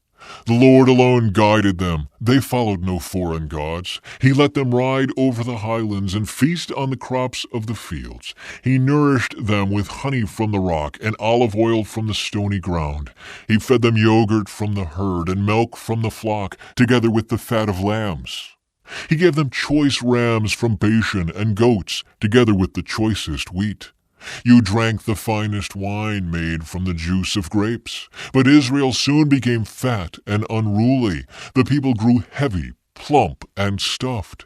[SPEAKER 1] The Lord alone guided them. They followed no foreign gods. He let them ride over the highlands and feast on the crops of the fields. He nourished them with honey from the rock and olive oil from the stony ground. He fed them yogurt from the herd and milk from the flock, together with the fat of lambs. He gave them choice rams from Bashan and goats, together with the choicest wheat. You drank the finest wine made from the juice of grapes. But Israel soon became fat and unruly. The people grew heavy, plump, and stuffed.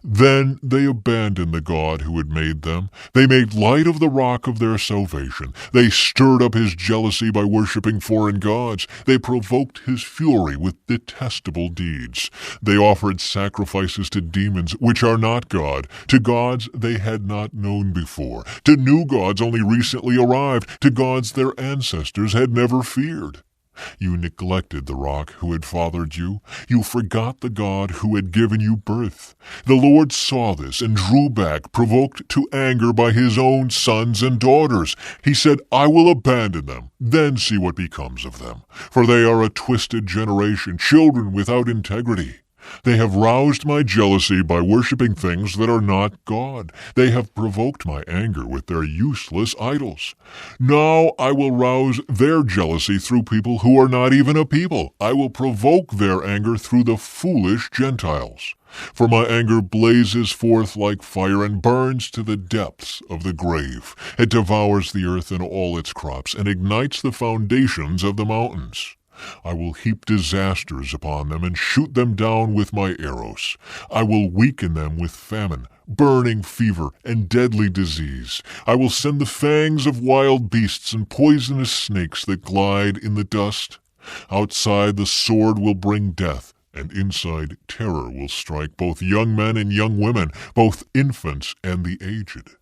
[SPEAKER 1] Then they abandoned the God who had made them. They made light of the rock of their salvation. They stirred up his jealousy by worshiping foreign gods. They provoked his fury with detestable deeds. They offered sacrifices to demons, which are not God, to gods they had not known before, to new gods only recently arrived, to gods their ancestors had never feared. You neglected the rock who had fathered you. You forgot the God who had given you birth. The Lord saw this and drew back, provoked to anger by his own sons and daughters. He said, I will abandon them, then see what becomes of them. For they are a twisted generation, children without integrity. They have roused my jealousy by worshiping things that are not God. They have provoked my anger with their useless idols. Now I will rouse their jealousy through people who are not even a people. I will provoke their anger through the foolish Gentiles. For my anger blazes forth like fire and burns to the depths of the grave. It devours the earth and all its crops and ignites the foundations of the mountains. I will heap disasters upon them and shoot them down with my arrows. I will weaken them with famine, burning fever, and deadly disease. I will send the fangs of wild beasts and poisonous snakes that glide in the dust. Outside the sword will bring death, and inside terror will strike both young men and young women, both infants and the aged.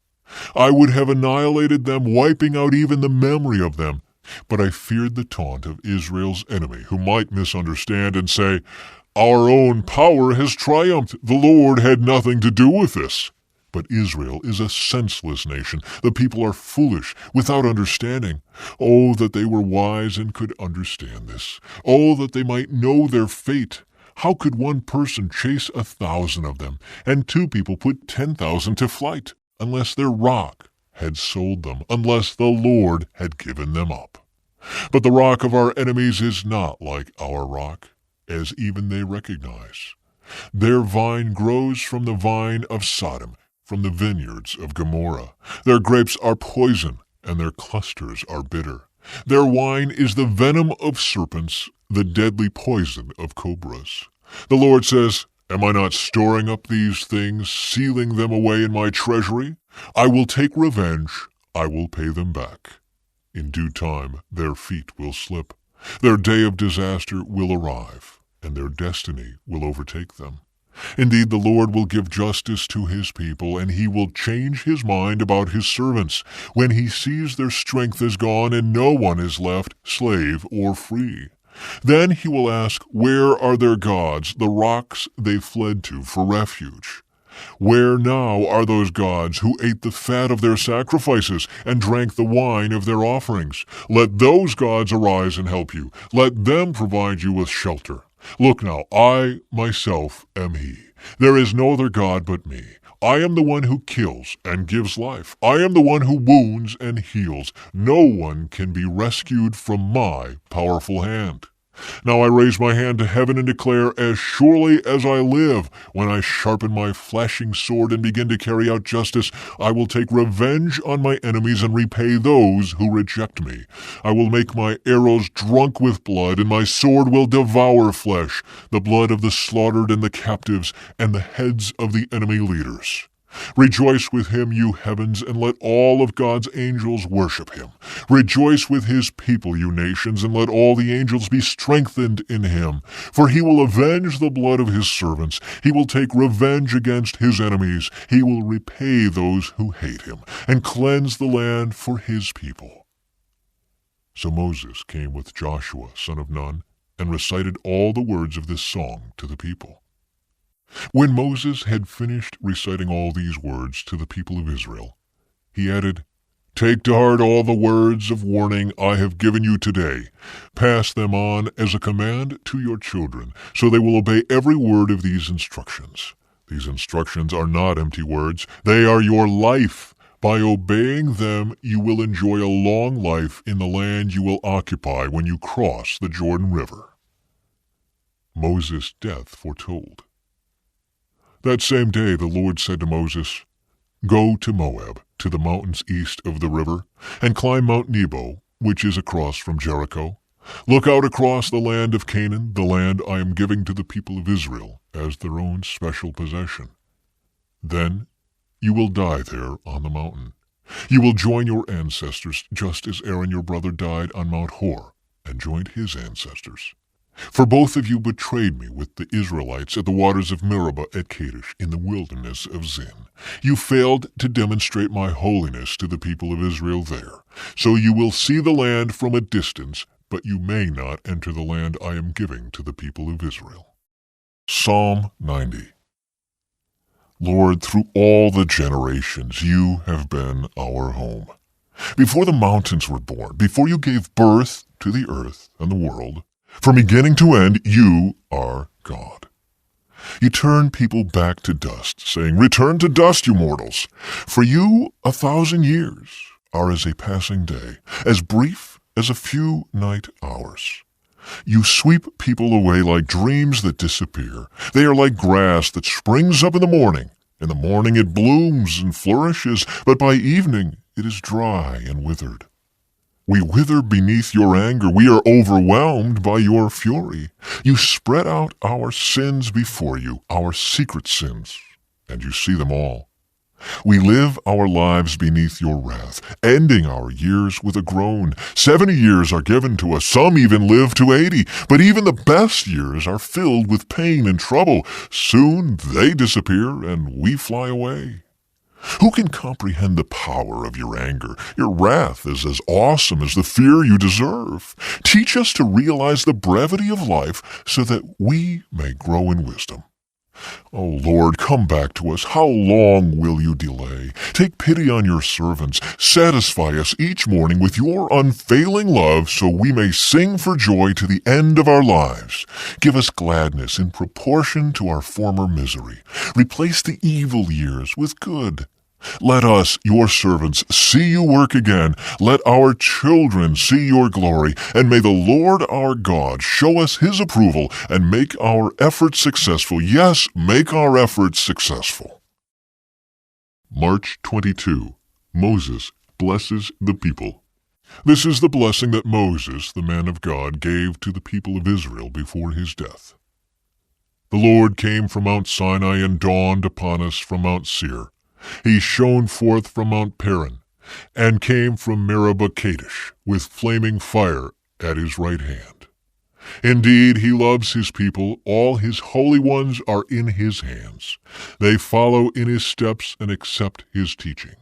[SPEAKER 1] I would have annihilated them, wiping out even the memory of them. But I feared the taunt of Israel's enemy, who might misunderstand and say, Our own power has triumphed. The Lord had nothing to do with this. But Israel is a senseless nation. The people are foolish, without understanding. Oh, that they were wise and could understand this. Oh, that they might know their fate. How could one person chase 1,000 of them, and 2 people put 10,000 to flight, unless their rock had sold them, unless the Lord had given them up? But the rock of our enemies is not like our rock, as even they recognize. Their vine grows from the vine of Sodom, from the vineyards of Gomorrah. Their grapes are poison, and their clusters are bitter. Their wine is the venom of serpents, the deadly poison of cobras. The Lord says, Am I not storing up these things, sealing them away in my treasury? I will take revenge, I will pay them back. In due time their feet will slip. Their day of disaster will arrive, and their destiny will overtake them. Indeed, the Lord will give justice to his people, and he will change his mind about his servants when he sees their strength is gone and no one is left, slave or free. Then he will ask, Where are their gods, the rocks they fled to for refuge? Where now are those gods who ate the fat of their sacrifices and drank the wine of their offerings? Let those gods arise and help you. Let them provide you with shelter. Look now, I myself am he. There is no other God but me. I am the one who kills and gives life. I am the one who wounds and heals. No one can be rescued from my powerful hand. Now I raise my hand to heaven and declare, as surely as I live, when I sharpen my flashing sword and begin to carry out justice, I will take revenge on my enemies and repay those who reject me. I will make my arrows drunk with blood, and my sword will devour flesh, the blood of the slaughtered and the captives, and the heads of the enemy leaders. Rejoice with him, you heavens, and let all of God's angels worship him. Rejoice with his people, you nations, and let all the angels be strengthened in him. For he will avenge the blood of his servants. He will take revenge against his enemies. He will repay those who hate him, and cleanse the land for his people. So Moses came with Joshua, son of Nun, and recited all the words of this song to the people. When Moses had finished reciting all these words to the people of Israel, he added, "Take to heart all the words of warning I have given you today. Pass them on as a command to your children, so they will obey every word of these instructions. These instructions are not empty words. They are your life. By obeying them, you will enjoy a long life in the land you will occupy when you cross the Jordan River." Moses' death foretold. That same day the Lord said to Moses, "Go to Moab, to the mountains east of the river, and climb Mount Nebo, which is across from Jericho. Look out across the land of Canaan, the land I am giving to the people of Israel as their own special possession. Then you will die there on the mountain. You will join your ancestors, just as Aaron your brother died on Mount Hor and joined his ancestors. For both of you betrayed me with the Israelites at the waters of Meribah at Kadesh in the wilderness of Zin. You failed to demonstrate my holiness to the people of Israel there. So you will see the land from a distance, but you may not enter the land I am giving to the people of Israel." Psalm 90. Lord, through all the generations, you have been our home. Before the mountains were born, before you gave birth to the earth and the world, from beginning to end, you are God. You turn people back to dust, saying, "Return to dust, you mortals. For you 1,000 years are as a passing day, as brief as a few night hours. You sweep people away like dreams that disappear. They are like grass that springs up in the morning. In the morning it blooms and flourishes, but by evening it is dry and withered. We wither beneath your anger. We are overwhelmed by your fury. You spread out our sins before you, our secret sins, and you see them all. We live our lives beneath your wrath, ending our years with a groan. 70 years are given to us. Some even live to 80. But even the best years are filled with pain and trouble. Soon they disappear and we fly away. Who can comprehend the power of your anger? Your wrath is as awesome as the fear you deserve. Teach us to realize the brevity of life so that we may grow in wisdom. O Lord, come back to us. How long will you delay? Take pity on your servants. Satisfy us each morning with your unfailing love so we may sing for joy to the end of our lives. Give us gladness in proportion to our former misery. Replace the evil years with good. Let us, your servants, see you work again. Let our children see your glory. And may the Lord our God show us his approval and make our efforts successful. Yes, make our efforts successful. March 22. Moses blesses the people. This is the blessing that Moses, the man of God, gave to the people of Israel before his death. The Lord came from Mount Sinai and dawned upon us from Mount Seir. He shone forth from Mount Paran, and came from Meribah Kadesh, with flaming fire at his right hand. Indeed, he loves his people. All his holy ones are in his hands. They follow in his steps and accept his teaching.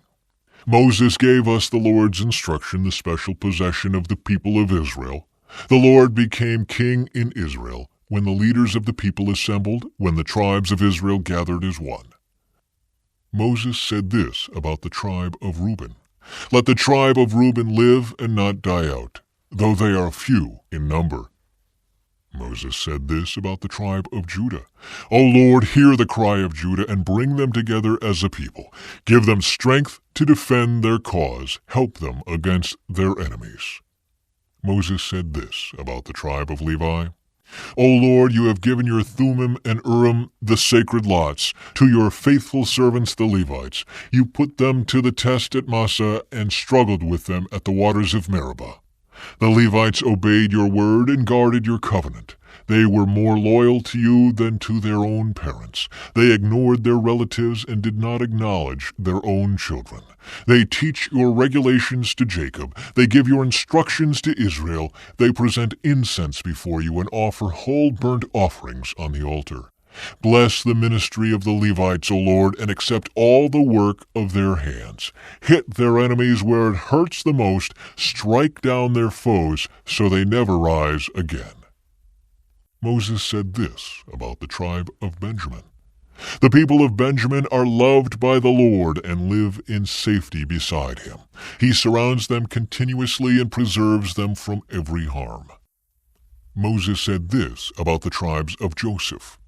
[SPEAKER 1] Moses gave us the Lord's instruction, the special possession of the people of Israel. The Lord became king in Israel when the leaders of the people assembled, when the tribes of Israel gathered as one. Moses said this about the tribe of Reuben: "Let the tribe of Reuben live and not die out, though they are few in number." Moses said this about the tribe of Judah: "O Lord, hear the cry of Judah and bring them together as a people. Give them strength to defend their cause. Help them against their enemies." Moses said this about the tribe of Levi. O Lord, you have given your Thummim and Urim, the sacred lots, to your faithful servants the Levites. You put them to the test at Massah and struggled with them at the waters of Meribah. The Levites obeyed your word and guarded your covenant. They were more loyal to you than to their own parents. They ignored their relatives and did not acknowledge their own children. They teach your regulations to Jacob. They give your instructions to Israel. They present incense before you and offer whole burnt offerings on the altar. Bless the ministry of the Levites, O Lord, and accept all the work of their hands. Hit their enemies where it hurts the most. Strike down their foes so they never rise again. Moses said this about the tribe of Benjamin. The people of Benjamin are loved by the Lord and live in safety beside him. He surrounds them continuously and preserves them from every harm. Moses said this about the tribes of Joseph.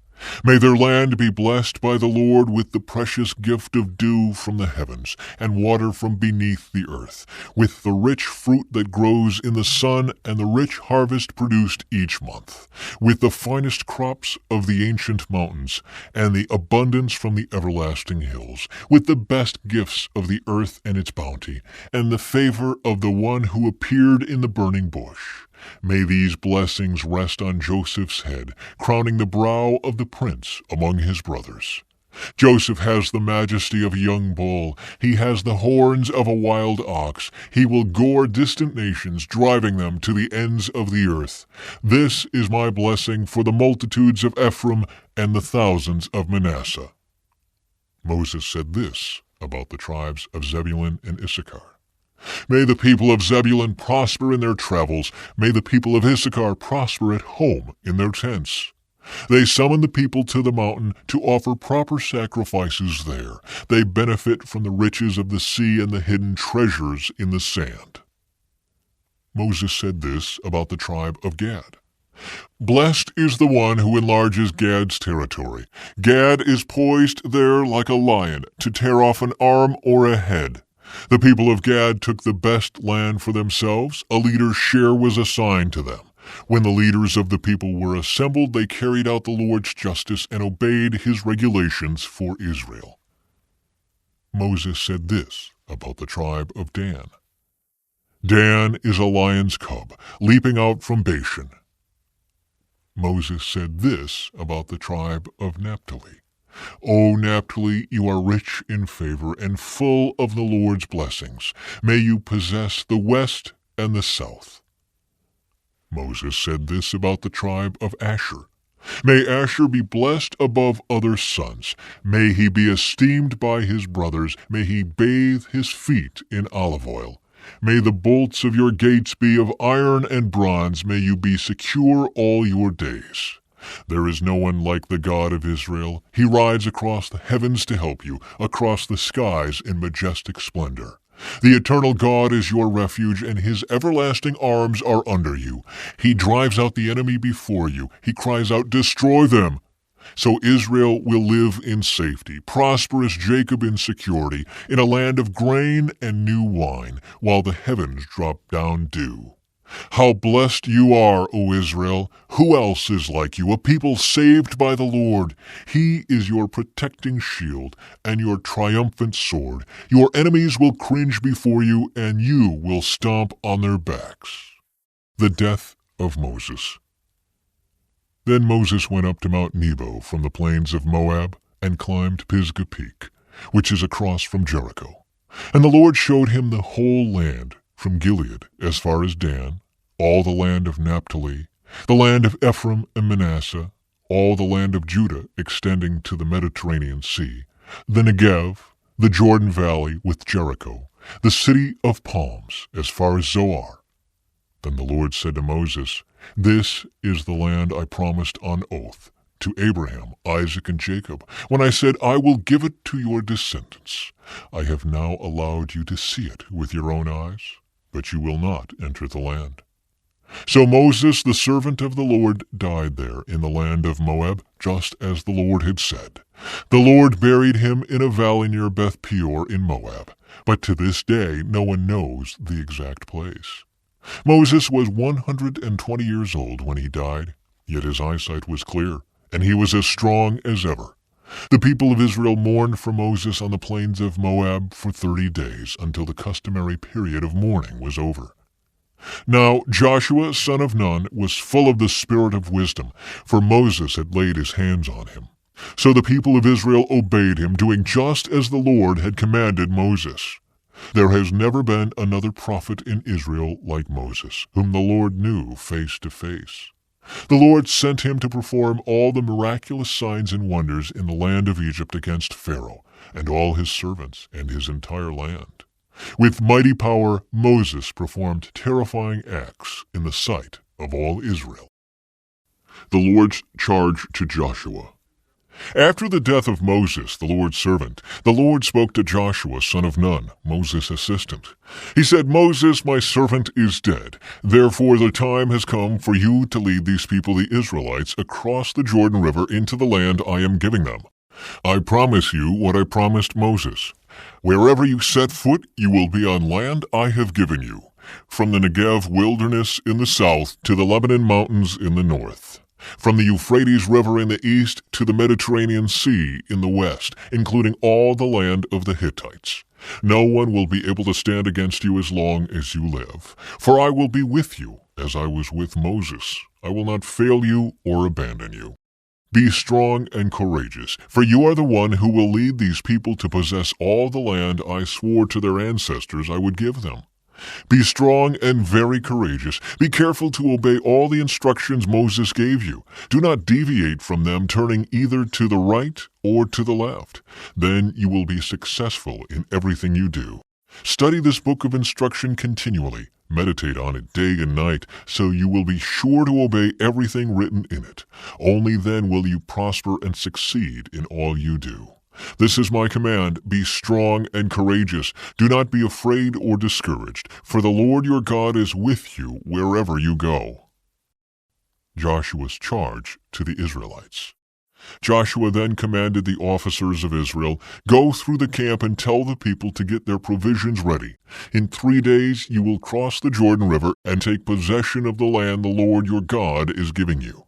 [SPEAKER 1] May their land be blessed by the Lord with the precious gift of dew from the heavens and water from beneath the earth, with the rich fruit that grows in the sun and the rich harvest produced each month, with the finest crops of the ancient mountains and the abundance from the everlasting hills, with the best gifts of the earth and its bounty, and the favor of the one who appeared in the burning bush. May these blessings rest on Joseph's head, crowning the brow of the prince among his brothers. Joseph has the majesty of a young bull. He has the horns of a wild ox. He will gore distant nations, driving them to the ends of the earth. This is my blessing for the multitudes of Ephraim and the thousands of Manasseh. Moses said this about the tribes of Zebulun and Issachar. May the people of Zebulun prosper in their travels. May the people of Issachar prosper at home in their tents. They summon the people to the mountain to offer proper sacrifices there. They benefit from the riches of the sea and the hidden treasures in the sand. Moses said this about the tribe of Gad. Blessed is the one who enlarges Gad's territory. Gad is poised there like a lion to tear off an arm or a head. The people of Gad took the best land for themselves. A leader's share was assigned to them. When the leaders of the people were assembled, they carried out the Lord's justice and obeyed his regulations for Israel. Moses said this about the tribe of Dan. Dan is a lion's cub, leaping out from Bashan. Moses said this about the tribe of Naphtali. O Naphtali, you are rich in favor and full of the Lord's blessings. May you possess the west and the south. Moses said this about the tribe of Asher. May Asher be blessed above other sons. May he be esteemed by his brothers. May he bathe his feet in olive oil. May the bolts of your gates be of iron and bronze. May you be secure all your days. There is no one like the God of Israel. He rides across the heavens to help you, across the skies in majestic splendor. The eternal God is your refuge, and his everlasting arms are under you. He drives out the enemy before you. He cries out, "Destroy them!" So Israel will live in safety, prosperous Jacob in security, in a land of grain and new wine, while the heavens drop down dew. How blessed you are, O Israel! Who else is like you, a people saved by the Lord? He is your protecting shield and your triumphant sword. Your enemies will cringe before you, and you will stomp on their backs. The death of Moses. Then Moses went up to Mount Nebo from the plains of Moab and climbed Pisgah Peak, which is across from Jericho. And the Lord showed him the whole land, from Gilead as far as Dan, all the land of Naphtali, the land of Ephraim and Manasseh, all the land of Judah extending to the Mediterranean Sea, the Negev, the Jordan Valley with Jericho, the city of palms as far as Zoar. Then the Lord said to Moses, "This is the land I promised on oath to Abraham, Isaac, and Jacob, when I said, 'I will give it to your descendants.' I have now allowed you to see it with your own eyes, but you will not enter the land." So Moses, the servant of the Lord, died there in the land of Moab, just as the Lord had said. The Lord buried him in a valley near Beth Peor in Moab, but to this day no one knows the exact place. Moses was 120 years old when he died, yet his eyesight was clear, and he was as strong as ever. The people of Israel mourned for Moses on the plains of Moab for 30 days until the customary period of mourning was over. Now Joshua, son of Nun, was full of the spirit of wisdom, for Moses had laid his hands on him. So the people of Israel obeyed him, doing just as the Lord had commanded Moses. There has never been another prophet in Israel like Moses, whom the Lord knew face to face. The Lord sent him to perform all the miraculous signs and wonders in the land of Egypt against Pharaoh and all his servants and his entire land. With mighty power, Moses performed terrifying acts in the sight of all Israel. The Lord's charge to Joshua. After the death of Moses, the Lord's servant, the Lord spoke to Joshua, son of Nun, Moses' assistant. He said, "Moses, my servant, is dead. Therefore the time has come for you to lead these people, the Israelites, across the Jordan River into the land I am giving them. I promise you what I promised Moses. Wherever you set foot, you will be on land I have given you, from the Negev wilderness in the south to the Lebanon mountains in the north. From the Euphrates River in the east to the Mediterranean Sea in the west, including all the land of the Hittites. No one will be able to stand against you as long as you live. For I will be with you, as I was with Moses. I will not fail you or abandon you. Be strong and courageous, for you are the one who will lead these people to possess all the land I swore to their ancestors I would give them. Be strong and very courageous. Be careful to obey all the instructions Moses gave you. Do not deviate from them, turning either to the right or to the left. Then you will be successful in everything you do. Study this book of instruction continually. Meditate on it day and night, so you will be sure to obey everything written in it. Only then will you prosper and succeed in all you do. This is my command, be strong and courageous. Do not be afraid or discouraged, for the Lord your God is with you wherever you go." Joshua's charge to the Israelites. Joshua then commanded the officers of Israel, "Go through the camp and tell the people to get their provisions ready. In 3 days you will cross the Jordan River and take possession of the land the Lord your God is giving you."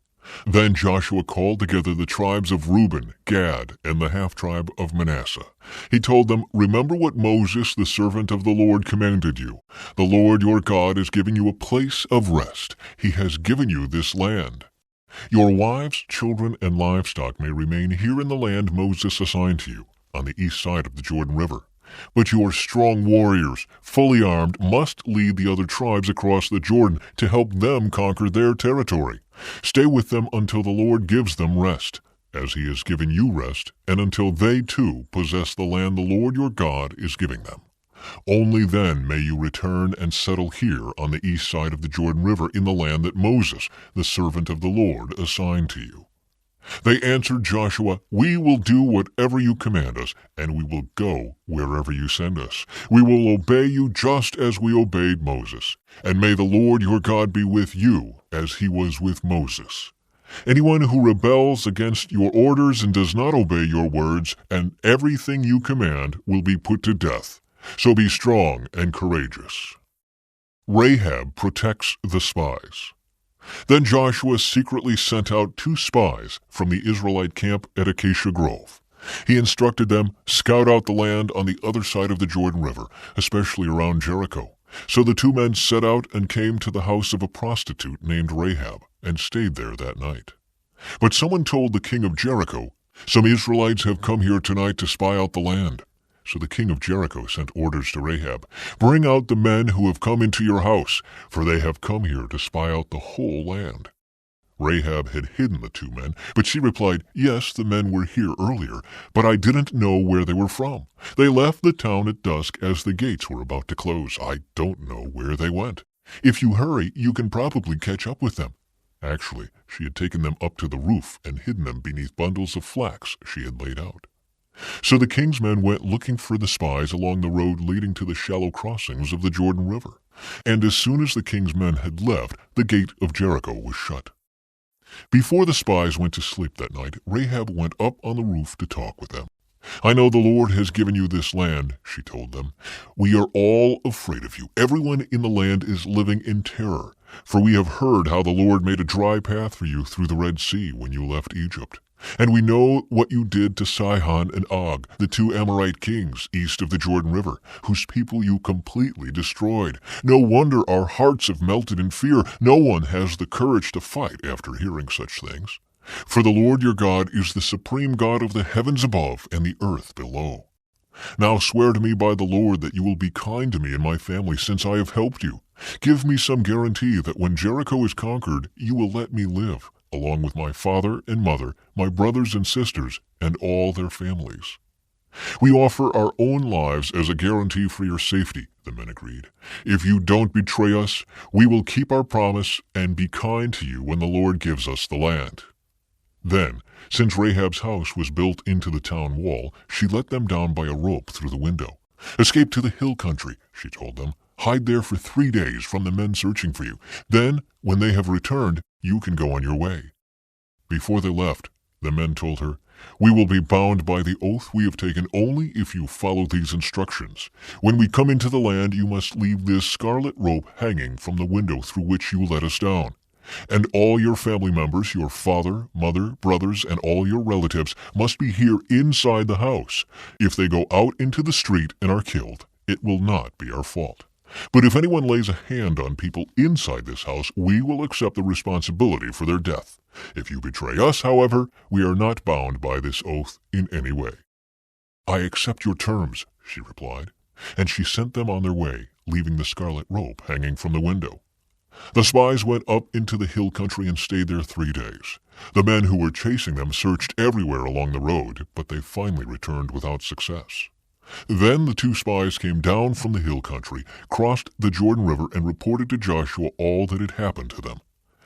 [SPEAKER 1] Then Joshua called together the tribes of Reuben, Gad, and the half-tribe of Manasseh. He told them, "Remember what Moses, the servant of the Lord, commanded you. The Lord your God is giving you a place of rest. He has given you this land. Your wives, children, and livestock may remain here in the land Moses assigned to you, on the east side of the Jordan River. But your strong warriors, fully armed, must lead the other tribes across the Jordan to help them conquer their territory. Stay with them until the Lord gives them rest, as he has given you rest, and until they too possess the land the Lord your God is giving them. Only then may you return and settle here on the east side of the Jordan River in the land that Moses, the servant of the Lord, assigned to you." They answered Joshua, "We will do whatever you command us, and we will go wherever you send us. We will obey you just as we obeyed Moses. And may the Lord your God be with you as he was with Moses. Anyone who rebels against your orders and does not obey your words and everything you command will be put to death. So be strong and courageous." Rahab protects the spies. Then Joshua secretly sent out 2 spies from the Israelite camp at Acacia Grove. He instructed them, "Scout out the land on the other side of the Jordan River, especially around Jericho." So the 2 men set out and came to the house of a prostitute named Rahab and stayed there that night. But someone told the king of Jericho, "Some Israelites have come here tonight to spy out the land." So the king of Jericho sent orders to Rahab, "Bring out the men who have come into your house, for they have come here to spy out the whole land." Rahab had hidden the 2 men, but she replied, "Yes, the men were here earlier, but I didn't know where they were from. They left the town at dusk as the gates were about to close. I don't know where they went. If you hurry, you can probably catch up with them." Actually, she had taken them up to the roof and hidden them beneath bundles of flax she had laid out. So the king's men went looking for the spies along the road leading to the shallow crossings of the Jordan River. And as soon as the king's men had left, the gate of Jericho was shut. Before the spies went to sleep that night, Rahab went up on the roof to talk with them. I know the Lord has given you this land, she told them. We are all afraid of you. Everyone in the land is living in terror, for we have heard how the Lord made a dry path for you through the Red Sea when you left Egypt. And we know what you did to Sihon and Og, the two Amorite kings east of the Jordan River, whose people you completely destroyed. No wonder our hearts have melted in fear. No one has the courage to fight after hearing such things. For the Lord your God is the supreme God of the heavens above and the earth below. Now swear to me by the Lord that you will be kind to me and my family, since I have helped you. Give me some guarantee that when Jericho is conquered, you will let me live, along with my father and mother, my brothers and sisters, and all their families. We offer our own lives as a guarantee for your safety, the men agreed. If you don't betray us, we will keep our promise and be kind to you when the Lord gives us the land. Then, since Rahab's house was built into the town wall, she let them down by a rope through the window. Escape to the hill country, she told them. Hide there for 3 days from the men searching for you. Then, when they have returned, you can go on your way. Before they left, the men told her, We will be bound by the oath we have taken only if you follow these instructions. When we come into the land, you must leave this scarlet rope hanging from the window through which you let us down. And all your family members, your father, mother, brothers, and all your relatives must be here inside the house. If they go out into the street and are killed, it will not be our fault. But if anyone lays a hand on people inside this house, we will accept the responsibility for their death. If you betray us, however, we are not bound by this oath in any way. I accept your terms, she replied, and she sent them on their way, leaving the scarlet rope hanging from the window. The spies went up into the hill country and stayed there 3 days. The men who were chasing them searched everywhere along the road, but they finally returned without success. Then the 2 spies came down from the hill country, crossed the Jordan River, and reported to Joshua all that had happened to them.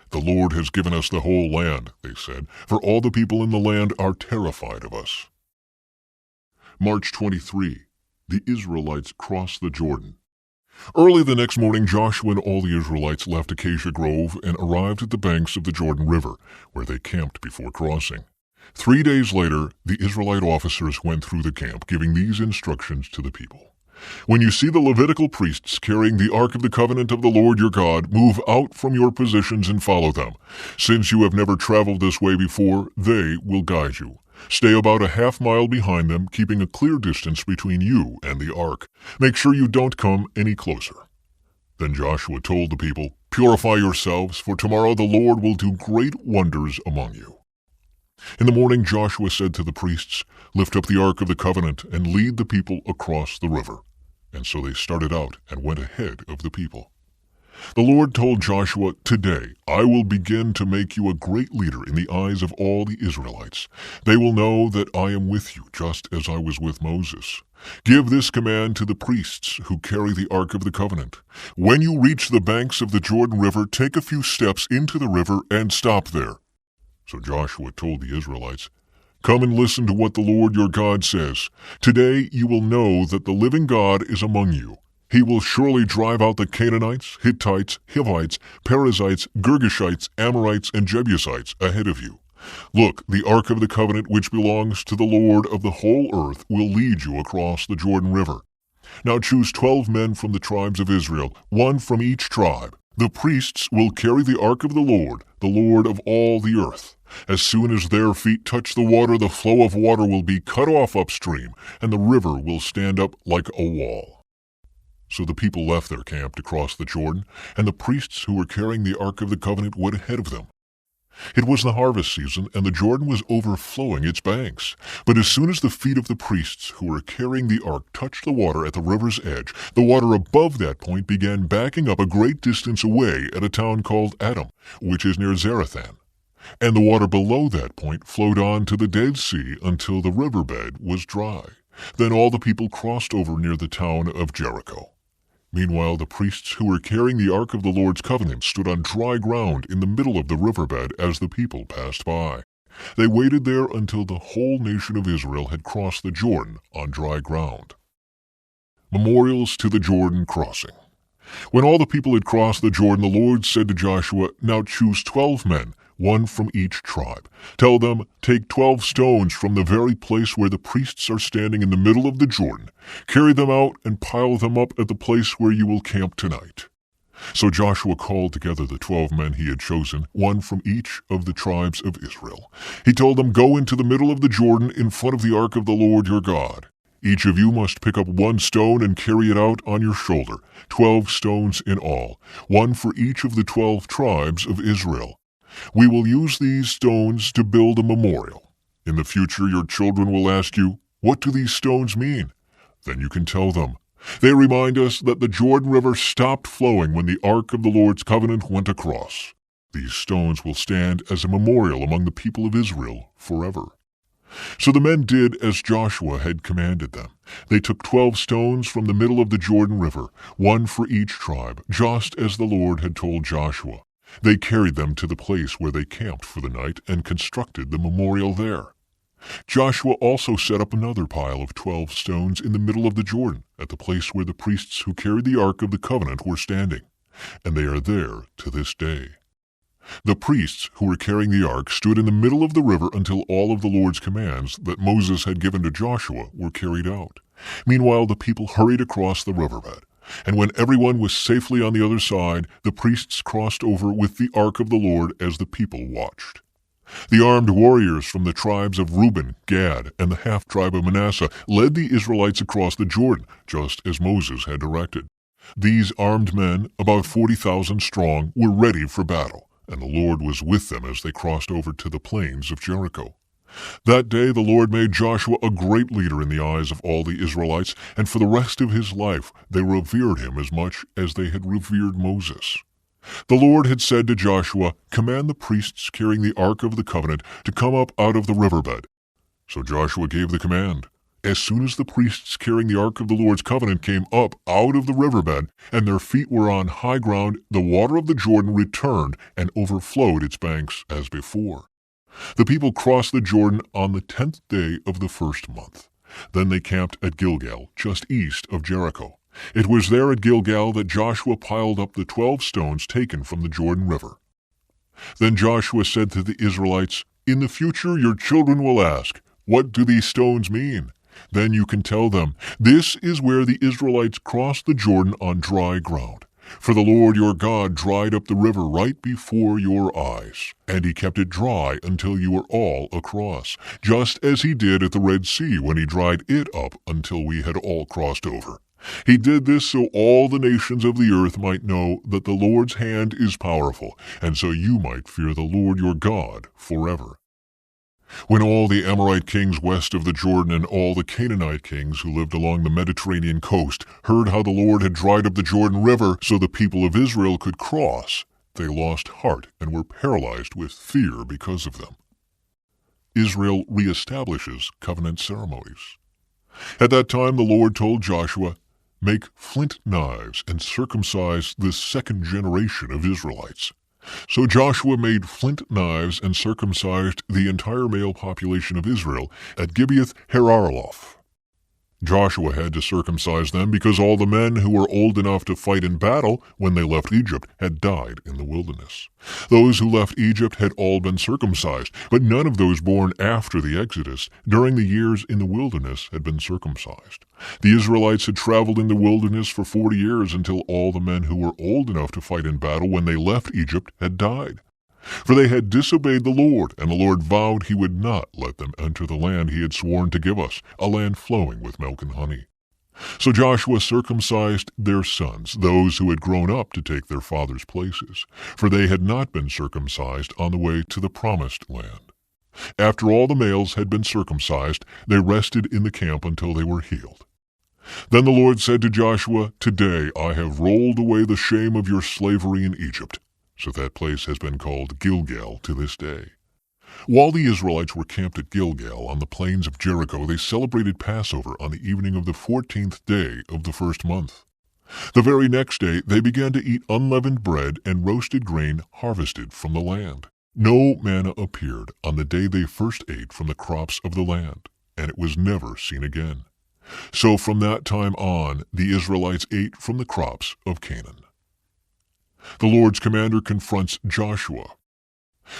[SPEAKER 1] The Lord has given us the whole land, they said, for all the people in the land are terrified of us. March 23. The Israelites cross the Jordan. Early the next morning, Joshua and all the Israelites left Acacia Grove and arrived at the banks of the Jordan River, where they camped before crossing. 3 days later, the Israelite officers went through the camp, giving these instructions to the people. When you see the Levitical priests carrying the Ark of the Covenant of the Lord your God, move out from your positions and follow them. Since you have never traveled this way before, they will guide you. Stay about a half-mile behind them, keeping a clear distance between you and the ark. Make sure you don't come any closer. Then Joshua told the people, Purify yourselves, for tomorrow the Lord will do great wonders among you. In the morning Joshua said to the priests, Lift up the Ark of the Covenant and lead the people across the river. And so they started out and went ahead of the people. The Lord told Joshua, Today I will begin to make you a great leader in the eyes of all the Israelites. They will know that I am with you, just as I was with Moses. Give this command to the priests who carry the Ark of the Covenant. When you reach the banks of the Jordan River, take a few steps into the river and stop there. So Joshua told the Israelites, Come and listen to what the Lord your God says. Today you will know that the living God is among you. He will surely drive out the Canaanites, Hittites, Hivites, Perizzites, Girgashites, Amorites, and Jebusites ahead of you. Look, the Ark of the Covenant, which belongs to the Lord of the whole earth, will lead you across the Jordan River. Now choose 12 men from the tribes of Israel, 1 from each tribe. The priests will carry the Ark of the Lord of all the earth. As soon as their feet touch the water, the flow of water will be cut off upstream, and the river will stand up like a wall. So the people left their camp to cross the Jordan, and the priests who were carrying the Ark of the Covenant went ahead of them. It was the harvest season, and the Jordan was overflowing its banks. But as soon as the feet of the priests who were carrying the ark touched the water at the river's edge, the water above that point began backing up a great distance away at a town called Adam, which is near Zarethan. And the water below that point flowed on to the Dead Sea until the riverbed was dry. Then all the people crossed over near the town of Jericho. Meanwhile, the priests who were carrying the Ark of the Lord's Covenant stood on dry ground in the middle of the riverbed as the people passed by. They waited there until the whole nation of Israel had crossed the Jordan on dry ground. Memorials to the Jordan crossing. When all the people had crossed the Jordan, the Lord said to Joshua, Now choose 12 men, one from each tribe. Tell them, take 12 stones from the very place where the priests are standing in the middle of the Jordan. Carry them out and pile them up at the place where you will camp tonight." So Joshua called together the 12 men he had chosen, one from each of the tribes of Israel. He told them, "Go into the middle of the Jordan in front of the ark of the Lord your God. Each of you must pick up one stone and carry it out on your shoulder, 12 stones in all, one for each of the 12 tribes of Israel. We will use these stones to build a memorial. In the future your children will ask you, 'What do these stones mean?' Then you can tell them, 'They remind us that the Jordan River stopped flowing when the Ark of the Lord's covenant went across.' These stones will stand as a memorial among the people of Israel forever." So the men did as Joshua had commanded them. They took 12 stones from the middle of the Jordan River, one for each tribe, just as the Lord had told Joshua. They carried them to the place where they camped for the night and constructed the memorial there. Joshua also set up another pile of 12 stones in the middle of the Jordan, at the place where the priests who carried the Ark of the Covenant were standing, and they are there to this day. The priests who were carrying the ark stood in the middle of the river until all of the Lord's commands that Moses had given to Joshua were carried out. Meanwhile, the people hurried across the riverbed, and when everyone was safely on the other side, the priests crossed over with the ark of the Lord as the people watched. The armed warriors from the tribes of Reuben, Gad, and the half-tribe of Manasseh led the Israelites across the Jordan, just as Moses had directed. These armed men, about 40,000 strong, were ready for battle, and the Lord was with them as they crossed over to the plains of Jericho. That day the Lord made Joshua a great leader in the eyes of all the Israelites, and for the rest of his life they revered him as much as they had revered Moses. The Lord had said to Joshua, "Command the priests carrying the Ark of the Covenant to come up out of the riverbed." So Joshua gave the command. As soon as the priests carrying the Ark of the Lord's Covenant came up out of the riverbed, and their feet were on high ground, the water of the Jordan returned and overflowed its banks as before. The people crossed the Jordan on the 10th day of the first month. Then they camped at Gilgal, just east of Jericho. It was there at Gilgal that Joshua piled up the 12 stones taken from the Jordan River. Then Joshua said to the Israelites, "In the future your children will ask, 'What do these stones mean?' Then you can tell them, 'This is where the Israelites crossed the Jordan on dry ground. For the Lord your God dried up the river right before your eyes, and he kept it dry until you were all across, just as he did at the Red Sea when he dried it up until we had all crossed over. He did this so all the nations of the earth might know that the Lord's hand is powerful, and so you might fear the Lord your God forever.'" When all the Amorite kings west of the Jordan and all the Canaanite kings who lived along the Mediterranean coast heard how the Lord had dried up the Jordan River so the people of Israel could cross, they lost heart and were paralyzed with fear because of them. Israel reestablishes covenant ceremonies. At that time the Lord told Joshua, "Make flint knives and circumcise the second generation of Israelites." So Joshua made flint knives and circumcised the entire male population of Israel at Gibeath Hararaloth. Joshua had to circumcise them because all the men who were old enough to fight in battle when they left Egypt had died in the wilderness. Those who left Egypt had all been circumcised, but none of those born after the Exodus during the years in the wilderness had been circumcised. The Israelites had traveled in the wilderness for 40 years until all the men who were old enough to fight in battle when they left Egypt had died. For they had disobeyed the Lord, and the Lord vowed he would not let them enter the land he had sworn to give us, a land flowing with milk and honey. So Joshua circumcised their sons, those who had grown up to take their fathers' places, for they had not been circumcised on the way to the promised land. After all the males had been circumcised, they rested in the camp until they were healed. Then the Lord said to Joshua, "Today I have rolled away the shame of your slavery in Egypt." So that place has been called Gilgal to this day. While the Israelites were camped at Gilgal on the plains of Jericho, they celebrated Passover on the evening of the 14th day of the first month. The very next day they began to eat unleavened bread and roasted grain harvested from the land. No manna appeared on the day they first ate from the crops of the land, and it was never seen again. So from that time on, the Israelites ate from the crops of Canaan. The Lord's commander confronts Joshua.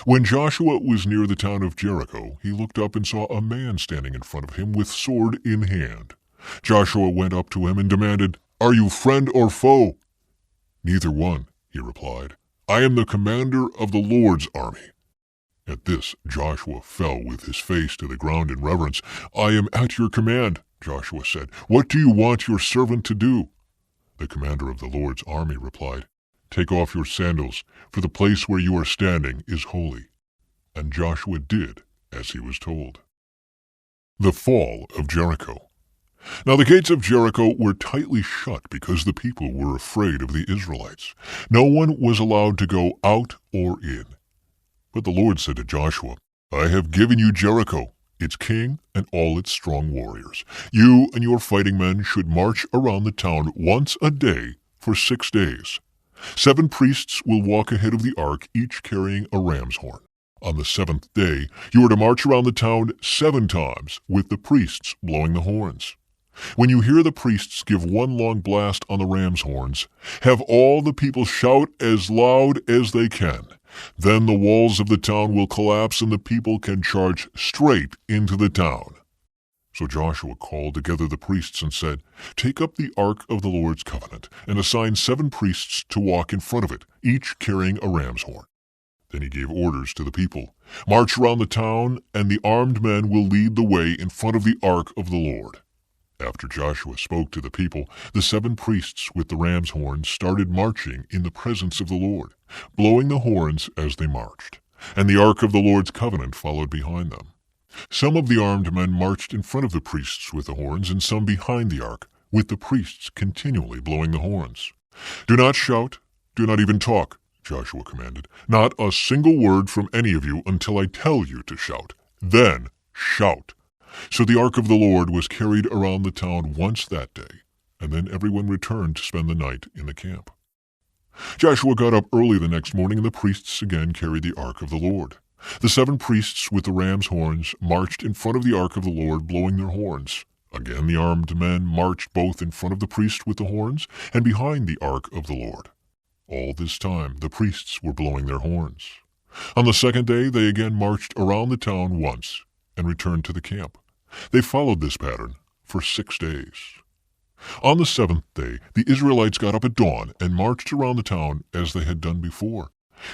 [SPEAKER 1] When Joshua was near the town of Jericho, he looked up and saw a man standing in front of him with sword in hand. Joshua went up to him and demanded, "Are you friend or foe?" "Neither one," he replied. "I am the commander of the Lord's army." At this, Joshua fell with his face to the ground in reverence. "I am at your command," Joshua said. "What do you want your servant to do?" The commander of the Lord's army replied, "Take off your sandals, for the place where you are standing is holy." And Joshua did as he was told. The fall of Jericho. Now the gates of Jericho were tightly shut because the people were afraid of the Israelites. No one was allowed to go out or in. But the Lord said to Joshua, "I have given you Jericho, its king and all its strong warriors. You and your fighting men should march around the town once a day for 6 days. 7 priests will walk ahead of the ark, each carrying a ram's horn. On the 7th day, you are to march around the town 7 times, with the priests blowing the horns. When you hear the priests give one long blast on the ram's horns, have all the people shout as loud as they can. Then the walls of the town will collapse and the people can charge straight into the town." So Joshua called together the priests and said, "Take up the ark of the Lord's covenant and assign 7 priests to walk in front of it, each carrying a ram's horn." Then he gave orders to the people, "March around the town, and the armed men will lead the way in front of the ark of the Lord." After Joshua spoke to the people, the 7 priests with the ram's horns started marching in the presence of the Lord, blowing the horns as they marched, and the ark of the Lord's covenant followed behind them. Some of the armed men marched in front of the priests with the horns, and some behind the ark, with the priests continually blowing the horns. "Do not shout, do not even talk," Joshua commanded. "Not a single word from any of you until I tell you to shout. Then shout." So the ark of the Lord was carried around the town once that day, and then everyone returned to spend the night in the camp. Joshua got up early the next morning, and the priests again carried the ark of the Lord. The 7 priests with the ram's horns marched in front of the ark of the Lord, blowing their horns. Again the armed men marched both in front of the priest with the horns and behind the ark of the Lord. All this time the priests were blowing their horns. On the 2nd day they again marched around the town once and returned to the camp. They followed this pattern for 6 days. On the 7th day, the Israelites got up at dawn and marched around the town as they had done before.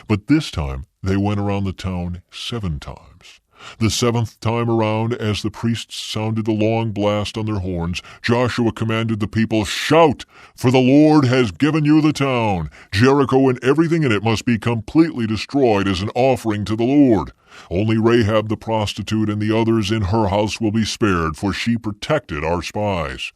[SPEAKER 1] But this time they went around the town 7 times. The 7th time around, as the priests sounded the long blast on their horns, Joshua commanded the people, "Shout, for the Lord has given you the town. Jericho and everything in it must be completely destroyed as an offering to the Lord. Only Rahab the prostitute and the others in her house will be spared, for she protected our spies.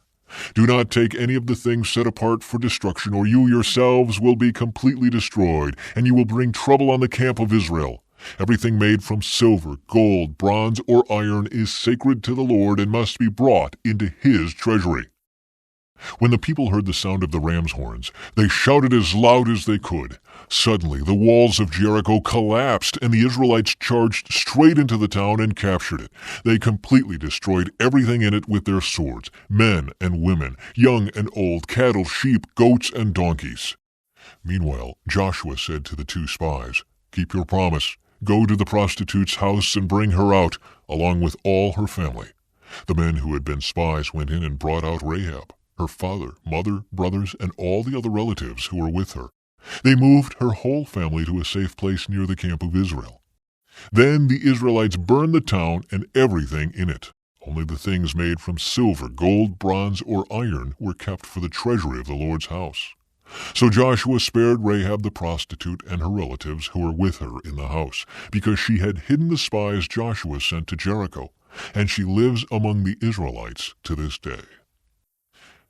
[SPEAKER 1] Do not take any of the things set apart for destruction, or you yourselves will be completely destroyed, and you will bring trouble on the camp of Israel. Everything made from silver, gold, bronze, or iron is sacred to the Lord and must be brought into his treasury." When the people heard the sound of the ram's horns, they shouted as loud as they could. Suddenly the walls of Jericho collapsed, and the Israelites charged straight into the town and captured it. They completely destroyed everything in it with their swords, men and women, young and old, cattle, sheep, goats, and donkeys. Meanwhile, Joshua said to the 2 spies, "Keep your promise. Go to the prostitute's house and bring her out, along with all her family." The men who had been spies went in and brought out Rahab, her father, mother, brothers, and all the other relatives who were with her. They moved her whole family to a safe place near the camp of Israel. Then the Israelites burned the town and everything in it. Only the things made from silver, gold, bronze, or iron were kept for the treasury of the Lord's house. So Joshua spared Rahab the prostitute and her relatives who were with her in the house, because she had hidden the spies Joshua sent to Jericho, and she lives among the Israelites to this day.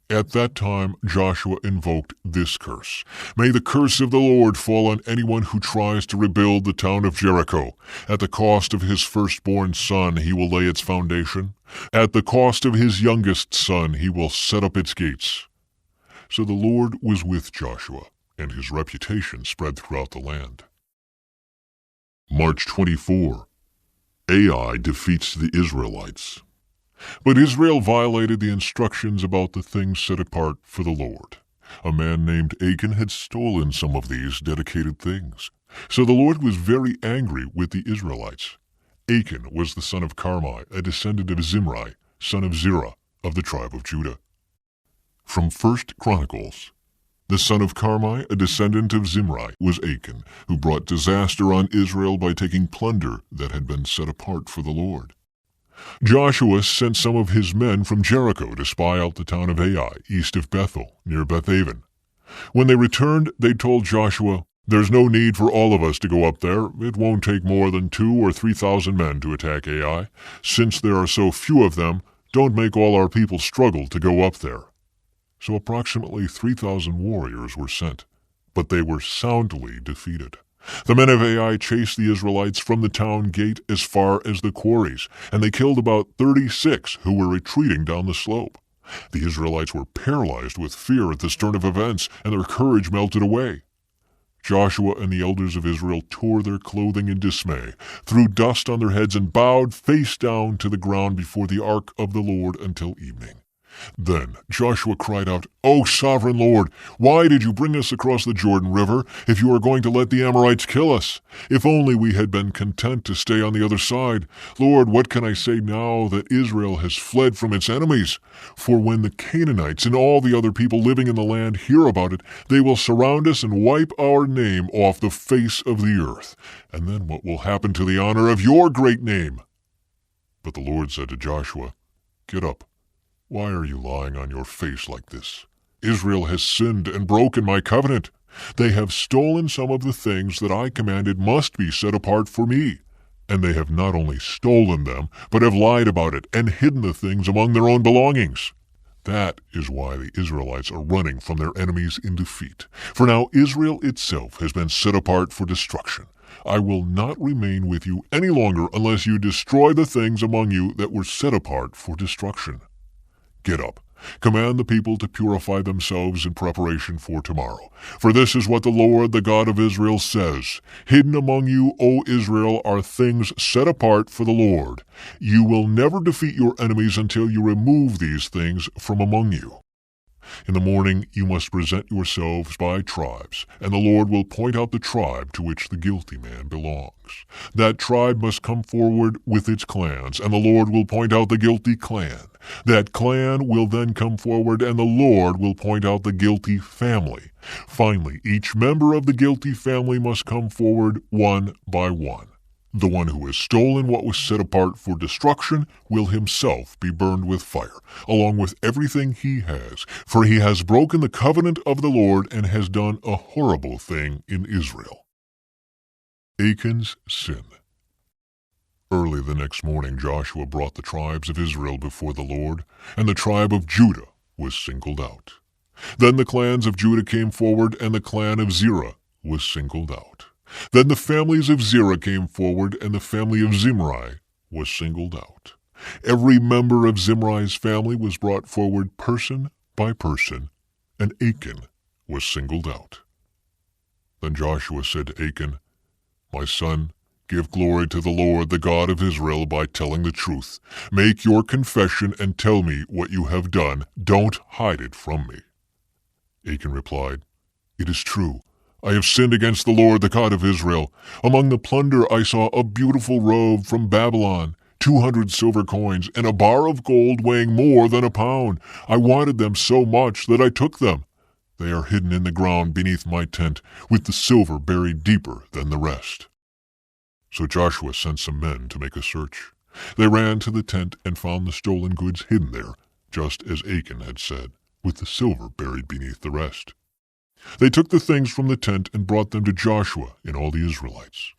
[SPEAKER 1] At that time Joshua invoked this curse: "May the curse of the Lord fall on anyone who tries to rebuild the town of Jericho. At the cost of his firstborn son he will lay its foundation. At the cost of his youngest son he will set up its gates." So the Lord was with Joshua, and his reputation spread throughout the land. March 24. Ai defeats the Israelites. But Israel violated the instructions about the things set apart for the Lord. A man named Achan had stolen some of these dedicated things. So the Lord was very angry with the Israelites. Achan was the son of Carmi, a descendant of Zimri, son of Zerah, of the tribe of Judah. From 1 Chronicles. The son of Carmi, a descendant of Zimri, was Achan, who brought disaster on Israel by taking plunder that had been set apart for the Lord. Joshua sent some of his men from Jericho to spy out the town of Ai, east of Bethel, near Bethaven. When they returned, they told Joshua, "There's no need for all of us to go up there. It won't take more than 2,000 or 3,000 men to attack Ai. Since there are so few of them, don't make all our people struggle to go up there." So approximately 3,000 warriors were sent, but they were soundly defeated. The men of Ai chased the Israelites from the town gate as far as the quarries, and they killed about 36 who were retreating down the slope. The Israelites were paralyzed with fear at this turn of events, and their courage melted away. Joshua and the elders of Israel tore their clothing in dismay, threw dust on their heads, and bowed face down to the ground before the ark of the Lord until evening. Then Joshua cried out, "O sovereign Lord, why did you bring us across the Jordan River if you are going to let the Amorites kill us? If only we had been content to stay on the other side. Lord, what can I say now that Israel has fled from its enemies? For when the Canaanites and all the other people living in the land hear about it, they will surround us and wipe our name off the face of the earth. And then what will happen to the honor of your great name?" But the Lord said to Joshua, "Get up. Why are you lying on your face like this? Israel has sinned and broken my covenant. They have stolen some of the things that I commanded must be set apart for me. And they have not only stolen them, but have lied about it and hidden the things among their own belongings. That is why the Israelites are running from their enemies in defeat. For now Israel itself has been set apart for destruction. I will not remain with you any longer unless you destroy the things among you that were set apart for destruction. Get up, command the people to purify themselves in preparation for tomorrow. For this is what the Lord, the God of Israel, says. Hidden among you, O Israel, are things set apart for the Lord. You will never defeat your enemies until you remove these things from among you. In the morning you must present yourselves by tribes, and the Lord will point out the tribe to which the guilty man belongs. That tribe must come forward with its clans, and the Lord will point out the guilty clan. That clan will then come forward, and the Lord will point out the guilty family. Finally, each member of the guilty family must come forward one by one. The one who has stolen what was set apart for destruction will himself be burned with fire, along with everything he has, for he has broken the covenant of the Lord and has done a horrible thing in Israel. Achan's sin. Early the next morning Joshua brought the tribes of Israel before the Lord, and the tribe of Judah was singled out. Then the clans of Judah came forward, and the clan of Zerah was singled out. Then the families of Zerah came forward, and the family of Zimri was singled out. Every member of Zimri's family was brought forward person by person, and Achan was singled out. Then Joshua said to Achan, "My son, give glory to the Lord, the God of Israel, by telling the truth. Make your confession and tell me what you have done. Don't hide it from me." Achan replied, "It is true. I have sinned against the Lord, the God of Israel. Among the plunder I saw a beautiful robe from Babylon, 200 silver coins, and a bar of gold weighing more than a pound. I wanted them so much that I took them. They are hidden in the ground beneath my tent, with the silver buried deeper than the rest." So Joshua sent some men to make a search. They ran to the tent and found the stolen goods hidden there, just as Achan had said, with the silver buried beneath the rest. They took the things from the tent and brought them to Joshua and all the Israelites.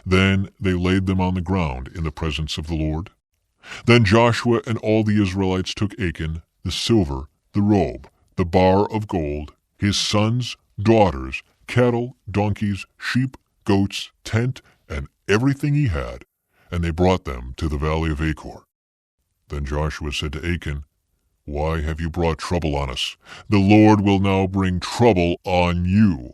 [SPEAKER 1] Then they laid them on the ground in the presence of the Lord. Then Joshua and all the Israelites took Achan, the silver, the robe, the bar of gold, his sons, daughters, cattle, donkeys, sheep, goats, tent, and everything he had, and they brought them to the valley of Achor. Then Joshua said to Achan, "Why have you brought trouble on us? The Lord will now bring trouble on you."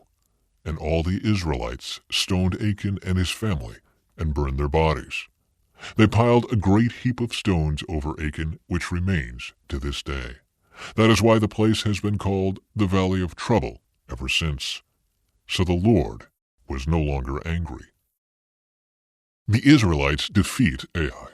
[SPEAKER 1] And all the Israelites stoned Achan and his family and burned their bodies. They piled a great heap of stones over Achan, which remains to this day. That is why the place has been called the Valley of Trouble ever since. So the Lord was no longer angry. The Israelites defeat Ai.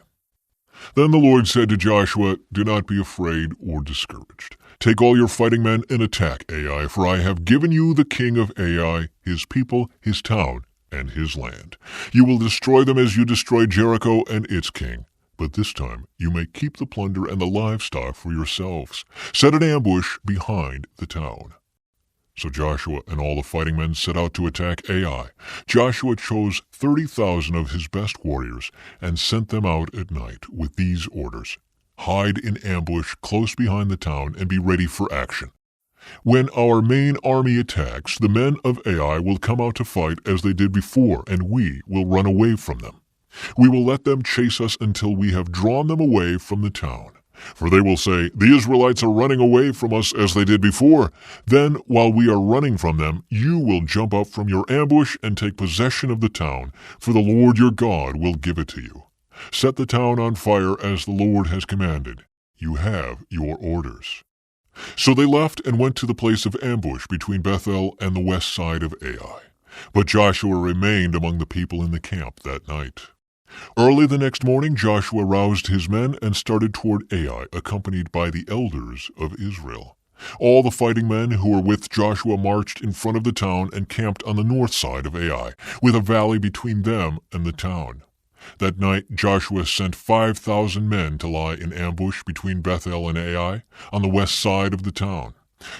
[SPEAKER 1] Then the Lord said to Joshua, "Do not be afraid or discouraged. Take all your fighting men and attack Ai, for I have given you the king of Ai, his people, his town, and his land. You will destroy them as you destroyed Jericho and its king. But this time you may keep the plunder and the livestock for yourselves. Set an ambush behind the town." So Joshua and all the fighting men set out to attack Ai. Joshua chose 30,000 of his best warriors and sent them out at night with these orders: "Hide in ambush close behind the town and be ready for action. When our main army attacks, the men of Ai will come out to fight as they did before, and we will run away from them. We will let them chase us until we have drawn them away from the town. For they will say, 'The Israelites are running away from us as they did before.' Then, while we are running from them, you will jump up from your ambush and take possession of the town, for the Lord your God will give it to you. Set the town on fire as the Lord has commanded. You have your orders." So they left and went to the place of ambush between Bethel and the west side of Ai. But Joshua remained among the people in the camp that night. Early the next morning, Joshua roused his men and started toward Ai, accompanied by the elders of Israel. All the fighting men who were with Joshua marched in front of the town and camped on the north side of Ai, with a valley between them and the town. That night Joshua sent 5,000 men to lie in ambush between Bethel and Ai, on the west side of the town.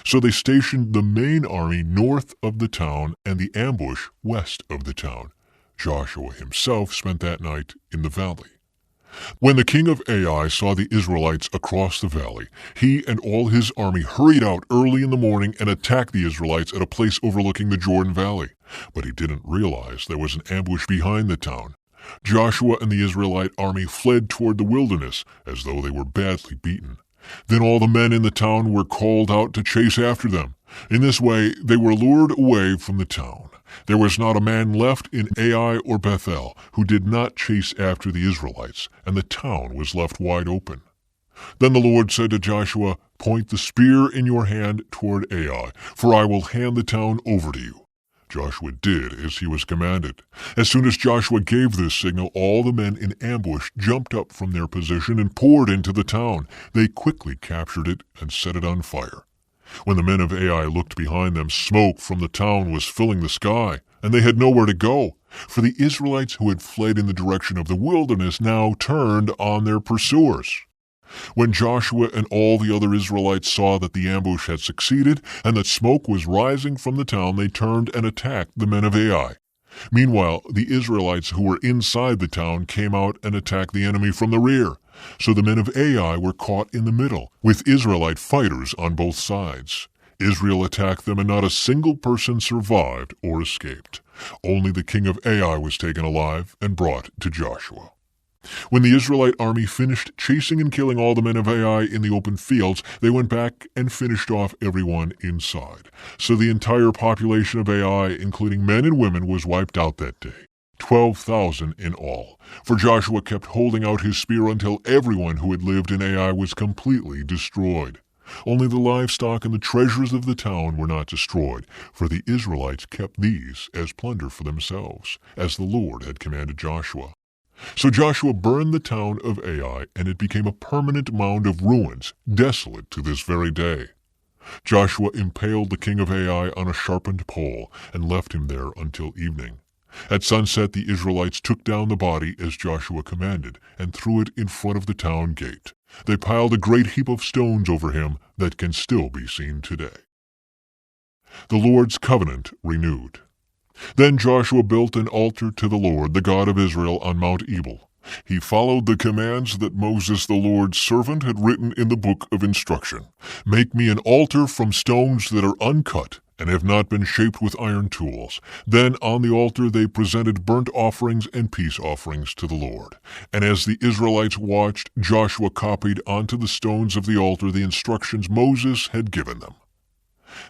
[SPEAKER 1] So they stationed the main army north of the town and the ambush west of the town. Joshua himself spent that night in the valley. When the king of Ai saw the Israelites across the valley, he and all his army hurried out early in the morning and attacked the Israelites at a place overlooking the Jordan Valley. But he didn't realize there was an ambush behind the town. Joshua and the Israelite army fled toward the wilderness, as though they were badly beaten. Then all the men in the town were called out to chase after them. In this way they were lured away from the town. There was not a man left in Ai or Bethel who did not chase after the Israelites, and the town was left wide open. Then the Lord said to Joshua, "Point the spear in your hand toward Ai, for I will hand the town over to you." Joshua did as he was commanded. As soon as Joshua gave this signal, all the men in ambush jumped up from their position and poured into the town. They quickly captured it and set it on fire. When the men of Ai looked behind them, smoke from the town was filling the sky, and they had nowhere to go, for the Israelites who had fled in the direction of the wilderness now turned on their pursuers. When Joshua and all the other Israelites saw that the ambush had succeeded and that smoke was rising from the town, they turned and attacked the men of Ai. Meanwhile, the Israelites who were inside the town came out and attacked the enemy from the rear. So the men of Ai were caught in the middle, with Israelite fighters on both sides. Israel attacked them, and not a single person survived or escaped. Only the king of Ai was taken alive and brought to Joshua. When the Israelite army finished chasing and killing all the men of Ai in the open fields, they went back and finished off everyone inside. So the entire population of Ai, including men and women, was wiped out that day. 12,000 in all. For Joshua kept holding out his spear until everyone who had lived in Ai was completely destroyed. Only the livestock and the treasures of the town were not destroyed, for the Israelites kept these as plunder for themselves, as the Lord had commanded Joshua. So Joshua burned the town of Ai, and it became a permanent mound of ruins, desolate to this very day. Joshua impaled the king of Ai on a sharpened pole and left him there until evening. At sunset the Israelites took down the body as Joshua commanded and threw it in front of the town gate. They piled a great heap of stones over him that can still be seen today. The Lord's covenant renewed. Then Joshua built an altar to the Lord, the God of Israel, on Mount Ebal. He followed the commands that Moses, the Lord's servant, had written in the book of instruction. "Make me an altar from stones that are uncut and have not been shaped with iron tools." Then on the altar they presented burnt offerings and peace offerings to the Lord. And as the Israelites watched, Joshua copied onto the stones of the altar the instructions Moses had given them.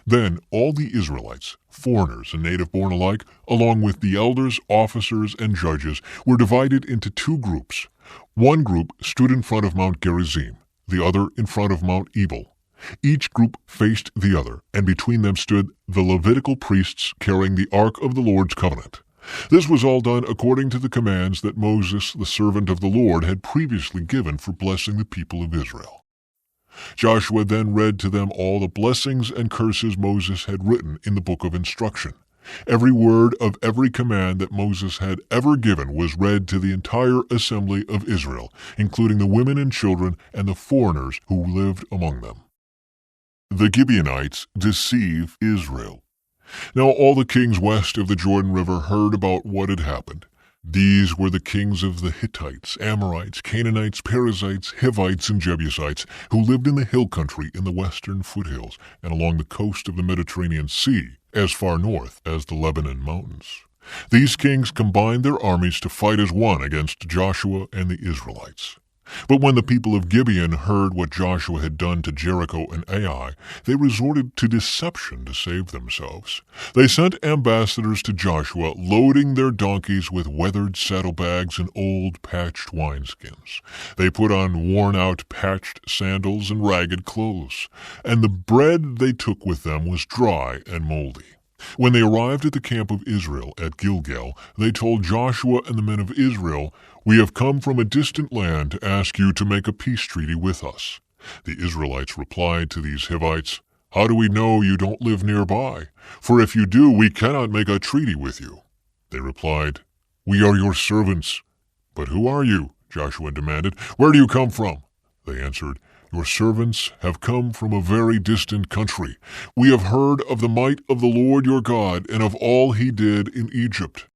[SPEAKER 1] Then all the Israelites, foreigners and native-born alike, along with the elders, officers, and judges, were divided into two groups. One group stood in front of Mount Gerizim, the other in front of Mount Ebal. Each group faced the other, and between them stood the Levitical priests carrying the Ark of the Lord's covenant. This was all done according to the commands that Moses, the servant of the Lord, had previously given for blessing the people of Israel. Joshua then read to them all the blessings and curses Moses had written in the book of instruction. Every word of every command that Moses had ever given was read to the entire assembly of Israel, including the women and children and the foreigners who lived among them. The Gibeonites deceive Israel. Now all the kings west of the Jordan River heard about what had happened. These were the kings of the Hittites, Amorites, Canaanites, Perizzites, Hivites, and Jebusites, who lived in the hill country in the western foothills and along the coast of the Mediterranean Sea, as far north as the Lebanon mountains. These kings combined their armies to fight as one against Joshua and the Israelites. But when the people of Gibeon heard what Joshua had done to Jericho and Ai, they resorted to deception to save themselves. They sent ambassadors to Joshua, loading their donkeys with weathered saddlebags and old patched wineskins. They put on worn-out patched sandals and ragged clothes, and the bread they took with them was dry and moldy. When they arrived at the camp of Israel at Gilgal, they told Joshua and the men of Israel, "We have come from a distant land to ask you to make a peace treaty with us." The Israelites replied to these Hivites, "How do we know you don't live nearby? For if you do, we cannot make a treaty with you." They replied, "We are your servants." "But who are you?" Joshua demanded. "Where do you come from?" They answered, "Your servants have come from a very distant country. We have heard of the might of the Lord your God and of all he did in Egypt.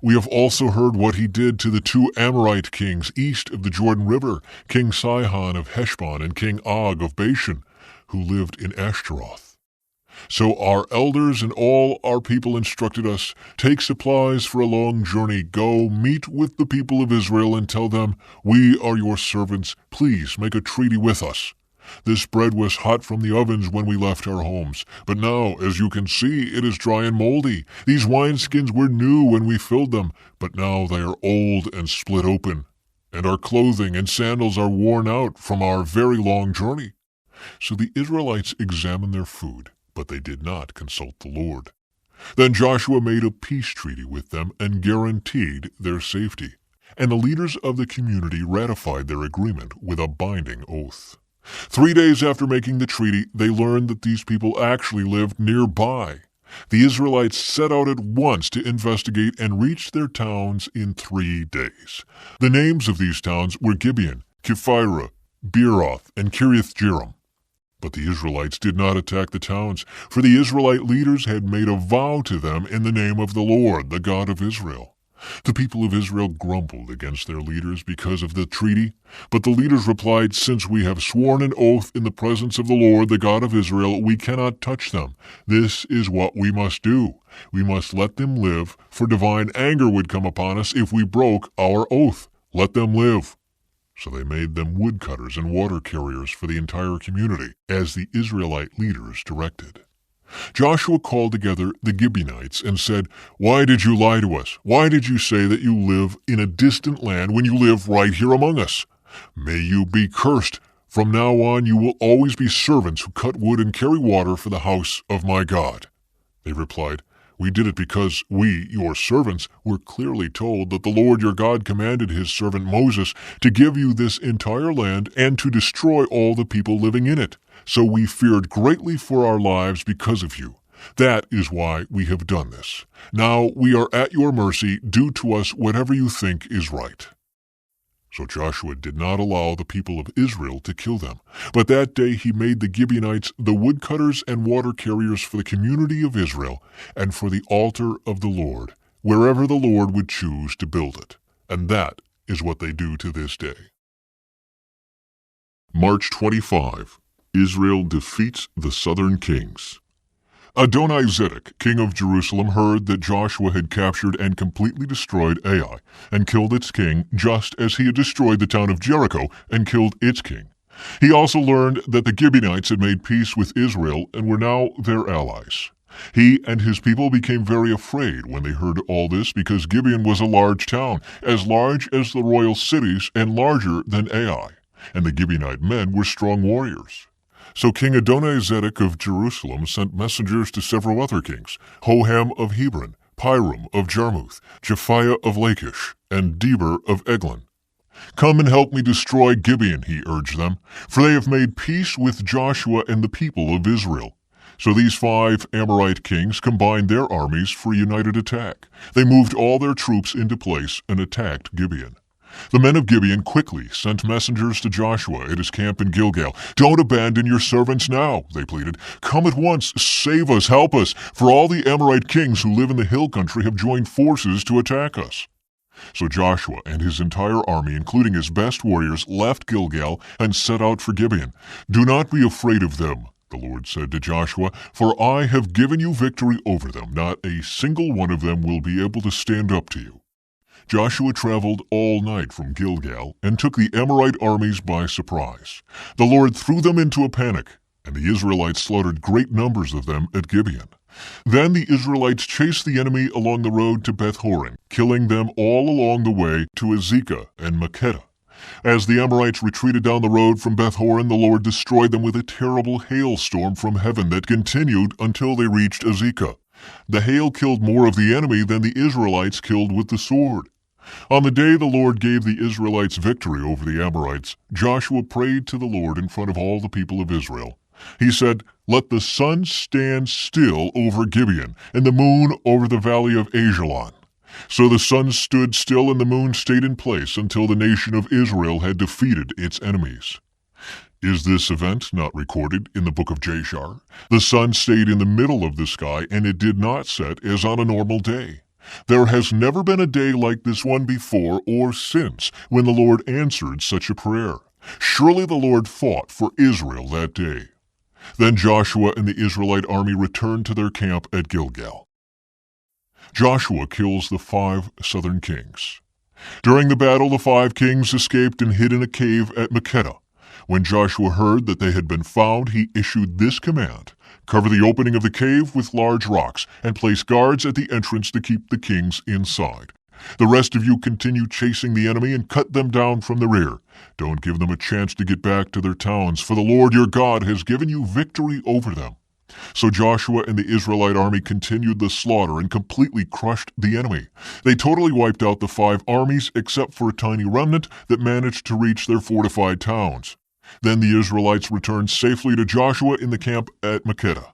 [SPEAKER 1] We have also heard what he did to the 2 Amorite kings east of the Jordan River, King Sihon of Heshbon and King Og of Bashan, who lived in Ashtaroth. So our elders and all our people instructed us, 'Take supplies for a long journey, go meet with the people of Israel and tell them, we are your servants, please make a treaty with us.' This bread was hot from the ovens when we left our homes, but now, as you can see, it is dry and moldy. These wineskins were new when we filled them, but now they are old and split open, and our clothing and sandals are worn out from our very long journey." So the Israelites examined their food, but they did not consult the Lord. Then Joshua made a peace treaty with them and guaranteed their safety, and the leaders of the community ratified their agreement with a binding oath. 3 days after making the treaty, they learned that these people actually lived nearby. The Israelites set out at once to investigate and reached their towns in 3 days. The names of these towns were Gibeon, Kephirah, Beeroth, and Kiriath-Jearim. But the Israelites did not attack the towns, for the Israelite leaders had made a vow to them in the name of the Lord, the God of Israel. The people of Israel grumbled against their leaders because of the treaty, but the leaders replied, "Since we have sworn an oath in the presence of the Lord, the God of Israel, we cannot touch them. This is what we must do. We must let them live, for divine anger would come upon us if we broke our oath. Let them live." So they made them woodcutters and water carriers for the entire community, as the Israelite leaders directed. Joshua called together the Gibeonites and said, "Why did you lie to us? Why did you say that you live in a distant land when you live right here among us? May you be cursed. From now on you will always be servants who cut wood and carry water for the house of my God." They replied, "We did it because we, your servants, were clearly told that the Lord your God commanded his servant Moses to give you this entire land and to destroy all the people living in it. So we feared greatly for our lives because of you. That is why we have done this. Now we are at your mercy. Do to us whatever you think is right." So Joshua did not allow the people of Israel to kill them. But that day he made the Gibeonites the woodcutters and water carriers for the community of Israel and for the altar of the Lord, wherever the Lord would choose to build it. And that is what they do to this day. March 25. Israel defeats the southern kings. Adoni-Zedek, king of Jerusalem, heard that Joshua had captured and completely destroyed Ai and killed its king, just as he had destroyed the town of Jericho and killed its king. He also learned that the Gibeonites had made peace with Israel and were now their allies. He and his people became very afraid when they heard all this, because Gibeon was a large town, as large as the royal cities and larger than Ai, and the Gibeonite men were strong warriors. So King Adonizedek of Jerusalem sent messengers to several other kings, Hoham of Hebron, Piram of Jarmuth, Japhiah of Lachish, and Deber of Eglon. "Come and help me destroy Gibeon," he urged them, "for they have made peace with Joshua and the people of Israel." So these 5 Amorite kings combined their armies for a united attack. They moved all their troops into place and attacked Gibeon. The men of Gibeon quickly sent messengers to Joshua at his camp in Gilgal. "Don't abandon your servants now," they pleaded. "Come at once, save us, help us, for all the Amorite kings who live in the hill country have joined forces to attack us." So Joshua and his entire army, including his best warriors, left Gilgal and set out for Gibeon. "Do not be afraid of them," the Lord said to Joshua, "for I have given you victory over them. Not a single one of them will be able to stand up to you." Joshua traveled all night from Gilgal and took the Amorite armies by surprise. The Lord threw them into a panic, and the Israelites slaughtered great numbers of them at Gibeon. Then the Israelites chased the enemy along the road to Beth-horon, killing them all along the way to Azekah and Makkedah. As the Amorites retreated down the road from Beth-horon, the Lord destroyed them with a terrible hailstorm from heaven that continued until they reached Azekah. The hail killed more of the enemy than the Israelites killed with the sword. On the day the Lord gave the Israelites victory over the Amorites, Joshua prayed to the Lord in front of all the people of Israel. He said, "Let the sun stand still over Gibeon, and the moon over the valley of Ajalon." So the sun stood still and the moon stayed in place until the nation of Israel had defeated its enemies. Is this event not recorded in the book of Jashar? The sun stayed in the middle of the sky, and it did not set as on a normal day. There has never been a day like this one before or since when the Lord answered such a prayer. Surely the Lord fought for Israel that day. Then Joshua and the Israelite army returned to their camp at Gilgal. Joshua kills the 5 southern kings. During the battle, the 5 kings escaped and hid in a cave at Makkedah. When Joshua heard that they had been found, he issued this command: "Cover the opening of the cave with large rocks, and place guards at the entrance to keep the kings inside. The rest of you continue chasing the enemy and cut them down from the rear. Don't give them a chance to get back to their towns, for the Lord your God has given you victory over them." So Joshua and the Israelite army continued the slaughter and completely crushed the enemy. They totally wiped out the 5 armies except for a tiny remnant that managed to reach their fortified towns. Then the Israelites returned safely to Joshua in the camp at Makkedah.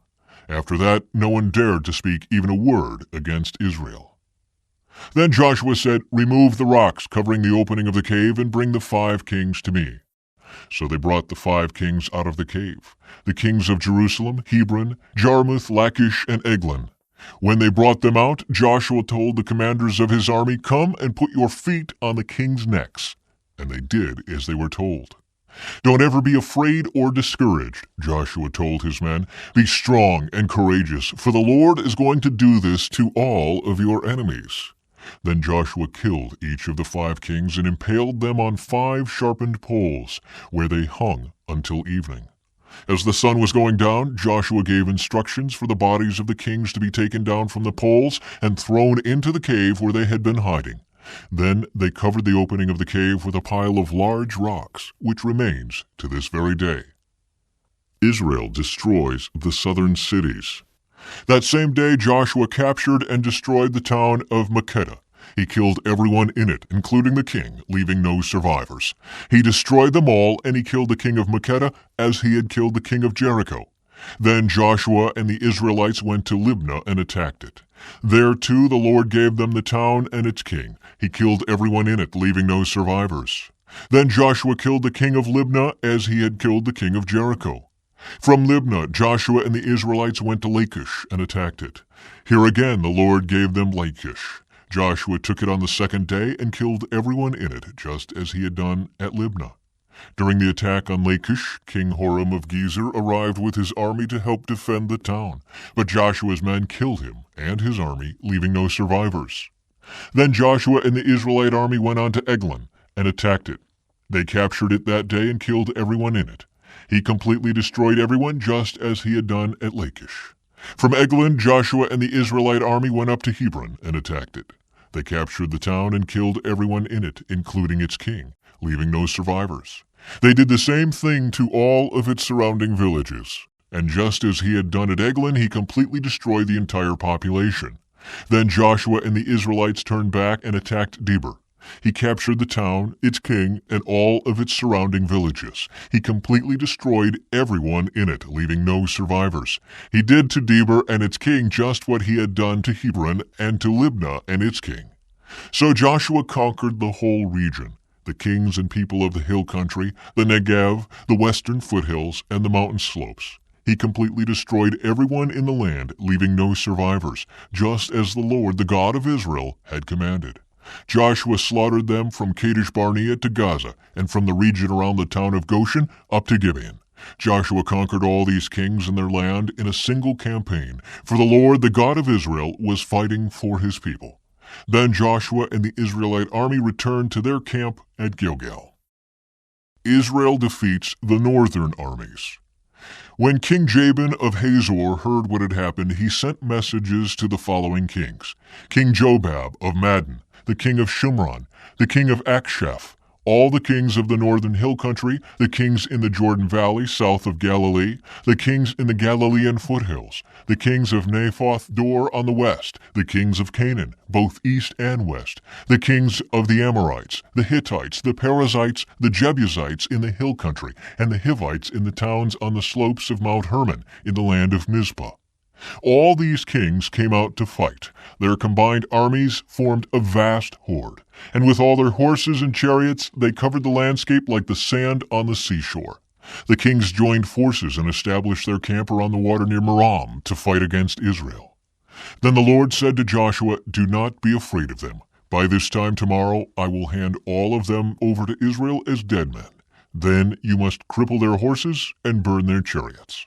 [SPEAKER 1] After that, no one dared to speak even a word against Israel. Then Joshua said, "Remove the rocks covering the opening of the cave and bring the 5 kings to me." So they brought the 5 kings out of the cave, the kings of Jerusalem, Hebron, Jarmuth, Lachish, and Eglon. When they brought them out, Joshua told the commanders of his army, "Come and put your feet on the kings' necks." And they did as they were told. "Don't ever be afraid or discouraged," Joshua told his men. "Be strong and courageous, for the Lord is going to do this to all of your enemies." Then Joshua killed each of the 5 kings and impaled them on 5 sharpened poles, where they hung until evening. As the sun was going down, Joshua gave instructions for the bodies of the kings to be taken down from the poles and thrown into the cave where they had been hiding. Then they covered the opening of the cave with a pile of large rocks, which remains to this very day. Israel destroys the southern cities. That same day Joshua captured and destroyed the town of Makkedah. He killed everyone in it, including the king, leaving no survivors. He destroyed them all, and he killed the king of Makkedah as he had killed the king of Jericho. Then Joshua and the Israelites went to Libnah and attacked it. There too the Lord gave them the town and its king. He killed everyone in it, leaving no survivors. Then Joshua killed the king of Libnah as he had killed the king of Jericho. From Libnah, Joshua and the Israelites went to Lachish and attacked it. Here again the Lord gave them Lachish. Joshua took it on the 2nd day and killed everyone in it, just as he had done at Libnah. During the attack on Lachish, King Horam of Gezer arrived with his army to help defend the town, but Joshua's men killed him and his army, leaving no survivors. Then Joshua and the Israelite army went on to Eglon and attacked it. They captured it that day and killed everyone in it. He completely destroyed everyone, just as he had done at Lachish. From Eglon, Joshua and the Israelite army went up to Hebron and attacked it. They captured the town and killed everyone in it, including its king, leaving no survivors. They did the same thing to all of its surrounding villages. And just as he had done at Eglon, he completely destroyed the entire population. Then Joshua and the Israelites turned back and attacked Debir. He captured the town, its king, and all of its surrounding villages. He completely destroyed everyone in it, leaving no survivors. He did to Debir and its king just what he had done to Hebron and to Libnah and its king. So Joshua conquered the whole region, the kings and people of the hill country, the Negev, the western foothills, and the mountain slopes. He completely destroyed everyone in the land, leaving no survivors, just as the Lord, the God of Israel, had commanded. Joshua slaughtered them from Kadesh Barnea to Gaza, and from the region around the town of Goshen up to Gibeon. Joshua conquered all these kings and their land in a single campaign, for the Lord, the God of Israel, was fighting for his people. Then Joshua and the Israelite army returned to their camp at Gilgal. Israel defeats the northern armies. When King Jabin of Hazor heard what had happened, he sent messages to the following kings: King Jobab of Madon, the king of Shimron, the king of Akshaph, all the kings of the northern hill country, the kings in the Jordan Valley south of Galilee, the kings in the Galilean foothills, the kings of Naphoth Dor on the west, the kings of Canaan, both east and west, the kings of the Amorites, the Hittites, the Perizzites, the Jebusites in the hill country, and the Hivites in the towns on the slopes of Mount Hermon in the land of Mizpah. All these kings came out to fight. Their combined armies formed a vast horde, and with all their horses and chariots, they covered the landscape like the sand on the seashore. The kings joined forces and established their camp around the water near Merom to fight against Israel. Then the Lord said to Joshua, "Do not be afraid of them. By this time tomorrow I will hand all of them over to Israel as dead men. Then you must cripple their horses and burn their chariots."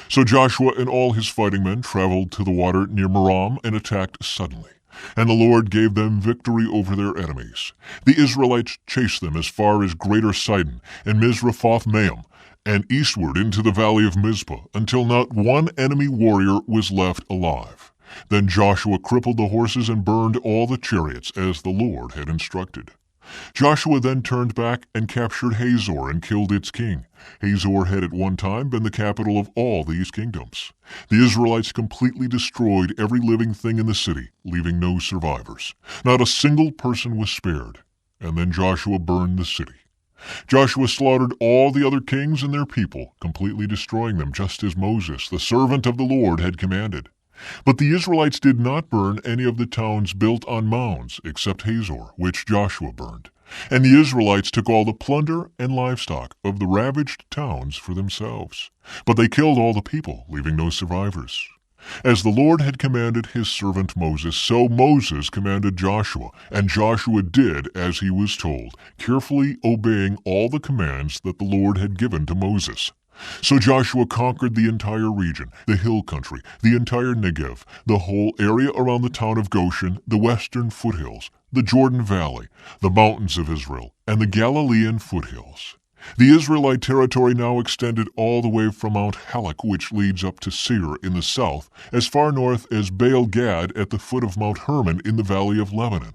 [SPEAKER 1] So Joshua and all his fighting men traveled to the water near Merom and attacked suddenly. And the Lord gave them victory over their enemies. The Israelites chased them as far as Greater Sidon and Mizrephoth-Maim, and eastward into the valley of Mizpah, until not one enemy warrior was left alive. Then Joshua crippled the horses and burned all the chariots, as the Lord had instructed. Joshua then turned back and captured Hazor and killed its king. Hazor had at one time been the capital of all these kingdoms. The Israelites completely destroyed every living thing in the city, leaving no survivors. Not a single person was spared. And then Joshua burned the city. Joshua slaughtered all the other kings and their people, completely destroying them, just as Moses, the servant of the Lord, had commanded. But the Israelites did not burn any of the towns built on mounds, except Hazor, which Joshua burned. And the Israelites took all the plunder and livestock of the ravaged towns for themselves. But they killed all the people, leaving no survivors. As the Lord had commanded his servant Moses, so Moses commanded Joshua, and Joshua did as he was told, carefully obeying all the commands that the Lord had given to Moses. So Joshua conquered the entire region, the hill country, the entire Negev, the whole area around the town of Goshen, the western foothills, the Jordan Valley, the mountains of Israel, and the Galilean foothills. The Israelite territory now extended all the way from Mount Halak, which leads up to Seir in the south, as far north as Baal Gad at the foot of Mount Hermon in the valley of Lebanon.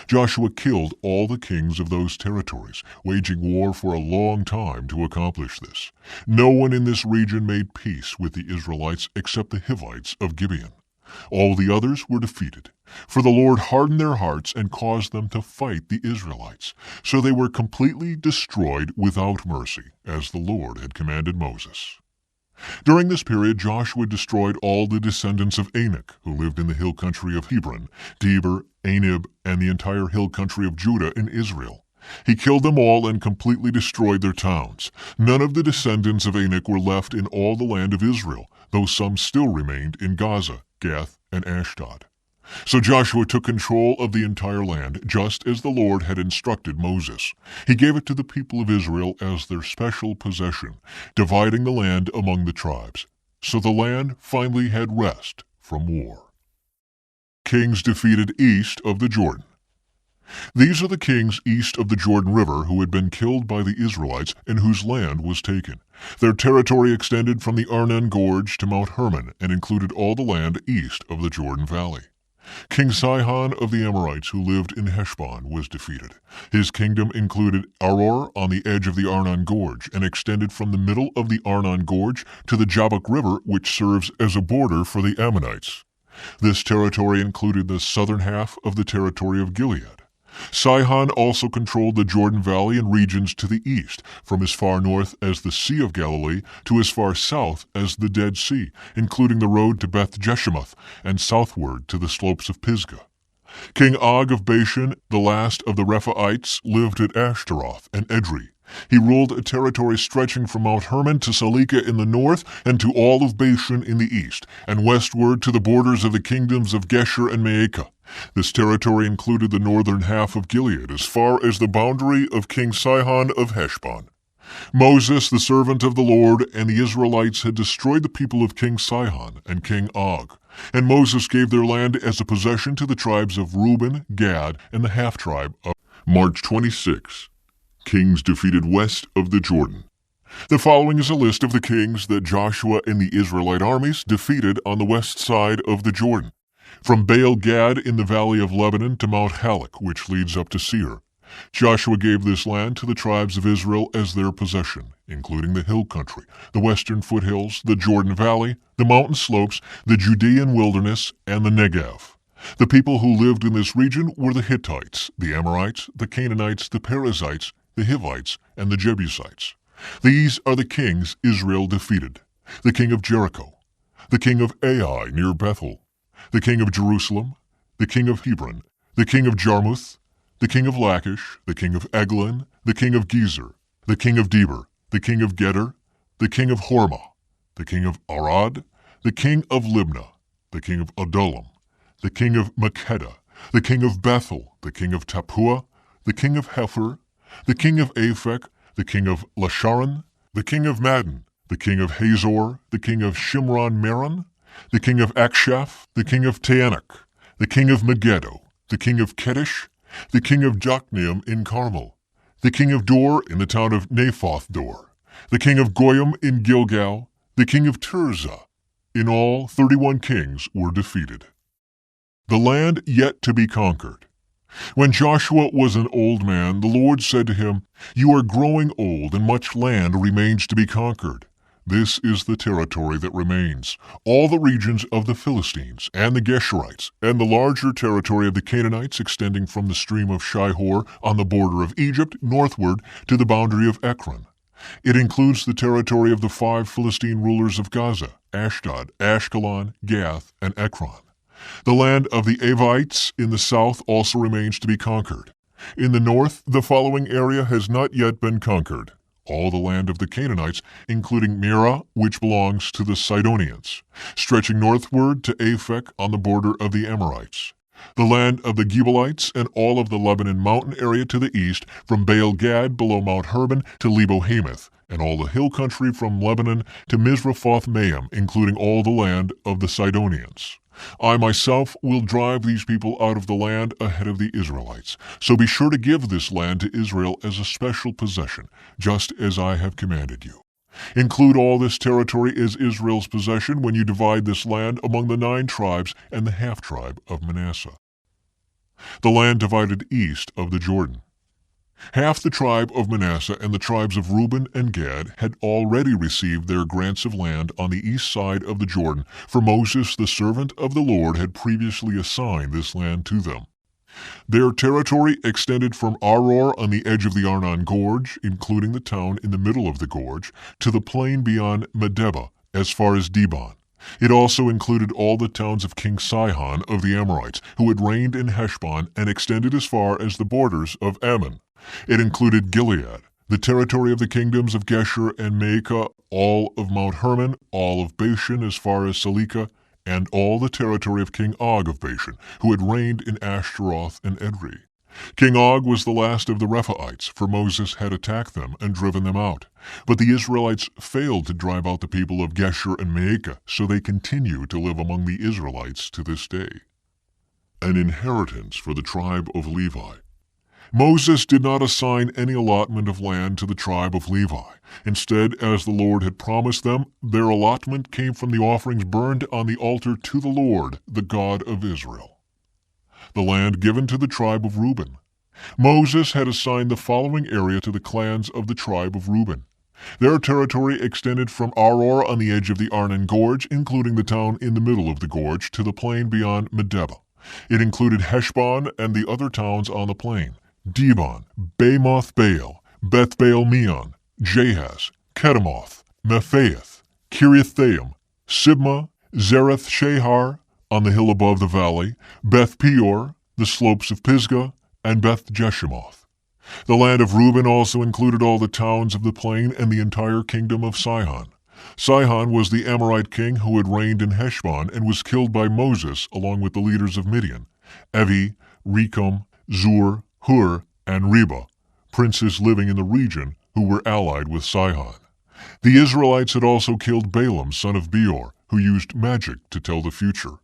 [SPEAKER 1] Joshua killed all the kings of those territories, waging war for a long time to accomplish this. No one in this region made peace with the Israelites except the Hivites of Gibeon. All the others were defeated, for the Lord hardened their hearts and caused them to fight the Israelites. So they were completely destroyed without mercy, as the Lord had commanded Moses. During this period, Joshua destroyed all the descendants of Anak, who lived in the hill country of Hebron, Debir, Anib, and the entire hill country of Judah in Israel. He killed them all and completely destroyed their towns. None of the descendants of Anak were left in all the land of Israel, though some still remained in Gaza, Gath, and Ashdod. So Joshua took control of the entire land, just as the Lord had instructed Moses. He gave it to the people of Israel as their special possession, dividing the land among the tribes. So the land finally had rest from war. Kings defeated east of the Jordan. These are the kings east of the Jordan River who had been killed by the Israelites and whose land was taken. Their territory extended from the Arnon Gorge to Mount Hermon and included all the land east of the Jordan Valley. King Sihon of the Amorites, who lived in Heshbon, was defeated. His kingdom included Aroer on the edge of the Arnon Gorge and extended from the middle of the Arnon Gorge to the Jabbok River, which serves as a border for the Ammonites. This territory included the southern half of the territory of Gilead. Sihon also controlled the Jordan Valley and regions to the east, from as far north as the Sea of Galilee to as far south as the Dead Sea, including the road to Beth Jeshimoth and southward to the slopes of Pisgah. King Og of Bashan, the last of the Rephaites, lived at Ashtaroth and Edrei. He ruled a territory stretching from Mount Hermon to Salika in the north and to all of Bashan in the east, and westward to the borders of the kingdoms of Gesher and Maacah. This territory included the northern half of Gilead as far as the boundary of King Sihon of Heshbon. Moses, the servant of the Lord, and the Israelites had destroyed the people of King Sihon and King Og, and Moses gave their land as a possession to the tribes of Reuben, Gad, and the half-tribe of March 26. Kings defeated west of the Jordan. The following is a list of the kings that Joshua and the Israelite armies defeated on the west side of the Jordan, from Baal Gad in the valley of Lebanon to Mount Halak, which leads up to Seir. Joshua gave this land to the tribes of Israel as their possession, including the hill country, the western foothills, the Jordan Valley, the mountain slopes, the Judean wilderness, and the Negev. The people who lived in this region were the Hittites, the Amorites, the Canaanites, the Perizzites, the Hivites, and the Jebusites. These are the kings Israel defeated: the king of Jericho, the king of Ai near Bethel, the king of Jerusalem, the king of Hebron, the king of Jarmuth, the king of Lachish, the king of Eglon, the king of Gezer, the king of Deber, the king of Geder, the king of Hormah, the king of Arad, the king of Libnah, the king of Adullam, the king of Makkedah, the king of Bethel, the king of Tappuah, the king of Hepher, the king of Aphek, the king of Lasharon, the king of Madon, the king of Hazor, the king of Shimron-Meron, the king of Akshaph, the king of Taanach, the king of Megiddo, the king of Kedesh, the king of Jokneam in Carmel, the king of Dor in the town of Naphoth Dor, the king of Goyim in Gilgal, the king of Tirzah. In all, 31 kings were defeated. The land yet to be conquered. When Joshua was an old man, the Lord said to him, "You are growing old, and much land remains to be conquered. This is the territory that remains: all the regions of the Philistines and the Geshurites, and the larger territory of the Canaanites extending from the stream of Shihor on the border of Egypt northward to the boundary of Ekron. It includes the territory of the 5 Philistine rulers of Gaza, Ashdod, Ashkelon, Gath, and Ekron. The land of the Avites in the south also remains to be conquered. In the north, the following area has not yet been conquered: all the land of the Canaanites, including Mearah, which belongs to the Sidonians, stretching northward to Aphek on the border of the Amorites. The land of the Gebalites and all of the Lebanon mountain area to the east, from Baal Gad below Mount Hermon to Lebo Hamath, and all the hill country from Lebanon to Mizraphoth Maim, including all the land of the Sidonians. I myself will drive these people out of the land ahead of the Israelites. So be sure to give this land to Israel as a special possession, just as I have commanded you. Include all this territory as Israel's possession when you divide this land among the 9 tribes and the half-tribe of Manasseh." The land divided east of the Jordan. Half the tribe of Manasseh and the tribes of Reuben and Gad had already received their grants of land on the east side of the Jordan, for Moses, the servant of the Lord, had previously assigned this land to them. Their territory extended from Aroer on the edge of the Arnon Gorge, including the town in the middle of the gorge, to the plain beyond Medeba, as far as Dibon. It also included all the towns of King Sihon of the Amorites, who had reigned in Heshbon, and extended as far as the borders of Ammon. It included Gilead, the territory of the kingdoms of Gesher and Maacah, all of Mount Hermon, all of Bashan as far as Salika, and all the territory of King Og of Bashan, who had reigned in Ashtaroth and Edrei. King Og was the last of the Rephaites, for Moses had attacked them and driven them out. But the Israelites failed to drive out the people of Gesher and Maacah, so they continue to live among the Israelites to this day. An inheritance for the tribe of Levi. Moses did not assign any allotment of land to the tribe of Levi. Instead, as the Lord had promised them, their allotment came from the offerings burned on the altar to the Lord, the God of Israel. the land given to the tribe of Reuben. Moses had assigned the following area to the clans of the tribe of Reuben. Their territory extended from Aroer on the edge of the Arnon Gorge, including the town in the middle of the gorge, to the plain beyond Medeba. It included Heshbon and the other towns on the plain: Dibon, Bamoth Baal, Beth Baal Meon, Jahaz, Kedemoth, Mephaath, Kiriathaim, Sibmah, Zereth Shahar on the hill above the valley, Beth Peor, the slopes of Pisgah, and Beth Jeshimoth. The land of Reuben also included all the towns of the plain and the entire kingdom of Sihon. Sihon was the Amorite king who had reigned in Heshbon and was killed by Moses along with the leaders of Midian: Evi, Rekem, Zur, Hur, and Reba, princes living in the region who were allied with Sihon. The Israelites had also killed Balaam, son of Beor, who used magic to tell the future.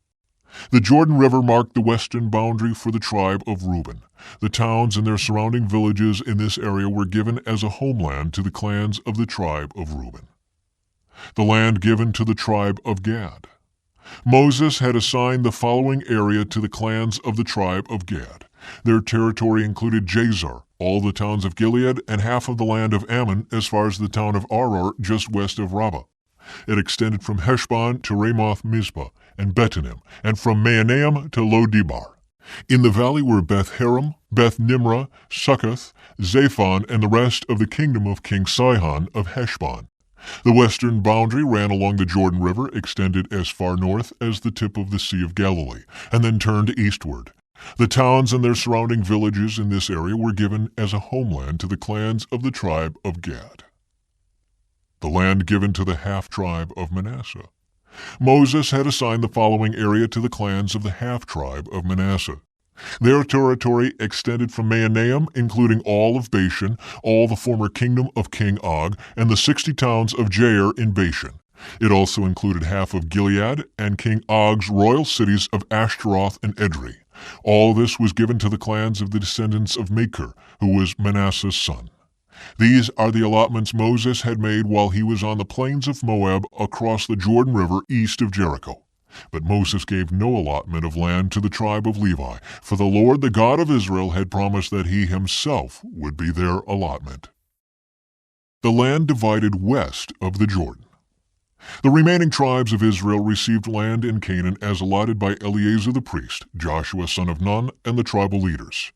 [SPEAKER 1] The Jordan River marked the western boundary for the tribe of Reuben. The towns and their surrounding villages in this area were given as a homeland to the clans of the tribe of Reuben. The land given to the tribe of Gad. Moses had assigned the following area to the clans of the tribe of Gad. Their territory included Jazer, all the towns of Gilead, and half of the land of Ammon as far as the town of Aroer just west of Rabbah. It extended from Heshbon to Ramoth Mizpah and Betonim, and from Mahanaim to Lo-debar. In the valley were Beth Haram, Beth Nimrah, Succoth, Zaphon, and the rest of the kingdom of King Sihon of Heshbon. The western boundary ran along the Jordan River, extended as far north as the tip of the Sea of Galilee, and then turned eastward. The towns and their surrounding villages in this area were given as a homeland to the clans of the tribe of Gad. The land given to the half-tribe of Manasseh. Moses had assigned the following area to the clans of the half-tribe of Manasseh. Their territory extended from Mahanaim, including all of Bashan, all the former kingdom of King Og, and the 60 towns of Jair in Bashan. It also included half of Gilead and King Og's royal cities of Ashtaroth and Edrei. All this was given to the clans of the descendants of Machir, who was Manasseh's son. These are the allotments Moses had made while he was on the plains of Moab across the Jordan River east of Jericho. But Moses gave no allotment of land to the tribe of Levi, for the Lord, the God of Israel, had promised that he himself would be their allotment. The land divided west of the Jordan. The remaining tribes of Israel received land in Canaan as allotted by Eleazar the priest, Joshua son of Nun, and the tribal leaders.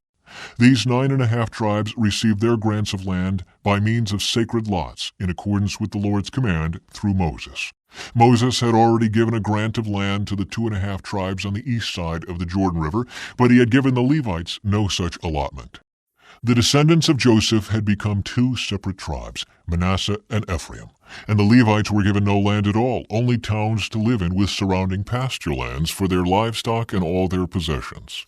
[SPEAKER 1] These 9.5 tribes received their grants of land by means of sacred lots in accordance with the Lord's command through Moses. Moses had already given a grant of land to the 2.5 tribes on the east side of the Jordan River, but he had given the Levites no such allotment. The descendants of Joseph had become 2 separate tribes, Manasseh and Ephraim, and the Levites were given no land at all, only towns to live in with surrounding pasture lands for their livestock and all their possessions.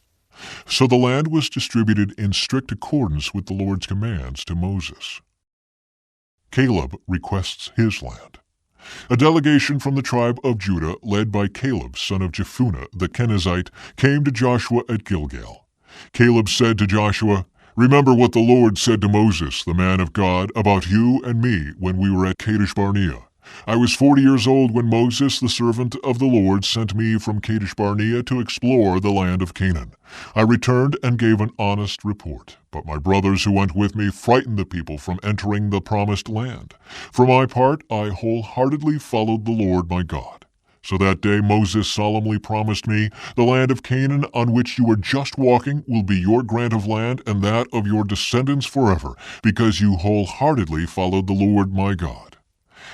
[SPEAKER 1] So the land was distributed in strict accordance with the Lord's commands to Moses. Caleb requests his land. A delegation from the tribe of Judah, led by Caleb, son of Jephunneh the Kenizzite, came to Joshua at Gilgal. Caleb said to Joshua, "Remember what the Lord said to Moses, the man of God, about you and me when we were at Kadesh Barnea. I was 40 years old when Moses, the servant of the Lord, sent me from Kadesh Barnea to explore the land of Canaan. I returned and gave an honest report, but my brothers who went with me frightened the people from entering the promised land. For my part, I wholeheartedly followed the Lord my God. So that day Moses solemnly promised me, the land of Canaan on which you are just walking will be your grant of land and that of your descendants forever, because you wholeheartedly followed the Lord my God.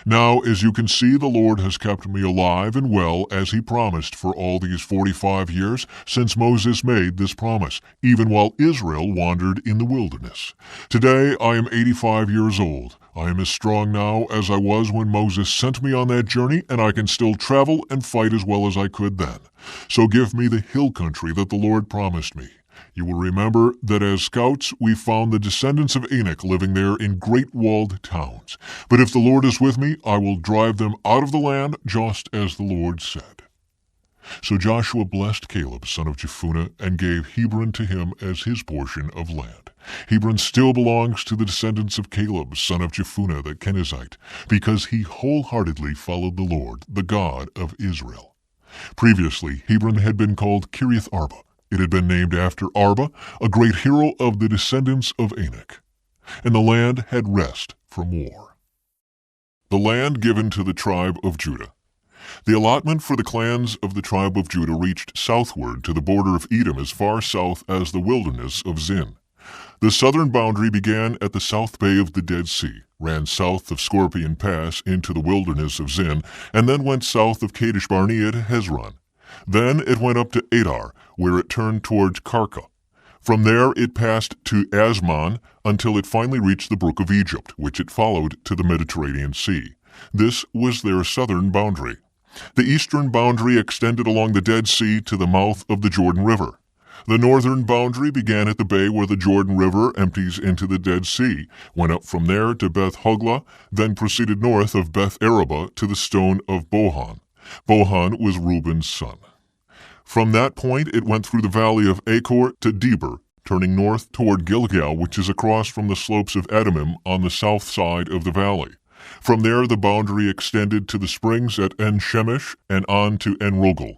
[SPEAKER 1] Now, as you can see, the Lord has kept me alive and well as he promised for all these 45 years since Moses made this promise, even while Israel wandered in the wilderness. Today I am 85 years old. I am as strong now as I was when Moses sent me on that journey, and I can still travel and fight as well as I could then. So give me the hill country that the Lord promised me. You will remember that as scouts we found the descendants of Anak living there in great walled towns. But if the Lord is with me, I will drive them out of the land, just as the Lord said." So Joshua blessed Caleb, son of Jephunneh, and gave Hebron to him as his portion of land. Hebron still belongs to the descendants of Caleb, son of Jephunneh the Kenizzite, because he wholeheartedly followed the Lord, the God of Israel. Previously, Hebron had been called Kiriath Arba. It had been named after Arba, a great hero of the descendants of Anak. And the land had rest from war. The land given to the tribe of Judah. The allotment for the clans of the tribe of Judah reached southward to the border of Edom as far south as the wilderness of Zin. The southern boundary began at the south bay of the Dead Sea, ran south of Scorpion Pass into the wilderness of Zin, and then went south of Kadesh Barnea to Hezron. Then it went up to Adar, where it turned towards Karka. From there it passed to Asmon until it finally reached the brook of Egypt, which it followed to the Mediterranean Sea. This was their southern boundary. The eastern boundary extended along the Dead Sea to the mouth of the Jordan River. The northern boundary began at the bay where the Jordan River empties into the Dead Sea, went up from there to Beth Hogla, then proceeded north of Beth Araba to the stone of Bohan. Bohan was Reuben's son. From that point it went through the valley of Achor to Deber, turning north toward Gilgal, which is across from the slopes of Edomim on the south side of the valley. From there the boundary extended to the springs at En-Shemesh and on to En-Rogel.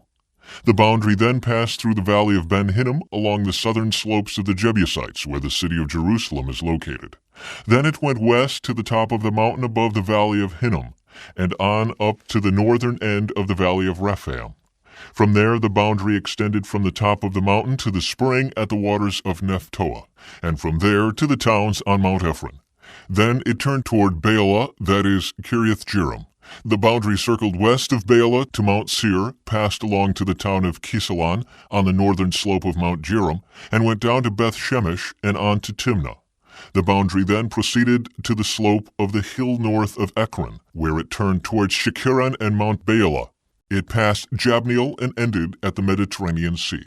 [SPEAKER 1] The boundary then passed through the valley of Ben-Hinnom along the southern slopes of the Jebusites, where the city of Jerusalem is located. Then it went west to the top of the mountain above the valley of Hinnom, and on up to the northern end of the valley of Rephaim. From there the boundary extended from the top of the mountain to the spring at the waters of Nephtoah, and from there to the towns on Mount Ephron. Then it turned toward Baalah, that is, Kiriath-Jearim. The boundary circled west of Baalah to Mount Seir, passed along to the town of Kisalon on the northern slope of Mount Jearim, and went down to Beth Shemesh and on to Timnah. The boundary then proceeded to the slope of the hill north of Ekron, where it turned towards Shekiran and Mount Baalah. It passed Jabneel and ended at the Mediterranean Sea.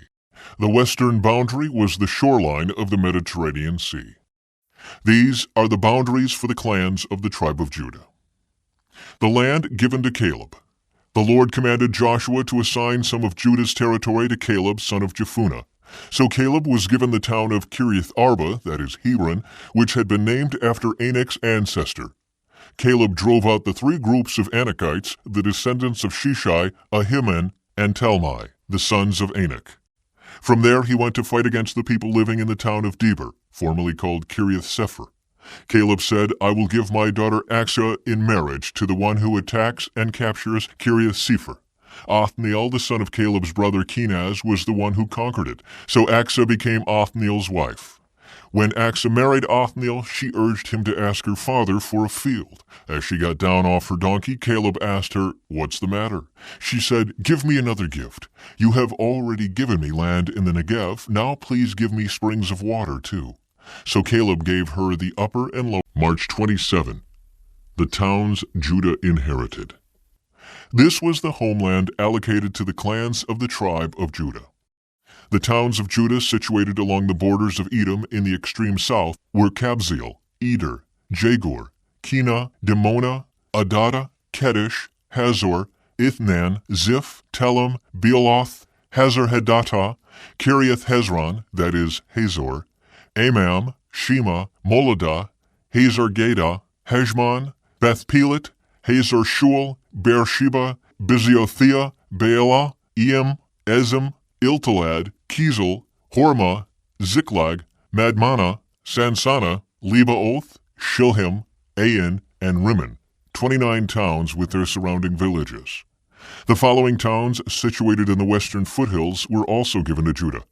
[SPEAKER 1] The western boundary was the shoreline of the Mediterranean Sea. These are the boundaries for the clans of the tribe of Judah. The land given to Caleb. The Lord commanded Joshua to assign some of Judah's territory to Caleb, son of Jephunneh. So Caleb was given the town of Kiriath Arba, that is Hebron, which had been named after Anak's ancestor. Caleb drove out the three groups of Anakites, the descendants of Sheshai, Ahiman, and Talmai, the sons of Anak. From there he went to fight against the people living in the town of Deber, formerly called Kiriath Sefer. Caleb said, I will give my daughter Achsah in marriage to the one who attacks and captures Kiriath Sefer. Othniel, the son of Caleb's brother Kenaz, was the one who conquered it, so Achsah became Othniel's wife. When Achsah married Othniel, she urged him to ask her father for a field. As she got down off her donkey, Caleb asked her, What's the matter? She said, Give me another gift. You have already given me land in the Negev, now please give me springs of water too. So Caleb gave her the upper and lower. March 27. The towns Judah inherited. This was the homeland allocated to the clans of the tribe of Judah. The towns of Judah situated along the borders of Edom in the extreme south were Kabzeel, Eder, Jagur, Kena, Dimona, Adada, Kedesh, Hazor, Ithnan, Ziph, Telem, Bealoth, Hazar-Hadatah, Kiriath Hezron, that is, Hazor, Amam, Shema, Moladah, Hazar-Gadah, Heshmon, Beth-Pelet, Hazar-Shual, Beersheba, Biziothea, Baalah, Eam, Ezem, Iltalad, Kizel, Hormah, Ziklag, Madmannah, Sansannah, Lebaoth, Shilhim, Ain, and Rimmon, 29 towns with their surrounding villages. The following towns situated in the western foothills were also given to Judah: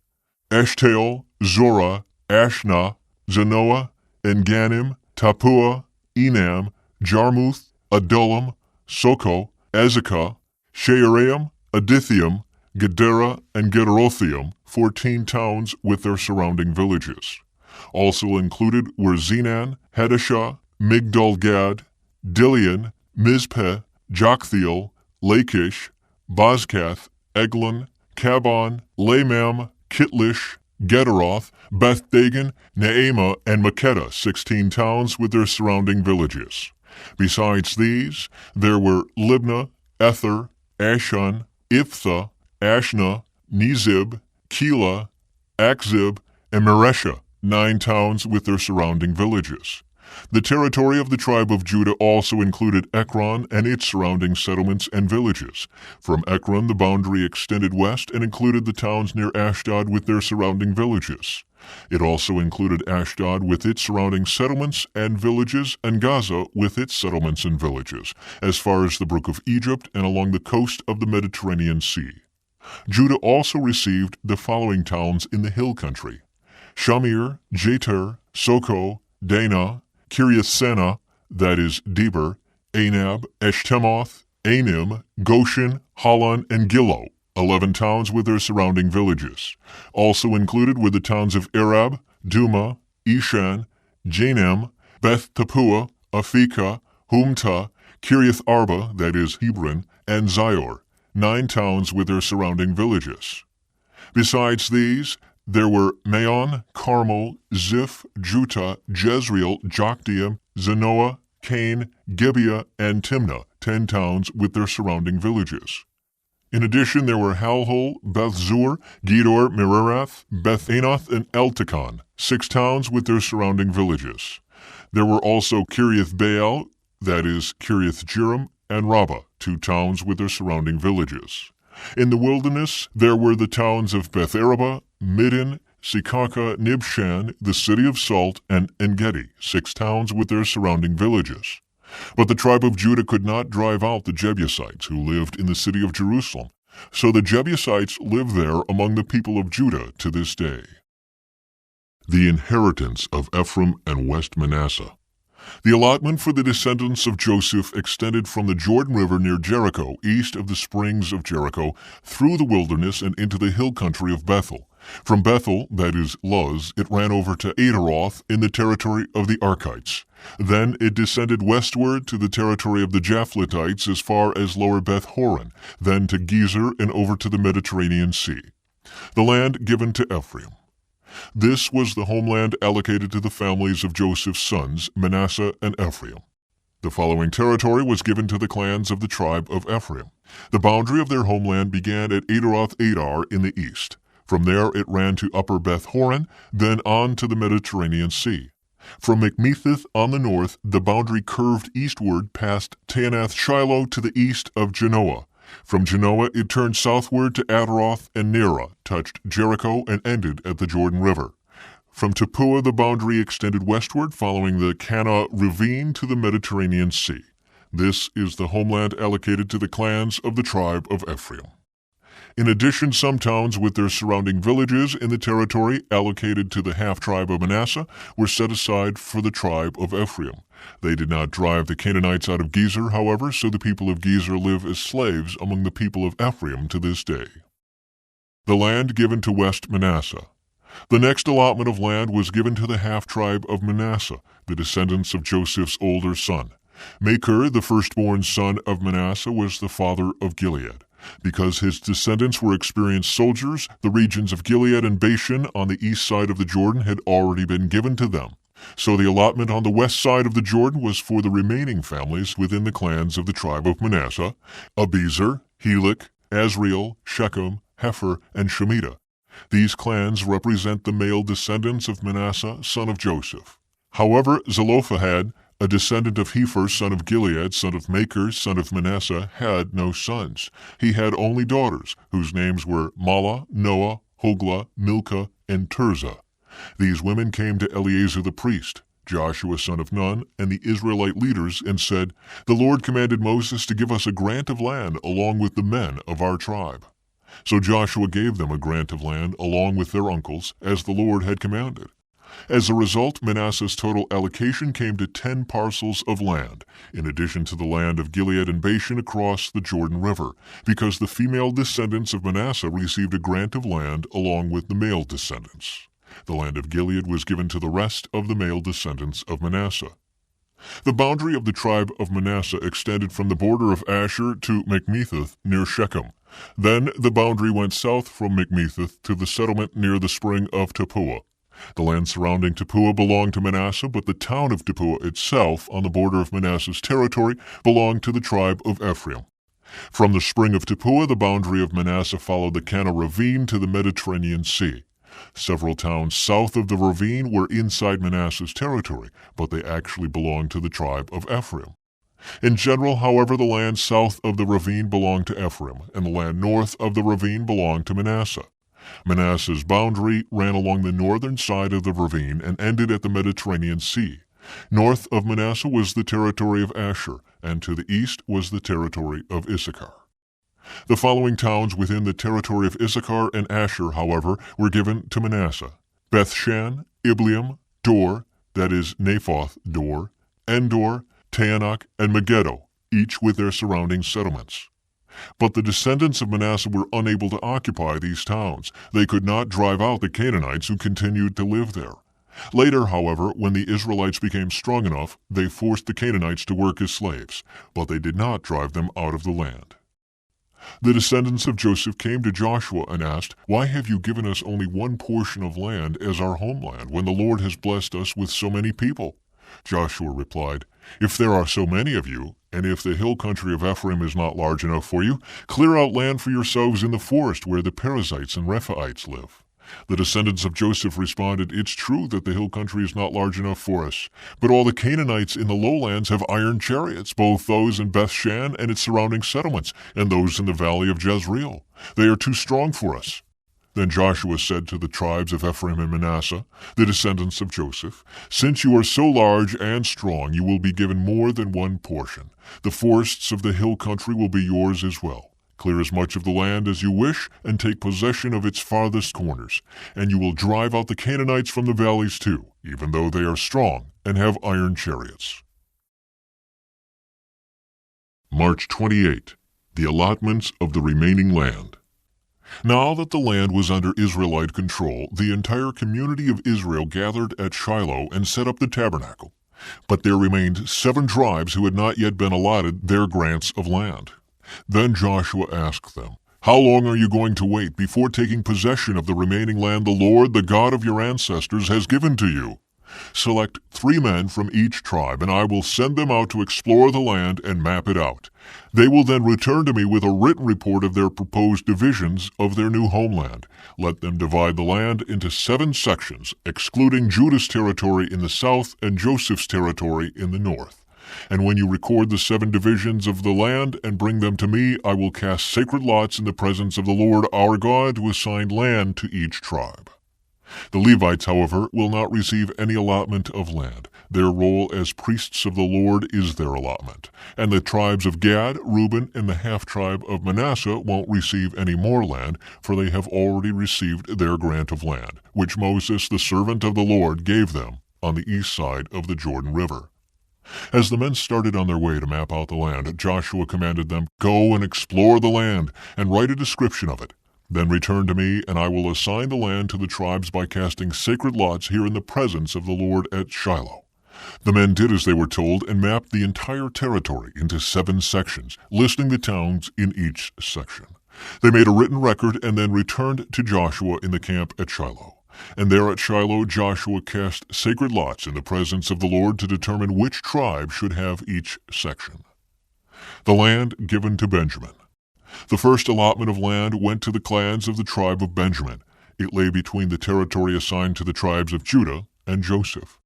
[SPEAKER 1] Eshtaol, Zorah, Ashna, Zanoah, Enganim, Tapua, Enam, Jarmuth, Adullam, Soko, Azekah, Shearaim, Adithium, Gedera, and Gederothium, 14 towns with their surrounding villages. Also included were Zenan, Hadashah, Migdal-Gad, Dilian, Mizpeh, Joktheel, Lachish, Bozkath, Eglon, Kabon, Lamam, Kitlish, Gederoth, Beth-Dagon, Naamah, and Makkedah, 16 towns with their surrounding villages. Besides these, there were Libnah, Ether, Ashun, Iphtha, Ashna, Nezib, Keilah, Achzib, and Mareshah, 9 towns with their surrounding villages. The territory of the tribe of Judah also included Ekron and its surrounding settlements and villages. From Ekron, the boundary extended west and included the towns near Ashdod with their surrounding villages. It also included Ashdod with its surrounding settlements and villages, and Gaza with its settlements and villages, as far as the brook of Egypt and along the coast of the Mediterranean Sea. Judah also received the following towns in the hill country: Shamir, Jeter, Soko, Dana, Kiriath-Sena, that is, Deber, Anab, Eshtemoth, Anim, Goshen, Halan, and Gilo, 11 towns with their surrounding villages. Also included were the towns of Arab, Duma, Ishan, Janem, Beth Tappuah, Aphekah, Humta, Kiriath Arba, that is, Hebron, and Zior, 9 towns with their surrounding villages. Besides these, there were Maon, Carmel, Ziph, Juttah, Jezreel, Jokdeam, Zanoah, Cain, Gibeah, and Timnah, 10 towns with their surrounding villages. In addition, there were Halhol, Beth-zur, Gedor, Merarath, Beth-Anath, and Eltekon, 6 towns with their surrounding villages. There were also Kiriath-Baal, that is, Kiriath-Jearim, and Rabbah, 2 towns with their surrounding villages. In the wilderness, there were the towns of Beth-Araba, Middin, Sekaka, Nibshan, the city of Salt, and En-Gedi, 6 towns with their surrounding villages. But the tribe of Judah could not drive out the Jebusites who lived in the city of Jerusalem, so the Jebusites live there among the people of Judah to this day. The inheritance of Ephraim and West Manasseh. The allotment for the descendants of Joseph extended from the Jordan River near Jericho, east of the springs of Jericho, through the wilderness and into the hill country of Bethel. From Bethel, that is, Luz, it ran over to Adaroth in the territory of the Archites. Then it descended westward to the territory of the Japhletites as far as lower Beth Horon, then to Gezer and over to the Mediterranean Sea. The land given to Ephraim. This was the homeland allocated to the families of Joseph's sons, Manasseh and Ephraim. The following territory was given to the clans of the tribe of Ephraim. The boundary of their homeland began at Adaroth Adar in the east. From there it ran to upper Beth Horon, then on to the Mediterranean Sea. From Mikmetheth on the north, the boundary curved eastward past Taanath Shiloh to the east of Genoa. From Genoa it turned southward to Adaroth and Nerah, touched Jericho, and ended at the Jordan River. From Tappuah the boundary extended westward following the Kana ravine to the Mediterranean Sea. This is the homeland allocated to the clans of the tribe of Ephraim. In addition, some towns with their surrounding villages in the territory allocated to the half-tribe of Manasseh were set aside for the tribe of Ephraim. They did not drive the Canaanites out of Gezer, however, so the people of Gezer live as slaves among the people of Ephraim to this day. The land given to West Manasseh. The next allotment of land was given to the half-tribe of Manasseh, the descendants of Joseph's older son. Machir, the firstborn son of Manasseh, was the father of Gilead. Because his descendants were experienced soldiers, the regions of Gilead and Bashan on the east side of the Jordan had already been given to them. So the allotment on the west side of the Jordan was for the remaining families within the clans of the tribe of Manasseh: Abiezer, Helek, Asriel, Shechem, Hefer, and Shemitah. These clans represent the male descendants of Manasseh, son of Joseph. However, Zelophehad, a descendant of Hefer, son of Gilead, son of Machir, son of Manasseh, had no sons. He had only daughters, whose names were Mahlah, Noah, Hoglah, Milcah, and Tirzah. These women came to Eleazar the priest, Joshua son of Nun, and the Israelite leaders, and said, "The Lord commanded Moses to give us a grant of land along with the men of our tribe." So Joshua gave them a grant of land along with their uncles, as the Lord had commanded. As a result, Manasseh's total allocation came to 10 parcels of land, in addition to the land of Gilead and Bashan across the Jordan River, because the female descendants of Manasseh received a grant of land along with the male descendants. The land of Gilead was given to the rest of the male descendants of Manasseh. The boundary of the tribe of Manasseh extended from the border of Asher to Mikmetheth near Shechem. Then the boundary went south from Mikmetheth to the settlement near the spring of Tappuah. The land surrounding Tappuah belonged to Manasseh, but the town of Tappuah itself, on the border of Manasseh's territory, belonged to the tribe of Ephraim. From the spring of Tappuah, the boundary of Manasseh followed the Kana ravine to the Mediterranean Sea. Several towns south of the ravine were inside Manasseh's territory, but they actually belonged to the tribe of Ephraim. In general, however, the land south of the ravine belonged to Ephraim, and the land north of the ravine belonged to Manasseh. Manasseh's boundary ran along the northern side of the ravine and ended at the Mediterranean Sea. North of Manasseh was the territory of Asher, and to the east was the territory of Issachar. The following towns within the territory of Issachar and Asher, however, were given to Manasseh: Bethshan, Ibleam, Dor, that is Naphoth Dor, Endor, Taanach, and Megiddo, each with their surrounding settlements. But the descendants of Manasseh were unable to occupy these towns. They could not drive out the Canaanites who continued to live there. Later, however, when the Israelites became strong enough, they forced the Canaanites to work as slaves, but they did not drive them out of the land. The descendants of Joseph came to Joshua and asked, "Why have you given us only one portion of land as our homeland, when the Lord has blessed us with so many people?" Joshua replied, "If there are so many of you, and if the hill country of Ephraim is not large enough for you, clear out land for yourselves in the forest where the Perizzites and Rephaites live." The descendants of Joseph responded, "It's true that the hill country is not large enough for us, but all the Canaanites in the lowlands have iron chariots, both those in Bethshan and its surrounding settlements, and those in the valley of Jezreel. They are too strong for us." Then Joshua said to the tribes of Ephraim and Manasseh, the descendants of Joseph, "Since you are so large and strong, you will be given more than one portion. The forests of the hill country will be yours as well. Clear as much of the land as you wish, and take possession of its farthest corners. And you will drive out the Canaanites from the valleys too, even though they are strong and have iron chariots." March 28. The allotments of the remaining land. Now that the land was under Israelite control, the entire community of Israel gathered at Shiloh and set up the tabernacle. But there remained 7 tribes who had not yet been allotted their grants of land. Then Joshua asked them, "How long are you going to wait before taking possession of the remaining land the Lord, the God of your ancestors, has given to you? Select 3 men from each tribe, and I will send them out to explore the land and map it out. They will then return to me with a written report of their proposed divisions of their new homeland. Let them divide the land into 7 sections, excluding Judah's territory in the south and Joseph's territory in the north. And when you record the 7 divisions of the land and bring them to me, I will cast sacred lots in the presence of the Lord our God to assign land to each tribe." The Levites, however, will not receive any allotment of land. Their role as priests of the Lord is their allotment. And the tribes of Gad, Reuben, and the half-tribe of Manasseh won't receive any more land, for they have already received their grant of land, which Moses, the servant of the Lord, gave them on the east side of the Jordan River. As the men started on their way to map out the land, Joshua commanded them, "Go and explore the land, and write a description of it. Then return to me, and I will assign the land to the tribes by casting sacred lots here in the presence of the Lord at Shiloh." The men did as they were told and mapped the entire territory into 7 sections, listing the towns in each section. They made a written record and then returned to Joshua in the camp at Shiloh. And there at Shiloh Joshua cast sacred lots in the presence of the Lord to determine which tribe should have each section. The land given to Benjamin. The first allotment of land went to the clans of the tribe of Benjamin. It lay between the territory assigned to the tribes of Judah and Joseph.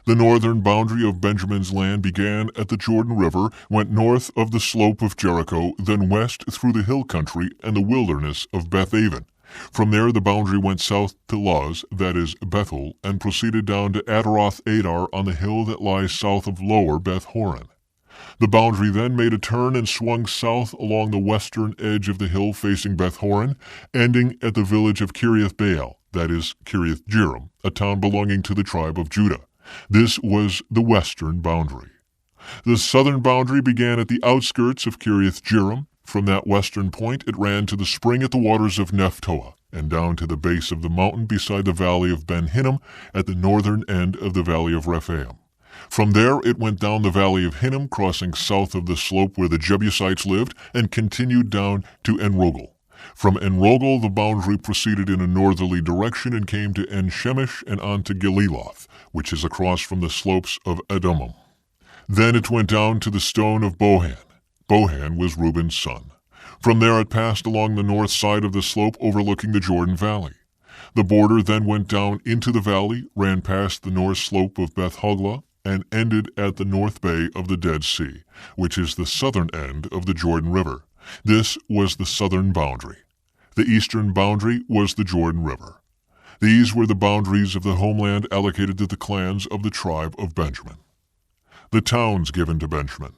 [SPEAKER 1] The northern boundary of Benjamin's land began at the Jordan River, went north of the slope of Jericho, then west through the hill country and the wilderness of Beth-aven. From there the boundary went south to Luz, that is Bethel, and proceeded down to Adaroth-Adar on the hill that lies south of lower Beth-horon. The boundary then made a turn and swung south along the western edge of the hill facing Beth-horon, ending at the village of Kiriath-Baal, that is Kiriath-Jearim, a town belonging to the tribe of Judah. This was the western boundary. The southern boundary began at the outskirts of Kiriath-Jearim. From that western point it ran to the spring at the waters of Nephtoah, and down to the base of the mountain beside the valley of Ben-Hinnom at the northern end of the valley of Rephaim. From there it went down the valley of Hinnom, crossing south of the slope where the Jebusites lived, and continued down to En-Rogel. From En-Rogel the boundary proceeded in a northerly direction and came to En-Shemesh and on to Geliloth, which is across from the slopes of Edomim. Then it went down to the stone of Bohan. Bohan was Reuben's son. From there it passed along the north side of the slope overlooking the Jordan Valley. The border then went down into the valley, ran past the north slope of Beth Hogla, and ended at the north bay of the Dead Sea, which is the southern end of the Jordan River. This was the southern boundary. The eastern boundary was the Jordan River. These were the boundaries of the homeland allocated to the clans of the tribe of Benjamin. The towns given to Benjamin.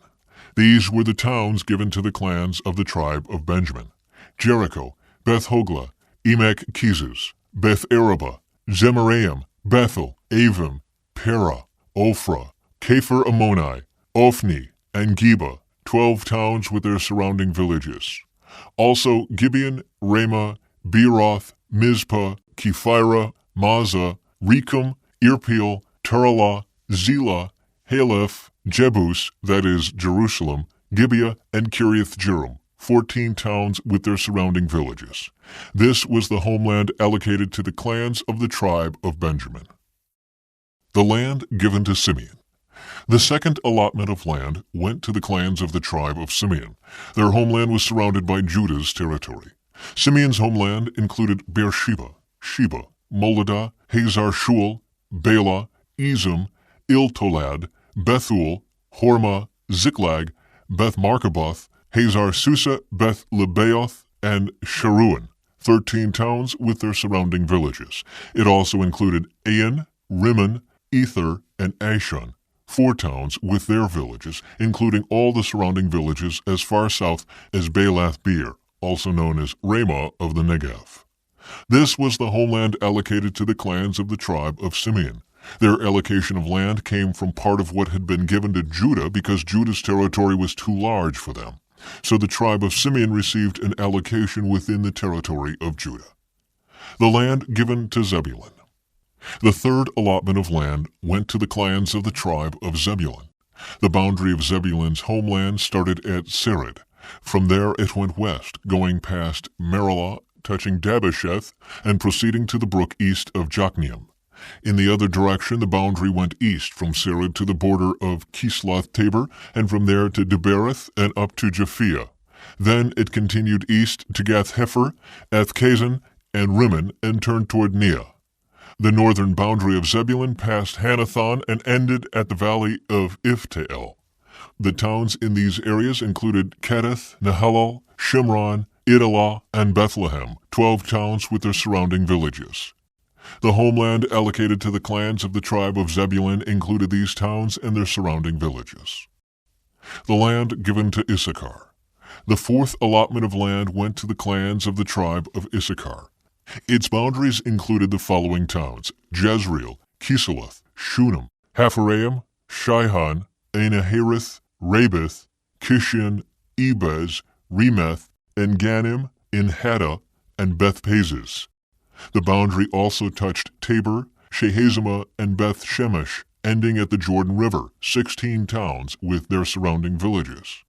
[SPEAKER 1] These were the towns given to the clans of the tribe of Benjamin: Jericho, Beth Hogla, Emek Keziz, Beth Araba, Zemaraim, Bethel, Avim, Pera, Ophrah, Kepher Ammoni, Ophni, and Geba, 12 towns with their surrounding villages. Also Gibeon, Ramah, Beeroth, Mizpah, Kephira, Mazah, Rechem, Irpeel, Taralah, Zelah, Haleph, Jebus, that is Jerusalem, Gibeah, and Kiriath-Jearim, 14 towns with their surrounding villages. This was the homeland allocated to the clans of the tribe of Benjamin. The land given to Simeon. The second allotment of land went to the clans of the tribe of Simeon. Their homeland was surrounded by Judah's territory. Simeon's homeland included Beersheba, Sheba, Moladah, Hazar-Shual, Bela, Ezem, Il-Tolad, Bethul, Hormah, Ziklag, Beth-Markaboth, Hazar-Susa, Beth-Lebaoth, and Sharuan, 13 towns with their surrounding villages. It also included Ain, Rimmon, Ether, and Ashon, 4 towns with their villages, including all the surrounding villages as far south as Baalath-Beer, also known as Ramah of the Negev. This was the homeland allocated to the clans of the tribe of Simeon. Their allocation of land came from part of what had been given to Judah because Judah's territory was too large for them. So the tribe of Simeon received an allocation within the territory of Judah. The land given to Zebulun. The third allotment of land went to the clans of the tribe of Zebulun. The boundary of Zebulun's homeland started at Sered. From there it went west, going past Merilah, touching Dabbesheth, and proceeding to the brook east of Jokneam. In the other direction, the boundary went east from Sered to the border of Kisloth-Tabor, and from there to Debereth and up to Japhia. Then it continued east to Gath-Hepher, Athkazan, and Rimmon, and turned toward Neah. The northern boundary of Zebulun passed Hanathon and ended at the valley of Iftael. The towns in these areas included Kedesh, Nahalal, Shimron, Idalah, and Bethlehem, 12 towns with their surrounding villages. The homeland allocated to the clans of the tribe of Zebulun included these towns and their surrounding villages. The land given to Issachar. The fourth allotment of land went to the clans of the tribe of Issachar. Its boundaries included the following towns: Jezreel, Kisaloth, Shunem, Hapharaim, Shihon, Anahareth, Rabith, Kishion, Ebez, Remeth, En-Ganim, Enhaddah, and Beth-Paziz. The boundary also touched Tabor, Shehazimah, and Beth-Shemesh, ending at the Jordan River, 16 towns with their surrounding villages.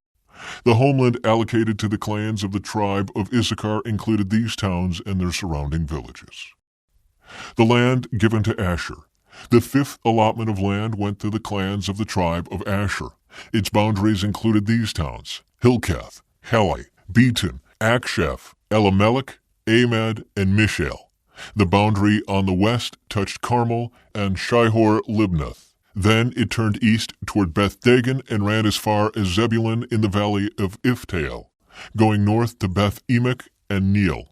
[SPEAKER 1] The homeland allocated to the clans of the tribe of Issachar included these towns and their surrounding villages. The land given to Asher. The fifth allotment of land went to the clans of the tribe of Asher. Its boundaries included these towns: Hilkath, Heli, Beton, Aksheph, Elimelech, Amad, and Mishael. The boundary on the west touched Carmel and Shihor-Libnath. Then it turned east toward Beth-Dagon and ran as far as Zebulun in the valley of Iftael, going north to Beth-Emek and Neiel.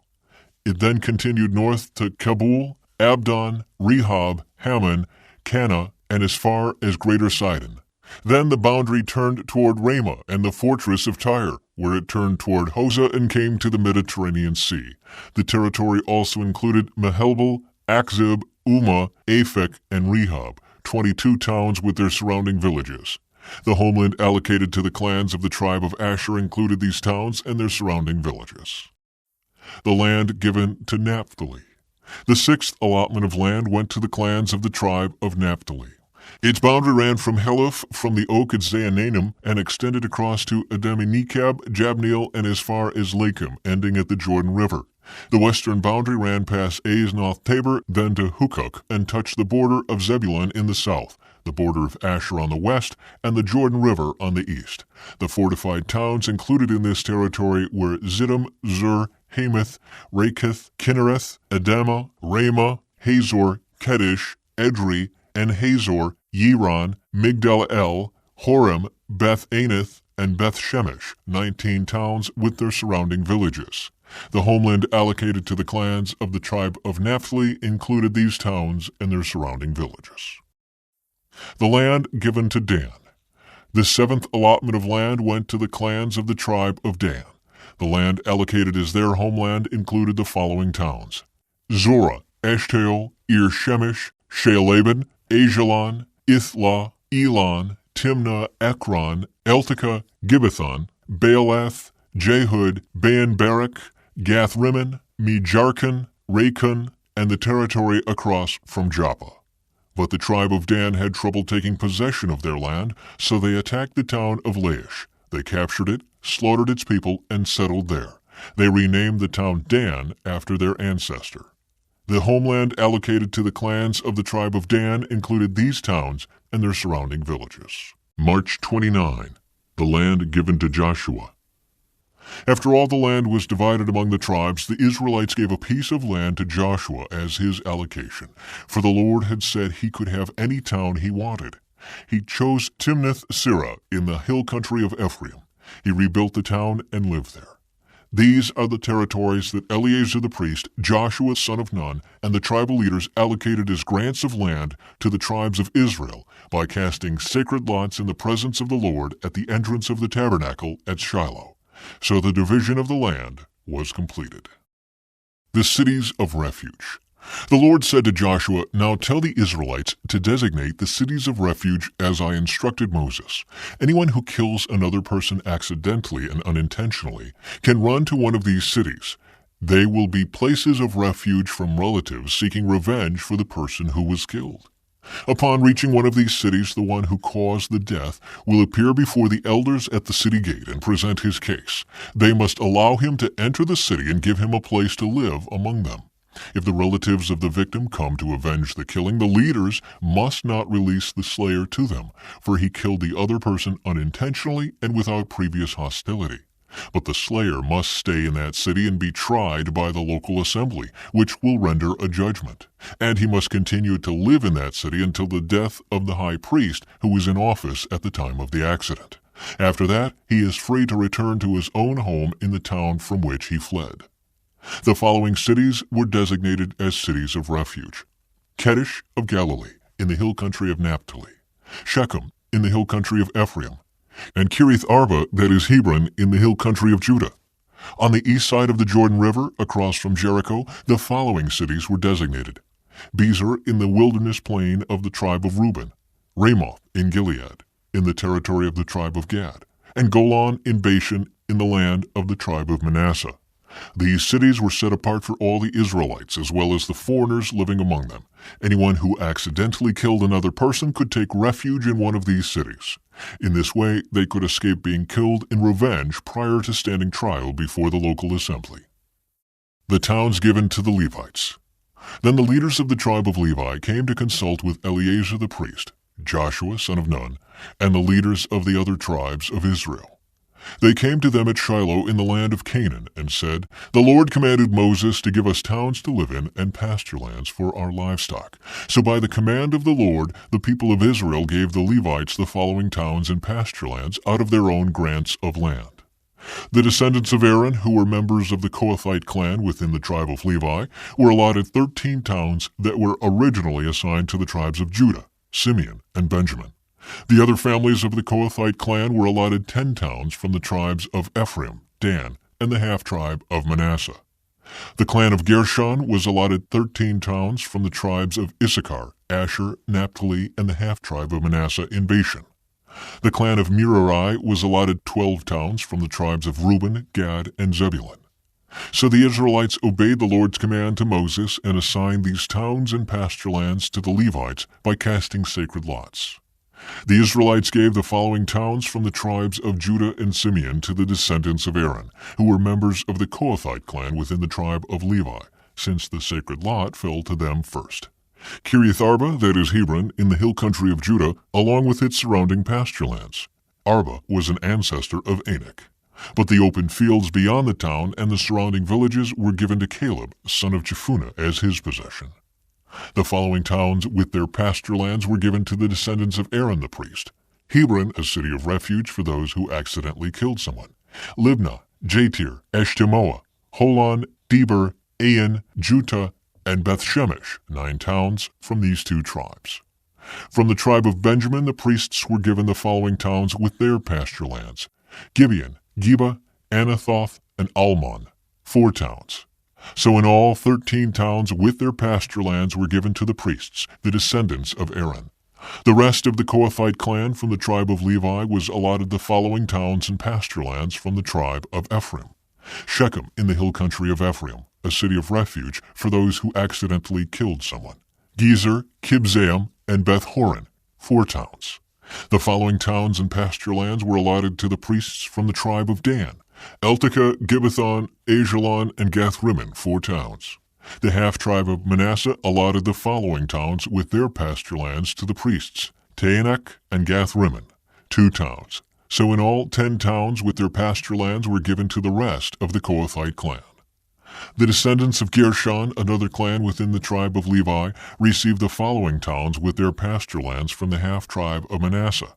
[SPEAKER 1] It then continued north to Kabul, Abdon, Rehob, Hammon, Cana, and as far as Greater Sidon. Then the boundary turned toward Ramah and the fortress of Tyre, where it turned toward Hosah and came to the Mediterranean Sea. The territory also included Mehelbel, Akzib, Umah, Aphek, and Rehob, 22 towns with their surrounding villages. The homeland allocated to the clans of the tribe of Asher included these towns and their surrounding villages. The land given to Naphtali. The sixth allotment of land went to the clans of the tribe of Naphtali. Its boundary ran from Heleph from the oak at Zaanannim and extended across to Adami-Nekab, Jabneel, and as far as Lakim, ending at the Jordan River. The western boundary ran past Aznoth-Tabor, then to Hukok, and touched the border of Zebulun in the south, the border of Asher on the west, and the Jordan River on the east. The fortified towns included in this territory were Ziddim, Zur, Hamath, Raketh, Kinnereth, Adamah, Ramah, Hazor, Kedesh, Edrei, and Hazor, Yiron, Migdal-el, Horem, Beth-Anath, and Beth-Shemesh, 19 towns with their surrounding villages. The homeland allocated to the clans of the tribe of Naphtali included these towns and their surrounding villages. The land given to Dan. The seventh allotment of land went to the clans of the tribe of Dan. The land allocated as their homeland included the following towns: Zorah, Eshtaol, Ir-Shemesh, Shealaban, Ajalon, Ithlah, Elon, Timnah, Ekron, Eltekah, Gibbethon, Baalath, Jehud, Baal-Barak, Gath-Rimmon, Mejarkon, Rakon, and the territory across from Joppa. But the tribe of Dan had trouble taking possession of their land, so they attacked the town of Laish. They captured it, slaughtered its people, and settled there. They renamed the town Dan after their ancestor. The homeland allocated to the clans of the tribe of Dan included these towns and their surrounding villages. March 29. The land given to Joshua. After all the land was divided among the tribes, the Israelites gave a piece of land to Joshua as his allocation, for the Lord had said he could have any town he wanted. He chose Timnath-Serah in the hill country of Ephraim. He rebuilt the town and lived there. These are the territories that Eleazar the priest, Joshua son of Nun, and the tribal leaders allocated as grants of land to the tribes of Israel by casting sacred lots in the presence of the Lord at the entrance of the tabernacle at Shiloh. So the division of the land was completed. The cities of refuge. The Lord said to Joshua, "Now tell the Israelites to designate the cities of refuge as I instructed Moses. Anyone who kills another person accidentally and unintentionally can run to one of these cities. They will be places of refuge from relatives seeking revenge for the person who was killed. Upon reaching one of these cities, the one who caused the death will appear before the elders at the city gate and present his case. They must allow him to enter the city and give him a place to live among them. If the relatives of the victim come to avenge the killing, the leaders must not release the slayer to them, for he killed the other person unintentionally and without previous hostility. But the slayer must stay in that city and be tried by the local assembly, which will render a judgment. And he must continue to live in that city until the death of the high priest who was in office at the time of the accident. After that, he is free to return to his own home in the town from which he fled. The following cities were designated as cities of refuge: Kedesh of Galilee, in the hill country of Naphtali; Shechem, in the hill country of Ephraim; and Kiriath Arba, that is Hebron, in the hill country of Judah. On the east side of the Jordan River, across from Jericho, the following cities were designated: Bezer, in the wilderness plain of the tribe of Reuben; Ramoth, in Gilead, in the territory of the tribe of Gad; and Golan in Bashan, in the land of the tribe of Manasseh. These cities were set apart for all the Israelites, as well as the foreigners living among them. Anyone who accidentally killed another person could take refuge in one of these cities. In this way, they could escape being killed in revenge prior to standing trial before the local assembly. The towns given to the Levites. Then the leaders of the tribe of Levi came to consult with Eleazar the priest, Joshua son of Nun, and the leaders of the other tribes of Israel. They came to them at Shiloh in the land of Canaan and said, "The Lord commanded Moses to give us towns to live in and pasture lands for our livestock. So by the command of the Lord, the people of Israel gave the Levites the following towns and pasture lands out of their own grants of land. The descendants of Aaron, who were members of the Kohathite clan within the tribe of Levi, were allotted 13 towns that were originally assigned to the tribes of Judah, Simeon, and Benjamin. The other families of the Kohathite clan were allotted 10 towns from the tribes of Ephraim, Dan, and the half-tribe of Manasseh. The clan of Gershon was allotted 13 towns from the tribes of Issachar, Asher, Naphtali, and the half-tribe of Manasseh in Bashan. The clan of Merari was allotted 12 towns from the tribes of Reuben, Gad, and Zebulun. So the Israelites obeyed the Lord's command to Moses and assigned these towns and pasture lands to the Levites by casting sacred lots. The Israelites gave the following towns from the tribes of Judah and Simeon to the descendants of Aaron, who were members of the Kohathite clan within the tribe of Levi, since the sacred lot fell to them first: Kiriath Arba, that is Hebron, in the hill country of Judah, along with its surrounding pasture lands. Arba was an ancestor of Anak. But the open fields beyond the town and the surrounding villages were given to Caleb, son of Jephunneh, as his possession. The following towns with their pasture lands were given to the descendants of Aaron the priest: Hebron, a city of refuge for those who accidentally killed someone; Libnah, Jatir, Eshtemoa, Holon, Deber, Ain, Juttah, and Beth-Shemesh, 9 towns from these 2 tribes. From the tribe of Benjamin, the priests were given the following towns with their pasture lands: Gibeon, Geba, Anathoth, and Almon, 4 towns. So in all, 13 towns with their pasture lands were given to the priests, the descendants of Aaron. The rest of the Kohathite clan from the tribe of Levi was allotted the following towns and pasture lands from the tribe of Ephraim: Shechem in the hill country of Ephraim, a city of refuge for those who accidentally killed someone; Gezer, Kibzaim, and Beth-horon, 4 towns. The following towns and pasture lands were allotted to the priests from the tribe of Dan: Eltekeh, Gibbethon, Ajalon, and Gath-rimmon, 4 towns. The half-tribe of Manasseh allotted the following towns with their pasture lands to the priests: Taanach and Gath-rimmon, 2 towns. So in all, 10 towns with their pasture lands were given to the rest of the Kohathite clan. The descendants of Gershon, another clan within the tribe of Levi, received the following towns with their pasture lands from the half-tribe of Manasseh: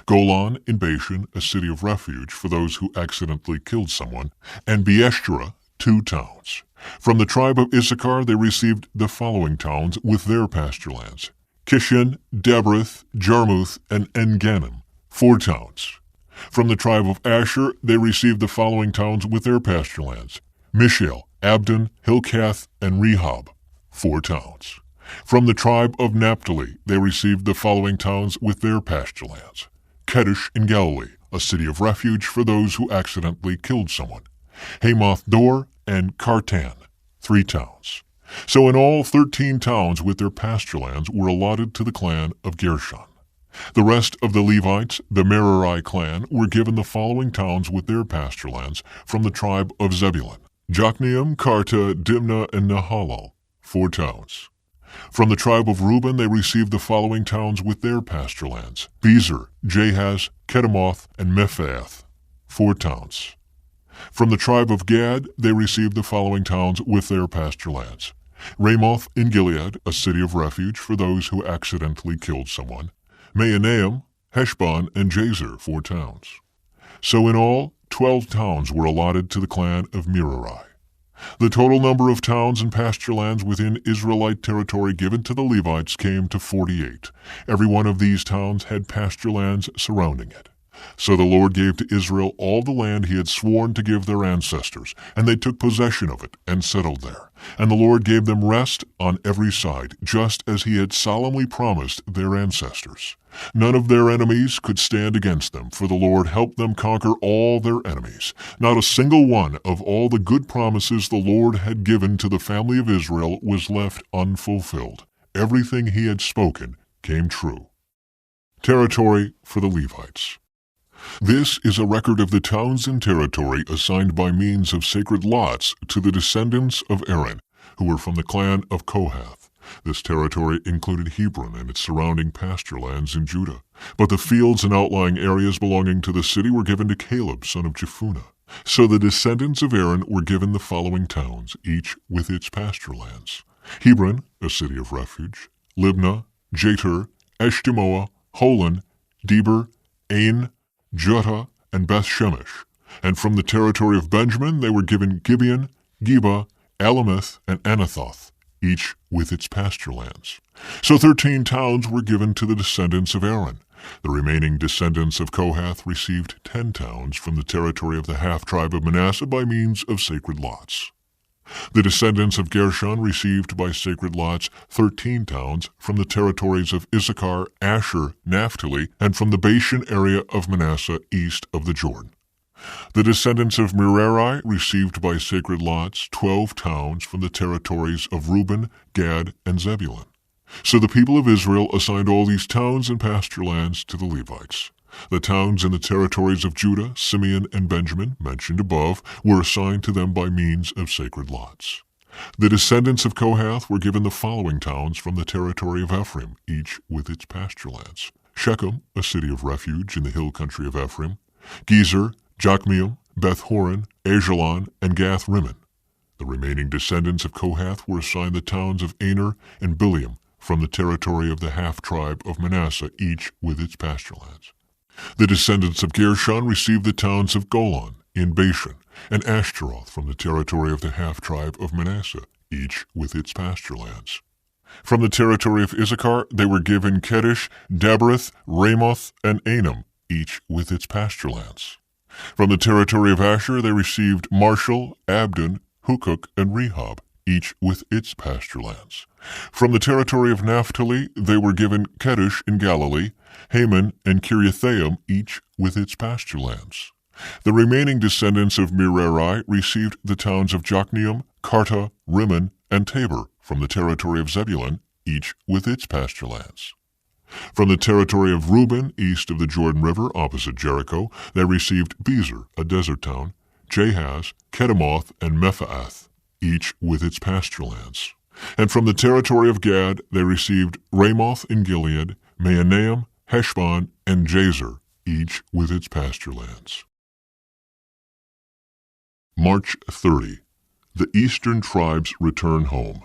[SPEAKER 1] Golan in Bashan, a city of refuge for those who accidentally killed someone, and Beeshterah, 2 towns. From the tribe of Issachar they received the following towns with their pasture lands: Kishin, Debrith, Jarmuth, and En-gannim, 4 towns. From the tribe of Asher they received the following towns with their pasture lands: Mishael, Abdon, Hilkath, and Rehob, 4 towns. From the tribe of Naphtali they received the following towns with their pasture lands: Kedesh in Galilee, a city of refuge for those who accidentally killed someone; Hamath-dor, and Kartan, 3 towns. So in all, 13 towns with their pasture lands were allotted to the clan of Gershon. The rest of the Levites, the Merari clan, were given the following towns with their pasture lands from the tribe of Zebulun: Jokneam, Karta, Dimnah, and Nahalal, 4 towns. From the tribe of Reuben they received the following towns with their pasture lands: Bezer, Jahaz, Kedemoth, and Mephaath, 4 towns. From the tribe of Gad they received the following towns with their pasture lands: Ramoth in Gilead, a city of refuge for those who accidentally killed someone; Mahanaim, Heshbon, and Jazer, 4 towns. So in all, 12 towns were allotted to the clan of Merari. The total number of towns and pasture lands within Israelite territory given to the Levites came to 48. Every one of these towns had pasture lands surrounding it. So the Lord gave to Israel all the land he had sworn to give their ancestors, and they took possession of it and settled there. And the Lord gave them rest on every side, just as he had solemnly promised their ancestors. None of their enemies could stand against them, for the Lord helped them conquer all their enemies. Not a single one of all the good promises the Lord had given to the family of Israel was left unfulfilled. Everything he had spoken came true. Territory for the Levites. This is a record of the towns and territory assigned by means of sacred lots to the descendants of Aaron, who were from the clan of Kohath. This territory included Hebron and its surrounding pasture lands in Judah, but the fields and outlying areas belonging to the city were given to Caleb, son of Jephunneh. So the descendants of Aaron were given the following towns, each with its pasture lands: Hebron, a city of refuge; Libnah, Jatir, Eshtemoa, Holon, Deber, Ain, Juttah, and Beth-Shemesh. And from the territory of Benjamin they were given Gibeon, Geba, Alameth, and Anathoth, each with its pasture lands. So 13 towns were given to the descendants of Aaron. The remaining descendants of Kohath received 10 towns from the territory of the half-tribe of Manasseh by means of sacred lots. The descendants of Gershon received by sacred lots 13 towns from the territories of Issachar, Asher, Naphtali, and from the Bashan area of Manasseh east of the Jordan. The descendants of Merari received by sacred lots 12 towns from the territories of Reuben, Gad, and Zebulun. So the people of Israel assigned all these towns and pasture lands to the Levites. The towns in the territories of Judah, Simeon, and Benjamin, mentioned above, were assigned to them by means of sacred lots. The descendants of Kohath were given the following towns from the territory of Ephraim, each with its pasture lands: Shechem, a city of refuge in the hill country of Ephraim; Gezer, Jokneam, Beth-horon, Ajalon, and Gath-rimmon. The remaining descendants of Kohath were assigned the towns of Aner and Bileam from the territory of the half-tribe of Manasseh, each with its pasture lands. The descendants of Gershon received the towns of Golan in Bashan and Ashtaroth from the territory of the half-tribe of Manasseh, each with its pasture lands. From the territory of Issachar they were given Kedesh, Dabereth, Ramoth, and Anam, each with its pasture lands. From the territory of Asher they received Marshall, Abdon, Hukok, and Rehob, each with its pasture lands. From the territory of Naphtali they were given Kedesh in Galilee, Haman, and Kiriathaim, each with its pasture lands. The remaining descendants of Merari received the towns of Jokneam, Karta, Rimmon, and Tabor from the territory of Zebulun, each with its pasture lands. From the territory of Reuben, east of the Jordan River, opposite Jericho, they received Bezer, a desert town, Jahaz, Kedemoth, and Mephaath, each with its pasture lands. And from the territory of Gad they received Ramoth in Gilead, Mahanaim, Heshbon, and Jazer, each with its pasture lands. March 30. The eastern tribes return home.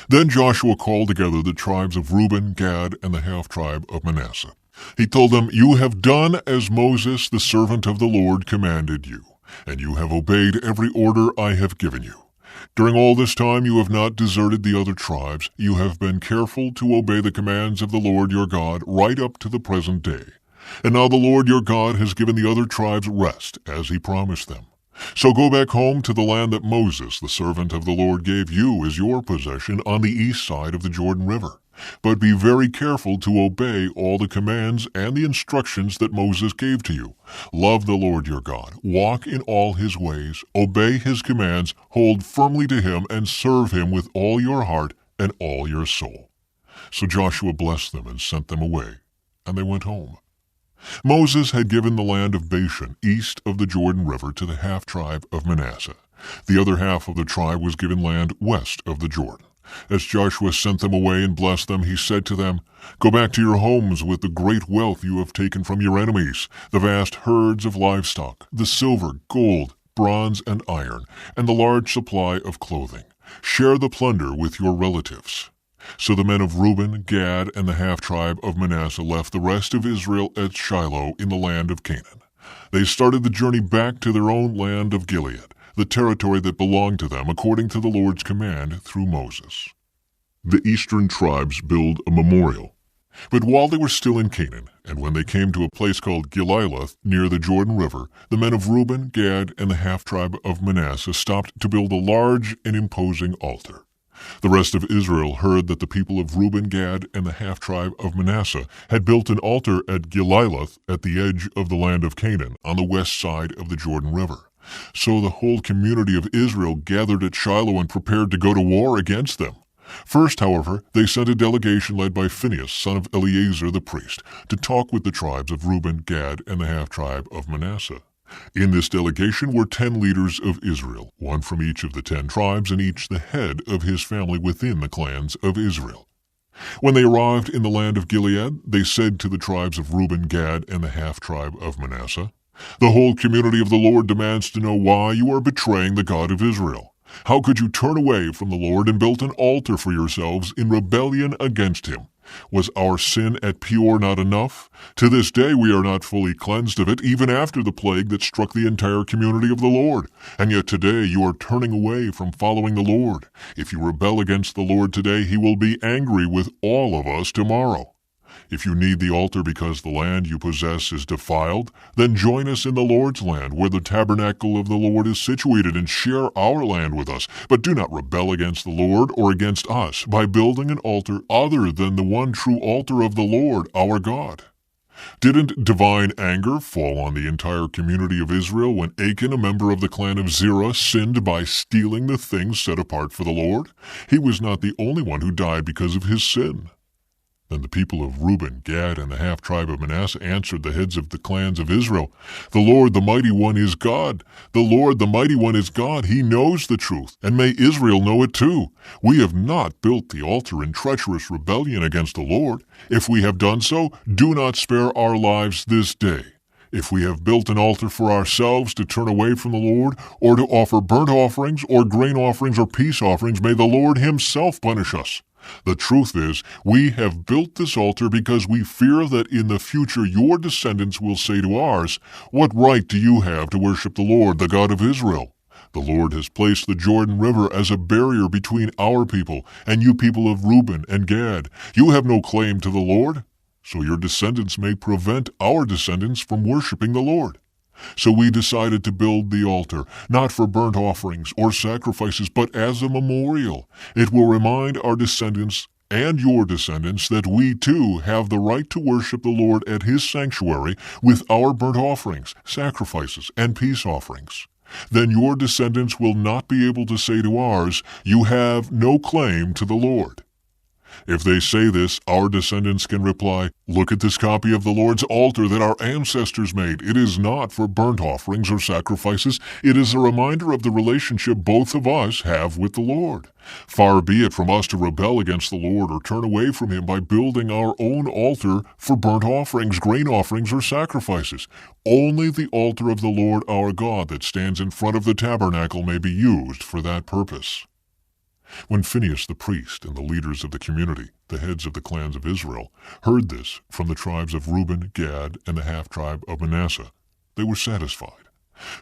[SPEAKER 1] Then Joshua called together the tribes of Reuben, Gad, and the half-tribe of Manasseh. He told them, "You have done as Moses, the servant of the Lord, commanded you, and you have obeyed every order I have given you. During all this time you have not deserted the other tribes. You have been careful to obey the commands of the Lord your God right up to the present day. And now the Lord your God has given the other tribes rest, as he promised them. So go back home to the land that Moses, the servant of the Lord, gave you as your possession on the east side of the Jordan River. But be very careful to obey all the commands and the instructions that Moses gave to you. Love the Lord your God, walk in all his ways, obey his commands, hold firmly to him, and serve him with all your heart and all your soul." So Joshua blessed them and sent them away, and they went home. Moses had given the land of Bashan east of the Jordan River to the half-tribe of Manasseh. The other half of the tribe was given land west of the Jordan. As Joshua sent them away and blessed them, he said to them, "Go back to your homes with the great wealth you have taken from your enemies, the vast herds of livestock, the silver, gold, bronze, and iron, and the large supply of clothing. Share the plunder with your relatives." So the men of Reuben, Gad, and the half-tribe of Manasseh left the rest of Israel at Shiloh in the land of Canaan. They started the journey back to their own land of Gilead, the territory that belonged to them according to the Lord's command through Moses. The eastern tribes build a memorial. But while they were still in Canaan, and when they came to a place called Gililoth near the Jordan River, the men of Reuben, Gad, and the half-tribe of Manasseh stopped to build a large and imposing altar. The rest of Israel heard that the people of Reuben, Gad, and the half-tribe of Manasseh had built an altar at Gililoth at the edge of the land of Canaan on the west side of the Jordan River. So the whole community of Israel gathered at Shiloh and prepared to go to war against them. First, however, they sent a delegation led by Phinehas, son of Eleazar the priest, to talk with the tribes of Reuben, Gad, and the half-tribe of Manasseh. In this delegation were 10 leaders of Israel, one from each of the 10 tribes, and each the head of his family within the clans of Israel. When they arrived in the land of Gilead, they said to the tribes of Reuben, Gad, and the half-tribe of Manasseh, "The whole community of the Lord demands to know why you are betraying the God of Israel. How could you turn away from the Lord and build an altar for yourselves in rebellion against him? Was our sin at Peor not enough? To this day we are not fully cleansed of it, even after the plague that struck the entire community of the Lord. And yet today you are turning away from following the Lord. If you rebel against the Lord today, he will be angry with all of us tomorrow. If you need the altar because the land you possess is defiled, then join us in the Lord's land, where the tabernacle of the Lord is situated, and share our land with us. But do not rebel against the Lord or against us by building an altar other than the one true altar of the Lord our God." Didn't divine anger fall on the entire community of Israel when Achan, a member of the clan of Zerah, sinned by stealing the things set apart for the Lord? He was not the only one who died because of his sin. Then the people of Reuben, Gad, and the half-tribe of Manasseh answered the heads of the clans of Israel, "The Lord, the Mighty One, is God. The Lord, the Mighty One, is God. He knows the truth, and may Israel know it too. We have not built the altar in treacherous rebellion against the Lord. If we have done so, do not spare our lives this day. If we have built an altar for ourselves to turn away from the Lord, or to offer burnt offerings, or grain offerings, or peace offerings, may the Lord himself punish us. The truth is, we have built this altar because we fear that in the future your descendants will say to ours, 'What right do you have to worship the Lord, the God of Israel?' The Lord has placed the Jordan River as a barrier between our people and you people of Reuben and Gad. You have no claim to the Lord, so your descendants may prevent our descendants from worshiping the Lord." So we decided to build the altar, not for burnt offerings or sacrifices, but as a memorial. It will remind our descendants and your descendants that we too have the right to worship the Lord at his sanctuary with our burnt offerings, sacrifices, and peace offerings. Then your descendants will not be able to say to ours, "You have no claim to the Lord." If they say this, our descendants can reply, "Look at this copy of the Lord's altar that our ancestors made. It is not for burnt offerings or sacrifices. It is a reminder of the relationship both of us have with the Lord. Far be it from us to rebel against the Lord or turn away from him by building our own altar for burnt offerings, grain offerings, or sacrifices. Only the altar of the Lord our God that stands in front of the tabernacle may be used for that purpose." When Phinehas the priest and the leaders of the community, the heads of the clans of Israel, heard this from the tribes of Reuben, Gad, and the half-tribe of Manasseh, they were satisfied.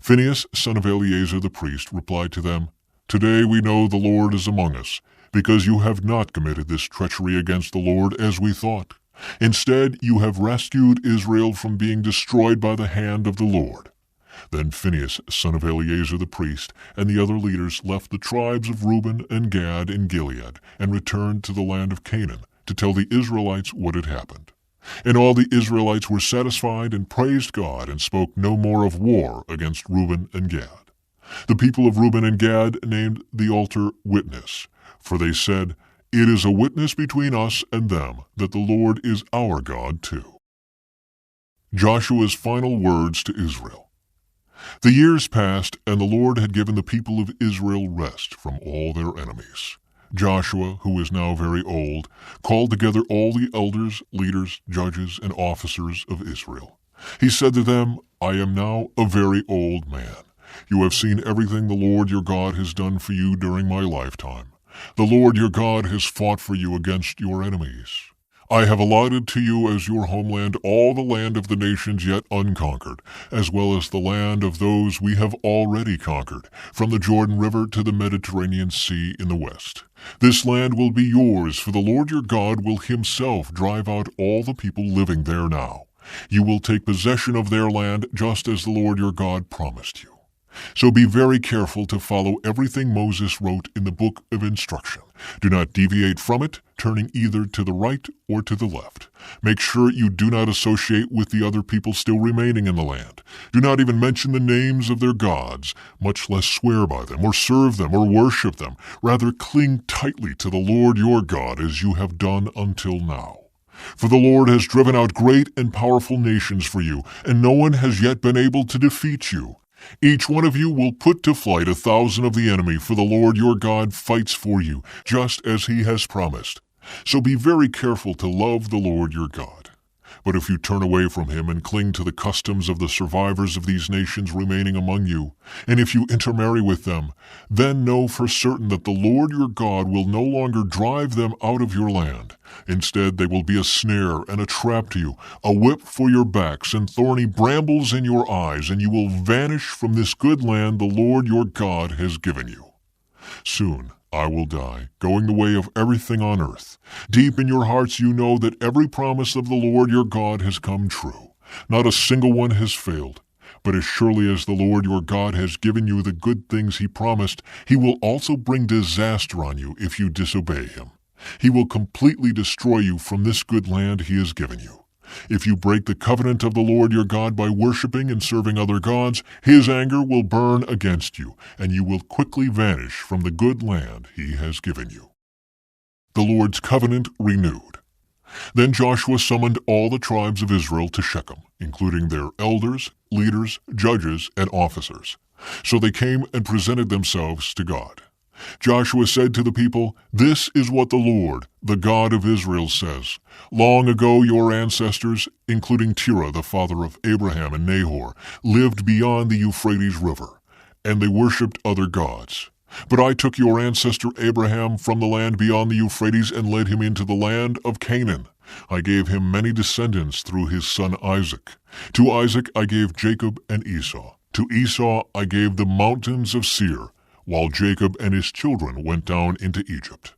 [SPEAKER 1] Phinehas, son of Eleazar the priest, replied to them, "Today we know the Lord is among us, because you have not committed this treachery against the Lord as we thought. Instead, you have rescued Israel from being destroyed by the hand of the Lord." Then Phinehas, son of Eleazar the priest, and the other leaders left the tribes of Reuben and Gad in Gilead, and returned to the land of Canaan to tell the Israelites what had happened. And all the Israelites were satisfied and praised God, and spoke no more of war against Reuben and Gad. The people of Reuben and Gad named the altar Witness, for they said, "It is a witness between us and them that the Lord is our God too." Joshua's final words to Israel. The years passed, and the Lord had given the people of Israel rest from all their enemies. Joshua, who was now very old, called together all the elders, leaders, judges, and officers of Israel. He said to them, "I am now a very old man. You have seen everything the Lord your God has done for you during my lifetime. The Lord your God has fought for you against your enemies. I have allotted to you as your homeland all the land of the nations yet unconquered, as well as the land of those we have already conquered, from the Jordan River to the Mediterranean Sea in the west. This land will be yours, for the Lord your God will himself drive out all the people living there now. You will take possession of their land just as the Lord your God promised you. So be very careful to follow everything Moses wrote in the book of instruction. Do not deviate from it, turning either to the right or to the left. Make sure you do not associate with the other people still remaining in the land. Do not even mention the names of their gods, much less swear by them, or serve them, or worship them. Rather, cling tightly to the Lord your God as you have done until now. For the Lord has driven out great and powerful nations for you, and no one has yet been able to defeat you. Each one of you will put to flight 1,000 of the enemy, for the Lord your God fights for you, just as he has promised. So be very careful to love the Lord your God. But if you turn away from him and cling to the customs of the survivors of these nations remaining among you, and if you intermarry with them, then know for certain that the Lord your God will no longer drive them out of your land. Instead, they will be a snare and a trap to you, a whip for your backs and thorny brambles in your eyes, and you will vanish from this good land the Lord your God has given you. Soon I will die, going the way of everything on earth. Deep in your hearts you know that every promise of the Lord your God has come true. Not a single one has failed. But as surely as the Lord your God has given you the good things he promised, he will also bring disaster on you if you disobey him. He will completely destroy you from this good land he has given you. If you break the covenant of the Lord your God by worshiping and serving other gods, his anger will burn against you, and you will quickly vanish from the good land he has given you. The Lord's covenant renewed. Then Joshua summoned all the tribes of Israel to Shechem, including their elders, leaders, judges, and officers. So they came and presented themselves to God. Joshua said to the people, "This is what the Lord, the God of Israel, says. Long ago your ancestors, including Terah, the father of Abraham and Nahor, lived beyond the Euphrates River, and they worshipped other gods. But I took your ancestor Abraham from the land beyond the Euphrates and led him into the land of Canaan. I gave him many descendants through his son Isaac. To Isaac I gave Jacob and Esau. To Esau I gave the mountains of Seir, while Jacob and his children went down into Egypt.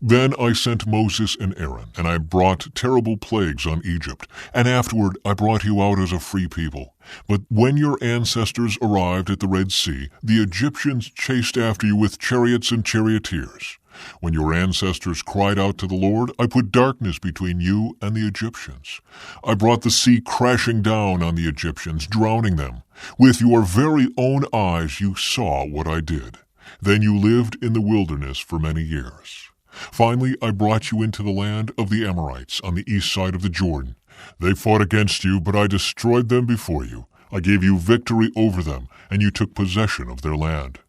[SPEAKER 1] Then I sent Moses and Aaron, and I brought terrible plagues on Egypt, and afterward I brought you out as a free people. But when your ancestors arrived at the Red Sea, the Egyptians chased after you with chariots and charioteers. When your ancestors cried out to the Lord, I put darkness between you and the Egyptians. I brought the sea crashing down on the Egyptians, drowning them. With your very own eyes you saw what I did. Then you lived in the wilderness for many years. Finally, I brought you into the land of the Amorites on the east side of the Jordan. They fought against you, but I destroyed them before you. I gave you victory over them, and you took possession of their land.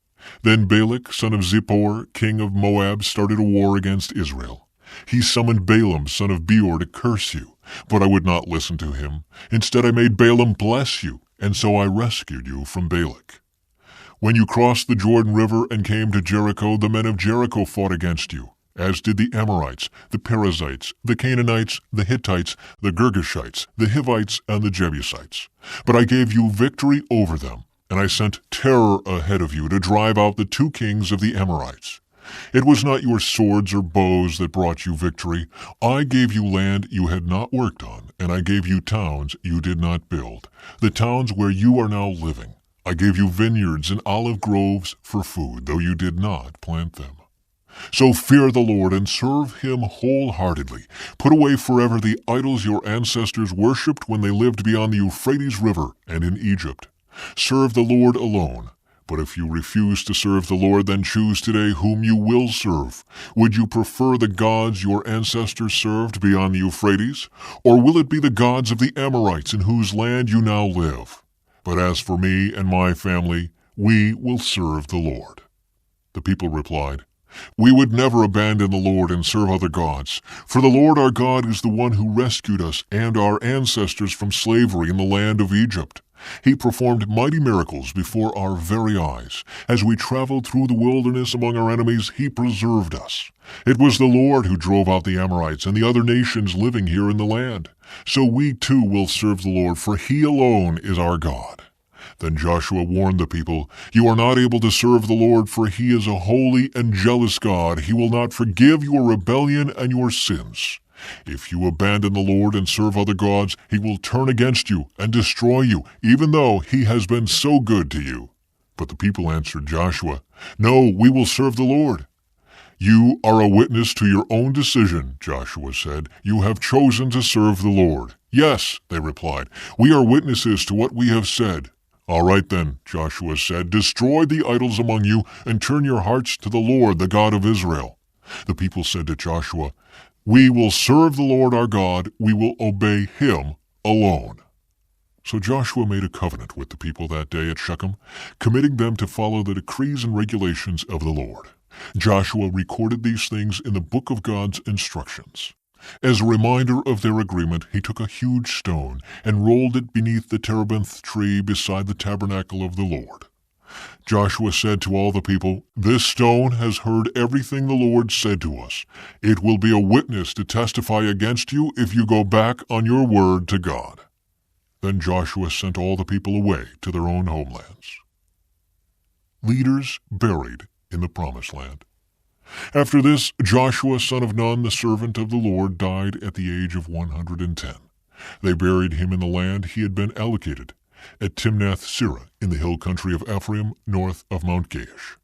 [SPEAKER 1] Then Balak, son of Zippor, king of Moab, started a war against Israel. He summoned Balaam, son of Beor, to curse you, but I would not listen to him. Instead I made Balaam bless you, and so I rescued you from Balak. When you crossed the Jordan River and came to Jericho, the men of Jericho fought against you, as did the Amorites, the Perizzites, the Canaanites, the Hittites, the Girgashites, the Hivites, and the Jebusites. But I gave you victory over them, and I sent terror ahead of you to drive out the 2 kings of the Amorites. It was not your swords or bows that brought you victory. I gave you land you had not worked on, and I gave you towns you did not build, the towns where you are now living. I gave you vineyards and olive groves for food, though you did not plant them. So fear the Lord and serve him wholeheartedly. Put away forever the idols your ancestors worshipped when they lived beyond the Euphrates River and in Egypt. Serve the Lord alone. But if you refuse to serve the Lord, then choose today whom you will serve. Would you prefer the gods your ancestors served beyond the Euphrates? Or will it be the gods of the Amorites in whose land you now live? But as for me and my family, we will serve the Lord." The people replied, "We would never abandon the Lord and serve other gods, for the Lord our God is the one who rescued us and our ancestors from slavery in the land of Egypt. He performed mighty miracles before our very eyes. As we traveled through the wilderness among our enemies, he preserved us. It was the Lord who drove out the Amorites and the other nations living here in the land. So we too will serve the Lord, for he alone is our God." Then Joshua warned the people, "You are not able to serve the Lord, for he is a holy and jealous God. He will not forgive your rebellion and your sins. If you abandon the Lord and serve other gods, he will turn against you and destroy you, even though he has been so good to you." But the people answered Joshua, "No, we will serve the Lord." "You are a witness to your own decision," Joshua said. "You have chosen to serve the Lord." "Yes," they replied, "we are witnesses to what we have said." "All right then," Joshua said, "destroy the idols among you and turn your hearts to the Lord, the God of Israel." The people said to Joshua, "We will serve the Lord our God. We will obey him alone." So Joshua made a covenant with the people that day at Shechem, committing them to follow the decrees and regulations of the Lord. Joshua recorded these things in the book of God's instructions. As a reminder of their agreement, he took a huge stone and rolled it beneath the terebinth tree beside the tabernacle of the Lord. Joshua said to all the people, "This stone has heard everything the Lord said to us. It will be a witness to testify against you if you go back on your word to God." Then Joshua sent all the people away to their own homelands. Leaders buried in the Promised Land. After this, Joshua son of Nun, the servant of the Lord, died at the age of 110. They buried him in the land he had been allocated, at Timnath-Serah in the hill country of Ephraim, north of Mount Gaash.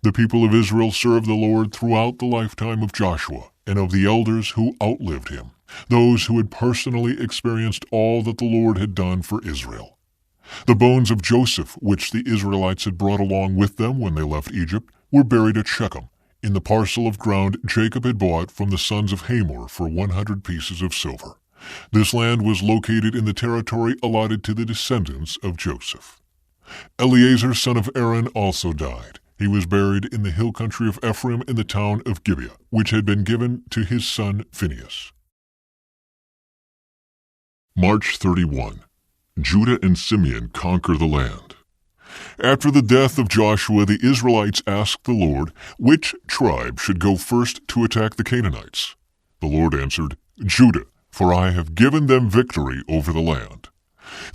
[SPEAKER 1] The people of Israel served the Lord throughout the lifetime of Joshua and of the elders who outlived him, those who had personally experienced all that the Lord had done for Israel. The bones of Joseph, which the Israelites had brought along with them when they left Egypt, were buried at Shechem, in the parcel of ground Jacob had bought from the sons of Hamor for 100 pieces of silver. This land was located in the territory allotted to the descendants of Joseph. Eleazar son of Aaron also died. He was buried in the hill country of Ephraim in the town of Gibeah, which had been given to his son Phinehas. March 31. Judah and Simeon conquer the land. After the death of Joshua, the Israelites asked the Lord which tribe should go first to attack the Canaanites. The Lord answered, Judah, for I have given them victory over the land.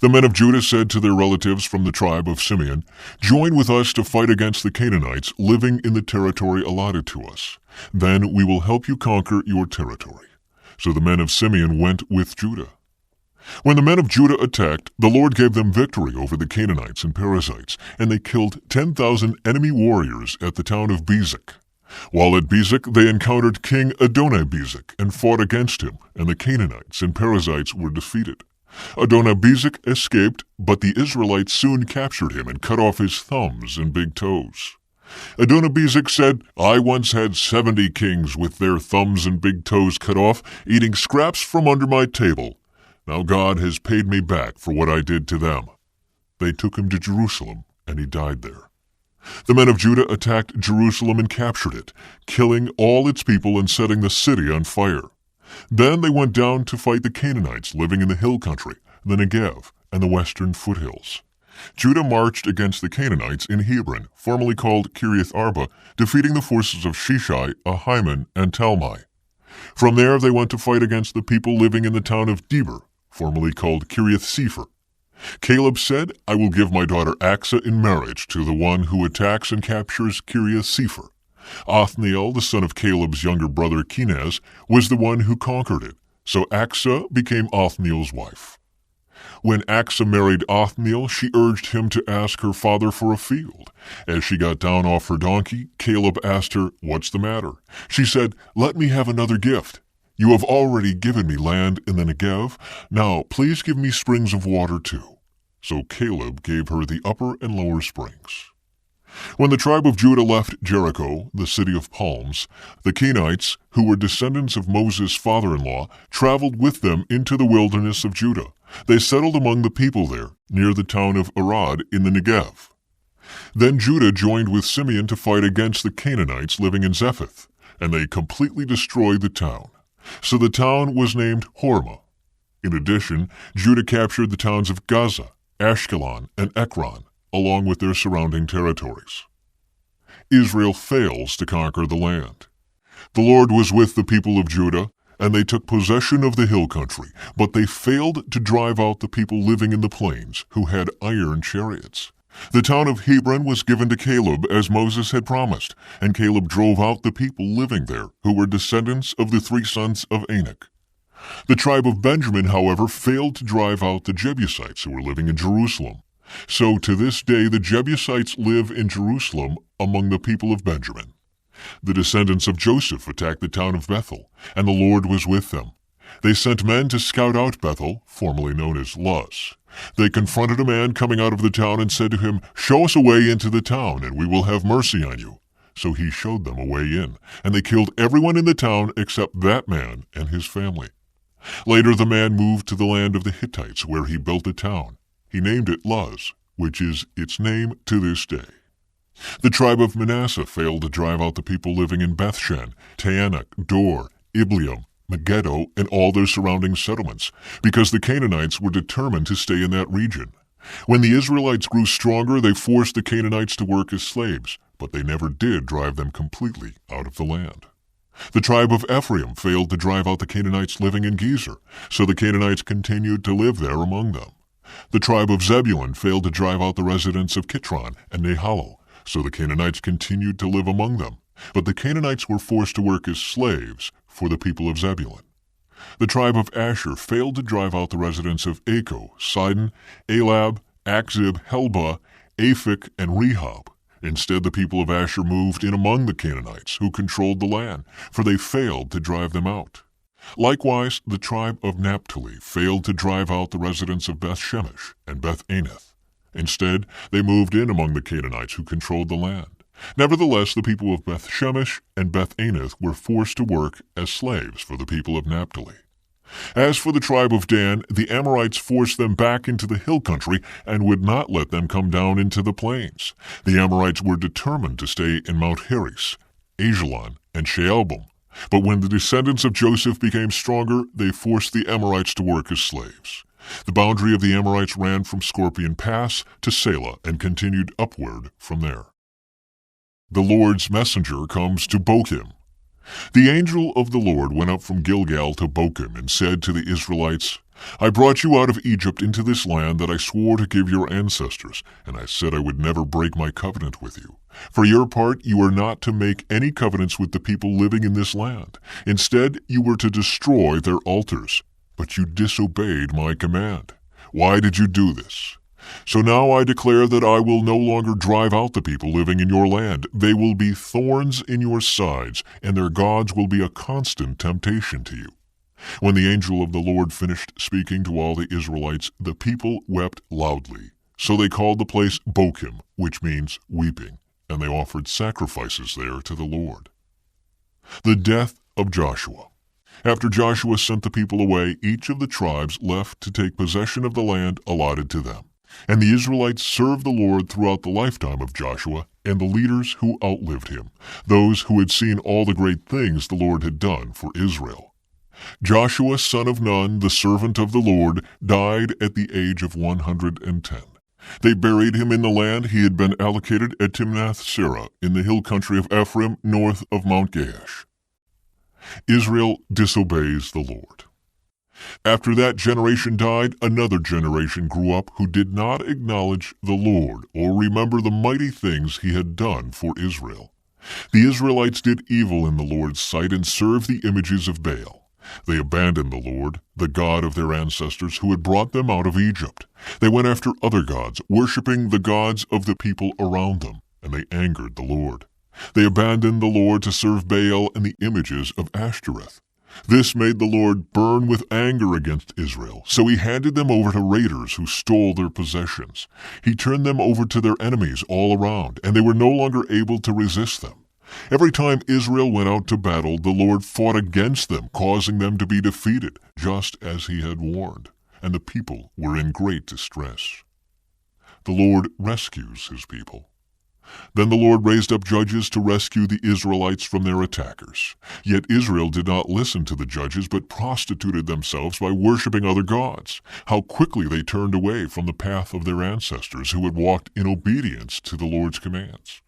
[SPEAKER 1] The men of Judah said to their relatives from the tribe of Simeon, Join with us to fight against the Canaanites living in the territory allotted to us. Then we will help you conquer your territory. So the men of Simeon went with Judah. When the men of Judah attacked, the Lord gave them victory over the Canaanites and Perizzites, and they killed 10,000 enemy warriors at the town of Bezek. While at Bezek, they encountered King Adonai-Bezek and fought against him, and the Canaanites and Perizzites were defeated. Adonai-Bezek escaped, but the Israelites soon captured him and cut off his thumbs and big toes. Adonai-Bezek said, I once had 70 kings with their thumbs and big toes cut off, eating scraps from under my table. Now God has paid me back for what I did to them. They took him to Jerusalem, and he died there. The men of Judah attacked Jerusalem and captured it, killing all its people and setting the city on fire. Then they went down to fight the Canaanites living in the hill country, the Negev, and the western foothills. Judah marched against the Canaanites in Hebron, formerly called Kiriath Arba, defeating the forces of Shishai, Ahiman, and Talmai. From there they went to fight against the people living in the town of Deber, formerly called Kiriath Sefer. Caleb said, I will give my daughter Achsah in marriage to the one who attacks and captures Kiriath Sefer. Othniel, the son of Caleb's younger brother Kenaz, was the one who conquered it, so Achsah became Othniel's wife. When Achsah married Othniel, she urged him to ask her father for a field. As she got down off her donkey, Caleb asked her, What's the matter? She said, Let me have another gift. You have already given me land in the Negev. Now please give me springs of water too. So Caleb gave her the upper and lower springs. When the tribe of Judah left Jericho, the city of palms, the Kenites, who were descendants of Moses' father-in-law, traveled with them into the wilderness of Judah. They settled among the people there, near the town of Arad in the Negev. Then Judah joined with Simeon to fight against the Canaanites living in Zephath, and they completely destroyed the town. So the town was named Hormah. In addition, Judah captured the towns of Gaza, Ashkelon, and Ekron, along with their surrounding territories. Israel fails to conquer the land. The Lord was with the people of Judah, and they took possession of the hill country, but they failed to drive out the people living in the plains, who had iron chariots. The town of Hebron was given to Caleb as Moses had promised, and Caleb drove out the people living there, who were descendants of the 3 sons of Anak. The tribe of Benjamin, however, failed to drive out the Jebusites who were living in Jerusalem. So to this day the Jebusites live in Jerusalem among the people of Benjamin. The descendants of Joseph attacked the town of Bethel, and the Lord was with them. They sent men to scout out Bethel, formerly known as Luz. They confronted a man coming out of the town and said to him, Show us a way into the town, and we will have mercy on you. So he showed them a way in, and they killed everyone in the town except that man and his family. Later the man moved to the land of the Hittites, where he built a town. He named it Luz, which is its name to this day. The tribe of Manasseh failed to drive out the people living in Bethshan, Taanach, Dor, Ibleam, Megiddo, and all their surrounding settlements, because the Canaanites were determined to stay in that region. When the Israelites grew stronger, they forced the Canaanites to work as slaves, but they never did drive them completely out of the land. The tribe of Ephraim failed to drive out the Canaanites living in Gezer, so the Canaanites continued to live there among them. The tribe of Zebulun failed to drive out the residents of Kitron and Nahalo, so the Canaanites continued to live among them, but the Canaanites were forced to work as slaves for the people of Zebulun. The tribe of Asher failed to drive out the residents of Acco, Sidon, Elab, Achzib, Helbah, Aphik, and Rehob. Instead, the people of Asher moved in among the Canaanites, who controlled the land, for they failed to drive them out. Likewise, the tribe of Naphtali failed to drive out the residents of Beth-Shemesh and Beth-Anath. Instead, they moved in among the Canaanites who controlled the land. Nevertheless, the people of Beth-Shemesh and Beth-Anath were forced to work as slaves for the people of Naphtali. As for the tribe of Dan, the Amorites forced them back into the hill country and would not let them come down into the plains. The Amorites were determined to stay in Mount Heres, Ajalon, and Shaalbim. But when the descendants of Joseph became stronger, they forced the Amorites to work as slaves. The boundary of the Amorites ran from Scorpion Pass to Selah and continued upward from there. The Lord's messenger comes to Bochim. The angel of the Lord went up from Gilgal to Bochim and said to the Israelites, I brought you out of Egypt into this land that I swore to give your ancestors, and I said I would never break my covenant with you. For your part, you are not to make any covenants with the people living in this land. Instead, you were to destroy their altars. But you disobeyed my command. Why did you do this? So now I declare that I will no longer drive out the people living in your land. They will be thorns in your sides, and their gods will be a constant temptation to you. When the angel of the Lord finished speaking to all the Israelites, the people wept loudly. So they called the place Bochim, which means weeping, and they offered sacrifices there to the Lord. The death of Joshua. After Joshua sent the people away, each of the tribes left to take possession of the land allotted to them. And the Israelites served the Lord throughout the lifetime of Joshua and the leaders who outlived him, those who had seen all the great things the Lord had done for Israel. Joshua, son of Nun, the servant of the Lord, died at the age of 110. They buried him in the land he had been allocated at Timnath-Serah in the hill country of Ephraim, north of Mount Gaash. Israel disobeys the Lord. After that generation died, another generation grew up who did not acknowledge the Lord or remember the mighty things he had done for Israel. The Israelites did evil in the Lord's sight and served the images of Baal. They abandoned the Lord, the God of their ancestors who had brought them out of Egypt. They went after other gods, worshiping the gods of the people around them, and they angered the Lord. They abandoned the Lord to serve Baal and the images of Ashtoreth. This made the Lord burn with anger against Israel, so he handed them over to raiders who stole their possessions. He turned them over to their enemies all around, and they were no longer able to resist them. Every time Israel went out to battle, the Lord fought against them, causing them to be defeated, just as he had warned, and the people were in great distress. The Lord rescues his people. Then the Lord raised up judges to rescue the Israelites from their attackers. Yet Israel did not listen to the judges, but prostituted themselves by worshiping other gods. How quickly they turned away from the path of their ancestors who had walked in obedience to the Lord's commands.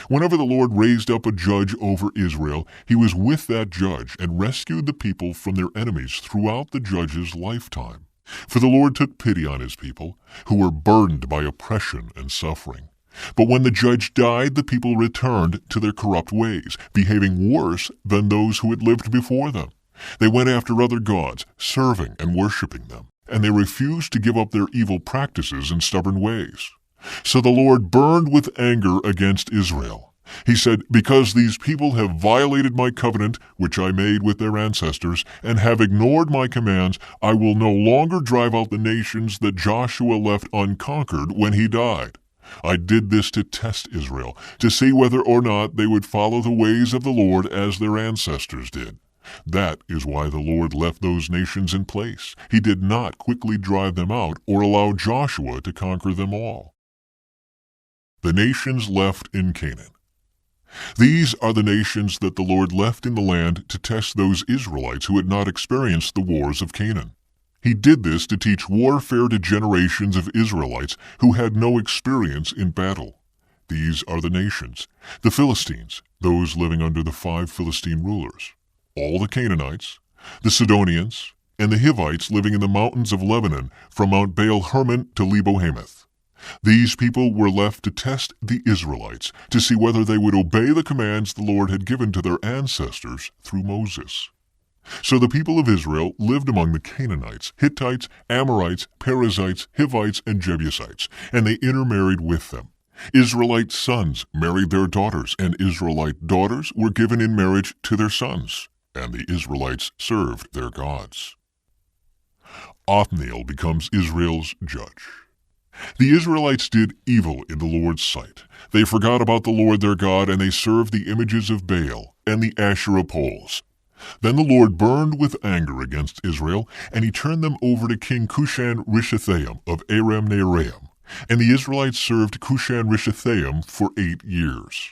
[SPEAKER 1] Whenever the Lord raised up a judge over Israel, he was with that judge and rescued the people from their enemies throughout the judge's lifetime. For the Lord took pity on his people, who were burdened by oppression and suffering. But when the judge died, the people returned to their corrupt ways, behaving worse than those who had lived before them. They went after other gods, serving and worshiping them, and they refused to give up their evil practices and stubborn ways. So the Lord burned with anger against Israel. He said, "Because these people have violated my covenant, which I made with their ancestors, and have ignored my commands, I will no longer drive out the nations that Joshua left unconquered when he died. I did this to test Israel, to see whether or not they would follow the ways of the Lord as their ancestors did. That is why the Lord left those nations in place. He did not quickly drive them out or allow Joshua to conquer them all." The nations left in Canaan. These are the nations that the Lord left in the land to test those Israelites who had not experienced the wars of Canaan. He did this to teach warfare to generations of Israelites who had no experience in battle. These are the nations: the Philistines, those living under the 5 Philistine rulers, all the Canaanites, the Sidonians, and the Hivites living in the mountains of Lebanon from Mount Baal-Hermon to Lebo-Hamath. These people were left to test the Israelites, to see whether they would obey the commands the Lord had given to their ancestors through Moses. So the people of Israel lived among the Canaanites, Hittites, Amorites, Perizzites, Hivites, and Jebusites, and they intermarried with them. Israelite sons married their daughters, and Israelite daughters were given in marriage to their sons, and the Israelites served their gods. Othniel becomes Israel's judge. The Israelites did evil in the Lord's sight. They forgot about the Lord their God, and they served the images of Baal and the Asherah poles. Then the Lord burned with anger against Israel, and he turned them over to King Cushan-Rishathaim of Aram-Naharaim. And the Israelites served Cushan-Rishathaim for 8 years.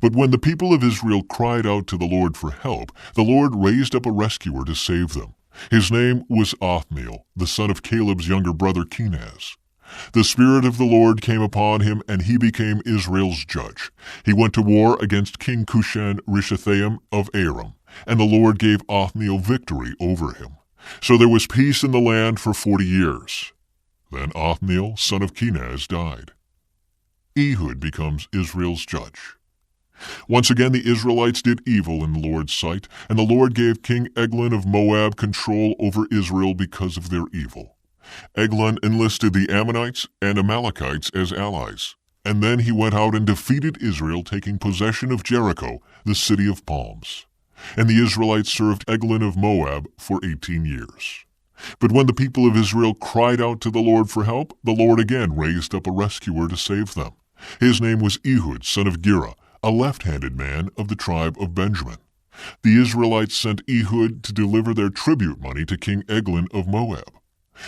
[SPEAKER 1] But when the people of Israel cried out to the Lord for help, the Lord raised up a rescuer to save them. His name was Othniel, the son of Caleb's younger brother Kenaz. The Spirit of the Lord came upon him, and he became Israel's judge. He went to war against King Cushan-Rishathaim of Aram, and the Lord gave Othniel victory over him. So there was peace in the land for 40 years. Then Othniel, son of Kenaz, died. Ehud becomes Israel's judge. Once again the Israelites did evil in the Lord's sight, and the Lord gave King Eglon of Moab control over Israel because of their evil. Eglon enlisted the Ammonites and Amalekites as allies, and then he went out and defeated Israel, taking possession of Jericho, the city of palms. And the Israelites served Eglon of Moab for 18 years. But when the people of Israel cried out to the Lord for help, the Lord again raised up a rescuer to save them. His name was Ehud, son of Gera, a left-handed man of the tribe of Benjamin. The Israelites sent Ehud to deliver their tribute money to King Eglon of Moab.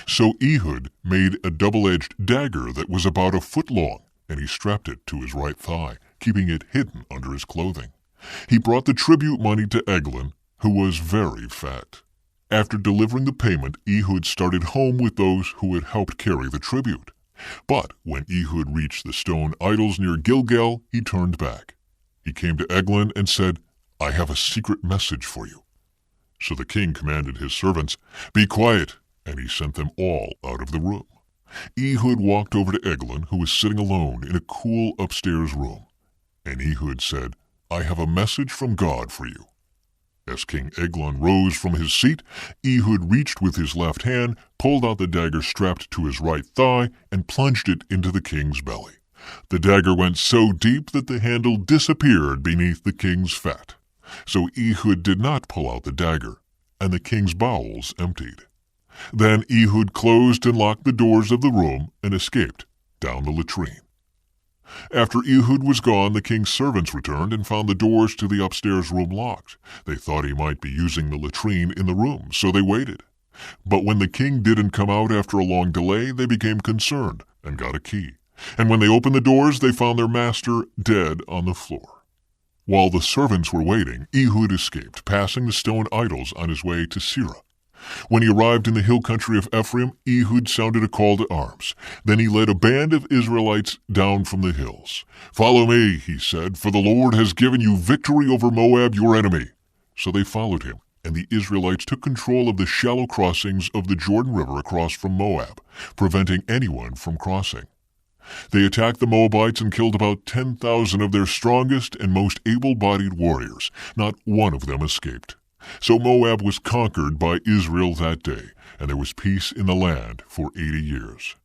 [SPEAKER 1] So Ehud made a double-edged dagger that was about a foot long, and he strapped it to his right thigh, keeping it hidden under his clothing. He brought the tribute money to Eglon, who was very fat. After delivering the payment, Ehud started home with those who had helped carry the tribute. But when Ehud reached the stone idols near Gilgal, he turned back. He came to Eglon and said, "I have a secret message for you." So the king commanded his servants, "Be quiet," and he sent them all out of the room. Ehud walked over to Eglon, who was sitting alone in a cool upstairs room. And Ehud said, "I have a message from God for you." As King Eglon rose from his seat, Ehud reached with his left hand, pulled out the dagger strapped to his right thigh, and plunged it into the king's belly. The dagger went so deep that the handle disappeared beneath the king's fat. So Ehud did not pull out the dagger, and the king's bowels emptied. Then Ehud closed and locked the doors of the room and escaped down the latrine. After Ehud was gone, the king's servants returned and found the doors to the upstairs room locked. They thought he might be using the latrine in the room, so they waited. But when the king didn't come out after a long delay, they became concerned and got a key. And when they opened the doors, they found their master dead on the floor. While the servants were waiting, Ehud escaped, passing the stone idols on his way to Seirah. When he arrived in the hill country of Ephraim, Ehud sounded a call to arms. Then he led a band of Israelites down from the hills. "Follow me," he said, "for the Lord has given you victory over Moab, your enemy." So they followed him, and the Israelites took control of the shallow crossings of the Jordan River across from Moab, preventing anyone from crossing. They attacked the Moabites and killed about 10,000 of their strongest and most able-bodied warriors. Not one of them escaped. So Moab was conquered by Israel that day, and there was peace in the land for 80 years.